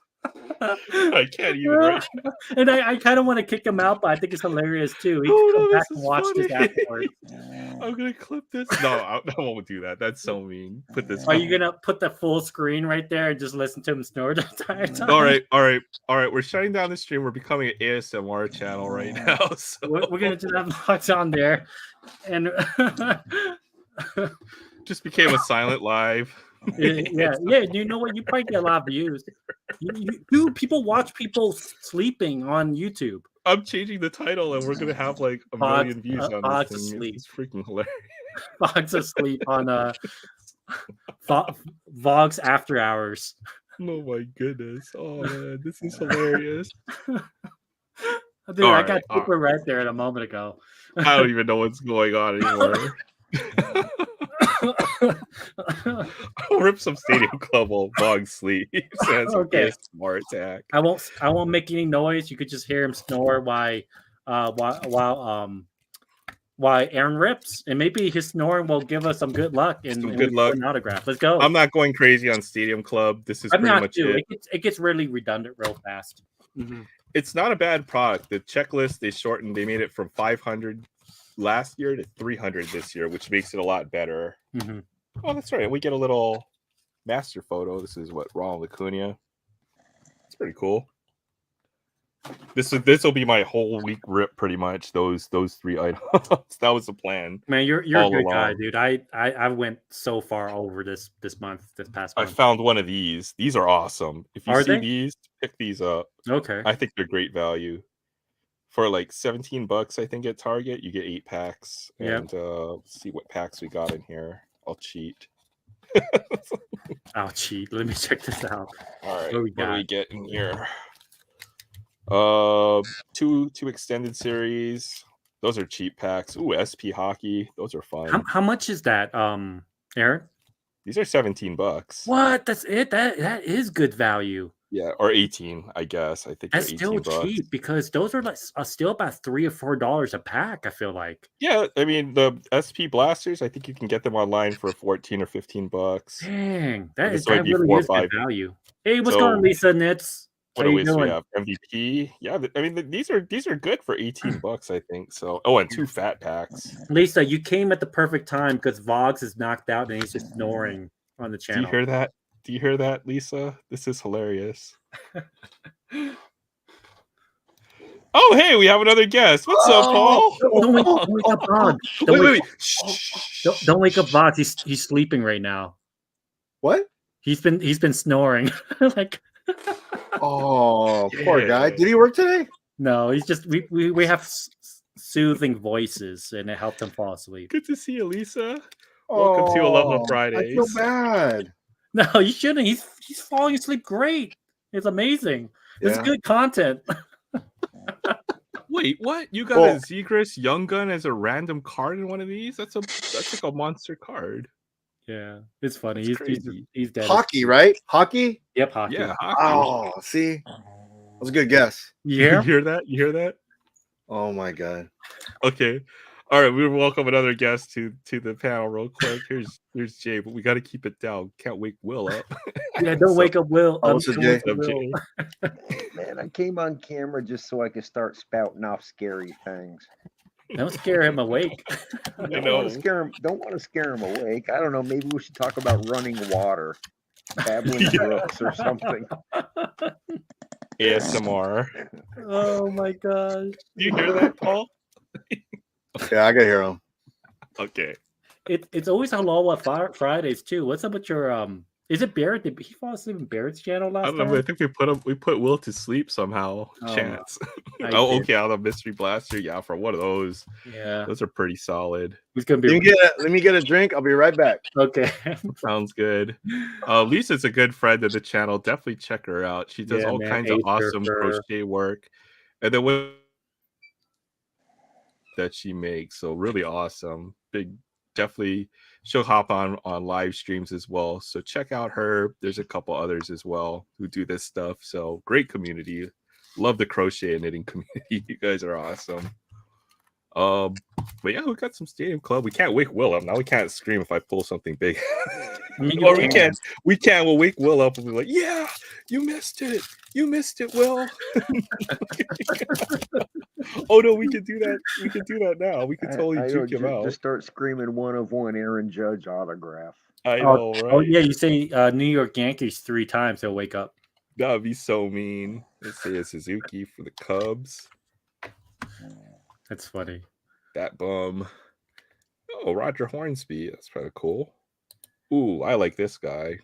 Speaker 1: I can't even right now.
Speaker 3: And I kind of want to kick him out, but I think it's hilarious too. He can come back and watch this afterwards.
Speaker 1: I'm gonna clip this. No, I won't do that. That's so mean. Put this.
Speaker 3: Are you gonna put the full screen right there and just listen to him snore the entire time?
Speaker 1: All right. We're shutting down the stream. We're becoming an ASMR channel right now. So.
Speaker 3: We're gonna just have Vox on there, and
Speaker 1: just became a silent live.
Speaker 3: Yeah. You know what? You probably get a lot of views. People watch people sleeping on YouTube.
Speaker 1: I'm changing the title, and we're gonna have like a million views on
Speaker 3: Fox
Speaker 1: this thing.
Speaker 3: asleep.
Speaker 1: It's freaking hilarious.
Speaker 3: Fox asleep on Vox After Hours.
Speaker 1: Oh my goodness! Oh man, this is hilarious.
Speaker 3: Dude, I got super right there a moment ago.
Speaker 1: I don't even know what's going on anymore. I'll rip some Stadium Club while Bog sleeps.
Speaker 3: Okay.
Speaker 1: Smart attack.
Speaker 3: I won't make any noise. You could just hear him snore while Aaron rips, and maybe his snoring will give us some good luck and
Speaker 1: good luck.
Speaker 3: An autograph. Let's go.
Speaker 1: I'm not going crazy on Stadium Club. This is pretty much it.
Speaker 3: It gets really redundant real fast.
Speaker 1: Mm-hmm. It's not a bad product. The checklist they shortened. They made it from 500 last year to 300 this year, which makes it a lot better.
Speaker 3: Mm-hmm.
Speaker 1: Oh, that's right. We get a little master photo. This is Ronald Acuna. It's pretty cool. This will be my whole week rip, pretty much. Those 3 items. That was the plan.
Speaker 3: Man, you're a good guy, dude. I went so far over this past month.
Speaker 1: I found one of these. These are awesome. If you see these, pick these up.
Speaker 3: Okay.
Speaker 1: I think they're great value. For like $17, I think at Target, you get 8 packs. And let's see what packs we got in here. I'll cheat.
Speaker 3: I'll cheat. Let me check this out.
Speaker 1: All right. What do we get in here? Two extended series. Those are cheap packs. Ooh, SP hockey. Those are fun.
Speaker 3: How much is that, Aaron?
Speaker 1: These are $17.
Speaker 3: What? That's it? That is good value.
Speaker 1: Yeah, or 18, I guess. I think
Speaker 3: That's
Speaker 1: they're
Speaker 3: still
Speaker 1: 18 bucks.
Speaker 3: cheap because those are like still about $3 or $4 a pack. I feel like.
Speaker 1: Yeah, I mean the SP blasters. I think you can get them online for 14 or 15 bucks.
Speaker 3: Dang, that
Speaker 1: This might be
Speaker 3: really
Speaker 1: 4 or
Speaker 3: is good
Speaker 1: 5.
Speaker 3: value. Hey, what's
Speaker 1: So,
Speaker 3: going on, Lisa Nitz?
Speaker 1: What
Speaker 3: How you
Speaker 1: else we
Speaker 3: doing?
Speaker 1: have? MVP. Yeah, I mean these are good for 18 bucks. I think so. Oh, and 2 fat packs.
Speaker 3: Lisa, you came at the perfect time because Vox is knocked out and he's just snoring on the
Speaker 1: Do
Speaker 3: channel.
Speaker 1: you hear that? Do you hear that, Lisa? This is hilarious. Oh, hey, we have another guest. What's up, Paul?
Speaker 3: Don't wake up Vox.
Speaker 1: Wait.
Speaker 3: Don't wake up Vox. He's sleeping right now.
Speaker 5: What?
Speaker 3: He's been snoring. Like,
Speaker 5: oh, poor guy. Did he work today?
Speaker 3: No, he's just we have soothing voices and it helped him fall asleep.
Speaker 1: Good to see you, Lisa. Welcome to Aloha Fridays.
Speaker 5: I feel bad.
Speaker 3: No, you shouldn't. He's falling asleep great. It's amazing. It's good content.
Speaker 1: Wait, what? You got a Zegris Young Gun as a random card in one of these? That's like a monster card.
Speaker 3: Yeah, it's funny.
Speaker 1: That's
Speaker 3: He's dead.
Speaker 5: Hockey, right? Hockey?
Speaker 3: Yep, hockey.
Speaker 1: Yeah, hockey.
Speaker 5: Oh, see? That was a good guess.
Speaker 3: Yeah.
Speaker 1: You hear that? You hear that?
Speaker 5: Oh my god.
Speaker 1: Okay. All right, we welcome another guest to the panel real quick. Here's Jay, but we got to keep it down. Can't wake Will up.
Speaker 3: Yeah, don't wake up Will.
Speaker 5: What's up, Jay?
Speaker 6: Man, I came on camera just so I could start spouting off scary things.
Speaker 3: Don't scare him awake.
Speaker 1: You know.
Speaker 6: Don't want to scare him awake. I don't know. Maybe we should talk about running water, babbling brooks, or something.
Speaker 1: ASMR.
Speaker 3: Oh my gosh.
Speaker 1: Do you hear that, Paul?
Speaker 5: Yeah, I gotta hear him.
Speaker 1: Okay.
Speaker 3: It's always Aloha Fridays too. What's up with your Is it Barrett? Did he fall asleep in Barrett's channel last time?
Speaker 1: I think we put Will to sleep somehow. Chance. Okay, on the mystery blaster. Yeah, for one of those.
Speaker 3: Yeah,
Speaker 1: those are pretty solid.
Speaker 3: He's gonna be.
Speaker 5: Let me get a drink. I'll be right back.
Speaker 3: Okay.
Speaker 1: Sounds good. Lisa's a good friend of the channel. Definitely check her out. She does all kinds of awesome crochet work, and then what that she makes. So really awesome. Definitely. She'll hop on live streams as well. So check out her. There's a couple others as well who do this stuff. So great community. Love the crochet and knitting community. You guys are awesome. But yeah, we got some Stadium Club. We can't wake Will up. Now we can't scream if I pull something big. Or we can. We'll wake Will up and be like, yeah, you missed it. You missed it, Will. Oh no, we can do that. We can do that now. We can totally juke him out.
Speaker 6: Just start screaming 1 of 1 Aaron Judge autograph.
Speaker 1: I know, right?
Speaker 3: Oh yeah, you say New York Yankees 3 times, he'll wake up.
Speaker 1: That would be so mean. Let's say a Suzuki for the Cubs.
Speaker 3: That's funny.
Speaker 1: That bum. Oh, Roger Hornsby. That's kind of cool. Ooh, I like this guy.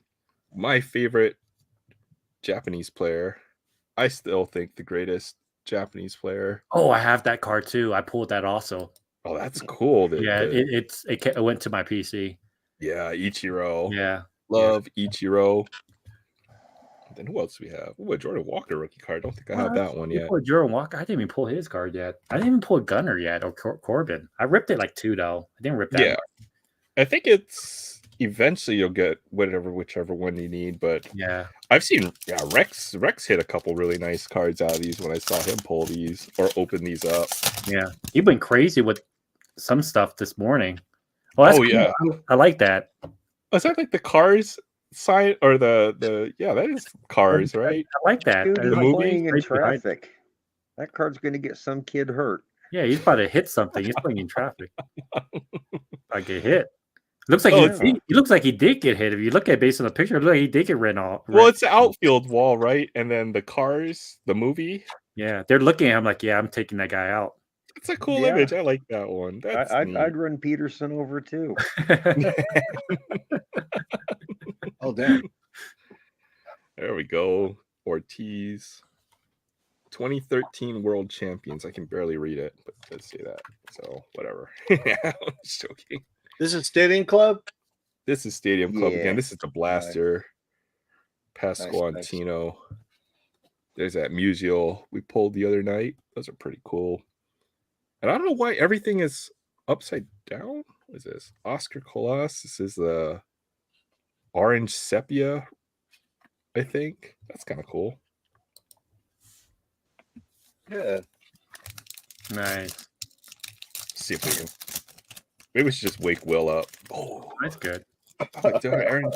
Speaker 1: My favorite Japanese player. I still think the greatest Japanese player.
Speaker 3: Oh, I have that card too. I pulled that also.
Speaker 1: Oh, that's cool.
Speaker 3: It went to my PC.
Speaker 1: Yeah, Ichiro.
Speaker 3: Yeah.
Speaker 1: Love Ichiro. Then who else do we have? Ooh, a Jordan Walker rookie card. I don't think I have that one yet.
Speaker 3: Jordan Walker. I didn't even pull his card yet. I didn't even pull Gunner yet or Corbin. I ripped it like 2 though. I didn't rip that.
Speaker 1: Yeah, I think it's eventually you'll get whichever one you need. But
Speaker 3: yeah,
Speaker 1: I've seen Rex hit a couple really nice cards out of these when I saw him pull these or open these up.
Speaker 3: Yeah, he went crazy with some stuff this morning. Oh, that's cool.
Speaker 1: Yeah,
Speaker 3: I like that.
Speaker 1: Is that like the Cars side or the that is Cars, right?
Speaker 3: I like that.
Speaker 6: Dude,
Speaker 3: the
Speaker 6: movie playing in traffic. That card's going to get some kid hurt.
Speaker 3: Yeah, he's about to hit something. He's playing in traffic. I get hit. Looks like he looks like he did get hit. If you look at it based on the picture, look, he did get ran off.
Speaker 1: Well, it's the outfield wall, right? And then the Cars, the movie.
Speaker 3: Yeah, they're looking at him like, yeah, I'm taking that guy out.
Speaker 1: It's a cool image. I like that one.
Speaker 6: I'd run Peterson over too.
Speaker 5: Oh, damn.
Speaker 1: There we go. Ortiz. 2013 World Champions. I can barely read it, but let's say that. So, whatever. I'm just joking.
Speaker 5: This is Stadium Club?
Speaker 1: This is Stadium Club again. This is the Blaster. Pascal Antino. There's that Musial we pulled the other night. Those are pretty cool. And I don't know why everything is upside down. What is this? Oscar Colas. This is the orange sepia, I think. That's kind of cool.
Speaker 5: Yeah.
Speaker 3: Nice.
Speaker 1: See if we can. Maybe we should just wake Will up. Oh,
Speaker 3: That's good.
Speaker 1: look, dude, Aaron.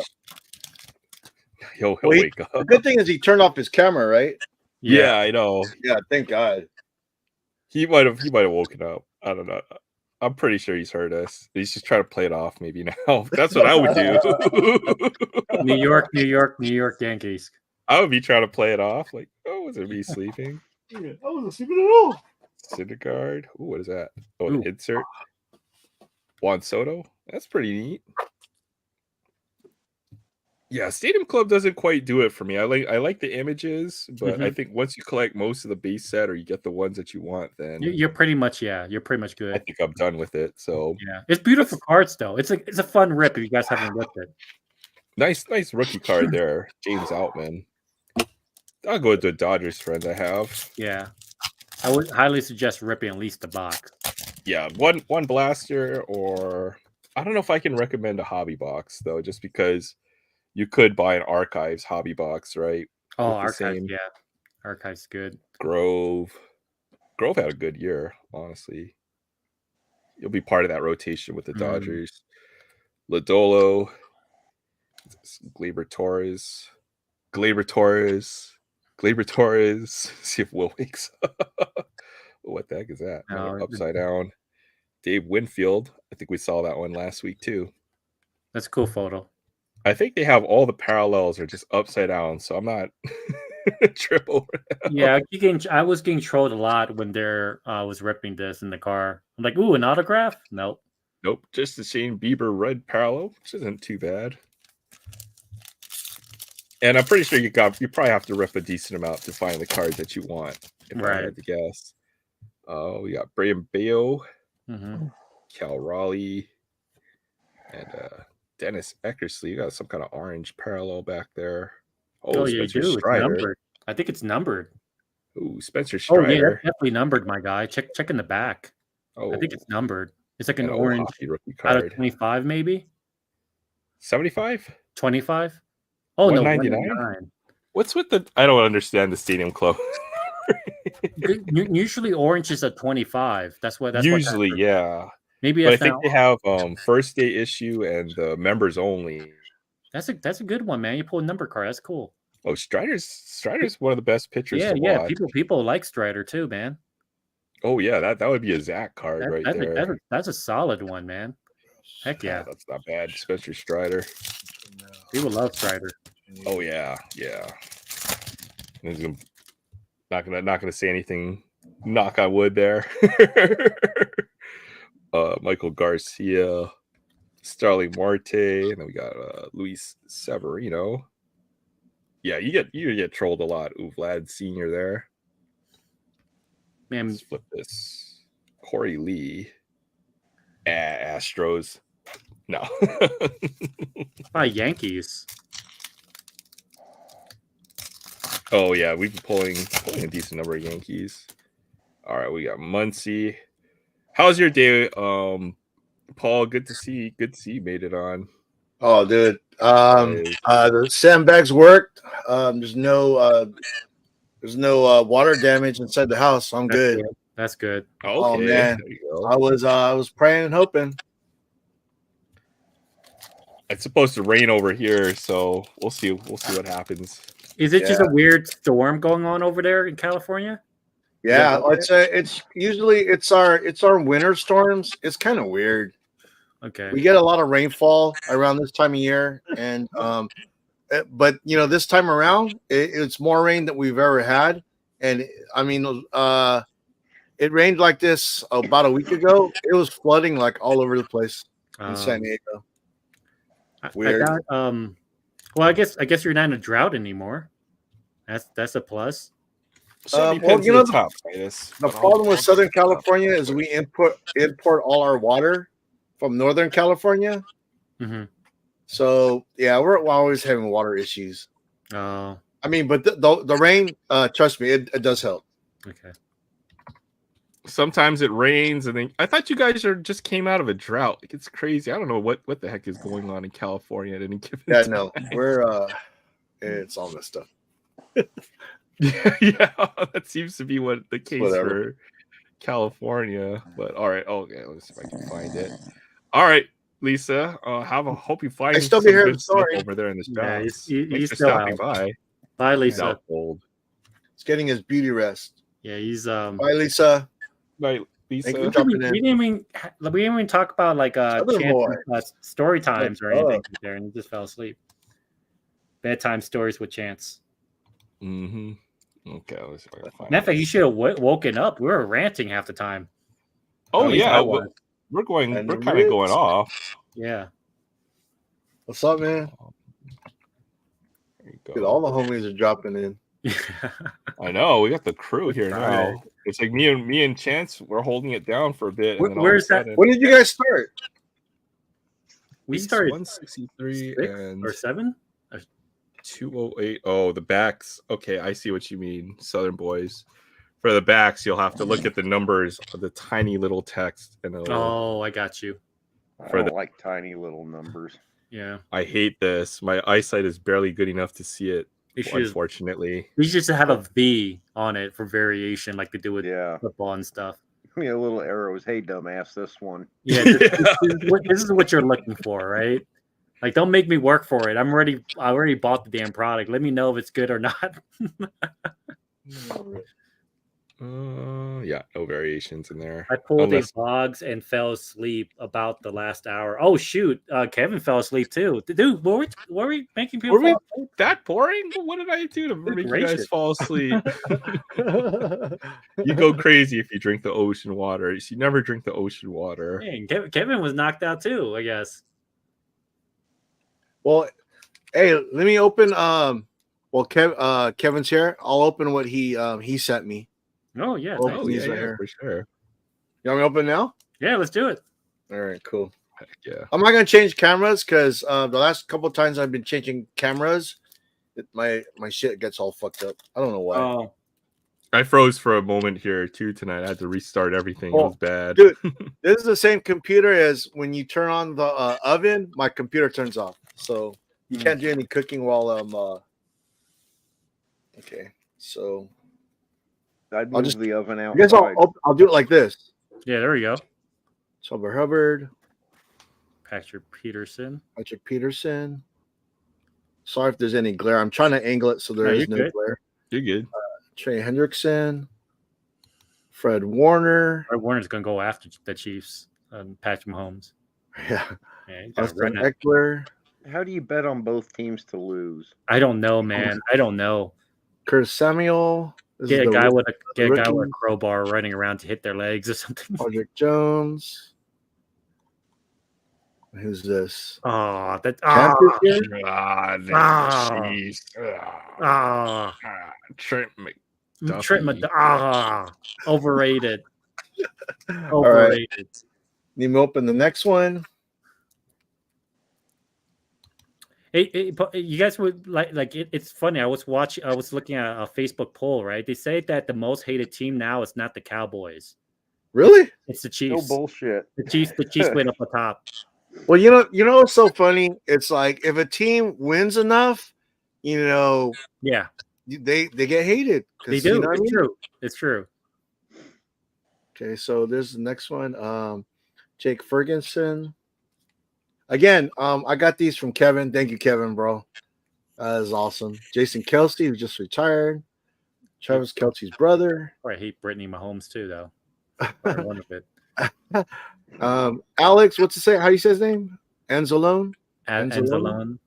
Speaker 1: He'll
Speaker 5: Wait,
Speaker 1: wake up.
Speaker 5: the good thing is he turned off his camera, right?
Speaker 1: Yeah, I know.
Speaker 5: Yeah, thank God.
Speaker 1: He might have woken up. I don't know. I'm pretty sure he's heard us. He's just trying to play it off maybe now. That's what I would do.
Speaker 3: New York, New York, New York Yankees.
Speaker 1: I would be trying to play it off. Like, oh, was it me sleeping?
Speaker 5: I wasn't sleeping at all.
Speaker 1: Syndergaard. Ooh, what is that? Oh,
Speaker 3: Ooh.
Speaker 1: an insert. Juan Soto. That's pretty neat. Yeah, Stadium Club doesn't quite do it for me. I like the images, but I think once you collect most of the base set or you get the ones that you want, then
Speaker 3: You're pretty much you're pretty much
Speaker 1: I
Speaker 3: good.
Speaker 1: think I'm done with it. So
Speaker 3: Yeah, it's beautiful cards though. It's a fun rip if you guys haven't ripped it.
Speaker 1: nice rookie card there, James Outman. I'll go with the Dodgers friends I have.
Speaker 3: Yeah, I would highly suggest ripping at least the box.
Speaker 1: Yeah, one blaster, or I don't know if I can recommend a hobby box though, just because you could buy an Archives hobby box, right?
Speaker 3: Oh,
Speaker 1: With the
Speaker 3: Archives,
Speaker 1: same
Speaker 3: yeah, Archives good.
Speaker 1: Grove had a good year, honestly. You'll be part of that rotation with the Dodgers. Lodolo, Gleyber Torres. See if Will wakes up. What the heck is that?
Speaker 3: No,
Speaker 1: Upside down. Dave Winfield. I think we saw that one last week too.
Speaker 3: That's a cool photo.
Speaker 1: I think they have all the parallels are just upside down, so I'm not triple.
Speaker 3: Yeah, I was getting trolled a lot when there was ripping this in the car. I'm like, ooh, an autograph? Nope.
Speaker 1: Nope, just the Shane Bieber red parallel, which isn't too bad. And I'm pretty sure you probably have to rip a decent amount to find the cards that you want. If I had to guess. Oh, we got Brian Bayo, Cal Raleigh, and Dennis Eckersley. You got some kind of orange parallel back there.
Speaker 3: Oh yeah, you do. It's numbered. I think it's numbered.
Speaker 1: Ooh, Spencer Strider.
Speaker 3: Oh yeah, that's definitely numbered, my guy. Check in the back.
Speaker 1: Oh,
Speaker 3: I think it's numbered. It's like an
Speaker 1: old
Speaker 3: orange
Speaker 1: hockey rookie card.
Speaker 3: out of 25, maybe
Speaker 1: 75,
Speaker 3: 25. Oh
Speaker 1: 199?
Speaker 3: no, 199.
Speaker 1: What's with the? I don't understand the Stadium Club.
Speaker 3: Usually orange is a 25. That's what.
Speaker 1: Usually, yeah.
Speaker 3: Maybe
Speaker 1: but I think they have first day issue and members only.
Speaker 3: That's a good one, man. You pull a number card. That's cool.
Speaker 1: Oh, Strider's one of the best pitchers.
Speaker 3: Yeah,
Speaker 1: to
Speaker 3: yeah.
Speaker 1: watch.
Speaker 3: People like Strider too, man.
Speaker 1: Oh yeah, that would be a Zach card there.
Speaker 3: That's a solid one, man. Heck yeah,
Speaker 1: that's not bad. Spencer Strider.
Speaker 3: People love Strider.
Speaker 1: Oh yeah. Not gonna say anything. Knock on wood there. Michael Garcia, Starling Marte, and then we got Luis Severino. Yeah, you get trolled a lot. Ooh, Vlad Senior there.
Speaker 3: Man,
Speaker 1: let's flip this. Corey Lee. Astros. No.
Speaker 3: Yankees.
Speaker 1: Oh yeah, we've been pulling a decent number of Yankees. All right, we got Muncie. How's your day, Paul? Good to see you made it on.
Speaker 5: Oh, dude. The sandbags worked. There's no water damage inside the house, so I'm good.
Speaker 3: That's good.
Speaker 1: Okay.
Speaker 5: Oh man, I was praying and hoping.
Speaker 1: It's supposed to rain over here, so we'll see what happens.
Speaker 3: Is it just a weird storm going on over there in California?
Speaker 5: Yeah, it's usually our winter storms. It's kind of weird.
Speaker 3: Okay.
Speaker 5: We get a lot of rainfall around this time of year, and but this time around it's more rain than we've ever had. And I mean, it rained like this about a week ago. It was flooding like all over the place in San Diego. Weird.
Speaker 3: Well, I guess you're not in a drought anymore. That's a plus.
Speaker 5: The problem with Southern California is we import all our water from Northern California.
Speaker 3: Mm-hmm.
Speaker 5: So yeah, we're always having water issues.
Speaker 3: Oh,
Speaker 5: I mean, but the rain, trust me, it does help.
Speaker 3: Okay.
Speaker 1: sometimes it rains, and then I thought you guys just came out of a drought. Like, it's crazy. I don't know what the heck is going on in California at any given
Speaker 5: Yeah,
Speaker 1: time.
Speaker 5: no, we're it's all messed up.
Speaker 1: Yeah, that seems to be what the case
Speaker 5: Whatever.
Speaker 1: for California. But all right, okay, let's see if I can find it. All right, Lisa, hope you find
Speaker 5: still
Speaker 1: some
Speaker 5: be hearing
Speaker 1: good
Speaker 5: the
Speaker 1: stuff
Speaker 5: story.
Speaker 1: over there in the
Speaker 3: Yeah,
Speaker 1: shops.
Speaker 3: he's
Speaker 1: Thanks for
Speaker 3: still
Speaker 1: stopping
Speaker 3: out.
Speaker 1: by.
Speaker 3: Bye,
Speaker 1: He's
Speaker 3: Lisa.
Speaker 1: out cold.
Speaker 5: It's getting his beauty rest.
Speaker 3: Yeah, he's
Speaker 5: Bye, Lisa.
Speaker 1: Bye, Lisa.
Speaker 5: Thank you for dropping in.
Speaker 3: we didn't even talk about like
Speaker 5: Southern boy.
Speaker 3: story times or
Speaker 5: What's
Speaker 3: anything
Speaker 5: up?
Speaker 3: there, and he just fell asleep. Bedtime stories with Chance.
Speaker 1: Mm-hmm. Okay, let's see if I can find
Speaker 3: Matter of fact,
Speaker 1: it.
Speaker 3: you should have woken up. We were ranting half the time.
Speaker 1: Oh
Speaker 3: At least I
Speaker 1: yeah,
Speaker 3: was.
Speaker 1: we're kind of
Speaker 5: And
Speaker 1: going off.
Speaker 3: Yeah.
Speaker 5: What's up, man?
Speaker 1: There you go.
Speaker 5: Dude, all the homies are dropping in.
Speaker 1: I know we got the crew
Speaker 3: It's
Speaker 1: here
Speaker 3: Friday.
Speaker 1: now. It's like me and Chance. We're holding it down for a bit. And then
Speaker 3: Where's that?
Speaker 5: When did you guys start?
Speaker 3: We started
Speaker 1: 163
Speaker 3: 6
Speaker 1: and
Speaker 3: or 7.
Speaker 1: 208. Oh, the backs. Okay, I see what you mean, Southern boys. For the backs, you'll have to look at the numbers of the tiny little text. And
Speaker 3: Oh, I got you.
Speaker 6: I
Speaker 1: For
Speaker 6: don't
Speaker 1: the-
Speaker 6: like tiny little numbers.
Speaker 3: Yeah.
Speaker 1: I hate this. My eyesight is barely good enough to see it.
Speaker 3: You should
Speaker 1: Unfortunately,
Speaker 3: we should have a V on it for variation, like they do with
Speaker 6: Yeah.
Speaker 3: football and stuff.
Speaker 6: I mean, little arrows. Hey, dumbass, this one.
Speaker 3: Yeah, this is what you're looking for, right? Like, don't make me work for it. I already bought the damn product. Let me know if it's good or not.
Speaker 1: yeah, no variations in there.
Speaker 3: I pulled
Speaker 1: Unless-
Speaker 3: a Boggs and fell asleep about the last hour. Oh shoot, Kevin fell asleep too. Dude, were we making people?
Speaker 1: Were we
Speaker 3: fall asleep?
Speaker 1: that boring? What did I do to make you guys
Speaker 3: gracious.
Speaker 1: fall asleep? You go crazy if you drink the ocean water. You never drink the ocean water.
Speaker 3: Dang, Kevin was knocked out too, I guess.
Speaker 5: Well, hey, let me open. Well, Kevin's here. I'll open what he sent me.
Speaker 3: Oh yeah,
Speaker 5: Oh,
Speaker 3: thanks.
Speaker 1: Oh
Speaker 5: He's
Speaker 1: yeah,
Speaker 5: right
Speaker 1: yeah,
Speaker 5: here.
Speaker 1: for sure.
Speaker 5: You want me to open now?
Speaker 3: Yeah, let's do it.
Speaker 5: All right, cool.
Speaker 1: Heck yeah.
Speaker 5: I'm not gonna change cameras because the last couple of times I've been changing cameras, my shit gets all fucked up. I don't know why.
Speaker 3: Oh,
Speaker 1: I froze for a moment here too tonight. I had to restart everything. It
Speaker 5: Oh,
Speaker 1: was bad.
Speaker 5: dude. This is the same computer as when you turn on the oven. My computer turns off, so you can't do any cooking while I'm. Okay, so
Speaker 6: I'd
Speaker 5: I'll
Speaker 6: move
Speaker 5: just-
Speaker 6: the oven
Speaker 5: I
Speaker 6: out.
Speaker 5: guess I'll do it like this.
Speaker 3: yeah, there we go.
Speaker 5: Silver Hubbard,
Speaker 3: Patrick Peterson.
Speaker 5: Patrick Peterson. Sorry if there's any glare. I'm trying to angle it so there
Speaker 3: No,
Speaker 5: is
Speaker 3: you're
Speaker 5: no
Speaker 3: good.
Speaker 5: glare.
Speaker 1: You're good.
Speaker 5: Trey Hendrickson, Fred Warner.
Speaker 3: Fred Warner's gonna go after the Chiefs. Patrick Mahomes.
Speaker 5: Yeah,
Speaker 3: Yeah, he's gonna
Speaker 5: Austin
Speaker 3: run it.
Speaker 5: Eckler,
Speaker 6: How do you bet on both teams to lose?
Speaker 3: I don't know, man. I don't know.
Speaker 5: Curtis Samuel. This
Speaker 3: Get
Speaker 5: is
Speaker 3: a
Speaker 5: the
Speaker 3: guy with a
Speaker 5: rookie.
Speaker 3: crowbar running around to hit their legs or something.
Speaker 5: Audric Jones. Who's this?
Speaker 3: Oh, that
Speaker 5: Champ is here?
Speaker 3: Ah.
Speaker 1: Trent McDuffie.
Speaker 3: Trent overrated.
Speaker 5: right.
Speaker 3: Overrated.
Speaker 5: Need me to open the next one?
Speaker 3: Hey, you guys would like it, it's funny. I was looking at a Facebook poll, right? They say that the most hated team now is not the Cowboys.
Speaker 5: Really?
Speaker 3: It's the
Speaker 6: No
Speaker 3: Chiefs.
Speaker 6: bullshit.
Speaker 3: The Chiefs went up the top.
Speaker 5: Well, you know what's so funny? It's like if a team wins enough,
Speaker 3: Yeah,
Speaker 5: they get hated. 'Cause,
Speaker 3: they do.
Speaker 5: you know what I
Speaker 3: It's
Speaker 5: mean?
Speaker 3: true. It's true.
Speaker 5: Okay, so there's the next one. Jake Ferguson. Again, I got these from Kevin. Thank you, Kevin, bro. That is awesome. Jason Kelsey, who just retired. Travis Kelsey's brother.
Speaker 3: I hate Brittany Mahomes too, though. One of it.
Speaker 5: Alex, what's it say? How do you say his name? Anzalone?
Speaker 3: Anzalone.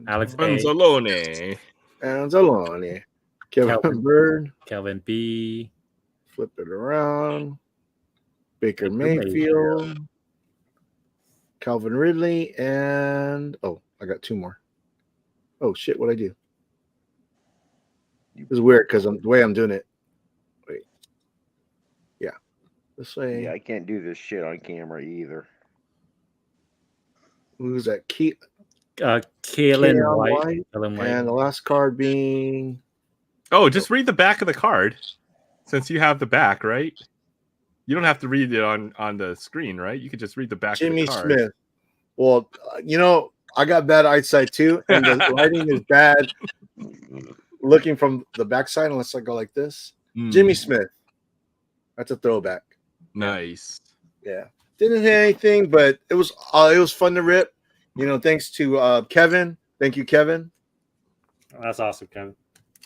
Speaker 3: Alex A.
Speaker 1: Anzalone.
Speaker 5: Anzalone. Kevin
Speaker 3: Calvin.
Speaker 5: Bird.
Speaker 3: Kelvin B.
Speaker 5: Flip it around. Baker
Speaker 3: Baker
Speaker 5: Mayfield. Calvin Ridley. And I got two more. Oh shit, what'd I do? This is weird because the way I'm doing it. Wait. Yeah. This way.
Speaker 6: Yeah, I can't do this shit on camera either.
Speaker 5: Who's that? Keith.
Speaker 3: Kalen
Speaker 5: Keon
Speaker 3: White. Kalen White.
Speaker 5: And the last card being
Speaker 1: Oh, just read the back of the card, since you have the back, right? You don't have to read it on the screen, right? You could just read the back
Speaker 5: Jimmy
Speaker 1: of the card.
Speaker 5: Smith. Well, I got bad eyesight too, and the lighting is bad. Looking from the backside, unless I go like this. Jimmy Smith. That's a throwback.
Speaker 1: Nice.
Speaker 5: Yeah. Didn't hit anything, but it was fun to rip. Thanks to Kevin. Thank you, Kevin.
Speaker 3: That's awesome, Kevin.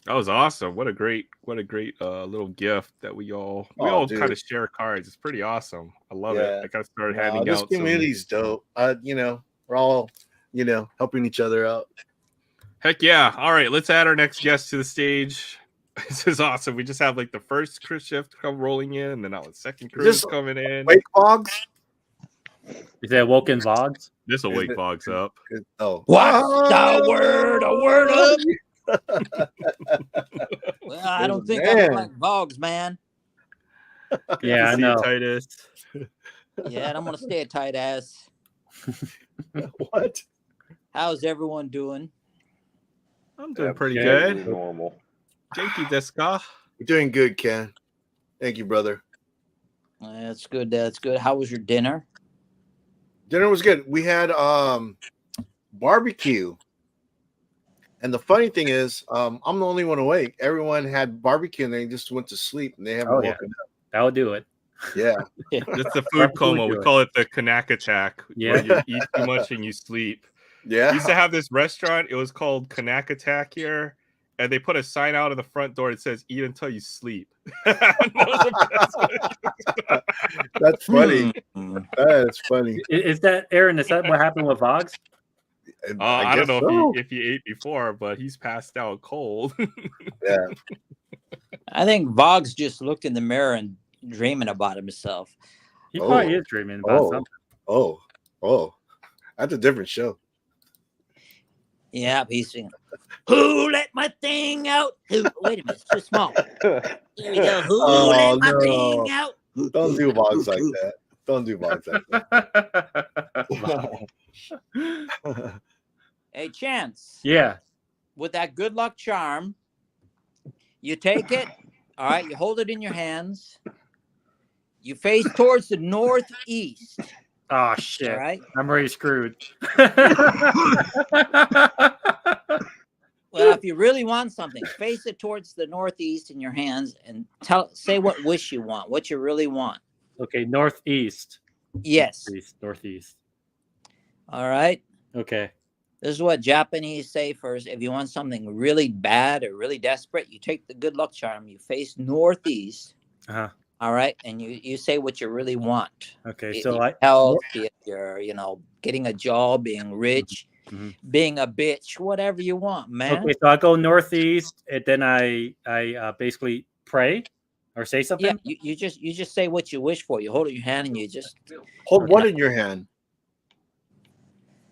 Speaker 1: That was awesome. What a great little gift that we all kind of share cards. It's pretty awesome. I love it. I gotta start handing
Speaker 5: this
Speaker 1: out.
Speaker 5: This community's dope. We're all helping each other out.
Speaker 1: Heck yeah. All right, let's add our next guest to the stage. This is awesome. We just have like the first Chris shift come rolling in, and then now the second Chris coming in.
Speaker 5: Wake Vogs?
Speaker 3: Is that Woken Vogs?
Speaker 1: This will wake Vogs up.
Speaker 5: Oh.
Speaker 7: What's the word? A word up? Well, I don't think I look like Vogs, man.
Speaker 3: Yeah, I know.
Speaker 1: Titus.
Speaker 7: Yeah, I'm gonna stay a tight ass.
Speaker 5: What?
Speaker 7: How's everyone doing?
Speaker 1: I'm doing pretty good.
Speaker 6: Normal.
Speaker 1: Thank you, Deska.
Speaker 5: You're doing good, Ken. Thank you, brother.
Speaker 7: That's good. That's good. How was your dinner?
Speaker 5: Dinner was good. We had barbecue. And the funny thing is, I'm the only one awake. Everyone had barbecue and they just went to sleep and they haven't woken up.
Speaker 3: That would do it.
Speaker 5: Yeah.
Speaker 1: That's the food coma. We call it the Kanak attack.
Speaker 3: Yeah.
Speaker 1: Where you eat too much and you sleep.
Speaker 5: Yeah.
Speaker 1: We used to have this restaurant. It was called Kanak Attack here. And they put a sign out of the front door that says, eat until you sleep.
Speaker 5: That's funny. That's funny.
Speaker 3: Is that, Aaron, is that what happened with Vogs?
Speaker 1: I don't know if he ate before, but he's passed out cold.
Speaker 5: Yeah.
Speaker 7: I think Vogs just looked in the mirror and dreaming about himself.
Speaker 3: He probably is dreaming about something.
Speaker 5: Oh. That's a different show.
Speaker 7: Yeah, he's singing. Who let my thing out? Wait a minute, it's too small. Here we go. Who let my thing out?
Speaker 5: Don't do Vogs like that. Don't do Vogs like that.
Speaker 7: Hey, Chance.
Speaker 3: Yeah.
Speaker 7: With that good luck charm, you take it. All right, you hold it in your hands. You face towards the northeast.
Speaker 3: Oh shit!
Speaker 7: All right.
Speaker 3: I'm already screwed.
Speaker 7: Well, if you really want something, face it towards the northeast in your hands and say what wish you want, what you really want.
Speaker 3: Okay, northeast.
Speaker 7: Yes.
Speaker 3: Northeast.
Speaker 7: All right.
Speaker 3: Okay.
Speaker 7: This is what Japanese say first. If you want something really bad or really desperate, you take the good luck charm. You face northeast.
Speaker 3: Uh-huh.
Speaker 7: All right, and you say what you really want.
Speaker 3: Okay, so
Speaker 7: health, if you're getting a job, being rich, being a bitch, whatever you want, man.
Speaker 3: Okay, so I go northeast, and then I basically pray or say something.
Speaker 7: Yeah, you just say what you wish for. You hold it in your hand and you just
Speaker 5: hold what in your hand?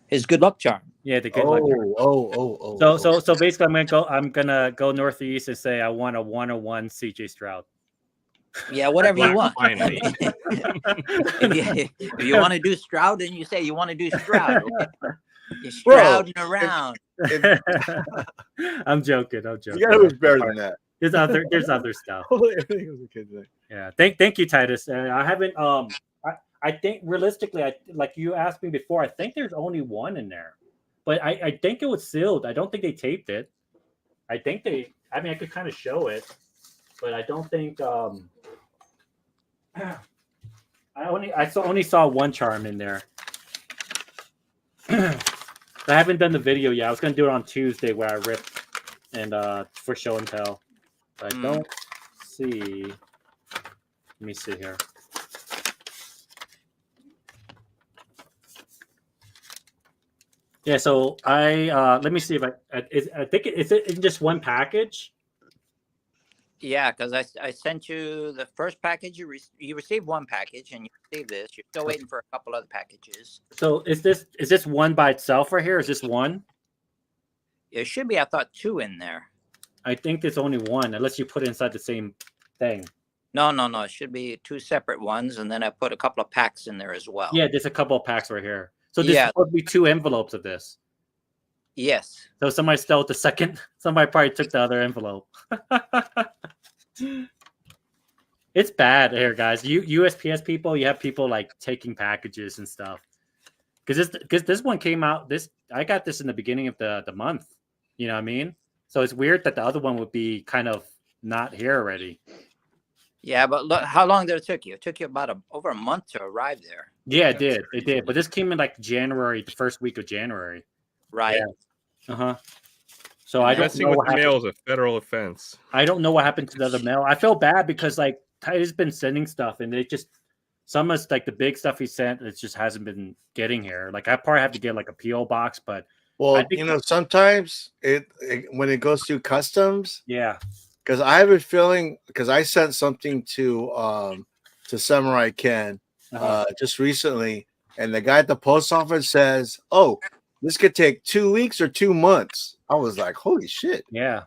Speaker 7: His good luck charm.
Speaker 3: Yeah, the good luck charm. So basically, I'm gonna go northeast and say I want a 101 CJ Stroud.
Speaker 7: Yeah, whatever you want. if you want to do Stroud, then you say you want to do Stroud. You're Strouding around.
Speaker 3: I'm joking.
Speaker 5: You gotta do better than that.
Speaker 3: There's other stuff. Yeah. Thank you, Titus. I haven't. I think realistically, like you asked me before, I think there's only one in there, but I think it was sealed. I don't think they taped it. I think they. I mean, I could kind of show it, but I don't think. I only saw one charm in there. I haven't done the video yet. I was gonna do it on Tuesday where I ripped and for show and tell. But I don't see. Let me see here. Yeah, so I let me see if I think it's in just one package.
Speaker 7: Yeah, because I sent you the first package. You received one package, and you received this. You're still waiting for a couple other packages.
Speaker 3: So is this one by itself right here? Is this one?
Speaker 7: It should be. I thought two in there.
Speaker 3: I think there's only one, unless you put it inside the same thing.
Speaker 7: No. It should be two separate ones, and then I put a couple of packs in there as well.
Speaker 3: Yeah, there's a couple of packs right here. So this is supposed to be two envelopes of this.
Speaker 7: Yes.
Speaker 3: So somebody stole the second. Somebody probably took the other envelope. It's bad here, guys. USPS people, you have people like taking packages and stuff. Because this one came out. I got this in the beginning of the month. You know what I mean? So it's weird that the other one would be kind of not here already.
Speaker 7: Yeah, but look, how long did it took you? It took you about over a month to arrive there.
Speaker 3: Yeah, it did. It did. But this came in like January, the first week of January.
Speaker 7: Right.
Speaker 3: Yeah. Uh-huh. So I don't
Speaker 1: Messing
Speaker 3: know
Speaker 1: with
Speaker 3: what
Speaker 1: the
Speaker 3: happened.
Speaker 1: mail is a federal offense.
Speaker 3: I don't know what happened to the other mail. I feel bad because like Titus been sending stuff and it just some of like the big stuff he sent, it just hasn't been getting here. Like I probably have to get like a PO box, but
Speaker 5: Well, sometimes it when it goes through customs,
Speaker 3: yeah.
Speaker 5: Because I have a feeling because I sent something to Samurai Ken just recently, and the guy at the post office says, "Oh, this could take 2 weeks or 2 months." I was like, "Holy shit!"
Speaker 3: Yeah.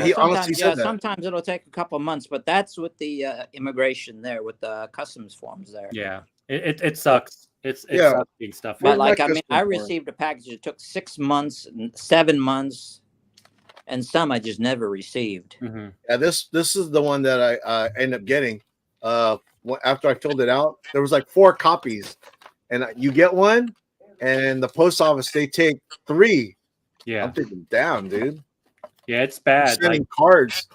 Speaker 5: He honestly said that.
Speaker 7: Sometimes it'll take a couple of months, but that's with the immigration there, with the customs forms there.
Speaker 3: Yeah, it sucks. It sucks being stuff.
Speaker 7: But like, I mean, I received a package that took 6 months, 7 months, and some I just never received.
Speaker 3: Mm-hmm.
Speaker 5: Yeah, this is the one that I ended up getting. After I filled it out, there was like 4 copies, and you get one, and the post office they take 3.
Speaker 3: Yeah,
Speaker 5: I'm thinking, damn, dude.
Speaker 3: Yeah, it's bad.
Speaker 5: Sending cards,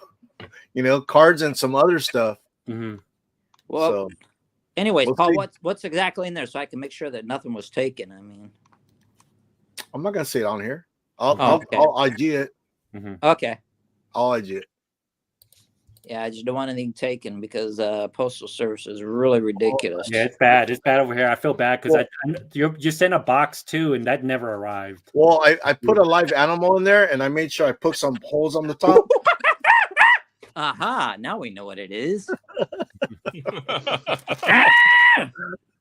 Speaker 5: cards and some other stuff.
Speaker 3: Mm-hmm.
Speaker 7: Well, anyways, we'll Paul, what's exactly in there so I can make sure that nothing was taken? I mean,
Speaker 5: I'm not gonna say it on here. I'll IG it.
Speaker 3: Mm-hmm.
Speaker 7: Okay.
Speaker 5: I'll IG it.
Speaker 7: Yeah, I just don't want anything taken because postal service is really ridiculous.
Speaker 3: Yeah, it's bad. It's bad over here. I feel bad because you sent a box too, and that never arrived.
Speaker 5: Well, I put a live animal in there, and I made sure I put some holes on the top.
Speaker 7: Aha! Now we know what it is.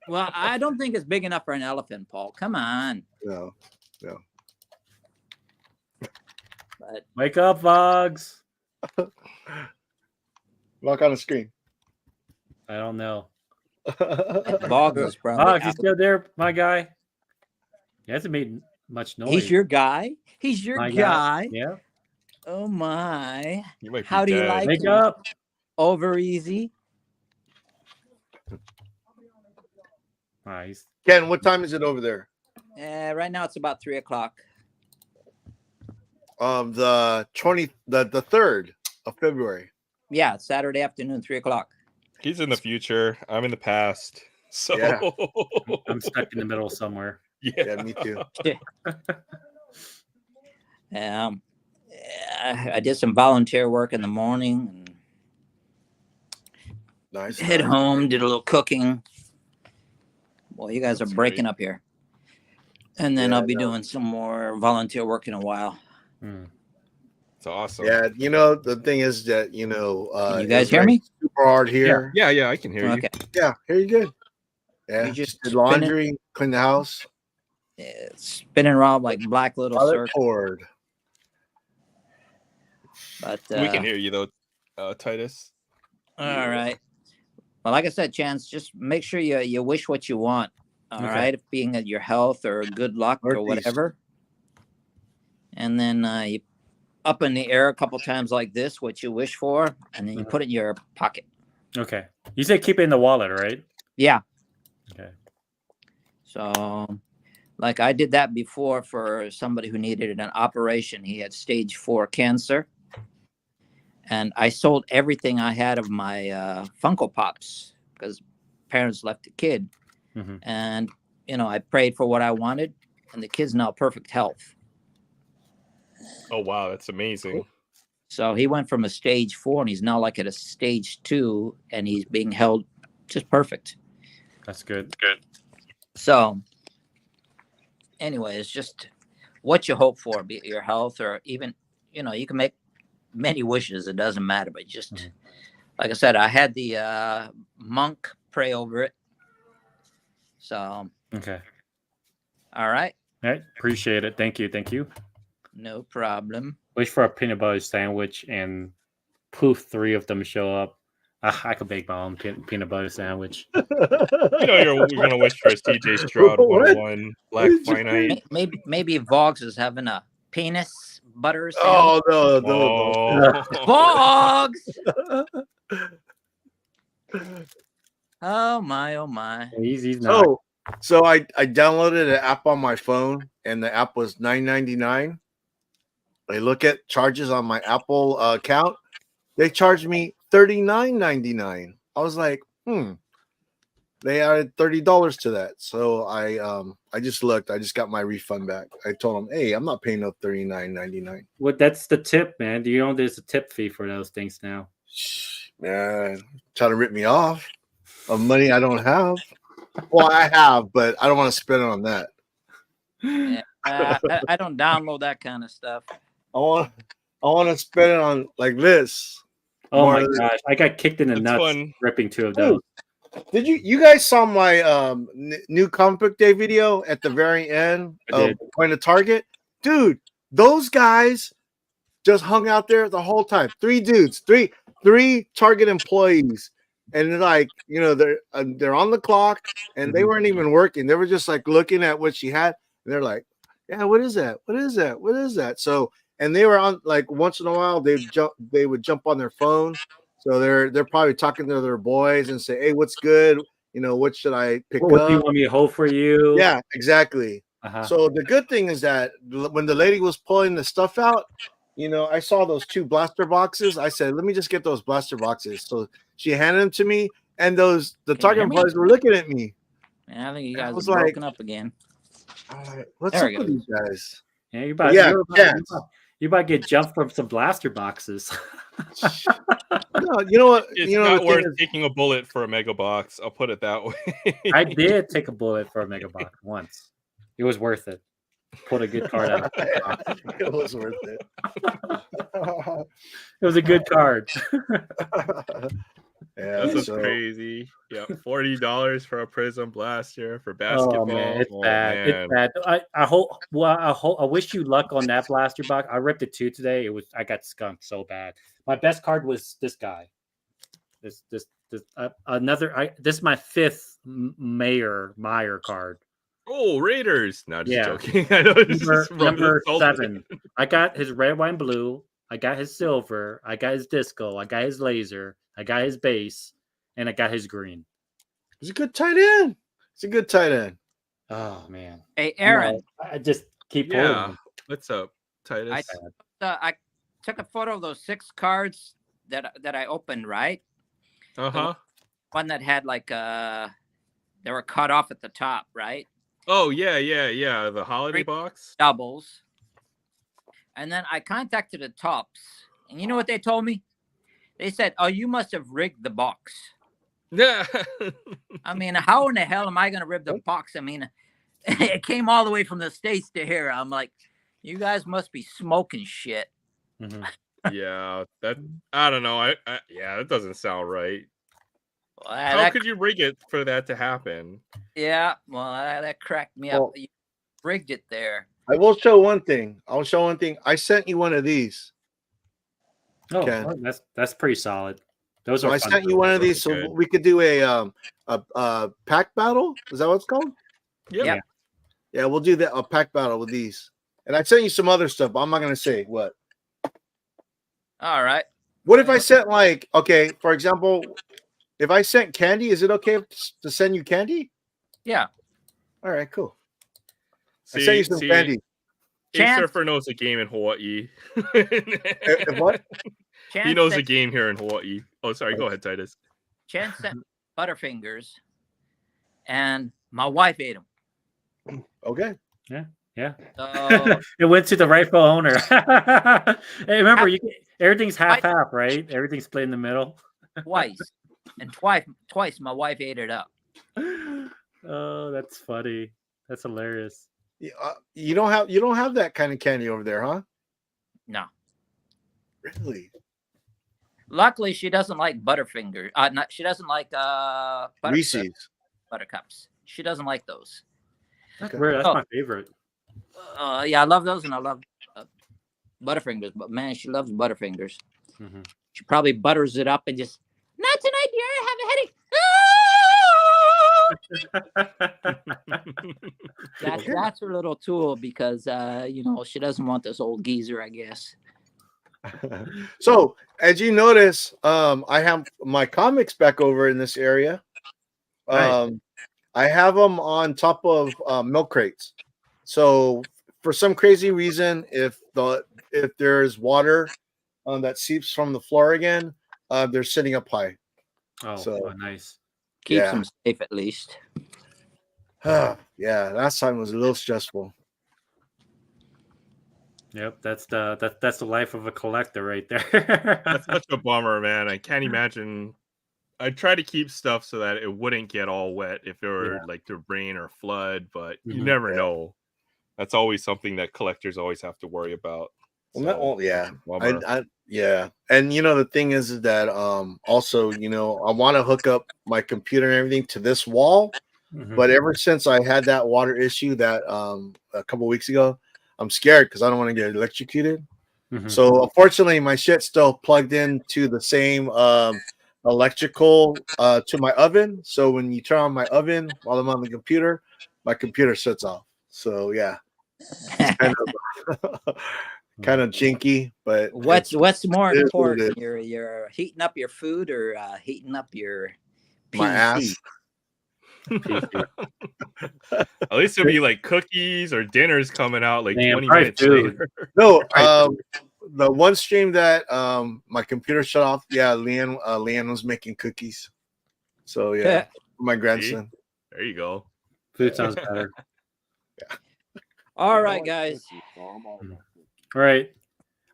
Speaker 7: Well, I don't think it's big enough for an elephant, Paul. Come on.
Speaker 5: No.
Speaker 7: But
Speaker 3: wake up, Vogs.
Speaker 5: Look on the screen.
Speaker 3: I don't know.
Speaker 7: Vogs is probably
Speaker 3: Vogs, you still there, my guy? He hasn't made much noise.
Speaker 7: He's your guy. He's your guy.
Speaker 3: Yeah.
Speaker 7: Oh my!
Speaker 1: You
Speaker 7: How do you like
Speaker 3: Wake
Speaker 7: it?
Speaker 3: up.
Speaker 7: Over easy.
Speaker 3: Nice.
Speaker 5: Ken, what time is it over there?
Speaker 7: Right now it's about 3:00.
Speaker 5: The 3rd of February.
Speaker 7: Yeah, Saturday afternoon, 3:00.
Speaker 1: He's in the future. I'm in the past. So
Speaker 5: Yeah.
Speaker 3: I'm stuck in the middle somewhere.
Speaker 5: Yeah, me too.
Speaker 7: I did some volunteer work in the morning and
Speaker 5: Nice.
Speaker 7: head home, did a little cooking. Well, you guys are breaking up here. And then I'll be doing some more volunteer work in a while.
Speaker 1: It's awesome.
Speaker 5: Yeah, the thing is that
Speaker 7: Can you guys hear me?
Speaker 5: Super hard here.
Speaker 1: Yeah, I can hear you.
Speaker 7: Okay.
Speaker 5: Yeah, here you good. Yeah,
Speaker 7: You just
Speaker 5: did laundry, clean the house.
Speaker 7: Spinning around like black little circles.
Speaker 5: Cord.
Speaker 7: But
Speaker 1: We can hear you though, Titus.
Speaker 7: all right. Well, like I said, Chance, just make sure you wish what you want. All right, being at your health or good luck or whatever. And then you up in the air a couple times like this, what you wish for, and then you put it in your pocket.
Speaker 3: Okay. You said keep it in the wallet, right?
Speaker 7: Yeah.
Speaker 3: Okay.
Speaker 7: So, like I did that before for somebody who needed an operation. He had stage 4 cancer. And I sold everything I had of my Funko Pops because parents left the kid.
Speaker 3: Mm-hmm.
Speaker 7: And, I prayed for what I wanted, and the kid's now perfect health.
Speaker 1: Oh wow, that's amazing.
Speaker 7: So he went from a stage 4 and he's now like at a stage 2 and he's being held just perfect.
Speaker 3: That's good.
Speaker 7: So anyway, it's just what you hope for, be it your health or even, you can make many wishes. It doesn't matter, but just like I said, I had the monk pray over it. So,
Speaker 3: Okay.
Speaker 7: all right.
Speaker 3: All right. Appreciate it. Thank you.
Speaker 7: No problem.
Speaker 3: Wish for a peanut butter sandwich and poof, 3 of them show up. I could bake my own peanut butter sandwich.
Speaker 1: You're gonna wish for a TJ Stroud 101 Black Finite.
Speaker 7: Maybe Vogs is having a penis butter
Speaker 5: Oh
Speaker 7: sandwich.
Speaker 5: no.
Speaker 7: Vogs. Oh my, oh my.
Speaker 3: He's not.
Speaker 5: So I downloaded an app on my phone, and the app was $9.99. I look at charges on my Apple account. They charged me $39.99. I was like, They added $30 to that. So I just looked. I just got my refund back. I told them, hey, I'm not paying no $39.99.
Speaker 3: Well, that's the tip, man. Do you know there's a tip fee for those things now?
Speaker 5: Man, trying to rip me off of money I don't have. Well, I have, but I don't want to spend it on that.
Speaker 7: Yeah, I don't download that kind of stuff.
Speaker 5: I want to spend it on like this.
Speaker 3: Oh my gosh, I got kicked in the nuts
Speaker 1: fun.
Speaker 3: ripping 2 of those.
Speaker 5: Did you guys saw my new comic book day video at the very end of going to Target? Dude, those guys just hung out there the whole time. 3 dudes, three Target employees. And they're like, they're on the clock and they weren't even working. They were just like looking at what she had. And they're like, yeah, what is that? What is that? What is that? So, and they were on like once in a while they would jump on their phone. So they're probably talking to their boys and say, hey, what's good? What should I pick up?
Speaker 3: What do you want me to hold for you?
Speaker 5: Yeah, exactly. So the good thing is that when the lady was pulling the stuff out, I saw those 2 blaster boxes. I said, let me just get those blaster boxes. So she handed them to me, and the Target employees were looking at me.
Speaker 7: Man, I think you guys are broken up again.
Speaker 5: What's up with these guys?
Speaker 3: Yeah, you about to get jumped from some blaster boxes.
Speaker 5: No, you know what?
Speaker 1: It's not worth taking a bullet for a mega box. I'll put it that way.
Speaker 3: I did take a bullet for a mega box once. It was worth it. Put a good card out.
Speaker 5: It was worth it.
Speaker 3: It was a good card.
Speaker 5: Yeah,
Speaker 1: this is crazy. Yeah, $40 for a Prism blaster for basketball.
Speaker 3: Oh man, it's bad. Man. It's bad. I wish you luck on that blaster box. I ripped it 2 today. I got skunked so bad. My best card was this guy. This is my 5th Meyer card.
Speaker 1: Oh, Raiders! No, just joking. I know
Speaker 3: number 7. I got his red, white, and blue. I got his silver. I got his disco. I got his laser. I got his base, and I got his green.
Speaker 5: He's a good tight end.
Speaker 3: Oh man!
Speaker 7: Hey, Aaron,
Speaker 3: I just keep pulling.
Speaker 1: Yeah, what's up, Titus?
Speaker 7: I took a photo of those 6 cards that I opened. Right. One that had like they were cut off at the top, right?
Speaker 1: Oh yeah. The holiday
Speaker 7: 3
Speaker 1: box
Speaker 7: doubles, and then I contacted the Tops, and you know what they told me? They said, "Oh, you must have rigged the box."
Speaker 1: Yeah.
Speaker 7: I mean, how in the hell am I going to rip the box? I mean, it came all the way from the States to here. I'm like, you guys must be smoking shit.
Speaker 1: Yeah, I don't know. That doesn't sound right.
Speaker 7: Well,
Speaker 1: how could you rig it for that to happen?
Speaker 7: Yeah, well, that cracked me up. You rigged it there.
Speaker 5: I will show one thing. I sent you one of these.
Speaker 3: Oh, well, that's pretty solid. Those are.
Speaker 5: I sent you one of these, so we could do a pack battle. Is that what it's called?
Speaker 1: Yeah.
Speaker 5: Yeah, we'll do that. A pack battle with these. And I sent you some other stuff, but I'm not going to say what.
Speaker 7: All right.
Speaker 5: What if I sent for example, if I sent candy, is it okay to send you candy?
Speaker 7: Yeah.
Speaker 5: All right, cool. I sent you some candy.
Speaker 1: Surfer knows a game in Hawaii.
Speaker 5: What?
Speaker 1: He knows a game here in Hawaii. Oh, sorry. Go ahead, Titus.
Speaker 7: Chance sent Butterfingers, and my wife ate them.
Speaker 5: Okay.
Speaker 3: Yeah.
Speaker 7: So,
Speaker 3: it went to the rightful owner. Hey, remember, everything's half, right? Everything's split in the middle.
Speaker 7: Twice my wife ate it up.
Speaker 3: Oh, that's funny. That's hilarious.
Speaker 5: You don't have that kind of candy over there, huh?
Speaker 7: No.
Speaker 5: Really?
Speaker 7: Luckily, she doesn't like Butterfinger. She doesn't like
Speaker 5: Reese's
Speaker 7: Buttercups. She doesn't like those.
Speaker 3: Okay. That's my favorite.
Speaker 7: Yeah, I love those, and I love Butterfingers. But man, she loves Butterfingers.
Speaker 3: Mm-hmm.
Speaker 7: She probably butters it up and just, not tonight, dear. I have a headache. That's her little tool because she doesn't want this old geezer, I guess.
Speaker 5: So, as you notice, I have my comics back over in this area.
Speaker 3: Nice.
Speaker 5: I have them on top of milk crates. So, for some crazy reason, if there's water that seeps from the floor again, they're sitting up high.
Speaker 3: Oh,
Speaker 5: So,
Speaker 3: nice.
Speaker 7: Keeps
Speaker 5: yeah.
Speaker 7: them safe at least.
Speaker 5: Yeah, last time was a little stressful.
Speaker 3: Yep, that's the life of a collector right there.
Speaker 1: That's such a bummer, man. I can't imagine. I try to keep stuff so that it wouldn't get all wet if it were like to rain or flood, but you never know. That's always something that collectors always have to worry about.
Speaker 5: Well, yeah,
Speaker 1: bummer.
Speaker 5: yeah, and the thing is that also I want to hook up my computer and everything to this wall, but ever since I had that water issue that a couple weeks ago, I'm scared because I don't want to get electrocuted. So unfortunately, my shit's still plugged into the same electrical to my oven. So when you turn on my oven while I'm on the computer, my computer shuts off. So yeah, it's kind of jinky, but
Speaker 7: What's more
Speaker 5: it is what it
Speaker 7: important?
Speaker 5: is.
Speaker 7: You're heating up your food or heating up your PC?
Speaker 5: My ass.
Speaker 3: PC.
Speaker 1: At least it'll be like cookies or dinners coming out like
Speaker 3: Man,
Speaker 1: 20
Speaker 3: probably
Speaker 1: minutes
Speaker 3: food.
Speaker 1: later.
Speaker 5: No, the one stream that my computer shut off, yeah, Leanne was making cookies. So yeah, for my grandson.
Speaker 1: There you go.
Speaker 3: Food sounds better.
Speaker 7: All right, guys.
Speaker 3: All right.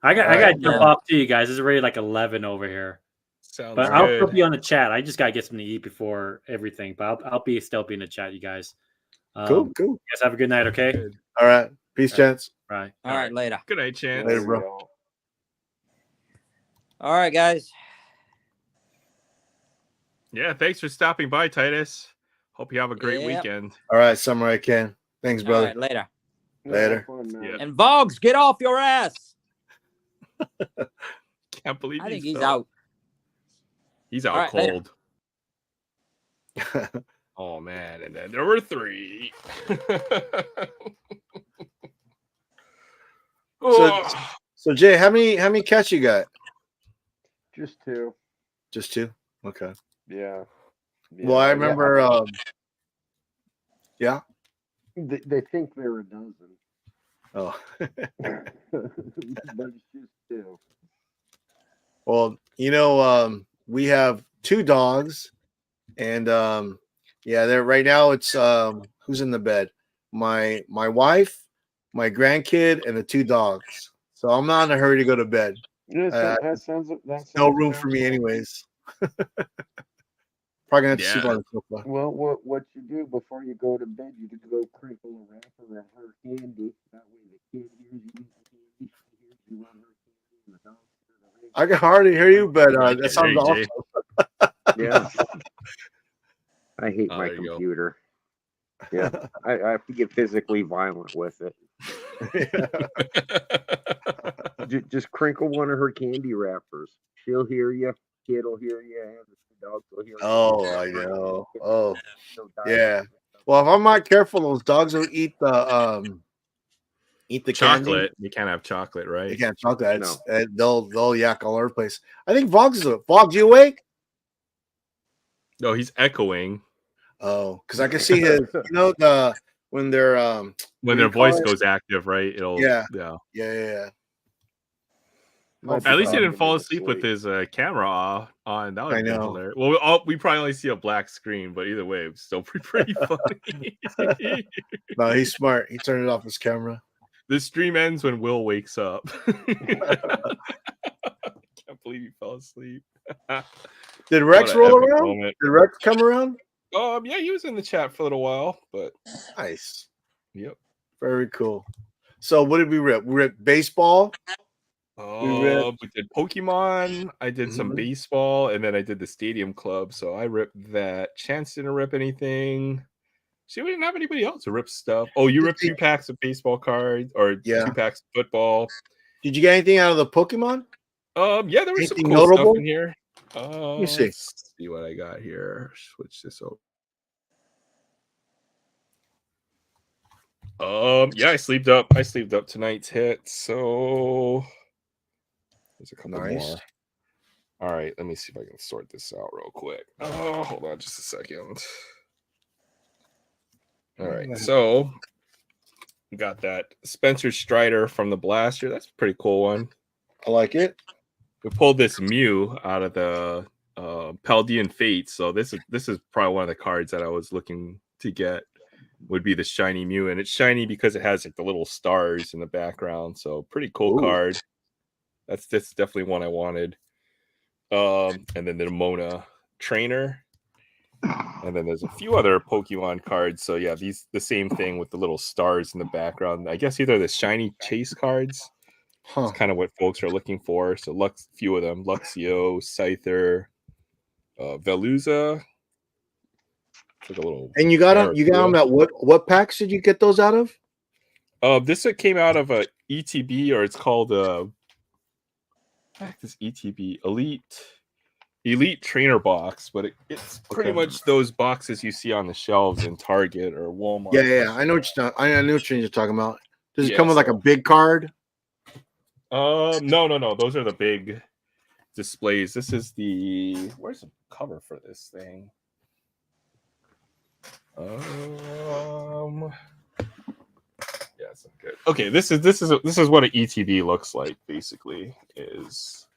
Speaker 3: I gotta jump off to you guys. It's already like 11 over here.
Speaker 1: Sounds
Speaker 3: but
Speaker 1: good.
Speaker 3: I'll still be on the chat. I just gotta get something to eat before everything. But I'll still be in the chat, you guys.
Speaker 5: Cool.
Speaker 3: You guys have a good night, okay?
Speaker 5: All right. Peace, Chance.
Speaker 3: Right.
Speaker 7: All right, later.
Speaker 1: Good night, Chance.
Speaker 5: Later, bro.
Speaker 7: All right, guys.
Speaker 1: Yeah, thanks for stopping by, Titus. Hope you have a great weekend.
Speaker 5: All right, Samurai Ken. Thanks, brother.
Speaker 7: All right, later.
Speaker 5: Later.
Speaker 7: And Vogs, get off your ass.
Speaker 1: Can't believe
Speaker 7: I think he's out.
Speaker 1: He's out
Speaker 7: right,
Speaker 1: cold. Oh man, and then there were 3.
Speaker 5: So Jay, how many cats you got?
Speaker 6: Just 2.
Speaker 5: Just 2? Okay.
Speaker 6: Yeah.
Speaker 5: Well, I remember yeah.
Speaker 6: They think they're a dozen.
Speaker 5: Oh.
Speaker 6: But it's just 2.
Speaker 5: Well, we have 2 dogs, and they're right now. It's who's in the bed? My wife, my grandkid, and the 2 dogs. So I'm not in a hurry to go to bed.
Speaker 6: Yeah, that sounds
Speaker 5: no room for me, anyways. Probably gonna have to sleep on the sofa.
Speaker 6: Well, what you do before you go to bed, you go crinkle a wrapper of her candy. That way the kid hears you eat the candy, she hears you run her candy, and the dog hears the ring.
Speaker 5: I can hardly hear you, but that sounds awesome.
Speaker 6: Yeah. I hate my computer. Yeah, I have to get physically violent with it. Just crinkle one of her candy wrappers. She'll hear you. Kid will hear you. And the dogs will hear you.
Speaker 5: Oh, I know. Oh, yeah. Well, if I'm not careful, those dogs will eat the
Speaker 1: chocolate.
Speaker 5: Candy.
Speaker 1: You can't have chocolate, right?
Speaker 5: You can't have chocolate. They'll yak all over the place. I think Vogs you awake?
Speaker 1: No, he's echoing.
Speaker 5: Oh, because I can see his. When they're
Speaker 1: when their voice goes active, right? It'll
Speaker 5: yeah.
Speaker 1: At least he didn't fall asleep with his camera on. That would be hilarious. Well, we probably only see a black screen, but either way, it's still pretty funny.
Speaker 5: No, he's smart. He turned it off his camera.
Speaker 1: The stream ends when Will wakes up. Can't believe he fell asleep.
Speaker 5: Did Rex roll around? Moment. Did Rex come around?
Speaker 1: Yeah, he was in the chat for a little while, but
Speaker 5: nice.
Speaker 1: Yep.
Speaker 5: Very cool. So what did we rip? We ripped baseball.
Speaker 1: We did Pokemon. I did some baseball, and then I did the Stadium Club. So I ripped that. Chance didn't rip anything. See, we didn't have anybody else to rip stuff. Oh, you ripped 2 packs of baseball cards, or 2 packs of football.
Speaker 5: Did you get anything out of the Pokemon?
Speaker 1: Yeah, there was some cool
Speaker 5: notable
Speaker 1: stuff in here.
Speaker 5: Let me see.
Speaker 1: Let's see what I got here. Switch this over. Yeah, I sleeved up tonight's hit. So There's a couple
Speaker 5: Nice.
Speaker 1: more. All right, let me see if I can sort this out real quick. Oh, hold on just a second. All right, so we got that Spencer Strider from the Blaster. That's a pretty cool one.
Speaker 5: I like it.
Speaker 1: We pulled this Mew out of the Paldean Fates. So this is probably one of the cards that I was looking to get. Would be the shiny Mew, and it's shiny because it has like the little stars in the background. So pretty cool card. That's definitely one I wanted. And then the Mona Trainer. And then there's a few other Pokemon cards. So yeah, these the same thing with the little stars in the background. I guess either the shiny chase cards. It's kind of what folks are looking for. So few of them: Luxio, Scyther, Veluza. It's like a little.
Speaker 5: And you got them at what packs did you get those out of?
Speaker 1: This came out of a ETB, or it's called this ETB Elite Trainer box, but it's pretty much those boxes you see on the shelves in Target or Walmart.
Speaker 5: Yeah. I know what you're talking about. Does it come with like a big card?
Speaker 1: No. Those are the big displays. This is where's the cover for this thing? Yeah, it's not good. Okay, this is what an ETB looks like. Basically, is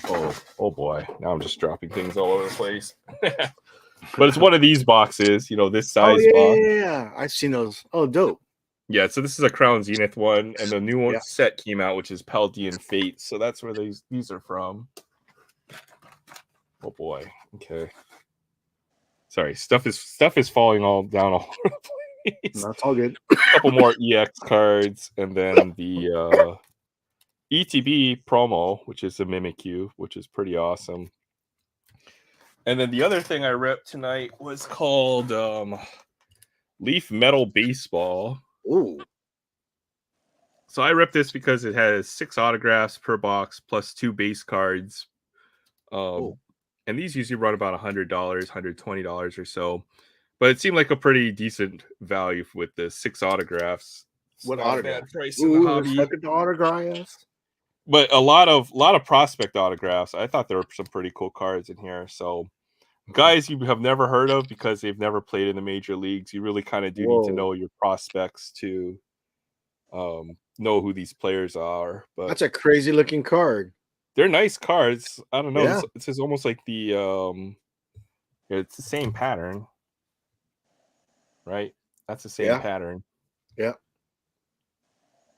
Speaker 1: oh boy, now I'm just dropping things all over the place. But it's one of these boxes, this size box.
Speaker 5: Yeah, I've seen those. Oh, dope.
Speaker 1: Yeah, so this is a Crown Zenith one, and the new one set came out, which is Paldean Fates. So that's where these are from. Oh boy. Okay. Sorry, stuff is falling all down all over the place.
Speaker 5: That's all good.
Speaker 1: A couple more EX cards, and then the ETB promo, which is a Mimikyu, which is pretty awesome. And then the other thing I ripped tonight was called Leaf Metal Baseball.
Speaker 5: Ooh.
Speaker 1: So I ripped this because it has 6 autographs per box plus 2 base cards. And these usually run about $100, $120 or so. But it seemed like a pretty decent value with the 6 autographs.
Speaker 5: What autograph?
Speaker 1: Price in the hobby.
Speaker 5: Look at the autographs.
Speaker 1: But a lot of prospect autographs. I thought there were some pretty cool cards in here. So guys you have never heard of because they've never played in the major leagues, you really kind of do need to know your prospects to know who these players are. But
Speaker 5: that's a crazy looking card.
Speaker 1: They're nice cards. I don't know.
Speaker 5: Yeah.
Speaker 1: This is almost like it's the same pattern, right? That's the same pattern.
Speaker 5: Yeah.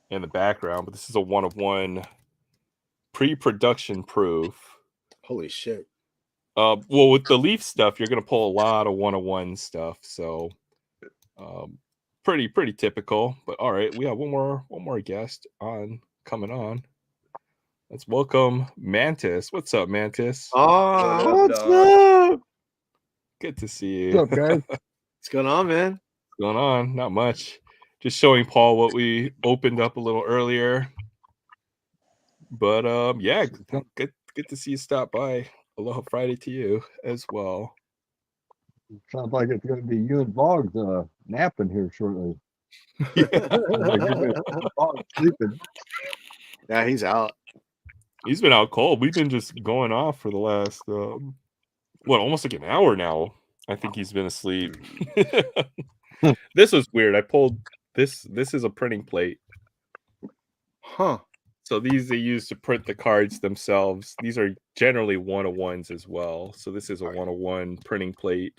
Speaker 1: In the background, but this is a 1-of-1 pre-production proof.
Speaker 5: Holy shit.
Speaker 1: Well, with the Leaf stuff, you're gonna pull a lot of 1-of-1 stuff, so pretty typical. But all right, we have one more guest coming on. Let's welcome Mantis. What's up, Mantis?
Speaker 5: Oh, what's up?
Speaker 1: Good to see you.
Speaker 6: What's up, guys?
Speaker 5: What's going on, man?
Speaker 1: What's going on? Not much. Just showing Paul what we opened up a little earlier. But yeah, good to see you stop by. Aloha Friday to you as well.
Speaker 6: Sounds like it's going to be you and Boggs napping here shortly. Boggs sleeping.
Speaker 5: Yeah, he's out.
Speaker 1: He's been out cold. We've been just going off for the last almost like an hour now. I think he's been asleep. This was weird. I pulled this. This is a printing plate.
Speaker 5: Huh.
Speaker 1: So these they use to print the cards themselves. These are generally 1-of-1s as well. So this is a 1-of-1 printing plate.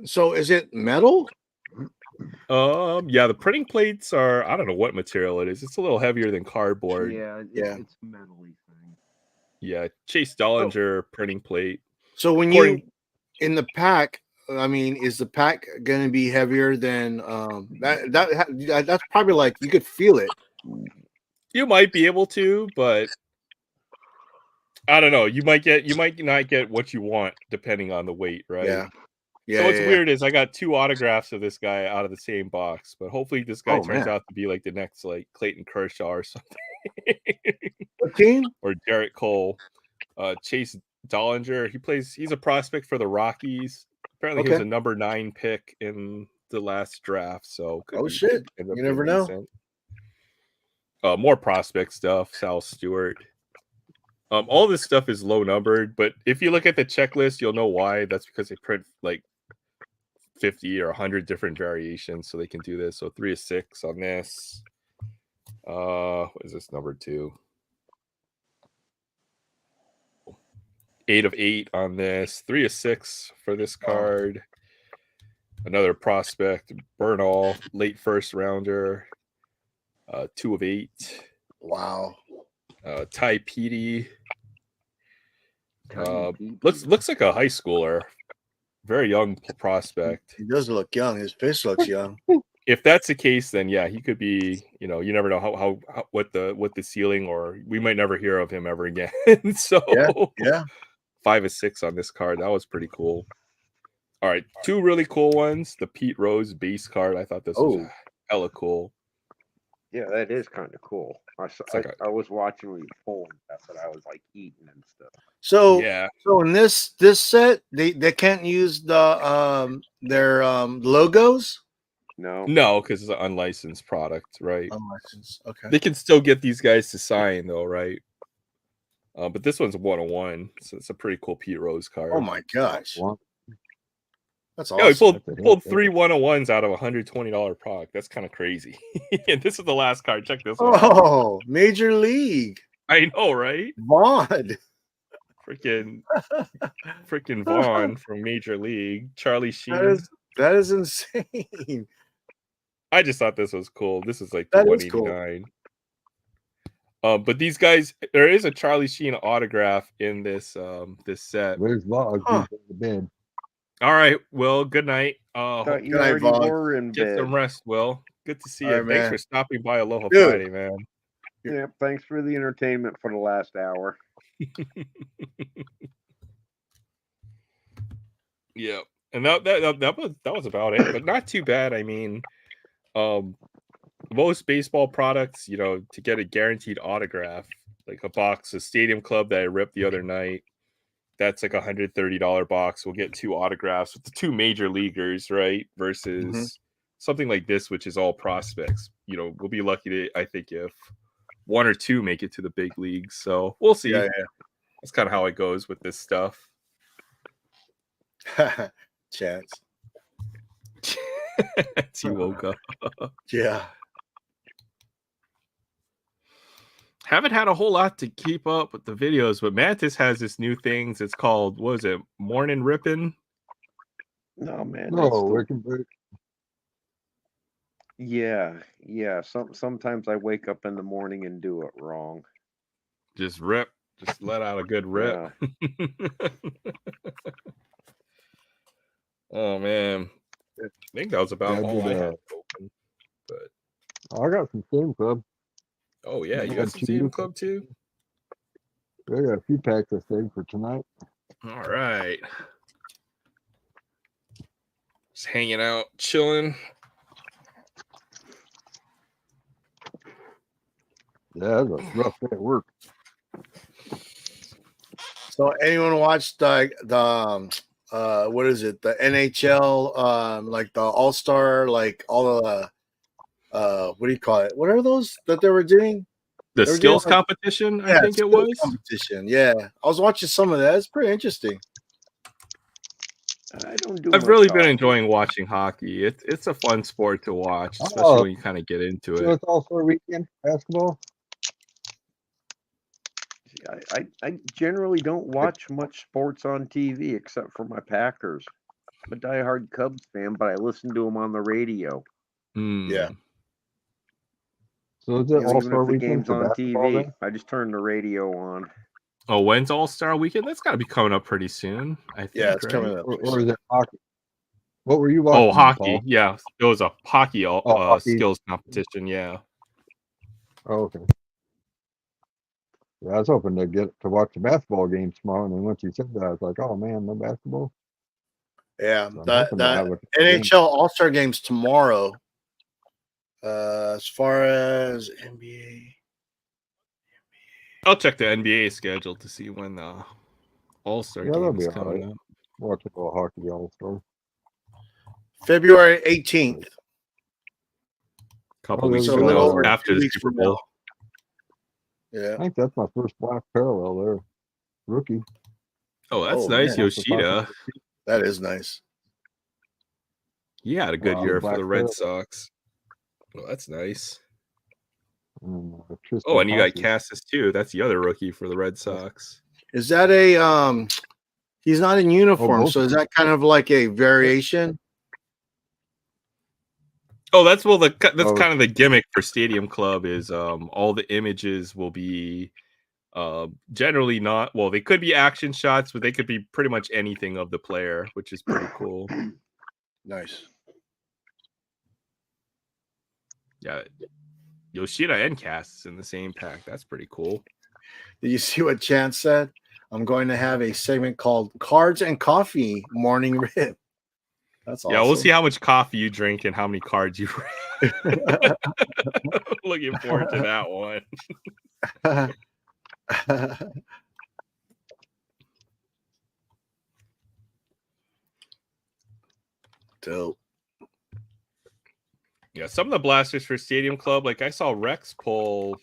Speaker 5: So is it metal?
Speaker 1: Yeah, the printing plates are, I don't know what material it is. It's a little heavier than cardboard.
Speaker 6: Yeah. It's a metally thing.
Speaker 1: Yeah, Chase Dollinger printing plate.
Speaker 5: So when you in the pack, I mean, is the pack going to be heavier than that's probably like you could feel it.
Speaker 1: You might be able to, but I don't know. You might not get what you want depending on the weight, right?
Speaker 5: Yeah.
Speaker 1: So what's weird is I got 2 autographs of this guy out of the same box, but hopefully this guy turns out to be like the next like Clayton Kershaw or something.
Speaker 5: What team?
Speaker 1: Or Jarrett Cole. Chase Dollinger. He's a prospect for the Rockies. Apparently he was a number 9 pick in the last draft. So
Speaker 5: shit. You never know.
Speaker 1: More prospect stuff. Sal Stewart. All this stuff is low numbered, but if you look at the checklist, you'll know why. That's because they print like 50 or 100 different variations, so they can do this. So 3 of 6 on this. What is this, number 2? 8 of 8 on this. 3 of 6 for this card. Another prospect, Bernal, late first rounder. 2 of 8.
Speaker 5: Wow.
Speaker 1: Ty Petey. Looks like a high schooler. Very young prospect.
Speaker 5: He does look young. His face looks young.
Speaker 1: If that's the case, then yeah, he could be. You know, you never know how what the ceiling, or we might never hear of him ever again. So
Speaker 5: yeah.
Speaker 1: 5 of 6 on this card. That was pretty cool. All right, 2 really cool ones. The Pete Rose base card. I thought this was hella cool.
Speaker 6: Yeah, that is kind of cool. I was watching when you pulled that, but I was like eating and stuff.
Speaker 5: So
Speaker 1: yeah.
Speaker 5: So in this set, they can't use the their logos.
Speaker 1: No, because it's an unlicensed product, right?
Speaker 5: Unlicensed. Okay.
Speaker 1: They can still get these guys to sign though, right? But this one's 101, so it's a pretty cool Pete Rose card.
Speaker 5: Oh my gosh. That's
Speaker 1: Yeah,
Speaker 5: awesome.
Speaker 1: we pulled 3 101s out of a $120 product. That's kind of crazy. And this is the last card. Check this one out.
Speaker 5: Oh, Major League.
Speaker 1: I know, right?
Speaker 5: Vaughn.
Speaker 1: Freaking Vaughn from Major League. Charlie Sheen.
Speaker 5: That is insane.
Speaker 1: I just thought this was cool. This is like
Speaker 5: that
Speaker 1: 189. Cool. But these guys, there is a Charlie Sheen autograph in this this set.
Speaker 8: Where's Vog? He's in the bed.
Speaker 1: All right, Will. Good night.
Speaker 6: Good night, Vog.
Speaker 1: Get some rest, Will. Good to see you.
Speaker 5: Right,
Speaker 1: thanks
Speaker 5: man.
Speaker 1: for stopping by Aloha Friday, man.
Speaker 6: Yeah, thanks for the entertainment for the last hour.
Speaker 1: Yeah, and that was about it, but not too bad. I mean, most baseball products, you know, to get a guaranteed autograph, like a box of Stadium Club that I ripped the other night, that's like $130 box. We'll get 2 autographs with the 2 major leaguers, right? Versus something like this, which is all prospects. You know, we'll be lucky to, I think, if 1 or 2 make it to the big leagues. So we'll see.
Speaker 5: Yeah.
Speaker 1: That's kind of how it goes with this stuff.
Speaker 5: Chance.
Speaker 1: He woke up.
Speaker 5: Yeah.
Speaker 1: Haven't had a whole lot to keep up with the videos, but Mantis has this new things. It's called, what is it, Morning Rippin'?
Speaker 6: No, man.
Speaker 8: No, Rick and Brick.
Speaker 6: Yeah. Sometimes I wake up in the morning and do it wrong.
Speaker 1: Just rip. Just let out a good rip. Yeah. Oh, man. I think that was about all I had open. But
Speaker 8: I got some Steam Club.
Speaker 1: Oh, yeah. You got some Steam Club, too?
Speaker 8: I got a few packs I saved for tonight.
Speaker 1: All right. Just hanging out, chilling.
Speaker 8: Yeah, that's a rough day at work.
Speaker 5: So anyone watched the what is it? The NHL, like the All-Star, like all the what do you call it? What are those that they were doing?
Speaker 1: The skills competition, I think it was.
Speaker 5: Competition, yeah. I was watching some of that. It's pretty interesting.
Speaker 1: I've really been enjoying watching hockey. It's a fun sport to watch, especially when you kind of get into it.
Speaker 8: It's All-Star weekend basketball.
Speaker 6: I generally don't watch much sports on TV except for my Packers. I'm a diehard Cubs fan, but I listen to them on the radio.
Speaker 5: Yeah.
Speaker 8: So is it All-Star
Speaker 6: the
Speaker 8: weekend
Speaker 6: game's on TV?
Speaker 8: then?
Speaker 6: I just turn the radio on.
Speaker 1: Oh, when's All-Star weekend? That's got to be coming up pretty soon, I think.
Speaker 5: Yeah, it's coming up.
Speaker 8: Or is it hockey? What were you watching?
Speaker 1: Oh, hockey.
Speaker 8: Paul?
Speaker 1: Yeah, it was a hockey,
Speaker 8: hockey.
Speaker 1: skills competition. Yeah.
Speaker 8: Oh, okay. Yeah, I was hoping to get to watch the basketball game tomorrow, and then once you said that, I was like, "Oh man, no basketball."
Speaker 5: Yeah,
Speaker 8: So
Speaker 5: the NHL All-Star games tomorrow. As far as NBA,
Speaker 1: I'll check the NBA schedule to see when the All-Star game is coming up.
Speaker 8: Watch a little hockey All-Star.
Speaker 5: February 18th.
Speaker 1: Couple weeks from now, after the Super Bowl.
Speaker 5: Yeah.
Speaker 8: I think that's my first black parallel there. Rookie.
Speaker 1: Oh, that's
Speaker 5: Oh,
Speaker 1: nice,
Speaker 5: man.
Speaker 1: Yoshida.
Speaker 5: That is nice.
Speaker 1: He had a good
Speaker 8: Wow,
Speaker 1: year for
Speaker 8: black
Speaker 1: the Red
Speaker 8: parallel.
Speaker 1: Sox. Well, that's nice.
Speaker 8: And,
Speaker 1: Oh,
Speaker 8: Tristan
Speaker 1: and you got
Speaker 8: Casas.
Speaker 1: Cassis too. That's the other rookie for the Red Sox.
Speaker 5: Is that a he's not in uniform,
Speaker 8: both
Speaker 5: so
Speaker 8: of
Speaker 5: is that kind of like a variation?
Speaker 1: Oh, that's that's
Speaker 8: Oh.
Speaker 1: kind of the gimmick for Stadium Club is all the images will be generally not, well, they could be action shots, but they could be pretty much anything of the player, which is pretty cool.
Speaker 5: Nice.
Speaker 1: Yeah, Yoshida and Cass in the same pack. That's pretty cool.
Speaker 5: Did you see what Chance said? I'm going to have a segment called Cards and Coffee Morning Rib. That's awesome.
Speaker 1: Yeah, we'll see how much coffee you drink and how many cards you read. Looking forward to that one.
Speaker 5: Dope.
Speaker 1: Yeah, some of the blasters for Stadium Club, like I saw Rex pull,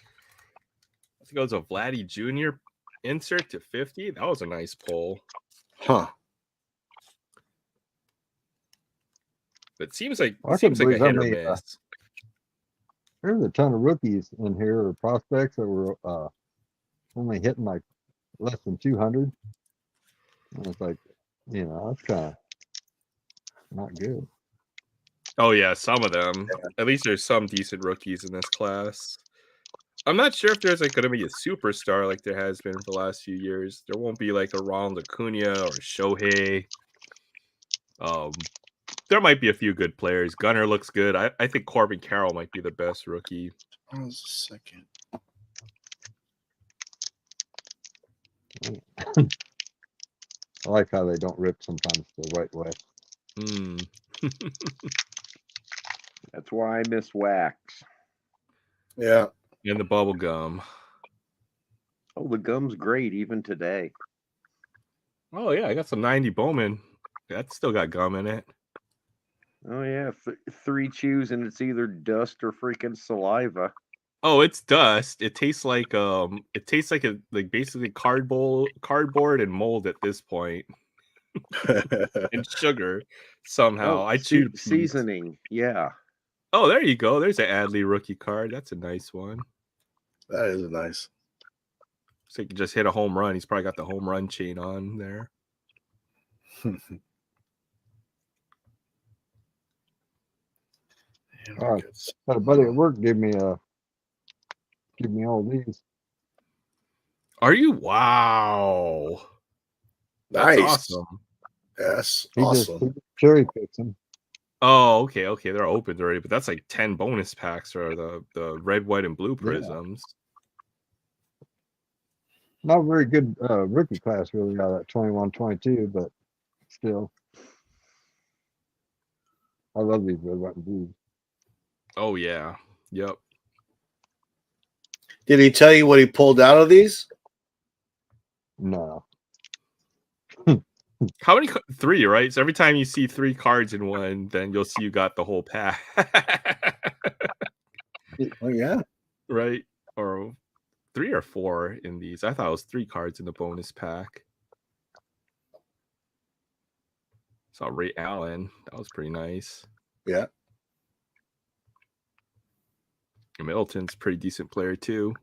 Speaker 1: I think it was a Vladdy Jr. insert to 50. That was a nice pull.
Speaker 5: Huh.
Speaker 1: It seems like
Speaker 8: I
Speaker 1: a hit
Speaker 8: couldn't
Speaker 1: or
Speaker 8: believe
Speaker 1: miss.
Speaker 8: There's a ton of rookies in here or prospects that were only hitting like less than 200. And it's like, that's kind of not good.
Speaker 1: Oh yeah, some of them. At least there's some decent rookies in this class. I'm not sure if there's like going to be a superstar like there has been for the last few years. There won't be like a Ronald Acuna or a Shohei. There might be a few good players. Gunner looks good. I think Corbin Carroll might be the best rookie.
Speaker 5: Hold on a second.
Speaker 8: I like how they don't rip sometimes the right way.
Speaker 6: That's why I miss wax.
Speaker 5: Yeah.
Speaker 1: And the bubble gum.
Speaker 6: Oh, the gum's great even today.
Speaker 1: Oh yeah, I got some 90 Bowman. That's still got gum in it.
Speaker 6: Oh yeah, 3 chews and it's either dust or freaking saliva.
Speaker 1: Oh, it's dust. It tastes like basically cardboard and mold at this point. And sugar somehow. I chewed
Speaker 6: seasoning. Yeah.
Speaker 1: Oh, there you go. There's an Adley rookie card. That's a nice one.
Speaker 5: That is nice.
Speaker 1: So he can just hit a home run. He's probably got the home run chain on there.
Speaker 8: All right. Got a buddy at work give me all these.
Speaker 1: Are you? Wow. That's
Speaker 5: Nice.
Speaker 1: awesome.
Speaker 5: Yes.
Speaker 8: He
Speaker 5: Awesome.
Speaker 8: just cherry picks them.
Speaker 1: Oh, okay. They're opened already, but that's like 10 bonus packs or the red, white, and blue prisms.
Speaker 8: Not very good rookie class really out of that 21-22, but still. I love these red, white, and blues.
Speaker 1: Oh yeah. Yep.
Speaker 5: Did he tell you what he pulled out of these?
Speaker 8: No.
Speaker 1: How many? 3, right? So every time you see 3 cards in one, then you'll see you got the whole pack.
Speaker 5: Oh yeah.
Speaker 1: Right? Or 3 or 4 in these. I thought it was 3 cards in the bonus pack. Saw Ray Allen. That was pretty nice.
Speaker 5: Yeah.
Speaker 1: Middleton's a pretty decent player too.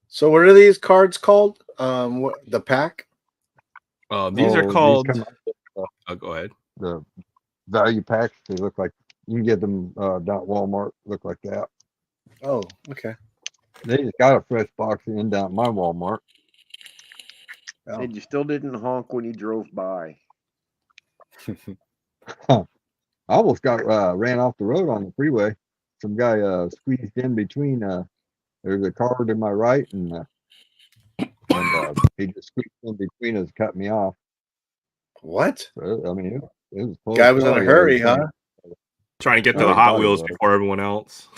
Speaker 5: So what are these cards called? The pack?
Speaker 1: These are called. Go ahead.
Speaker 8: The value packs. They look like you can get them down at Walmart. Look like that.
Speaker 5: Oh, okay.
Speaker 8: They just got a fresh box in down at my Walmart.
Speaker 5: Oh.
Speaker 6: And you still didn't honk when you drove by.
Speaker 8: I almost got ran off the road on the freeway. Some guy squeezed in between. There's a car to my right, and he just squeezed in between us, cut me off.
Speaker 5: What?
Speaker 8: So, I mean, it was close.
Speaker 5: Guy was in a hurry, huh?
Speaker 1: Trying to get to the Hot Wheels before everyone else.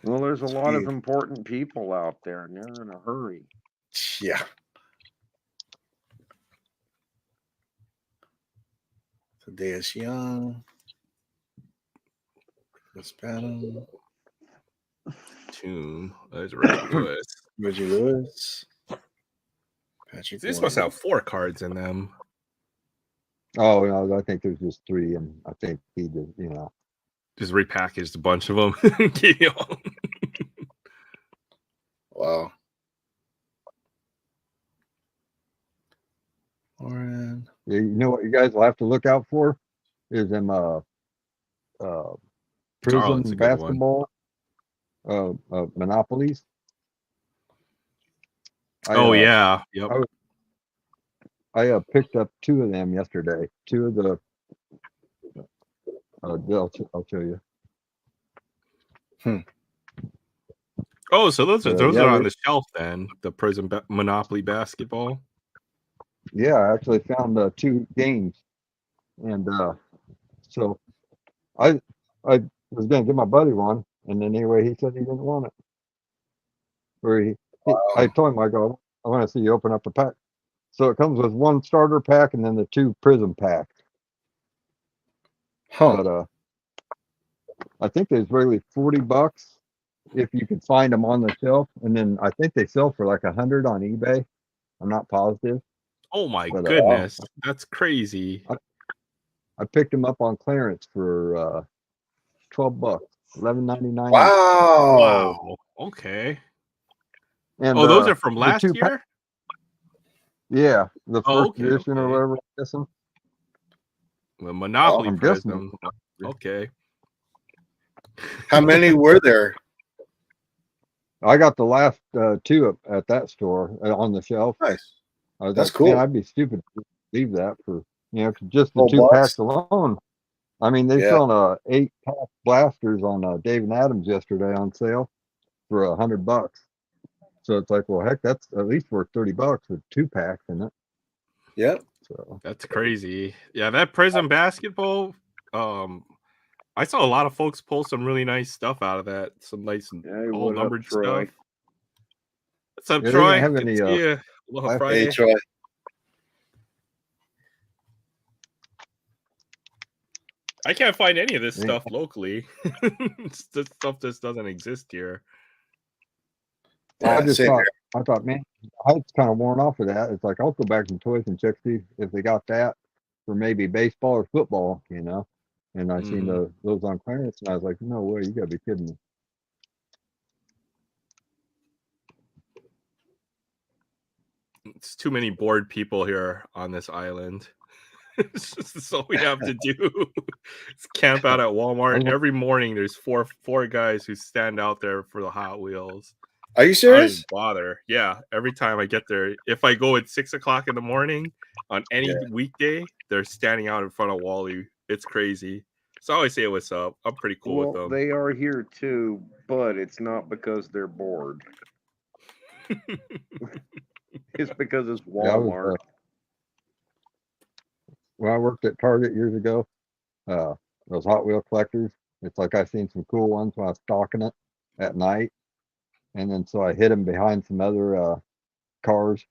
Speaker 6: Well, there's a lot of important people out there, and they're in a hurry.
Speaker 5: Yeah. Thaddeus Young. Chris Banham.
Speaker 1: Tomb. There's Reggie Lewis.
Speaker 5: Reggie Lewis. Patrick
Speaker 1: These must
Speaker 5: White.
Speaker 1: have 4 cards in them.
Speaker 8: Oh no, I think there's just 3, and I think he did. You know,
Speaker 1: Just repackaged a bunch of them.
Speaker 5: Wow. Warren.
Speaker 8: you know what you guys will have to look out for is them Prism
Speaker 1: that's a good one.
Speaker 8: basketball monopolies.
Speaker 1: Yeah. Yep.
Speaker 8: I picked up 2 of them yesterday. 2 of the. I'll show you.
Speaker 1: Oh, so those are
Speaker 8: Yeah,
Speaker 1: on the shelf then. The Prism Monopoly basketball.
Speaker 8: Yeah, I actually found 2 games, and so I was gonna give my buddy one, and then anyway he said he didn't want it. I told him, I go, I want to see you open up a pack. So it comes with 1 starter pack and then the 2 prism packs.
Speaker 5: Huh.
Speaker 8: But I think there's really $40 if you could find them on the shelf, and then I think they sell for like 100 on eBay. I'm not positive.
Speaker 1: Oh my
Speaker 8: But,
Speaker 1: goodness, that's crazy.
Speaker 8: I picked them up on clearance for $12, $11.99.
Speaker 5: Wow.
Speaker 1: Okay.
Speaker 8: And
Speaker 1: those are from
Speaker 8: the
Speaker 1: last
Speaker 8: 2
Speaker 1: year?
Speaker 8: Yeah, the first
Speaker 1: Okay,
Speaker 8: edition or
Speaker 1: okay.
Speaker 8: whatever. I'm guessing.
Speaker 1: The Monopoly
Speaker 8: I'm guessing.
Speaker 1: Prism. Okay.
Speaker 5: How many were there?
Speaker 8: I got the last 2 at that store on the shelf.
Speaker 5: Nice.
Speaker 8: I was
Speaker 5: That's
Speaker 8: like,
Speaker 5: cool.
Speaker 8: Man, I'd be stupid to leave that for just the
Speaker 5: $12
Speaker 8: 2 packs alone. I mean, they
Speaker 5: Yeah.
Speaker 8: selling 8-pack blasters on David Adams yesterday on sale for $100. So it's like, well, heck, that's at least worth $30 with 2 packs in it.
Speaker 5: Yep.
Speaker 8: So
Speaker 1: That's crazy. Yeah, that Prism basketball. I saw a lot of folks pull some really nice stuff out of that. Some nice all
Speaker 6: what up,
Speaker 1: numbered
Speaker 6: Troy?
Speaker 1: stuff. What's up,
Speaker 8: Yeah, they
Speaker 1: Troy?
Speaker 8: didn't have
Speaker 1: Good
Speaker 8: any,
Speaker 1: to see you. Aloha
Speaker 8: Hey,
Speaker 1: Friday.
Speaker 5: Hey, Troy.
Speaker 1: I can't find any of this
Speaker 8: Yeah.
Speaker 1: stuff locally. This stuff just doesn't exist here.
Speaker 5: Yeah,
Speaker 8: I thought, man, I was kind of worn off of that. It's like, I'll go back to toys and check see if they got that for maybe baseball or football, And I seen those on clearance, and I was like, no way, you gotta be kidding me.
Speaker 1: It's too many bored people here on this island. That's all we have to do. It's camp out at Walmart every morning. There's four guys who stand out there for the Hot Wheels.
Speaker 5: Are you
Speaker 1: I don't
Speaker 5: serious?
Speaker 1: even bother. Yeah, every time I get there, if I go at 6 o'clock in the morning on any weekday, they're standing out in front of Wally. It's crazy. So I always say what's up. I'm pretty cool with them.
Speaker 6: They are here too, but it's not because they're bored. It's because it's Walmart.
Speaker 8: When I worked at Target years ago, those Hot Wheel collectors, it's like I seen some cool ones when I was stalking it at night. And then so I hid them behind some other cars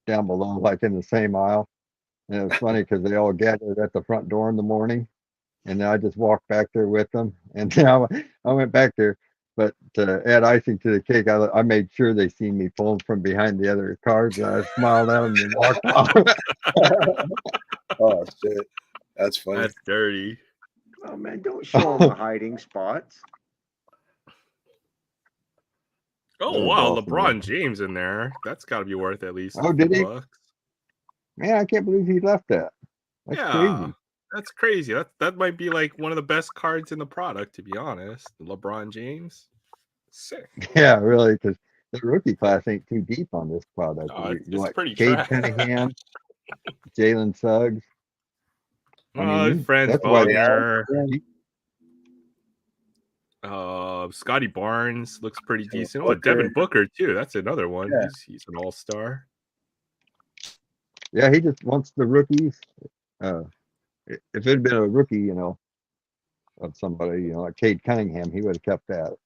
Speaker 8: down below, like in the same aisle. And it was funny because they all gathered at the front door in the morning. And then I just walked back there with them. And then I went back there. But to add icing to the cake, I made sure they seen me pulling from behind the other cars. And I smiled at them and walked off.
Speaker 5: Oh, shit. That's funny.
Speaker 1: That's dirty.
Speaker 6: Oh, man, don't show them the hiding spots.
Speaker 1: Oh, wow. LeBron James in there. That's got to be worth at least
Speaker 8: Oh, did he?
Speaker 1: $50.
Speaker 8: Man, I can't believe he left that. That's crazy.
Speaker 1: That's crazy. That might be like one of the best cards in the product, to be honest. LeBron James. Sick.
Speaker 8: Yeah, really, because the rookie class ain't too deep on this product.
Speaker 1: It's pretty
Speaker 8: Cade
Speaker 1: trash.
Speaker 8: Cunningham, Jalen Suggs.
Speaker 1: Franz
Speaker 8: that's why
Speaker 1: Wagner. Scotty Barnes looks pretty decent. Oh, Devin Booker too. That's another one.
Speaker 5: Yeah.
Speaker 1: He's an all-star.
Speaker 8: Yeah, he just wants the rookies. If it had been a rookie, of somebody, like Cade Cunningham, he would have kept that.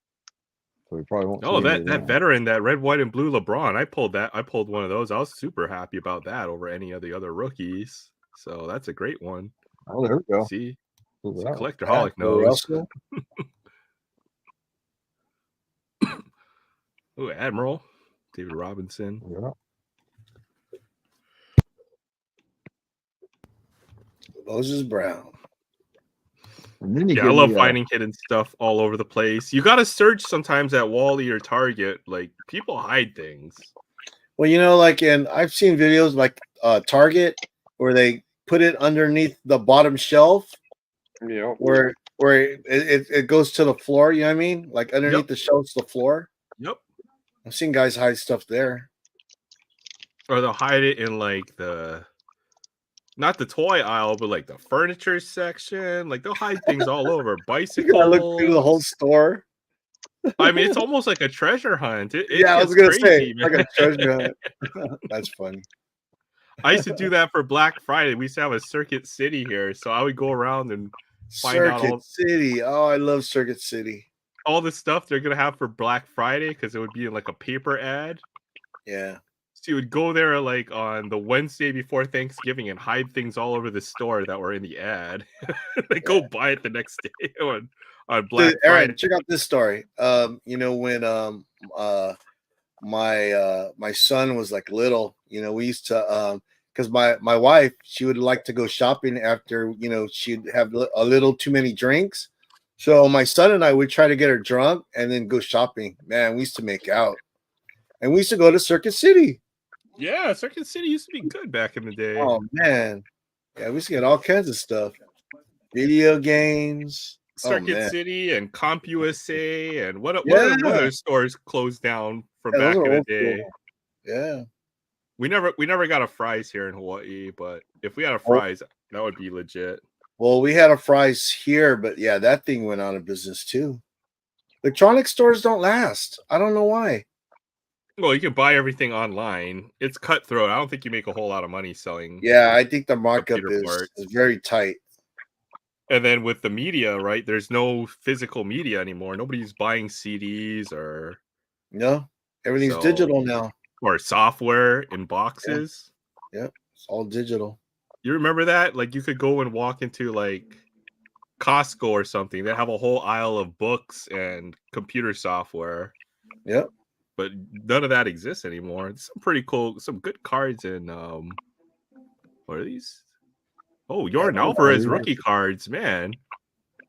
Speaker 8: So we probably won't.
Speaker 1: Oh, that veteran, that red, white, and blue LeBron. I pulled one of those. I was super happy about that over any of the other rookies. So that's a great one.
Speaker 8: Oh, there we go.
Speaker 1: See,
Speaker 8: Look at
Speaker 1: see
Speaker 8: that.
Speaker 1: Collector
Speaker 5: Yeah,
Speaker 1: Holic
Speaker 5: Bill
Speaker 1: knows.
Speaker 5: Russell.
Speaker 1: Ooh, Admiral David Robinson.
Speaker 8: Yeah.
Speaker 5: Moses Brown.
Speaker 8: And then you
Speaker 1: Yeah, I
Speaker 8: give
Speaker 1: love
Speaker 8: me
Speaker 1: finding hidden stuff all over the place. You got to search sometimes at Wally or Target. Like, people hide things.
Speaker 5: Well, you know, like I've seen videos like Target where they put it underneath the bottom shelf
Speaker 6: Yeah.
Speaker 5: where it goes to the floor, you know what I mean? Like underneath the shelves, the floor.
Speaker 1: Yep.
Speaker 5: I've seen guys hide stuff there.
Speaker 1: Or they'll hide it in like not the toy aisle, but like the furniture section. Like they'll hide things all over.
Speaker 5: You gotta look through the whole
Speaker 1: Bicycles.
Speaker 5: store.
Speaker 1: I mean, it's almost like a treasure hunt. It
Speaker 5: Yeah, I was
Speaker 1: gets
Speaker 5: gonna say
Speaker 1: crazy, man.
Speaker 5: like a treasure hunt. That's funny.
Speaker 1: I used to do that for Black Friday. We used to have a Circuit City here, so I would go around and find out
Speaker 5: Circuit City. Oh, I love Circuit City.
Speaker 1: all the stuff they're gonna have for Black Friday because it would be in like a paper ad.
Speaker 5: Yeah.
Speaker 1: So you would go there like on the Wednesday before Thanksgiving and hide things all over the store that were in the ad. They go buy it the next day on Black
Speaker 5: Dude, Aaron,
Speaker 1: Friday.
Speaker 5: check out this story. You know, when my son was like little, you know, we used to because my wife, she would like to go shopping after, you know, she'd have a little too many drinks. So my son and I would try to get her drunk and then go shopping. Man, we used to make out. And we used to go to Circuit City.
Speaker 1: Yeah, Circuit City used to be good back in the day.
Speaker 5: Oh man. Yeah, we used to get all kinds of stuff. Video games.
Speaker 1: Circuit City and CompUSA and what
Speaker 5: Yeah.
Speaker 1: other stores closed down from
Speaker 5: Yeah,
Speaker 1: back
Speaker 5: those
Speaker 1: in
Speaker 5: are
Speaker 1: the
Speaker 5: old
Speaker 1: day.
Speaker 5: school. Yeah.
Speaker 1: We never got a Fry's here in Hawaii, but if we had a Fry's, that would be legit.
Speaker 5: Well, we had a Fry's here, but yeah, that thing went out of business too. Electronic stores don't last. I don't know why.
Speaker 1: Well, you can buy everything online. It's cutthroat. I don't think you make a whole lot of money selling.
Speaker 5: Yeah, I think the markup
Speaker 1: computer
Speaker 5: is
Speaker 1: parts.
Speaker 5: very tight.
Speaker 1: And then with the media, right? There's no physical media anymore. Nobody's buying CDs or
Speaker 5: No, everything's
Speaker 1: so-
Speaker 5: digital now.
Speaker 1: or software in boxes.
Speaker 5: Yep, it's all digital.
Speaker 1: You remember that? Like you could go and walk into like Costco or something. They have a whole aisle of books and computer software.
Speaker 5: Yep.
Speaker 1: But none of that exists anymore. Some pretty cool, some good cards in what are these? Oh, Jordan
Speaker 8: Yeah,
Speaker 1: Alvarez
Speaker 8: yeah.
Speaker 1: rookie cards, man.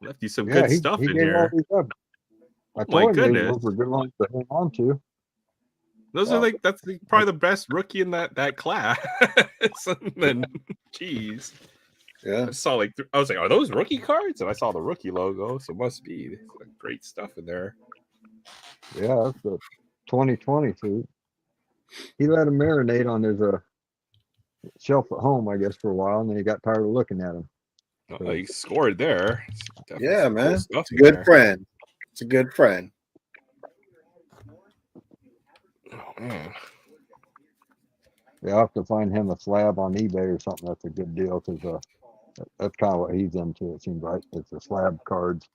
Speaker 1: Left you some
Speaker 8: Yeah,
Speaker 1: good stuff
Speaker 8: he
Speaker 1: in
Speaker 8: gave all
Speaker 1: here.
Speaker 8: these up. I
Speaker 1: my
Speaker 8: told him
Speaker 1: goodness.
Speaker 8: those were good ones to hang on to.
Speaker 1: Those are like probably the best rookie in that class. And then, geez,
Speaker 5: Yeah.
Speaker 1: I saw I was like, are those rookie cards? And I saw the rookie logo, so it must be. There's like great stuff in there.
Speaker 8: Yeah, that's the 2020 suit. He let him marinate on his shelf at home, I guess, for a while, and then he got tired of looking at him.
Speaker 1: He scored there. Definitely
Speaker 5: Yeah,
Speaker 1: some cool
Speaker 5: man.
Speaker 1: stuff
Speaker 5: It's a
Speaker 1: in
Speaker 5: good
Speaker 1: there.
Speaker 5: friend. It's a good friend.
Speaker 1: Oh, man.
Speaker 8: Yeah, I'll have to find him a slab on eBay or something. That's a good deal because that's kind of what he's into. It seems like it's the slab cards.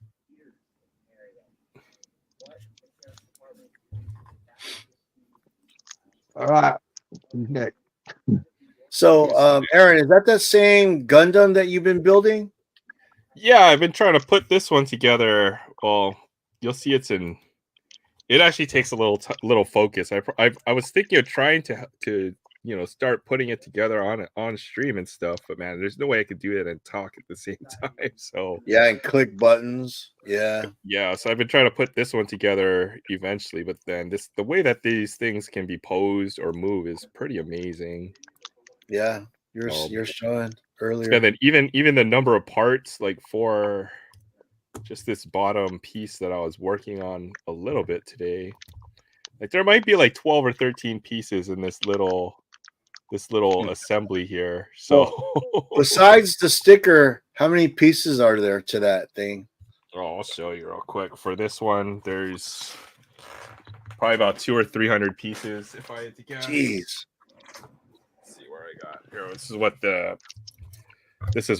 Speaker 8: All right, who's next?
Speaker 5: So, Aaron, is that the same Gundam that you've been building?
Speaker 1: Yeah, I've been trying to put this one together. Well, you'll see it's in. It actually takes a little focus. I was thinking of trying to start putting it together on stream and stuff, but man, there's no way I could do it and talk at the same time. So
Speaker 5: Yeah, and click buttons. Yeah.
Speaker 1: so I've been trying to put this one together eventually, but then the way that these things can be posed or move is pretty amazing.
Speaker 5: Yeah. You're showing earlier.
Speaker 1: And then even the number of parts, like for just this bottom piece that I was working on a little bit today, like there might be like 12 or 13 pieces in this little assembly here. So
Speaker 5: Besides the sticker, how many pieces are there to that thing?
Speaker 1: I'll show you real quick. For this one, there's probably about 200 or 300 pieces if I had to guess.
Speaker 5: Jeez.
Speaker 1: Let's see where I got here. This is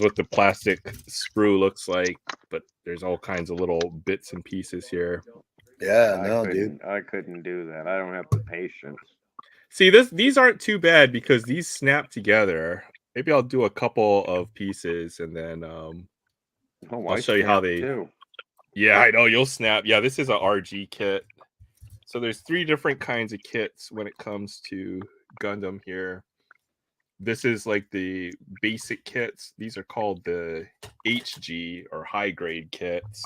Speaker 1: what the plastic sprue looks like, but there's all kinds of little bits and pieces here.
Speaker 5: Yeah,
Speaker 6: I couldn't do that. I don't have the patience.
Speaker 1: See, these aren't too bad because these snap together, maybe I'll do a couple of pieces and then I'll show you how they.
Speaker 6: Too.
Speaker 1: Yeah, I know you'll snap. Yeah, this is a RG kit. So there's 3 different kinds of kits when it comes to Gundam here. This is like the basic kits. These are called the HG or high grade kits.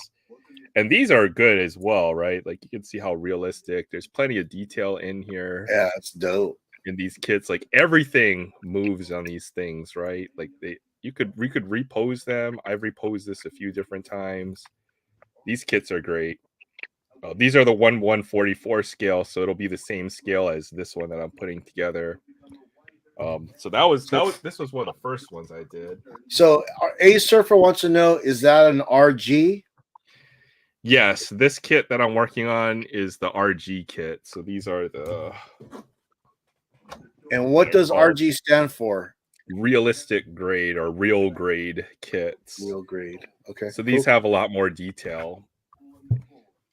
Speaker 1: And these are good as well, right? Like you can see how realistic. There's plenty of detail in here.
Speaker 5: Yeah, it's dope.
Speaker 1: In these kits, like everything moves on these things, right? Like we could repose them. I've reposed this a few different times. These kits are great. These are the 1/144 scale, so it'll be the same scale as this one that I'm putting together. So this was one of the first ones I did.
Speaker 5: So A Surfer wants to know, is that an RG?
Speaker 1: Yes, this kit that I'm working on is the RG kit. So these are the.
Speaker 5: And what does RG stand for?
Speaker 1: Realistic grade or real grade kits.
Speaker 5: Real grade. Okay.
Speaker 1: So these have a lot more detail.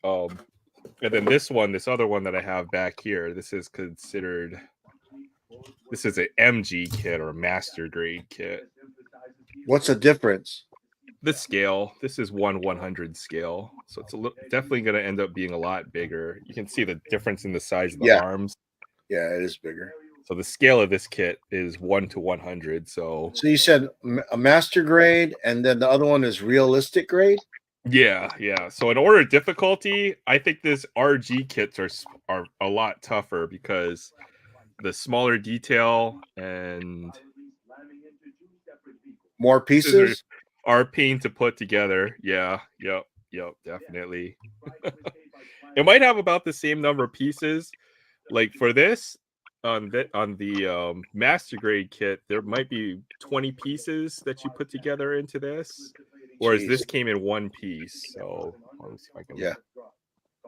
Speaker 1: And then this other one that I have back here, this is an MG kit or a master grade kit.
Speaker 5: What's the difference?
Speaker 1: The scale. This is 1/100 scale, so it's definitely going to end up being a lot bigger. You can see the difference in the size of the arms.
Speaker 5: Yeah, it is bigger.
Speaker 1: So the scale of this kit is 1/100. So
Speaker 5: you said a master grade, and then the other one is realistic grade.
Speaker 1: Yeah. So in order of difficulty, I think this RG kits are a lot tougher because the smaller detail and
Speaker 5: more pieces
Speaker 1: are a pain to put together. Yeah. Yep. Definitely. It might have about the same number of pieces. Like for this on the master grade kit, there might be 20 pieces that you put together into this. Whereas this came in one piece, so let me see if I can.
Speaker 5: Yeah.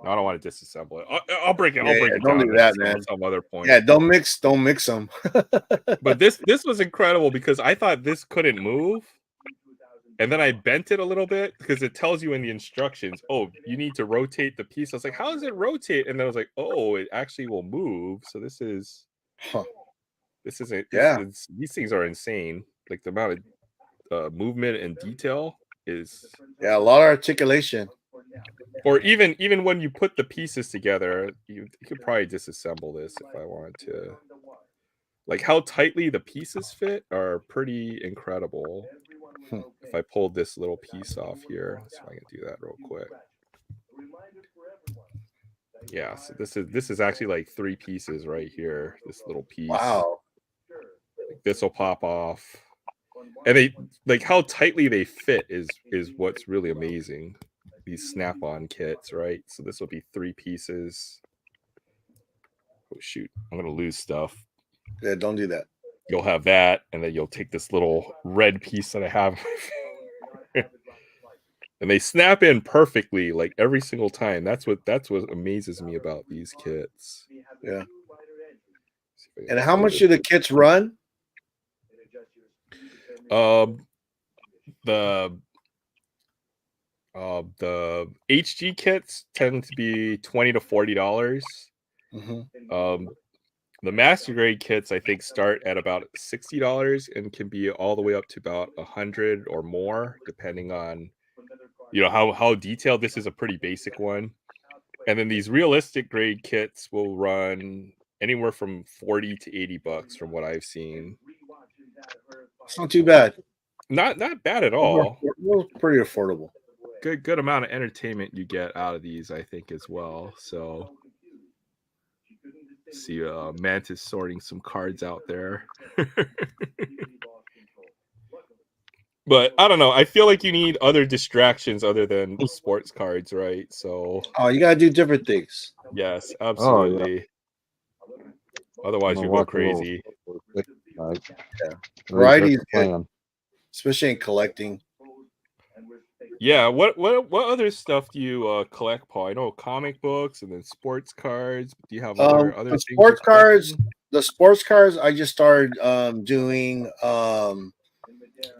Speaker 1: No, I don't want to disassemble it. I'll break it.
Speaker 5: Yeah,
Speaker 1: I'll break it
Speaker 5: don't
Speaker 1: down
Speaker 5: do that,
Speaker 1: at
Speaker 5: man.
Speaker 1: some other point.
Speaker 5: Yeah, don't mix them.
Speaker 1: But this was incredible because I thought this couldn't move, and then I bent it a little bit because it tells you in the instructions, oh, you need to rotate the piece. I was like, how does it rotate? And then I was like, oh, it actually will move. So this is, this is it.
Speaker 5: Yeah.
Speaker 1: These things are insane. Like the amount of movement and detail is
Speaker 5: a lot of articulation.
Speaker 1: Or even when you put the pieces together, you could probably disassemble this if I wanted to. Like how tightly the pieces fit are pretty incredible. If I pulled this little piece off here, let's see if I can do that real quick. Yeah, so this is actually like 3 pieces right here. This little piece.
Speaker 5: Wow.
Speaker 1: This will pop off. And they like how tightly they fit is what's really amazing. These snap-on kits, right? So this will be 3 pieces. Oh shoot, I'm gonna lose stuff.
Speaker 5: Yeah, don't do that.
Speaker 1: You'll have that, and then you'll take this little red piece that I have. And they snap in perfectly, like every single time. That's what amazes me about these kits.
Speaker 5: Yeah. And how much do the kits run?
Speaker 1: The HG kits tend to be $20 to $40.
Speaker 5: Mm-hmm.
Speaker 1: The master grade kits I think start at about $60 and can be all the way up to about $100 or more, depending on how detailed. This is a pretty basic one. And then these realistic grade kits will run anywhere from $40 to $80 from what I've seen.
Speaker 5: It's not too bad.
Speaker 1: Not bad at all.
Speaker 5: Pretty affordable.
Speaker 1: Good amount of entertainment you get out of these, I think, as well. So see Mantis sorting some cards out there. But I don't know. I feel like you need other distractions other than sports cards, right? So
Speaker 5: you gotta do different things.
Speaker 1: Yes, absolutely.
Speaker 8: Oh, yeah.
Speaker 1: Otherwise, you go crazy.
Speaker 5: Yeah, variety is good, especially in collecting.
Speaker 1: Yeah. What other stuff do you collect, Paul? I know comic books and then sports cards. Do you have other
Speaker 5: the sports cards? The sports cards I just started doing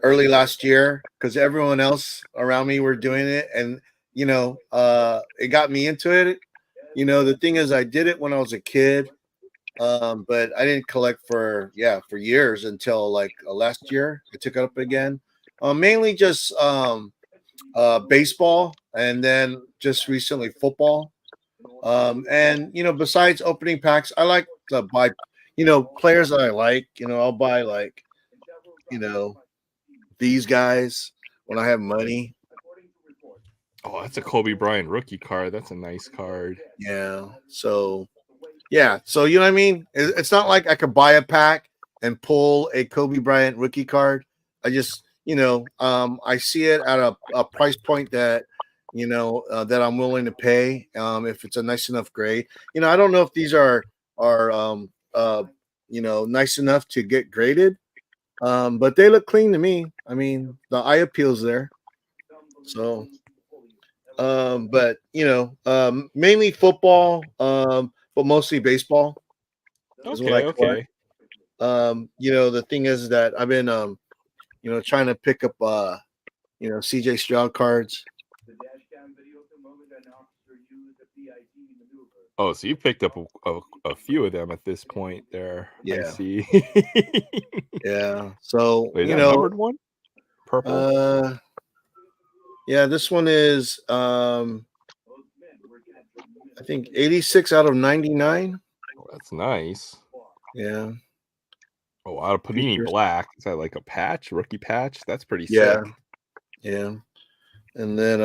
Speaker 5: early last year because everyone else around me were doing it, and it got me into it. The thing is, I did it when I was a kid, But I didn't collect for years until like last year. I took it up again. Mainly just baseball, and then just recently football. And besides opening packs, I like to buy players that I like. I'll buy like these guys when I have money.
Speaker 1: Oh, that's a Kobe Bryant rookie card. That's a nice card.
Speaker 5: Yeah. So you know what I mean? It's not like I could buy a pack and pull a Kobe Bryant rookie card. I just I see it at a price point that that I'm willing to pay if it's a nice enough grade. I don't know if these are nice enough to get graded, but they look clean to me. I mean, the eye appeal's there. So but mainly football, but mostly baseball is what I collect. The thing is that I've been trying to pick up CJ Stroud cards.
Speaker 1: Oh, so you picked up a few of them at this point there.
Speaker 5: Yeah.
Speaker 1: I see.
Speaker 5: Yeah. So
Speaker 1: Wait, is that a numbered one? Purple?
Speaker 5: Yeah, this one is I think 86 out of 99.
Speaker 1: Oh, that's nice.
Speaker 5: Yeah.
Speaker 1: Oh, out of Panini Black. Is that like a patch, rookie patch? That's pretty
Speaker 5: sick. Yeah. And then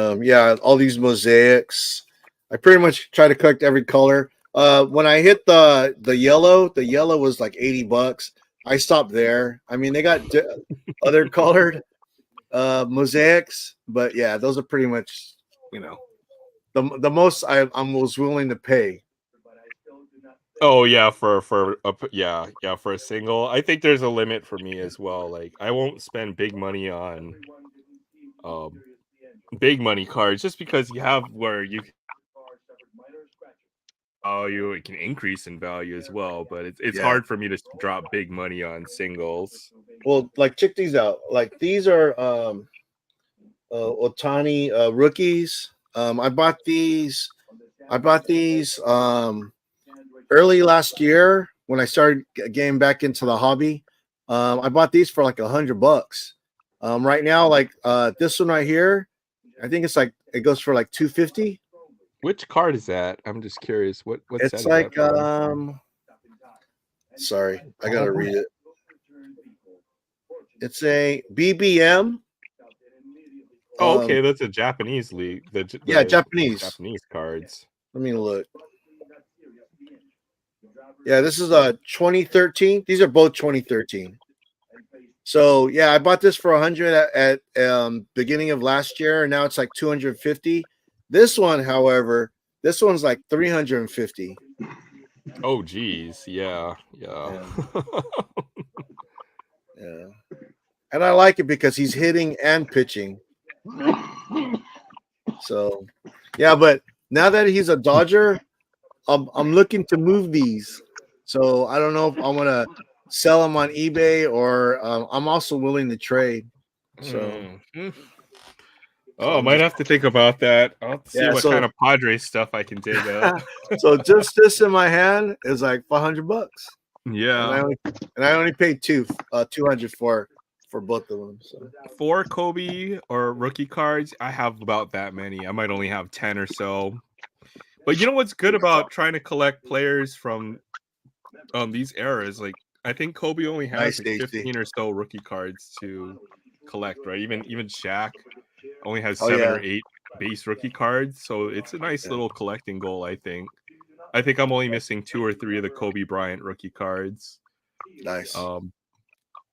Speaker 5: all these mosaics. I pretty much try to collect every color. When I hit the yellow was like $80. I stopped there. I mean, they got other colored mosaics, but yeah, those are pretty much the most I was willing to pay.
Speaker 1: Oh yeah, for a single. I think there's a limit for me as well. Like I won't spend big money on big money cards just because you have where you it can increase in value as well, but it's hard for me to drop big money on singles.
Speaker 5: Well, like check these out. Like these are Ohtani rookies. I bought these early last year when I started getting back into the hobby. I bought these for like $100. Right now, like this one right here, I think it's like it goes for like $250.
Speaker 1: Which card is that? I'm just curious. What
Speaker 5: it's like sorry, I gotta read it. It's a BBM.
Speaker 1: Oh, okay, that's a Japanese league. Japanese cards.
Speaker 5: Let me look. Yeah, this is a 2013. These are both 2013. So yeah, I bought this for 100 at beginning of last year, and now it's like 250. This one, however, this one's like 350.
Speaker 1: Oh, geez, yeah.
Speaker 5: Yeah. And I like it because he's hitting and pitching. So, yeah, but now that he's a Dodger, I'm looking to move these. So I don't know if I'm gonna sell them on eBay or I'm also willing to trade. So.
Speaker 1: Oh, might have to think about that. I'll see what kind of Padres stuff I can dig up.
Speaker 5: So just this in my hand is like $500.
Speaker 1: Yeah,
Speaker 5: and I only paid $200 for both of them. So
Speaker 1: 4 Kobe or rookie cards, I have about that many. I might only have 10 or so. But you know what's good about trying to collect players from these eras? Like I think Kobe only has like 15 or so rookie cards to collect, right? Even Shaq only has 7 or 8 base rookie cards, so it's a nice little collecting goal. I think I'm only missing 2 or 3 of the Kobe Bryant rookie cards.
Speaker 5: Nice.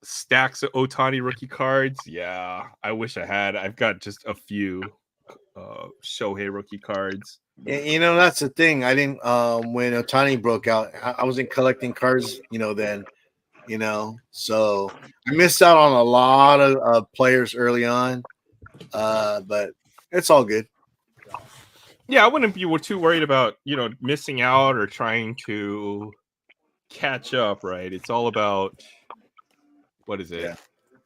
Speaker 1: Stacks of Ohtani rookie cards. Yeah, I wish I had. I've got just a few Shohei rookie cards.
Speaker 5: That's the thing. I didn't when Ohtani broke out, I wasn't collecting cards. Then. So I missed out on a lot of players early on. But it's all good.
Speaker 1: Yeah, I wouldn't be too worried about missing out or trying to catch up, right? It's all about what is it?
Speaker 5: Yeah.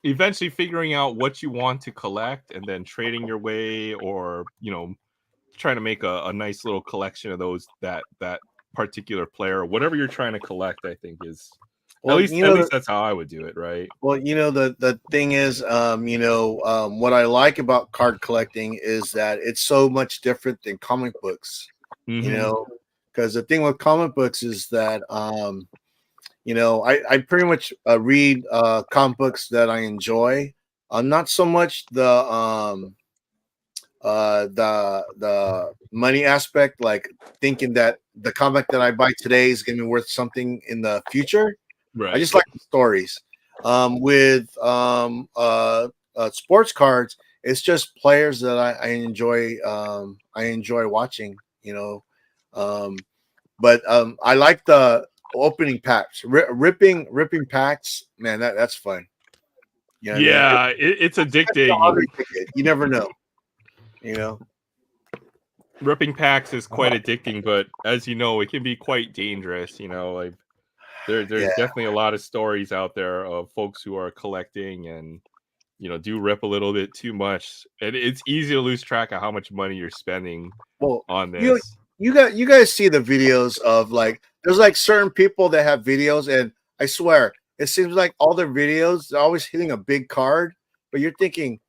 Speaker 1: Eventually figuring out what you want to collect and then trading your way, or trying to make a nice little collection of those that particular player, whatever you're trying to collect. I think is
Speaker 5: Well,
Speaker 1: at least that's how I would do it, right?
Speaker 5: Well, the thing is, what I like about card collecting is that it's so much different than comic books.
Speaker 1: Mhm.
Speaker 5: Because the thing with comic books is that, I pretty much read comic books that I enjoy. Not so much the money aspect, like thinking that the comic that I buy today is going to be worth something in the future.
Speaker 1: Right.
Speaker 5: I just like the stories. With sports cards, it's just players that I enjoy. I enjoy watching. But I like the opening packs, ripping packs. Man, that's fun. You know what I mean?
Speaker 1: Yeah, it's addicting.
Speaker 5: You never know.
Speaker 1: Ripping packs is quite addicting, but as you know, it can be quite dangerous. Like there's definitely a lot of stories out there of folks who are collecting and do rip a little bit too much, and it's easy to lose track of how much money you're spending on this.
Speaker 5: You guys see the videos of there's certain people that have videos, and I swear it seems like all their videos they're always hitting a big card, but you're thinking,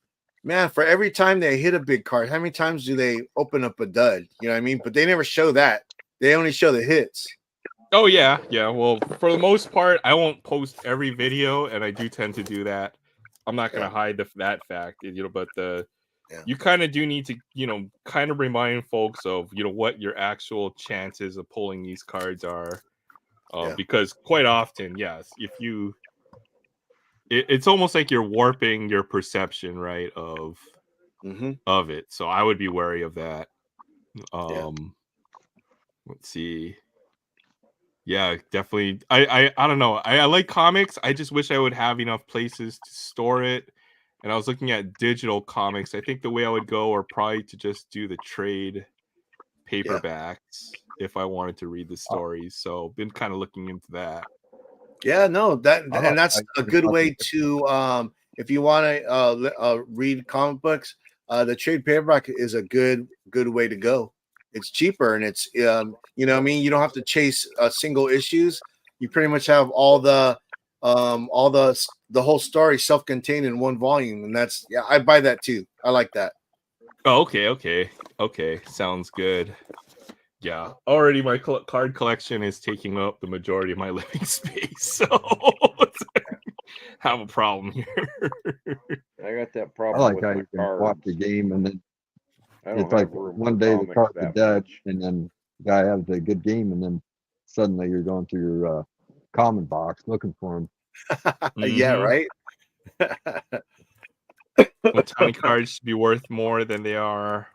Speaker 5: man, for every time they hit a big card, how many times do they open up a dud? You know what I mean? But they never show that. They only show the hits.
Speaker 1: Oh yeah. Well, for the most part, I won't post every video, and I do tend to do that. I'm not going to hide that fact, but you kind of do need to, kind of remind folks of, what your actual chances of pulling these cards are, because quite often, yes, it's almost like you're warping your perception, right, of it. So I would be wary of that. Let's see. Yeah, definitely. I don't know. I like comics. I just wish I would have enough places to store it. And I was looking at digital comics. I think the way I would go are probably to just do the trade paperbacks if I wanted to read the stories. So been kind of looking into that.
Speaker 5: Yeah, no, that's a good way to if you want to read comic books, the trade paperback is a good way to go. It's cheaper, and it's what I mean, you don't have to chase single issues. You pretty much have all the whole story self-contained in one volume, and I buy that too. I like that.
Speaker 1: Oh, okay, sounds good. Yeah, already my card collection is taking up the majority of my living space, so have a problem here.
Speaker 6: I got that
Speaker 8: I
Speaker 6: problem.
Speaker 8: like
Speaker 6: with
Speaker 8: how
Speaker 6: my
Speaker 8: you can
Speaker 6: cards.
Speaker 8: watch the game and then
Speaker 6: I don't
Speaker 8: it's like
Speaker 6: have room for
Speaker 8: one day the
Speaker 6: comics
Speaker 8: card's a
Speaker 6: that
Speaker 8: dud,
Speaker 6: much.
Speaker 8: and then the guy has a good game, and then suddenly you're going through your common box looking for him.
Speaker 5: Yeah, right.
Speaker 1: Tiny cards should be worth more than they are.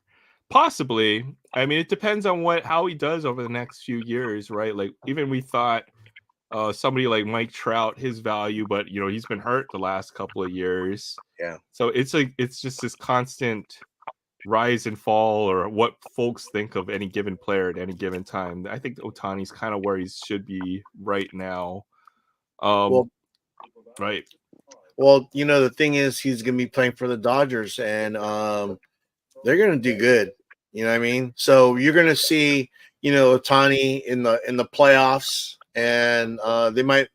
Speaker 1: Possibly. I mean, it depends on how he does over the next few years, right? Like even we thought somebody like Mike Trout, his value, but he's been hurt the last couple of years.
Speaker 5: Yeah.
Speaker 1: So it's just this constant rise and fall, or what folks think of any given player at any given time. I think Ohtani's kind of where he should be right now. Right.
Speaker 5: Well, the thing is, he's going to be playing for the Dodgers, and they're going to do good. You know what I mean? So you're going to see, Ohtani in the playoffs, and they might,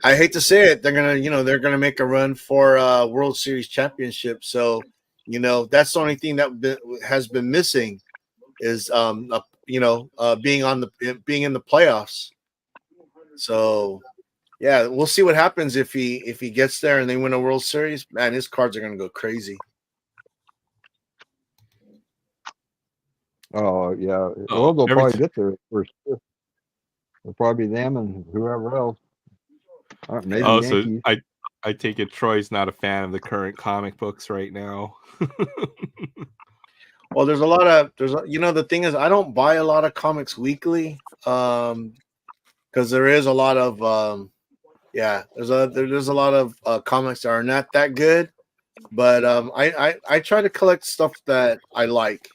Speaker 5: I hate to say it, they're gonna make a run for World Series championship. So, that's the only thing that has been missing is being in the playoffs. So, yeah, we'll see what happens if he gets there and they win a World Series. Man, his cards are gonna go crazy.
Speaker 8: Oh yeah, well they'll probably get there first. It'll probably be them and whoever else. Maybe Yankees.
Speaker 1: So I take it Troy's not a fan of the current comic books right now.
Speaker 5: Well, the thing is, I don't buy a lot of comics weekly, because there is a lot of there's a lot of comics that are not that good. But I try to collect stuff that I like.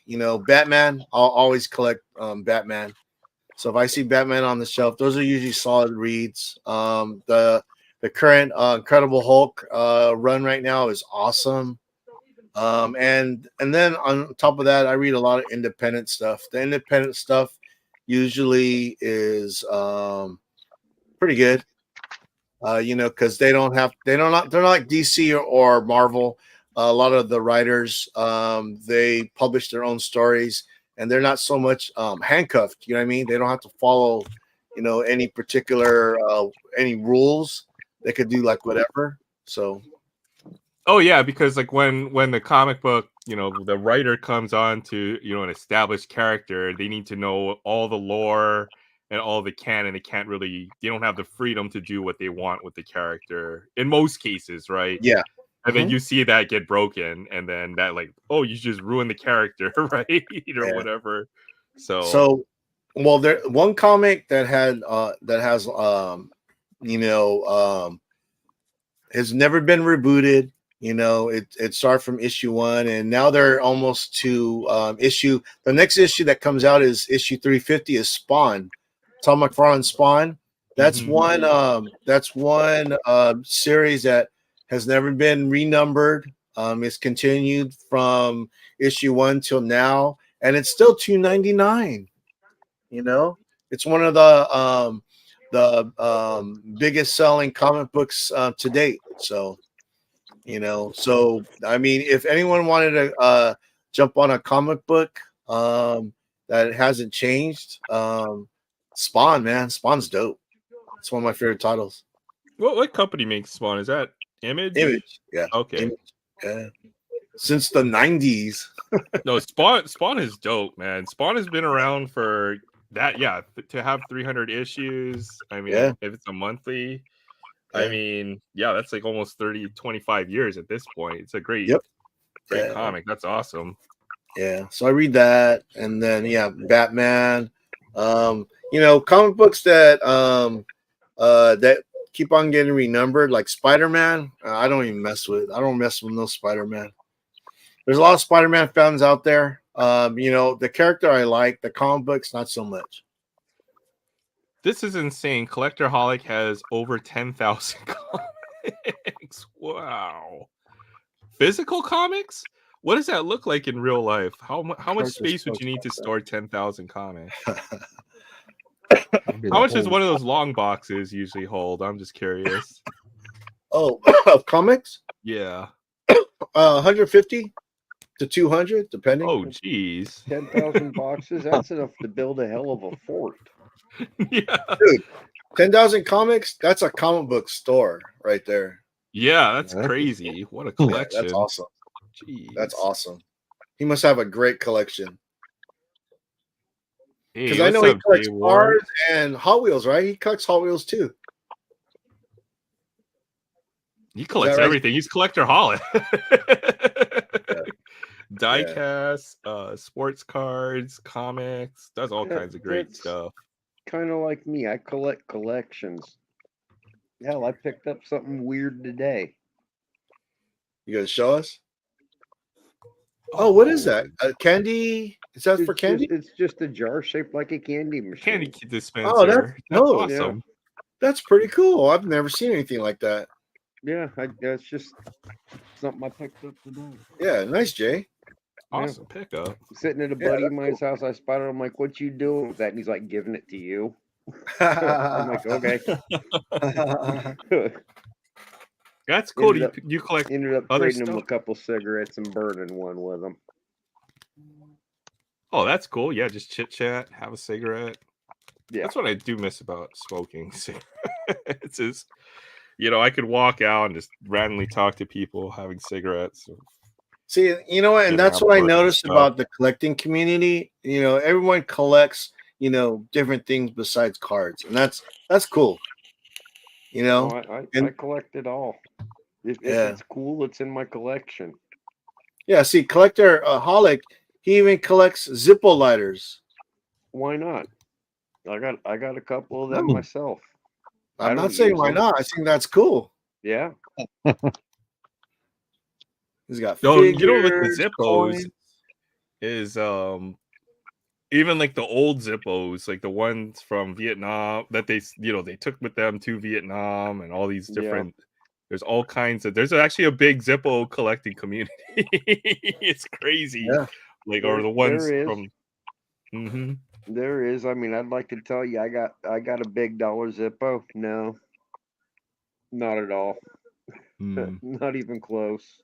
Speaker 5: Batman, I'll always collect Batman. So if I see Batman on the shelf, those are usually solid reads. The current Incredible Hulk run right now is awesome. And then on top of that, I read a lot of independent stuff. The independent stuff, usually is pretty good. Because they're not like DC or Marvel. A lot of the writers, they publish their own stories, and they're not so much handcuffed. You know what I mean? They don't have to follow, any particular any rules. They could do like whatever. So,
Speaker 1: oh yeah, because like when the comic book, the writer comes on to an established character, they need to know all the lore and all the canon. They don't have the freedom to do what they want with the character in most cases, right?
Speaker 5: yeah.
Speaker 1: And then you see that get broken, and then that you just ruined the character, right? Or whatever.
Speaker 5: So, well, there one comic that has has never been rebooted. It started from issue 1, and now they're almost to issue. The next issue that comes out is issue 350. Is Spawn, Tom McFarlane's Spawn. That's one. That's one series that has never been renumbered. It's continued from issue 1 till now, and it's still $2.99. It's one of the biggest selling comic books to date. So, so I mean, if anyone wanted to jump on a comic book that hasn't changed, Spawn, man, Spawn's dope. It's one of my favorite titles.
Speaker 1: What company makes Spawn? Is that Image?
Speaker 5: Image, yeah.
Speaker 1: Okay.
Speaker 5: Image, yeah. Since the 90s.
Speaker 1: No, Spawn is dope, man. Spawn has been around for that. Yeah, to have 300 issues. I mean, if it's a monthly, I mean, that's like almost 25 years at this point. It's a great comic. That's awesome.
Speaker 5: Yeah. So I read that, and then Batman. Comic books that that keep on getting renumbered, like Spider-Man. I don't mess with no Spider-Man. There's a lot of Spider-Man fans out there. The character I like, the comic books, not so much.
Speaker 1: This is insane. Collectorholic has over 10,000 comics. Wow. Physical comics? What does that look like in real life? How much space would you need to store 10,000 comics? How much does one of those long boxes usually hold? I'm just curious.
Speaker 5: Oh, comics?
Speaker 1: Yeah.
Speaker 5: 150 to 200, depending.
Speaker 1: Oh, geez.
Speaker 6: 10,000 boxes? That's enough to build a hell of a fort.
Speaker 1: Yeah.
Speaker 5: Dude, 10,000 comics? That's a comic book store right there.
Speaker 1: Yeah, that's crazy. What a collection.
Speaker 5: That's awesome.
Speaker 1: Jeez.
Speaker 5: That's awesome. He must have a great collection. Because I know he collects cars and Hot Wheels, right? He collects Hot Wheels too.
Speaker 1: He collects everything. He's collectorholic. Diecast, sports cards, comics, does all kinds of great stuff.
Speaker 6: Kind of like me. I collect collections. Hell, I picked up something weird today.
Speaker 5: You gonna show us? Oh, what is that? Candy? Is that for candy?
Speaker 6: It's just a jar shaped like a candy machine.
Speaker 1: Candy dispenser.
Speaker 5: Oh, that's
Speaker 1: awesome.
Speaker 5: Yeah. That's pretty cool. I've never seen anything like that.
Speaker 6: Yeah, that's just something I picked up today.
Speaker 5: Yeah, nice, Jay.
Speaker 1: Awesome pickup.
Speaker 6: Sitting at a buddy of mine's house, I spotted him. I'm like, "What you doing with that?" And he's like, "Giving it to you." I'm like, "Okay."
Speaker 1: That's cool. You collect.
Speaker 6: Ended up
Speaker 1: other
Speaker 6: trading
Speaker 1: stuff?
Speaker 6: him a couple cigarettes and burning one with him.
Speaker 1: Oh, that's cool. Yeah, just chit chat, have a cigarette.
Speaker 6: Yeah,
Speaker 1: that's what I do miss about smoking cigarettes. Is I could walk out and just randomly talk to people having cigarettes.
Speaker 5: See, you know what, and that's what I noticed about the collecting community. Everyone collects, different things besides cards, and that's cool.
Speaker 6: I collect it all. If it's cool, it's in my collection.
Speaker 5: Yeah, see, collector holic, he even collects Zippo lighters.
Speaker 6: Why not? I got a couple of them myself.
Speaker 5: I'm not saying why not. I think that's cool.
Speaker 6: Yeah.
Speaker 5: He's got
Speaker 1: figures, with the Zippos is even like the old Zippos, like the ones from Vietnam that they took with them to Vietnam, and all these different there's all kinds of there's actually a big Zippo collecting community. It's crazy.
Speaker 5: Yeah.
Speaker 1: Like or the ones from
Speaker 6: There is. I mean, I'd like to tell you, I got a big dollar Zippo. No, not at all. Not even close.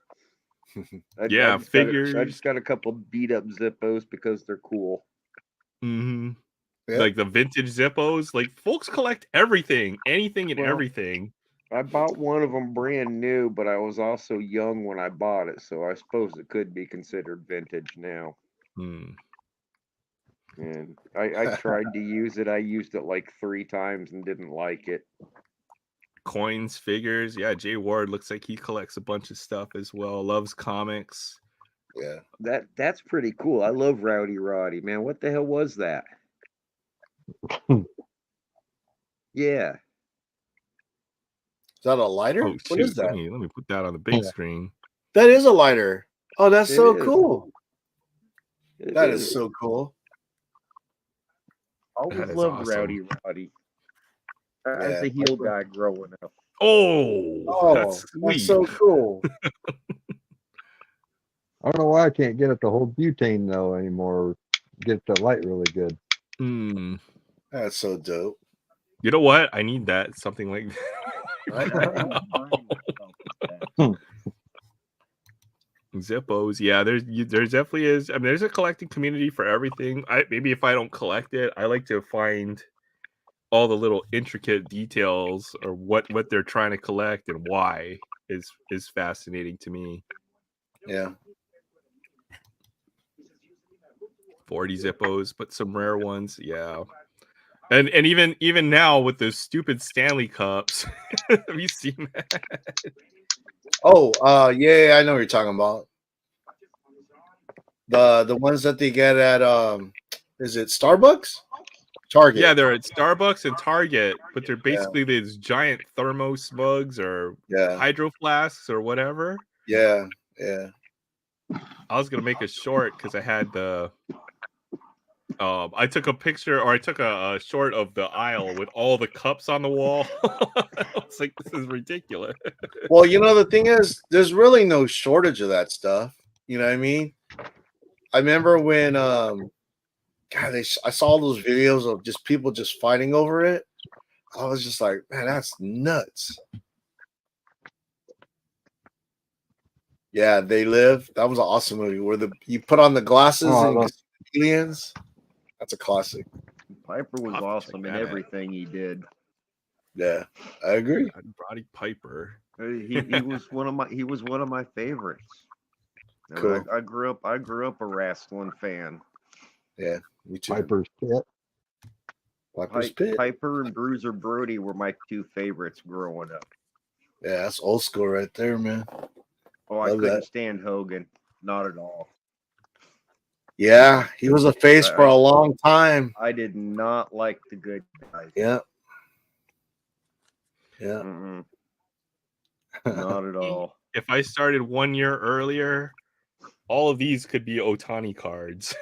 Speaker 1: Yeah,
Speaker 6: I
Speaker 1: figures.
Speaker 6: just got a couple beat up Zippos because they're cool.
Speaker 1: Yep.
Speaker 5: Yep.
Speaker 1: Like the vintage Zippos. Like folks collect everything, anything and
Speaker 6: Well,
Speaker 1: everything.
Speaker 6: I bought one of them brand new, but I was also young when I bought it, so I suppose it could be considered vintage now. And I tried to use it. I used it like 3 times and didn't like it.
Speaker 1: Coins, figures. Yeah, Jay Ward looks like he collects a bunch of stuff as well. Loves comics.
Speaker 5: Yeah.
Speaker 6: That's pretty cool. I love Rowdy Roddy, man. What the hell was that? Yeah.
Speaker 5: Is that a lighter?
Speaker 1: Oh
Speaker 5: What
Speaker 1: shoot!
Speaker 5: is that?
Speaker 1: Let me put that on the big screen.
Speaker 5: That is a lighter. Oh, that's
Speaker 6: It
Speaker 5: so
Speaker 6: is.
Speaker 5: cool.
Speaker 6: It
Speaker 5: That is so cool.
Speaker 6: Always
Speaker 1: That is
Speaker 6: loved
Speaker 1: awesome.
Speaker 6: Rowdy Roddy. As
Speaker 5: Yeah.
Speaker 6: a heel guy growing up.
Speaker 5: Oh,
Speaker 1: that's sweet.
Speaker 5: that's so cool.
Speaker 8: I don't know why I can't get it to hold butane though anymore. Get the light really good.
Speaker 5: That's so dope.
Speaker 1: You know what? I need that. Something like that. Zippos. Yeah, there's definitely is. I mean, there's a collecting community for everything. Maybe if I don't collect it, I like to find all the little intricate details or what they're trying to collect and why is fascinating to me.
Speaker 5: Yeah.
Speaker 1: 40 Zippos, but some rare ones. Yeah. And even now with those stupid Stanley Cups, have you seen that?
Speaker 5: Oh, yeah, I know what you're talking about. The ones that they get at is it Starbucks? Target.
Speaker 1: Yeah, they're at Starbucks and Target, but they're basically these giant thermos mugs or hydro flasks or whatever.
Speaker 5: Yeah.
Speaker 1: I was gonna make a short because I had the I took a picture or I took a short of the aisle with all the cups on the wall. I was like, this is ridiculous.
Speaker 5: Well, you know, the thing is, there's really no shortage of that stuff. You know what I mean? I remember when I saw those videos of just people just fighting over it. I was just like, man, that's nuts. Yeah, They Live. That was an awesome movie where you put on the glasses and aliens. That's a classic.
Speaker 6: Piper was awesome in everything he did.
Speaker 5: Yeah, I agree.
Speaker 1: Roddy Piper.
Speaker 6: He was one of my favorites.
Speaker 5: Cool.
Speaker 6: I grew up a wrestling fan.
Speaker 5: Yeah, me too.
Speaker 8: Piper's Pit.
Speaker 6: Piper and Bruiser Brody were my 2 favorites growing up.
Speaker 5: Yeah, that's old school right there, man.
Speaker 6: Oh, I couldn't stand Hogan. Not at all.
Speaker 5: Yeah, he was a face for a long time.
Speaker 6: I did not like the good guys.
Speaker 5: Yeah.
Speaker 6: Not at all.
Speaker 1: If I started 1 year earlier, all of these could be Otani cards.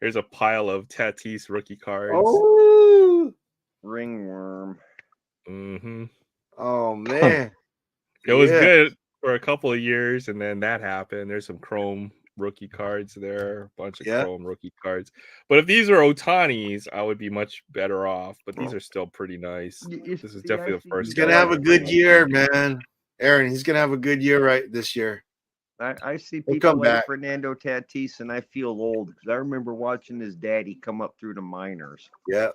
Speaker 1: Here's a pile of Tatis rookie cards.
Speaker 5: Oh,
Speaker 6: Ringworm.
Speaker 5: Oh man,
Speaker 1: it was good for a couple of years, and then that happened. There's some Chrome rookie cards there, a bunch of Chrome rookie cards. But if these are Otanis, I would be much better off. But these are still pretty nice. This is definitely the first.
Speaker 5: He's gonna have a good year, man. Aaron, he's gonna have a good year right this year.
Speaker 6: I see people like Fernando Tatis, and I feel old because I remember watching his daddy come up through the minors.
Speaker 5: Yeah.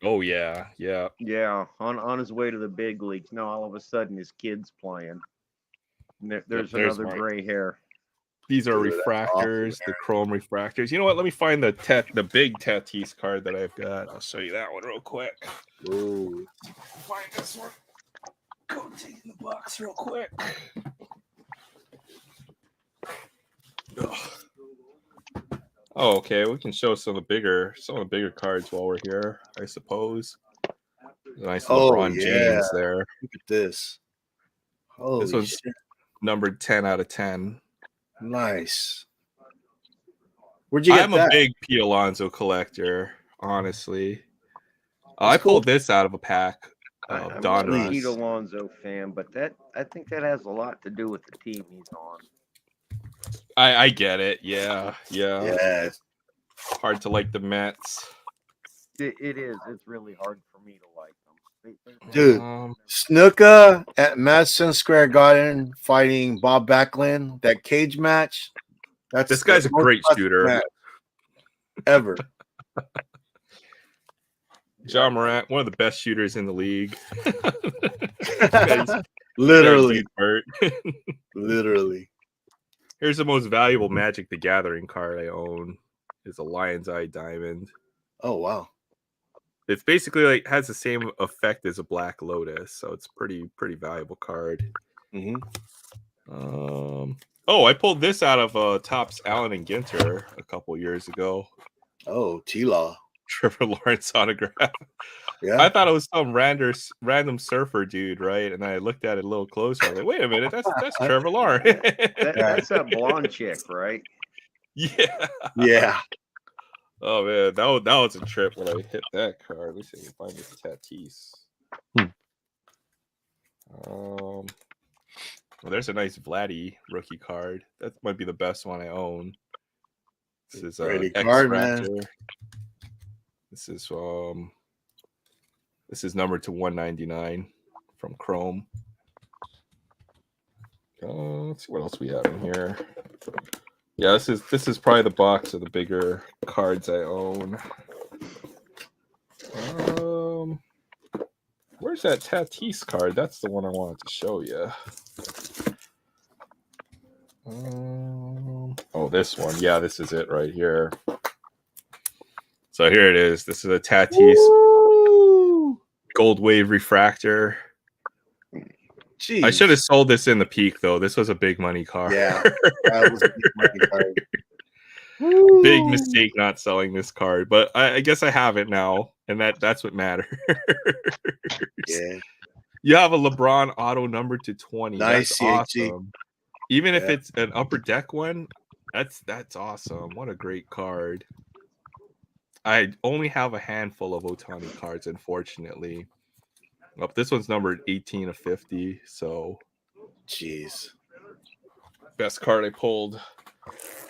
Speaker 1: Oh yeah.
Speaker 6: On his way to the big leagues. Now all of a sudden his kid's playing. There's another gray hair.
Speaker 1: These are refractors, the Chrome refractors. You know what? Let me find the big Tatis card that I've got. I'll show you that one real quick.
Speaker 5: Ooh.
Speaker 1: Find this one. Go take the box real quick. Oh, okay. We can show some of the bigger cards while we're here, I suppose. Nice LeBron James there.
Speaker 5: Look at this. Holy
Speaker 1: this one's numbered 10 out of 10.
Speaker 5: Nice. Where'd you get that?
Speaker 1: I'm a big Pete Alonso collector, honestly. I pulled this out of a pack.
Speaker 6: I'm
Speaker 1: Don
Speaker 6: a Pete Alonso fan, but I think that has a lot to do with the team he's on.
Speaker 1: I get it. Yeah.
Speaker 5: Yes.
Speaker 1: Hard to like the Mets.
Speaker 6: It is. It's really hard for me to like them.
Speaker 5: Dude, Snuka at Madison Square Garden fighting Bob Backlund, that cage match. That's
Speaker 1: This guy's a
Speaker 5: the most
Speaker 1: great
Speaker 5: classic
Speaker 1: shooter.
Speaker 5: match ever.
Speaker 1: John Morant, one of the best shooters in the league.
Speaker 5: Literally.
Speaker 1: Dude,
Speaker 5: Literally.
Speaker 1: Here's the most valuable Magic the Gathering card I own. It's a Lion's Eye Diamond.
Speaker 5: Oh wow.
Speaker 1: It's basically like has the same effect as a Black Lotus, so it's pretty valuable card.
Speaker 5: Mm-hmm.
Speaker 1: Oh, I pulled this out of Topps Allen and Ginter a couple years ago.
Speaker 5: Oh, T-Law.
Speaker 1: Trevor Lawrence autograph.
Speaker 5: Yeah.
Speaker 1: I thought it was some random surfer dude, right? And I looked at it a little closer. I was like, wait a minute, that's Trevor Lawrence.
Speaker 6: That's that blonde chick, right?
Speaker 1: Yeah.
Speaker 5: Yeah.
Speaker 1: Oh man, that was a trip when I hit that card. Let me see if I can find this Tatis. Well, there's a nice Vladdy rookie card. That might be the best one I own. This is
Speaker 5: Pretty
Speaker 1: X
Speaker 5: card,
Speaker 1: Raptor.
Speaker 5: man.
Speaker 1: This is numbered to 199 from Chrome. Let's see what else we have in here. Yeah, this is probably the box of the bigger cards I own. Where's that Tatis card? That's the one I wanted to show you. Oh, this one. Yeah, this is it right here. So here it is. This is a Tatis Gold Wave Refractor.
Speaker 5: Jeez.
Speaker 1: I should have sold this in the peak, though. This was a big money card.
Speaker 5: Yeah, that was a big money card.
Speaker 1: Big mistake not selling this card, but I guess I have it now, and that's what matters.
Speaker 5: Yeah.
Speaker 1: You have a LeBron auto number to 20.
Speaker 5: Nice,
Speaker 1: That's
Speaker 5: CHG.
Speaker 1: awesome. Even if it's an upper deck one, that's awesome. What a great card. I only have a handful of Ohtani cards, unfortunately. Oh, this one's numbered 18 of 50, so
Speaker 5: jeez.
Speaker 1: Best card I pulled.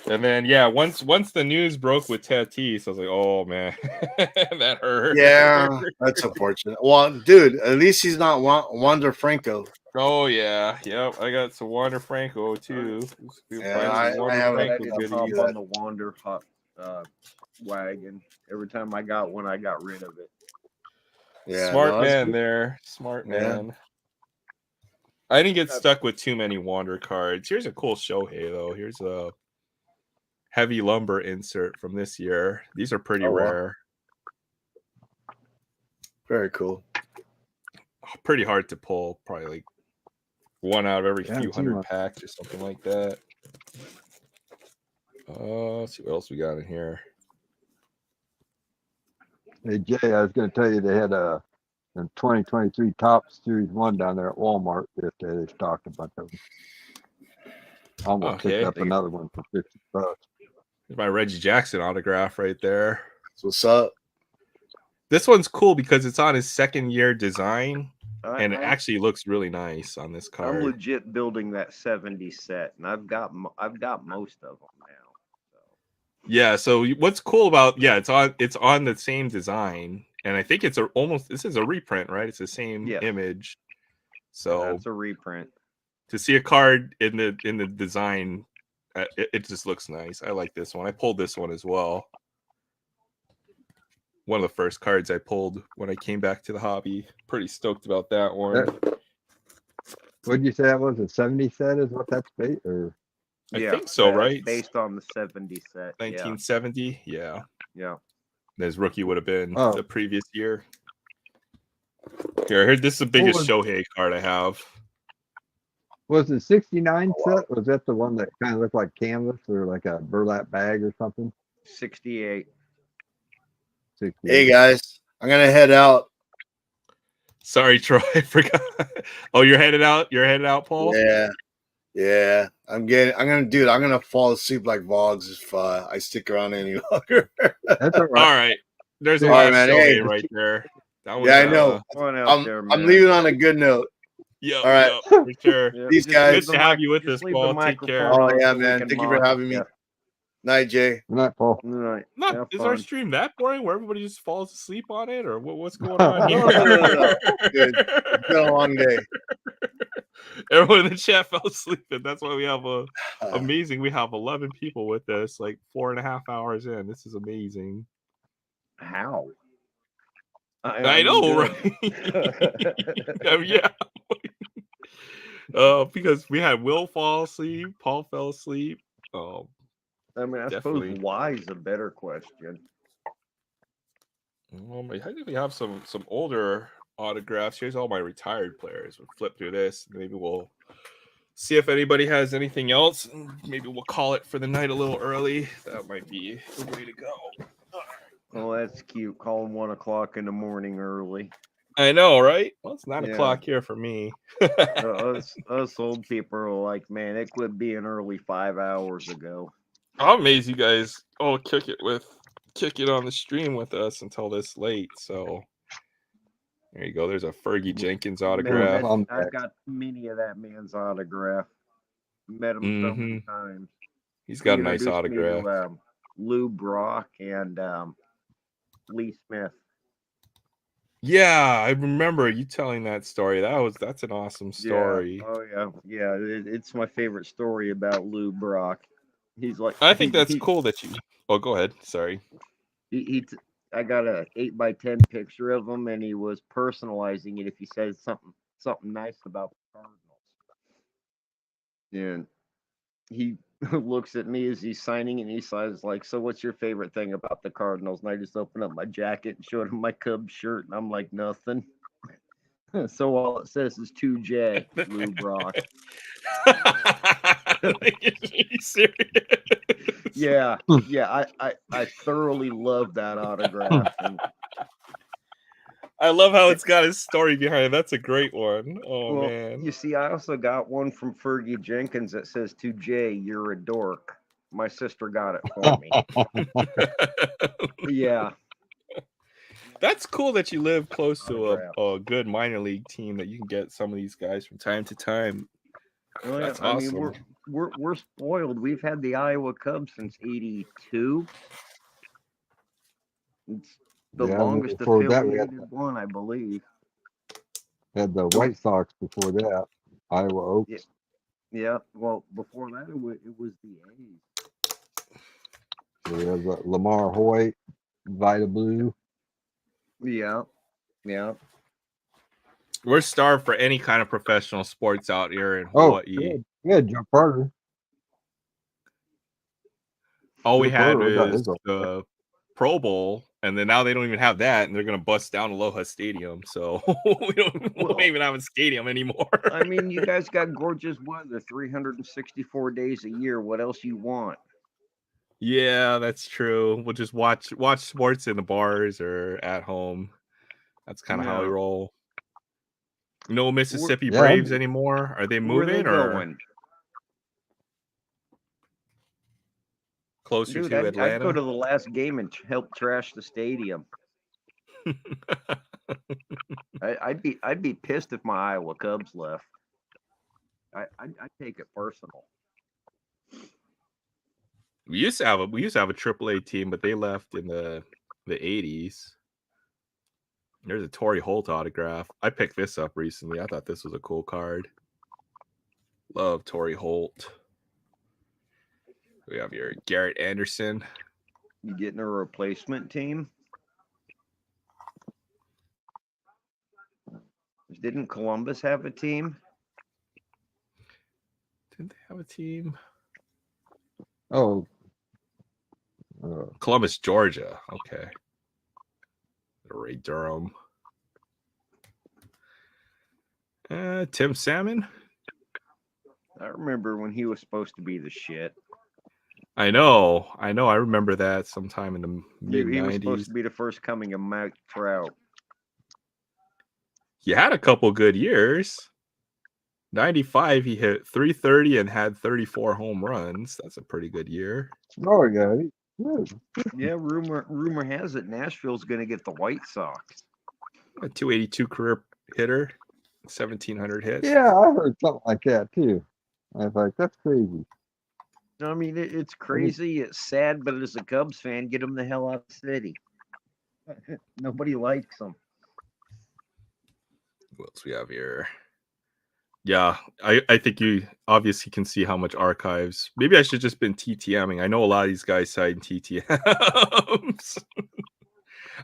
Speaker 1: And then yeah, once the news broke with Tatis, I was like, oh man, that hurt.
Speaker 5: Yeah, that's unfortunate. Well, dude, at least he's not Wander Franco.
Speaker 1: Oh yeah, yep. I got some Wander Franco too.
Speaker 5: Yeah, I have
Speaker 6: I did hop on the Wander wagon. Every time I got one, I got rid of it.
Speaker 5: Yeah,
Speaker 1: Smart man there. Smart man.
Speaker 5: Yeah.
Speaker 1: I didn't get stuck with too many Wander cards. Here's a cool Shohei though. Here's a heavy lumber insert from this year. These are pretty rare.
Speaker 5: Very cool.
Speaker 1: Pretty hard to pull. Probably like one out of every few hundred
Speaker 8: much.
Speaker 1: packs or something like that. Let's see what else we got in here.
Speaker 8: Hey Jay, I was going to tell you they had a 2023 Topps Series 1 down there at Walmart yesterday. They stocked a bunch of them. Almost picked up another one for $50.
Speaker 1: There's my Reggie Jackson autograph right there.
Speaker 5: What's up?
Speaker 1: This one's cool because it's on his second year design, and it actually looks really nice on this card.
Speaker 6: I'm legit building that 70 set, and I've got most of them now.
Speaker 1: Yeah, so what's cool about it's on the same design, and I think this is a reprint, right? It's the same image. So
Speaker 6: that's a reprint.
Speaker 1: To see a card in the design, it just looks nice. I like this one. I pulled this one as well. One of the first cards I pulled when I came back to the hobby. Pretty stoked about that one.
Speaker 8: What did you say that was? A 70 set is what that's based, or?
Speaker 1: I think so, right?
Speaker 6: Based on the 70 set.
Speaker 1: 1970, yeah. His rookie would have been the previous year. Here, I heard this is the biggest Shohei card I have.
Speaker 8: Was it 69 set? Was that the one that kind of looked like canvas or like a burlap bag or something?
Speaker 6: 68.
Speaker 8: 68.
Speaker 5: Hey guys, I'm gonna head out.
Speaker 1: Sorry, Troy, I forgot. Oh, you're headed out? You're headed out, Paul?
Speaker 5: Yeah. I'm gonna fall asleep like Vogs if I stick around any longer.
Speaker 8: That's all right.
Speaker 1: All right. There's a
Speaker 5: All
Speaker 1: lot
Speaker 5: right,
Speaker 1: of
Speaker 5: man.
Speaker 1: Shohei
Speaker 5: Hey.
Speaker 1: right there. That was,
Speaker 5: I know. I'm leaving on a good note.
Speaker 1: Yeah,
Speaker 5: All right.
Speaker 1: for sure.
Speaker 6: Yeah,
Speaker 5: These
Speaker 6: just
Speaker 5: guys.
Speaker 6: leave
Speaker 1: Good
Speaker 6: the
Speaker 1: to have you with
Speaker 6: just
Speaker 1: us,
Speaker 6: leave the
Speaker 1: Paul. Take care.
Speaker 6: microphone
Speaker 5: Oh
Speaker 6: on
Speaker 5: yeah,
Speaker 6: so we
Speaker 5: man.
Speaker 6: can
Speaker 5: Thank you for
Speaker 6: mock
Speaker 5: having me.
Speaker 6: you.
Speaker 5: Night, Jay.
Speaker 8: Good night, Paul.
Speaker 6: All right.
Speaker 1: Not,
Speaker 6: Have
Speaker 1: is our
Speaker 6: fun.
Speaker 1: stream that boring where everybody just falls asleep on it, or what's going on here?
Speaker 5: No. Good. It's been a long day.
Speaker 1: Everyone in the chat fell asleep, and that's why we have amazing. We have 11 people with us, like 4.5 hours in. This is amazing.
Speaker 6: How?
Speaker 1: I
Speaker 6: I'm
Speaker 1: know,
Speaker 6: good.
Speaker 1: right? Yeah. Because we had Will fall asleep, Paul fell asleep.
Speaker 6: I mean, I
Speaker 1: Definitely.
Speaker 6: suppose why is a better question.
Speaker 1: I think we have some older autographs. Here's all my retired players. We'll flip through this. Maybe we'll see if anybody has anything else. Maybe we'll call it for the night a little early. That might be the way to go.
Speaker 6: Oh, that's cute. Calling 1 o'clock in the morning early.
Speaker 1: I know, right? Well, it's 9
Speaker 6: Yeah.
Speaker 1: o'clock here for me.
Speaker 6: Us old people are like, man, it quit being early 5 hours ago.
Speaker 1: I'm amazed you guys kick it on the stream with us until this late. So there you go. There's a Fergie Jenkins autograph.
Speaker 6: Man, I've got many of that man's autograph. Met him so many times.
Speaker 1: He's got
Speaker 6: He
Speaker 1: a nice
Speaker 6: introduced me to,
Speaker 1: autograph.
Speaker 6: Lou Brock and Lee Smith.
Speaker 1: Yeah, I remember you telling that story. That's an awesome story.
Speaker 6: Yeah. Oh yeah. It's my favorite story about Lou Brock. He's like,
Speaker 1: I think that's cool that you. Oh, go ahead. Sorry.
Speaker 6: I got a 8x10 picture of him, and he was personalizing it if he says something nice about the Cardinals. And he looks at me as he's signing, and he says, like, "So what's your favorite thing about the Cardinals?" And I just opened up my jacket and showed him my Cubs shirt, and I'm like, nothing. So all it says is 2J, Lou Brock.
Speaker 1: Are you serious?
Speaker 6: Yeah. I thoroughly love that autograph. And,
Speaker 1: I love how it's got his story behind it. That's a great one. Oh
Speaker 6: well,
Speaker 1: man.
Speaker 6: you see, I also got one from Fergie Jenkins that says, "2J, you're a dork." My sister got it for me. Yeah.
Speaker 1: That's cool that you live close to a good minor league team that you can get some of these guys from time to time.
Speaker 6: Well,
Speaker 1: That's
Speaker 6: I
Speaker 1: awesome.
Speaker 6: mean, we're spoiled. We've had the Iowa Cubs since '82. It's the longest affiliated one, I believe.
Speaker 8: Had the White Sox before that, Iowa Oaks.
Speaker 6: Yeah. Well, before that, it was the A's.
Speaker 8: So we have Lamar Hoyt, Vita Blue.
Speaker 6: Yeah.
Speaker 1: We're starved for any kind of professional sports out here in Hawaii.
Speaker 8: Yeah, Joe Carter.
Speaker 1: All we
Speaker 8: Joe
Speaker 1: had
Speaker 8: Carter
Speaker 1: is the Pro Bowl, and then now they don't even have that, and they're gonna bust down Aloha Stadium. So we don't even have a stadium anymore.
Speaker 6: I mean, you guys got gorgeous weather, 364 days a year. What else you want?
Speaker 1: Yeah, that's true. We'll just watch sports in the bars or at home. That's kind of how we roll. No Mississippi Braves anymore. Are they moving
Speaker 6: going?
Speaker 1: Closer
Speaker 6: Dude,
Speaker 1: to Atlanta?
Speaker 6: I'd go to the last game and help trash the stadium. I'd be pissed if my Iowa Cubs left. I'd take it personal.
Speaker 1: We used to have a AAA team, but they left in the 80s. There's a Torrey Holt autograph. I picked this up recently. I thought this was a cool card. Love Torrey Holt. We have your Garrett Anderson.
Speaker 6: You getting a replacement team? Didn't Columbus have a team?
Speaker 1: Didn't they have a team?
Speaker 8: Oh.
Speaker 1: Columbus, Georgia. Okay. Ray Durham. Tim Salmon.
Speaker 6: I remember when he was supposed to be the shit.
Speaker 1: I know. I remember that sometime in the mid-90s.
Speaker 6: He was supposed to be the first coming of Mike Trout.
Speaker 1: He had a couple good years. 95, he hit 330 and had 34 home runs. That's a pretty good year.
Speaker 8: Oh, yeah.
Speaker 6: Yeah, rumor has it Nashville's going to get the White Sox.
Speaker 1: A 282 career hitter. 1,700 hits.
Speaker 8: Yeah, I heard something like that too. I was like, that's crazy.
Speaker 6: I mean, it's crazy. It's sad, but as a Cubs fan, get them the hell out of the city. Nobody likes them.
Speaker 1: What else we have here? Yeah, I think you obviously can see how much archives. Maybe I should just been TTMing. I know a lot of these guys cite TTMs.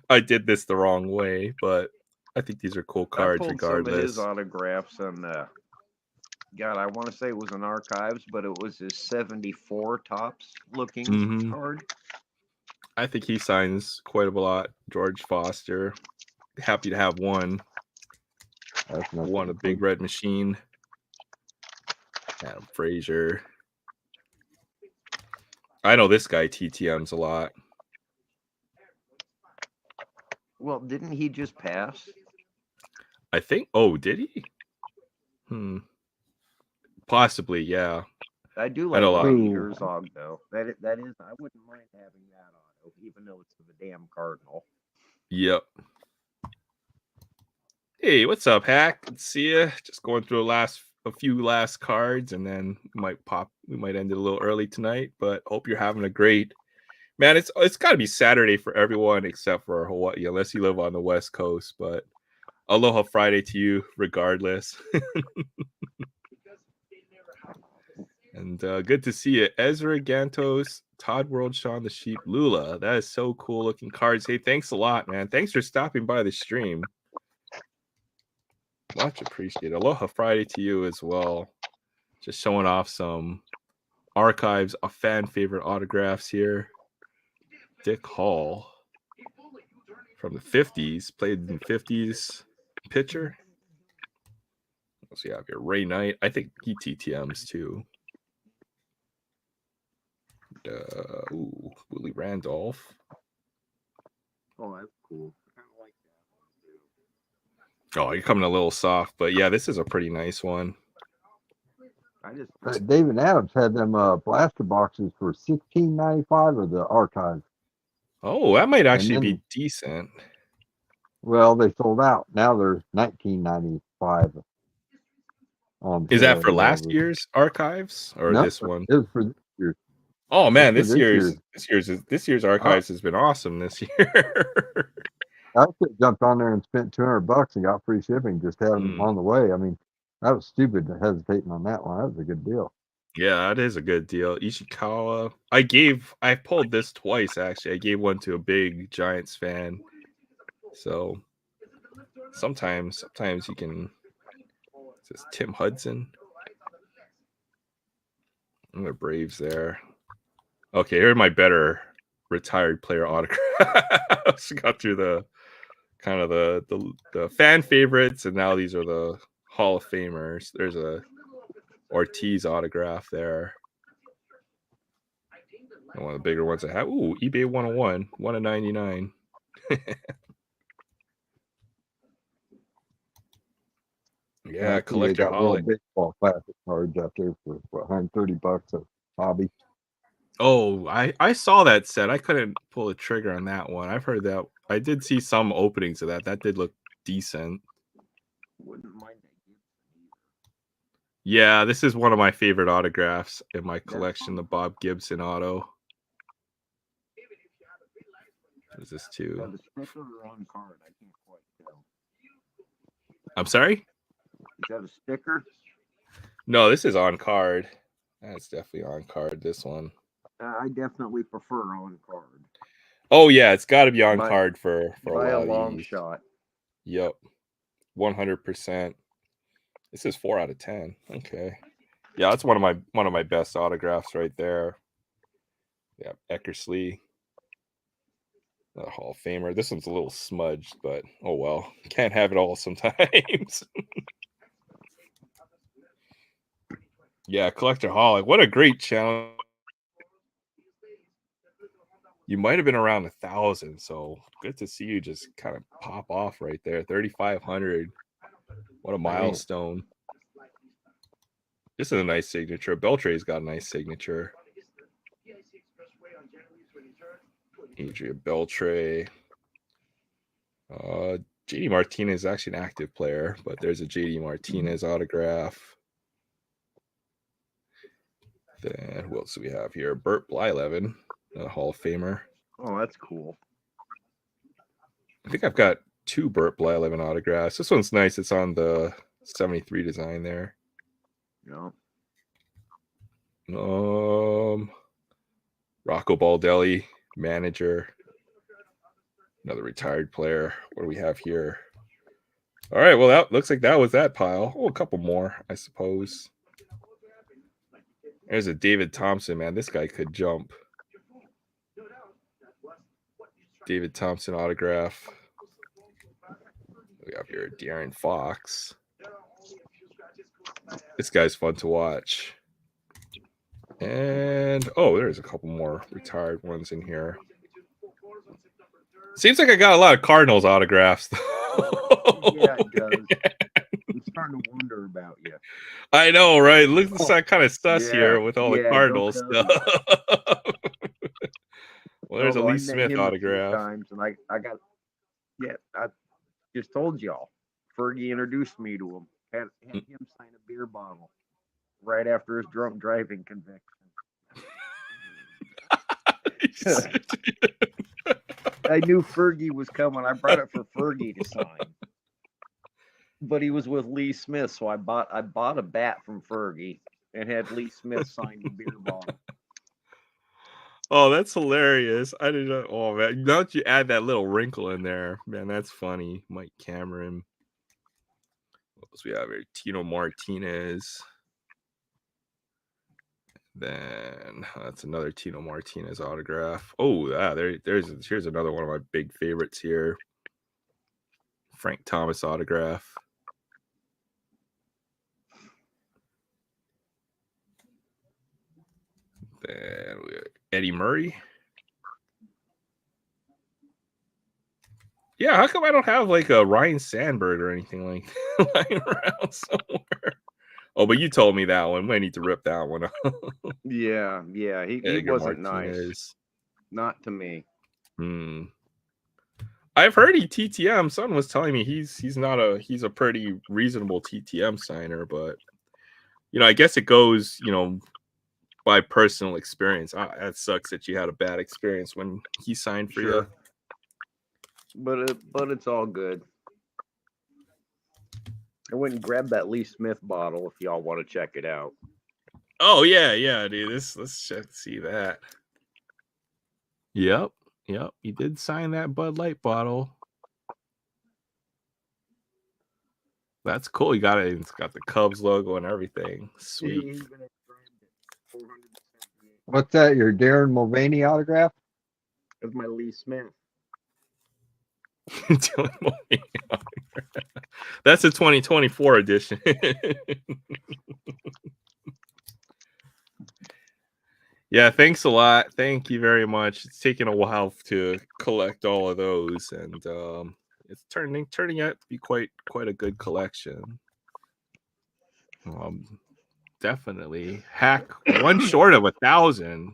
Speaker 1: I did this the wrong way, but I think these are cool
Speaker 6: I
Speaker 1: cards
Speaker 6: pulled some of his
Speaker 1: regardless.
Speaker 6: autographs and God, I want to say it was an archives, but it was his 74 tops looking card.
Speaker 1: I think he signs quite a lot. George Foster, happy to have one.
Speaker 8: That's not
Speaker 1: One a big red machine. Adam Frazier. I know this guy TTMs a lot.
Speaker 6: Well, didn't he just pass?
Speaker 1: I think. Oh, did he? Possibly, yeah.
Speaker 6: I do
Speaker 1: I know a
Speaker 6: like
Speaker 1: lot.
Speaker 6: Baby Herzog though. That is, I wouldn't mind having that auto, even though it's the damn Cardinal.
Speaker 1: Yep. Hey, what's up, Hack? Good to see you. Just going through a few last cards, and then we might end it a little early tonight. But hope you're having a great man. It's got to be Saturday for everyone except for Hawaii, unless you live on the West Coast. But Aloha Friday to you, regardless. And good to see you, Ezra Gantos, Todd Worldshaw, the Sheep, Lula. That is so cool looking cards. Hey, thanks a lot, man. Thanks for stopping by the stream. Much appreciated. Aloha Friday to you as well. Just showing off some archives of fan favorite autographs here. Dick Hall from the 50s, played in the 50s pitcher. What else we have here? Ray Knight. I think he TTMs too. Willie Randolph.
Speaker 6: Oh, that's cool. I kind of like that one too.
Speaker 1: Oh, you're coming a little soft, but yeah, this is a pretty nice one.
Speaker 8: David Adams had them blaster boxes for $16.95 of the archive.
Speaker 1: Oh, that might actually be decent.
Speaker 8: Well, they sold out. Now they're $19.95.
Speaker 1: Is that for last year's archives or this one?
Speaker 8: It was for this year.
Speaker 1: Oh man, this year's archives has been awesome this year.
Speaker 8: I could have jumped on there and spent $200 and got free shipping. Just had them on the way. I mean, that was stupid hesitating on that one. That was a good deal.
Speaker 1: Yeah, that is a good deal. Ishikawa. I pulled this twice actually. I gave one to a big Giants fan. So sometimes you can. This is Tim Hudson. And the Braves there. Okay, here are my better retired player autographs. Got through the kind of the fan favorites, and now these are the Hall of Famers. There's a Ortiz autograph there. And one of the bigger ones I have. Ooh, eBay 101, 1 of 99. Yeah, collector holic.
Speaker 8: Baseball classic cards out there for $130 a hobby.
Speaker 1: Oh, I saw that set. I couldn't pull the trigger on that one. I've heard that. I did see some openings of that. That did look decent.
Speaker 6: Wouldn't mind that.
Speaker 1: Yeah, this is one of my favorite autographs in my collection, the Bob Gibson auto. What is this too?
Speaker 6: The sticker or on card? I can't quite tell.
Speaker 1: I'm sorry?
Speaker 6: Is that a sticker?
Speaker 1: No, this is on card. That's definitely on card, this one.
Speaker 6: I definitely prefer on card.
Speaker 1: Oh yeah, it's got to be on card for
Speaker 6: by
Speaker 1: a
Speaker 6: long
Speaker 1: lot of these.
Speaker 6: shot.
Speaker 1: Yep, 100%. This is 4 out of 10. Okay, yeah, that's one of my best autographs right there. Yeah, Eckersley, the Hall of Famer. This one's a little smudged, but oh well, can't have it all sometimes. Yeah, Collector Holic. What a great challenge. You might have been around 1,000, so good to see you just kind of pop off right there. 3,500. What a milestone. This is a nice signature. Beltre's got a nice signature. Adria Beltre. JD Martinez is actually an active player, but there's a JD Martinez autograph. Then who else do we have here? Burt Blyleven, a Hall of Famer.
Speaker 6: Oh, that's cool.
Speaker 1: I think I've got 2 Burt Blyleven autographs. This one's nice. It's on the 73 design there.
Speaker 6: Yeah.
Speaker 1: Rocco Baldelli, manager. Another retired player. What do we have here? All right, well, that looks like that was that pile. Oh, a couple more, I suppose. There's a David Thompson, man. This guy could jump. David Thompson autograph. We have here De'Aaron Fox. This guy's fun to watch. And, oh, there's a couple more retired ones in here. Seems like I got a lot of Cardinals autographs.
Speaker 6: Yeah, it does. I'm starting to wonder about you.
Speaker 1: I know, right? Looks kind of sus here with all the Cardinals stuff. Well, there's a Lee Smith autograph.
Speaker 6: Times, and I just told y'all. Fergie introduced me to him. Had him sign a beer bottle right after his drunk driving conviction. I knew Fergie was coming. I brought it for Fergie to sign. But he was with Lee Smith, so I bought a bat from Fergie and had Lee Smith sign the beer bottle.
Speaker 1: Oh, that's hilarious. I didn't know. Oh, man. Now that you add that little wrinkle in there, man, that's funny. Mike Cameron. What else we have here? Tino Martinez. Then that's another Tino Martinez autograph. Oh, yeah, here's another one of my big favorites here. Frank Thomas autograph. Then we have Eddie Murray. Yeah, how come I don't have like a Ryan Sandberg or anything like that lying around somewhere? Oh, but you told me that one. We need to rip that one up.
Speaker 6: Yeah, he wasn't nice. Not to me.
Speaker 1: I've heard TTM. Someone was telling me he's a pretty reasonable TTM signer, but I guess it goes, by personal experience. That sucks that you had a bad experience when he signed for you.
Speaker 6: But it's all good. I went and grabbed that Lee Smith bottle if y'all want to check it out.
Speaker 1: Oh yeah, dude. Let's see that. Yep. He did sign that Bud Light bottle. That's cool. You got it. It's got the Cubs logo and everything. Sweet.
Speaker 8: What's that? Your Darren Mulvaney autograph?
Speaker 6: That's my Lee Smith.
Speaker 1: That's a 2024 edition. Yeah, thanks a lot. Thank you very much. It's taken a while to collect all of those, and it's turning out to be quite a good collection. Definitely hack one short of 1,000.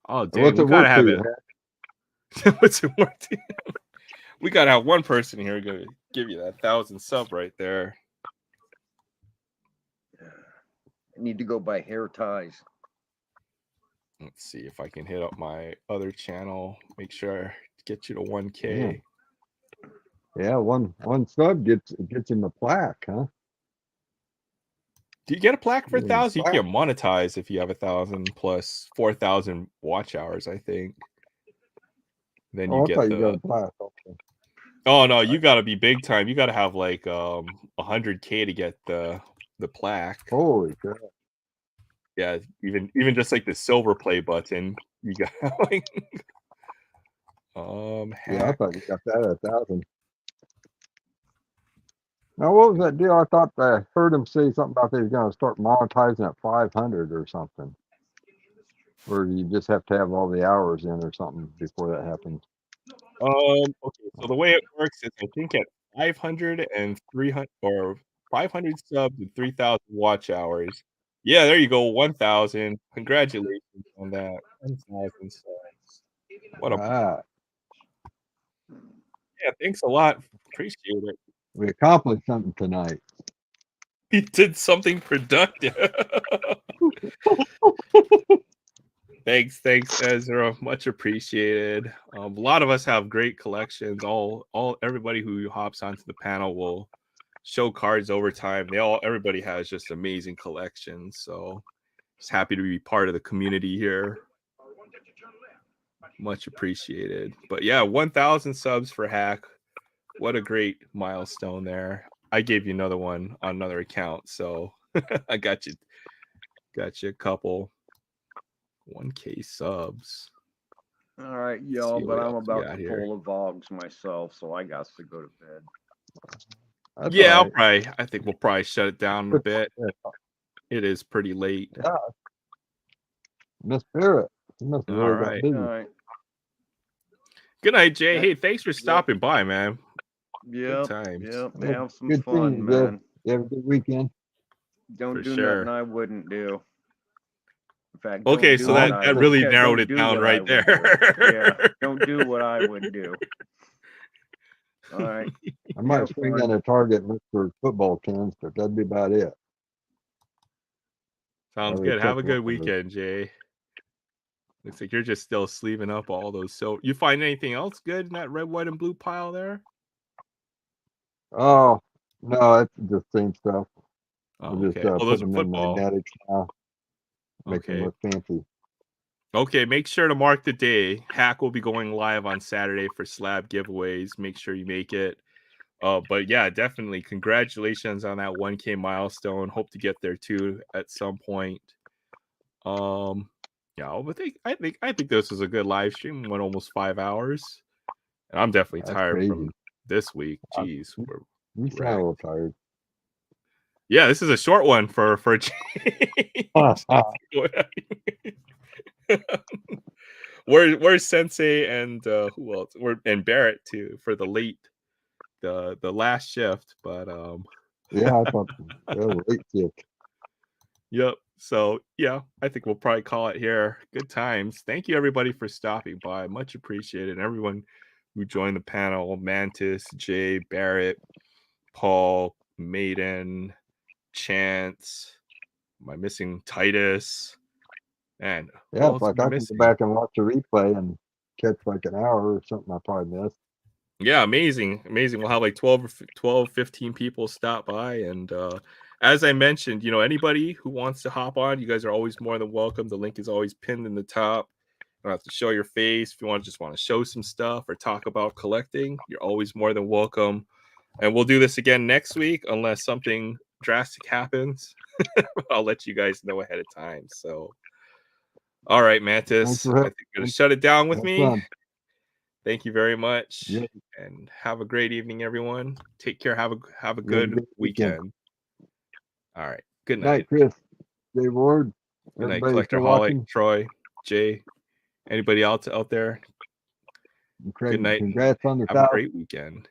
Speaker 1: Oh, damn, we gotta have it. What's it worth? We gotta have one person here go give you that 1,000 sub right there.
Speaker 6: I need to go buy hair ties.
Speaker 1: Let's see if I can hit up my other channel. Make sure I get you to 1K.
Speaker 8: Yeah, one sub gets him a plaque, huh?
Speaker 1: Do you get a plaque for 1,000? You can monetize if you have 1,000 plus 4,000 watch hours, I think. Then you get the plaque. Okay. Oh no, you gotta be big time. You gotta have like 100K to get the plaque.
Speaker 8: Holy crap.
Speaker 1: Yeah, even just like the silver play button, you got like
Speaker 8: yeah, I thought you got that at 1,000. Now, what was that deal? I thought I heard him say something about they was going to start monetizing at 500 or something. Or you just have to have all the hours in or something before that happens.
Speaker 1: Okay, so the way it works is I think at 500 and 300 or 500 subs and 3,000 watch hours. Yeah, there you go, 1,000. Congratulations on that. 1,000 subs. What a yeah, thanks a lot Appreciate it.
Speaker 8: We accomplished something tonight.
Speaker 1: He did something productive. Thanks, Ezra. Much appreciated. A lot of us have great collections. Everybody who hops onto the panel will show cards over time. Everybody has just amazing collections. So just happy to be part of the community here. Much appreciated. But yeah, 1,000 subs for Hack. What a great milestone there. I gave you another one on another account, so I got you a couple 1K subs.
Speaker 6: All right, y'all, but I'm about to
Speaker 1: here.
Speaker 6: pull the Vogs myself, so I got to go to bed.
Speaker 8: That's
Speaker 1: Yeah,
Speaker 8: all right.
Speaker 1: I think we'll probably shut it down a bit. It is pretty late.
Speaker 8: Yeah. Miss Spirit. You must have really got busy.
Speaker 6: All right.
Speaker 1: Good night, Jay. Hey, thanks for stopping by, man.
Speaker 6: Yep.
Speaker 1: Good times.
Speaker 6: Yep. Have some
Speaker 8: Good
Speaker 6: fun,
Speaker 8: things,
Speaker 6: man.
Speaker 8: You have a good weekend.
Speaker 6: Don't
Speaker 1: For
Speaker 6: do
Speaker 1: sure.
Speaker 6: nothing I wouldn't do. In fact,
Speaker 1: Okay,
Speaker 6: don't do
Speaker 1: so
Speaker 6: what
Speaker 1: that
Speaker 6: I would-
Speaker 1: really
Speaker 6: yeah,
Speaker 1: narrowed
Speaker 6: don't
Speaker 1: it
Speaker 6: do
Speaker 1: down
Speaker 6: what
Speaker 1: right
Speaker 6: I would
Speaker 1: there.
Speaker 6: do. Yeah, don't do what I would do. All right.
Speaker 8: I might
Speaker 6: Have
Speaker 8: swing
Speaker 6: fun.
Speaker 8: in a Target and look for football tins, but that'd be about it.
Speaker 1: Sounds
Speaker 8: Already
Speaker 1: good. Have a
Speaker 8: checked
Speaker 1: good
Speaker 8: one of those.
Speaker 1: weekend, Jay. Looks like you're just still sleeving up all those. So you find anything else good in that red, white, and blue pile there?
Speaker 8: Oh, no, it's the same stuff.
Speaker 1: Oh,
Speaker 8: We're just
Speaker 1: okay. Oh, those
Speaker 8: putting
Speaker 1: are
Speaker 8: them in
Speaker 1: football.
Speaker 8: magnetics now. Make them
Speaker 1: Okay.
Speaker 8: look fancy.
Speaker 1: Okay, make sure to mark the day. Hack will be going live on Saturday for slab giveaways. Make sure you make it. But yeah, definitely congratulations on that 1K milestone. Hope to get there too at some point. Yeah, but I think this was a good live stream. Went almost 5 hours, and I'm definitely
Speaker 8: That's
Speaker 1: tired
Speaker 8: crazy.
Speaker 1: from this week. Jeez,
Speaker 8: You
Speaker 1: we're
Speaker 8: sound a little tired.
Speaker 1: yeah, this is a short one for Where's Sensei and who else? And Barrett too for the last shift, but
Speaker 8: Yeah, I thought that was late shift.
Speaker 1: Yep. So yeah, I think we'll probably call it here. Good times. Thank you everybody for stopping by. Much appreciated. And everyone who joined the panel: Mantis, Jay, Barrett, Paul, Maiden, Chance. Am I missing Titus? And who
Speaker 8: Yeah,
Speaker 1: else
Speaker 8: it's like
Speaker 1: am I
Speaker 8: I can
Speaker 1: missing?
Speaker 8: go back and watch the replay and catch like an hour or something I probably missed.
Speaker 1: Yeah, amazing. We'll have like 12, 15 people stop by. And as I mentioned, anybody who wants to hop on, you guys are always more than welcome. The link is always pinned in the top. You don't have to show your face. If you want to show some stuff or talk about collecting, you're always more than welcome. And we'll do this again next week unless something drastic happens. I'll let you guys know ahead of time. So, all right, Mantis, I think you're going to shut it down with me.
Speaker 8: Fun.
Speaker 1: Thank you very much.
Speaker 8: Yep.
Speaker 1: And have a great evening, everyone. Take care. Have a good weekend. All right. Good night.
Speaker 8: Night, Chris. Jay Ward.
Speaker 1: Good night,
Speaker 8: Everybody
Speaker 1: Collector
Speaker 8: still
Speaker 1: Holic,
Speaker 8: watching?
Speaker 1: Troy, Jay. Anybody else out there?
Speaker 8: Craig,
Speaker 1: Good night.
Speaker 8: Congrats on the
Speaker 1: Have a
Speaker 8: South.
Speaker 1: great weekend.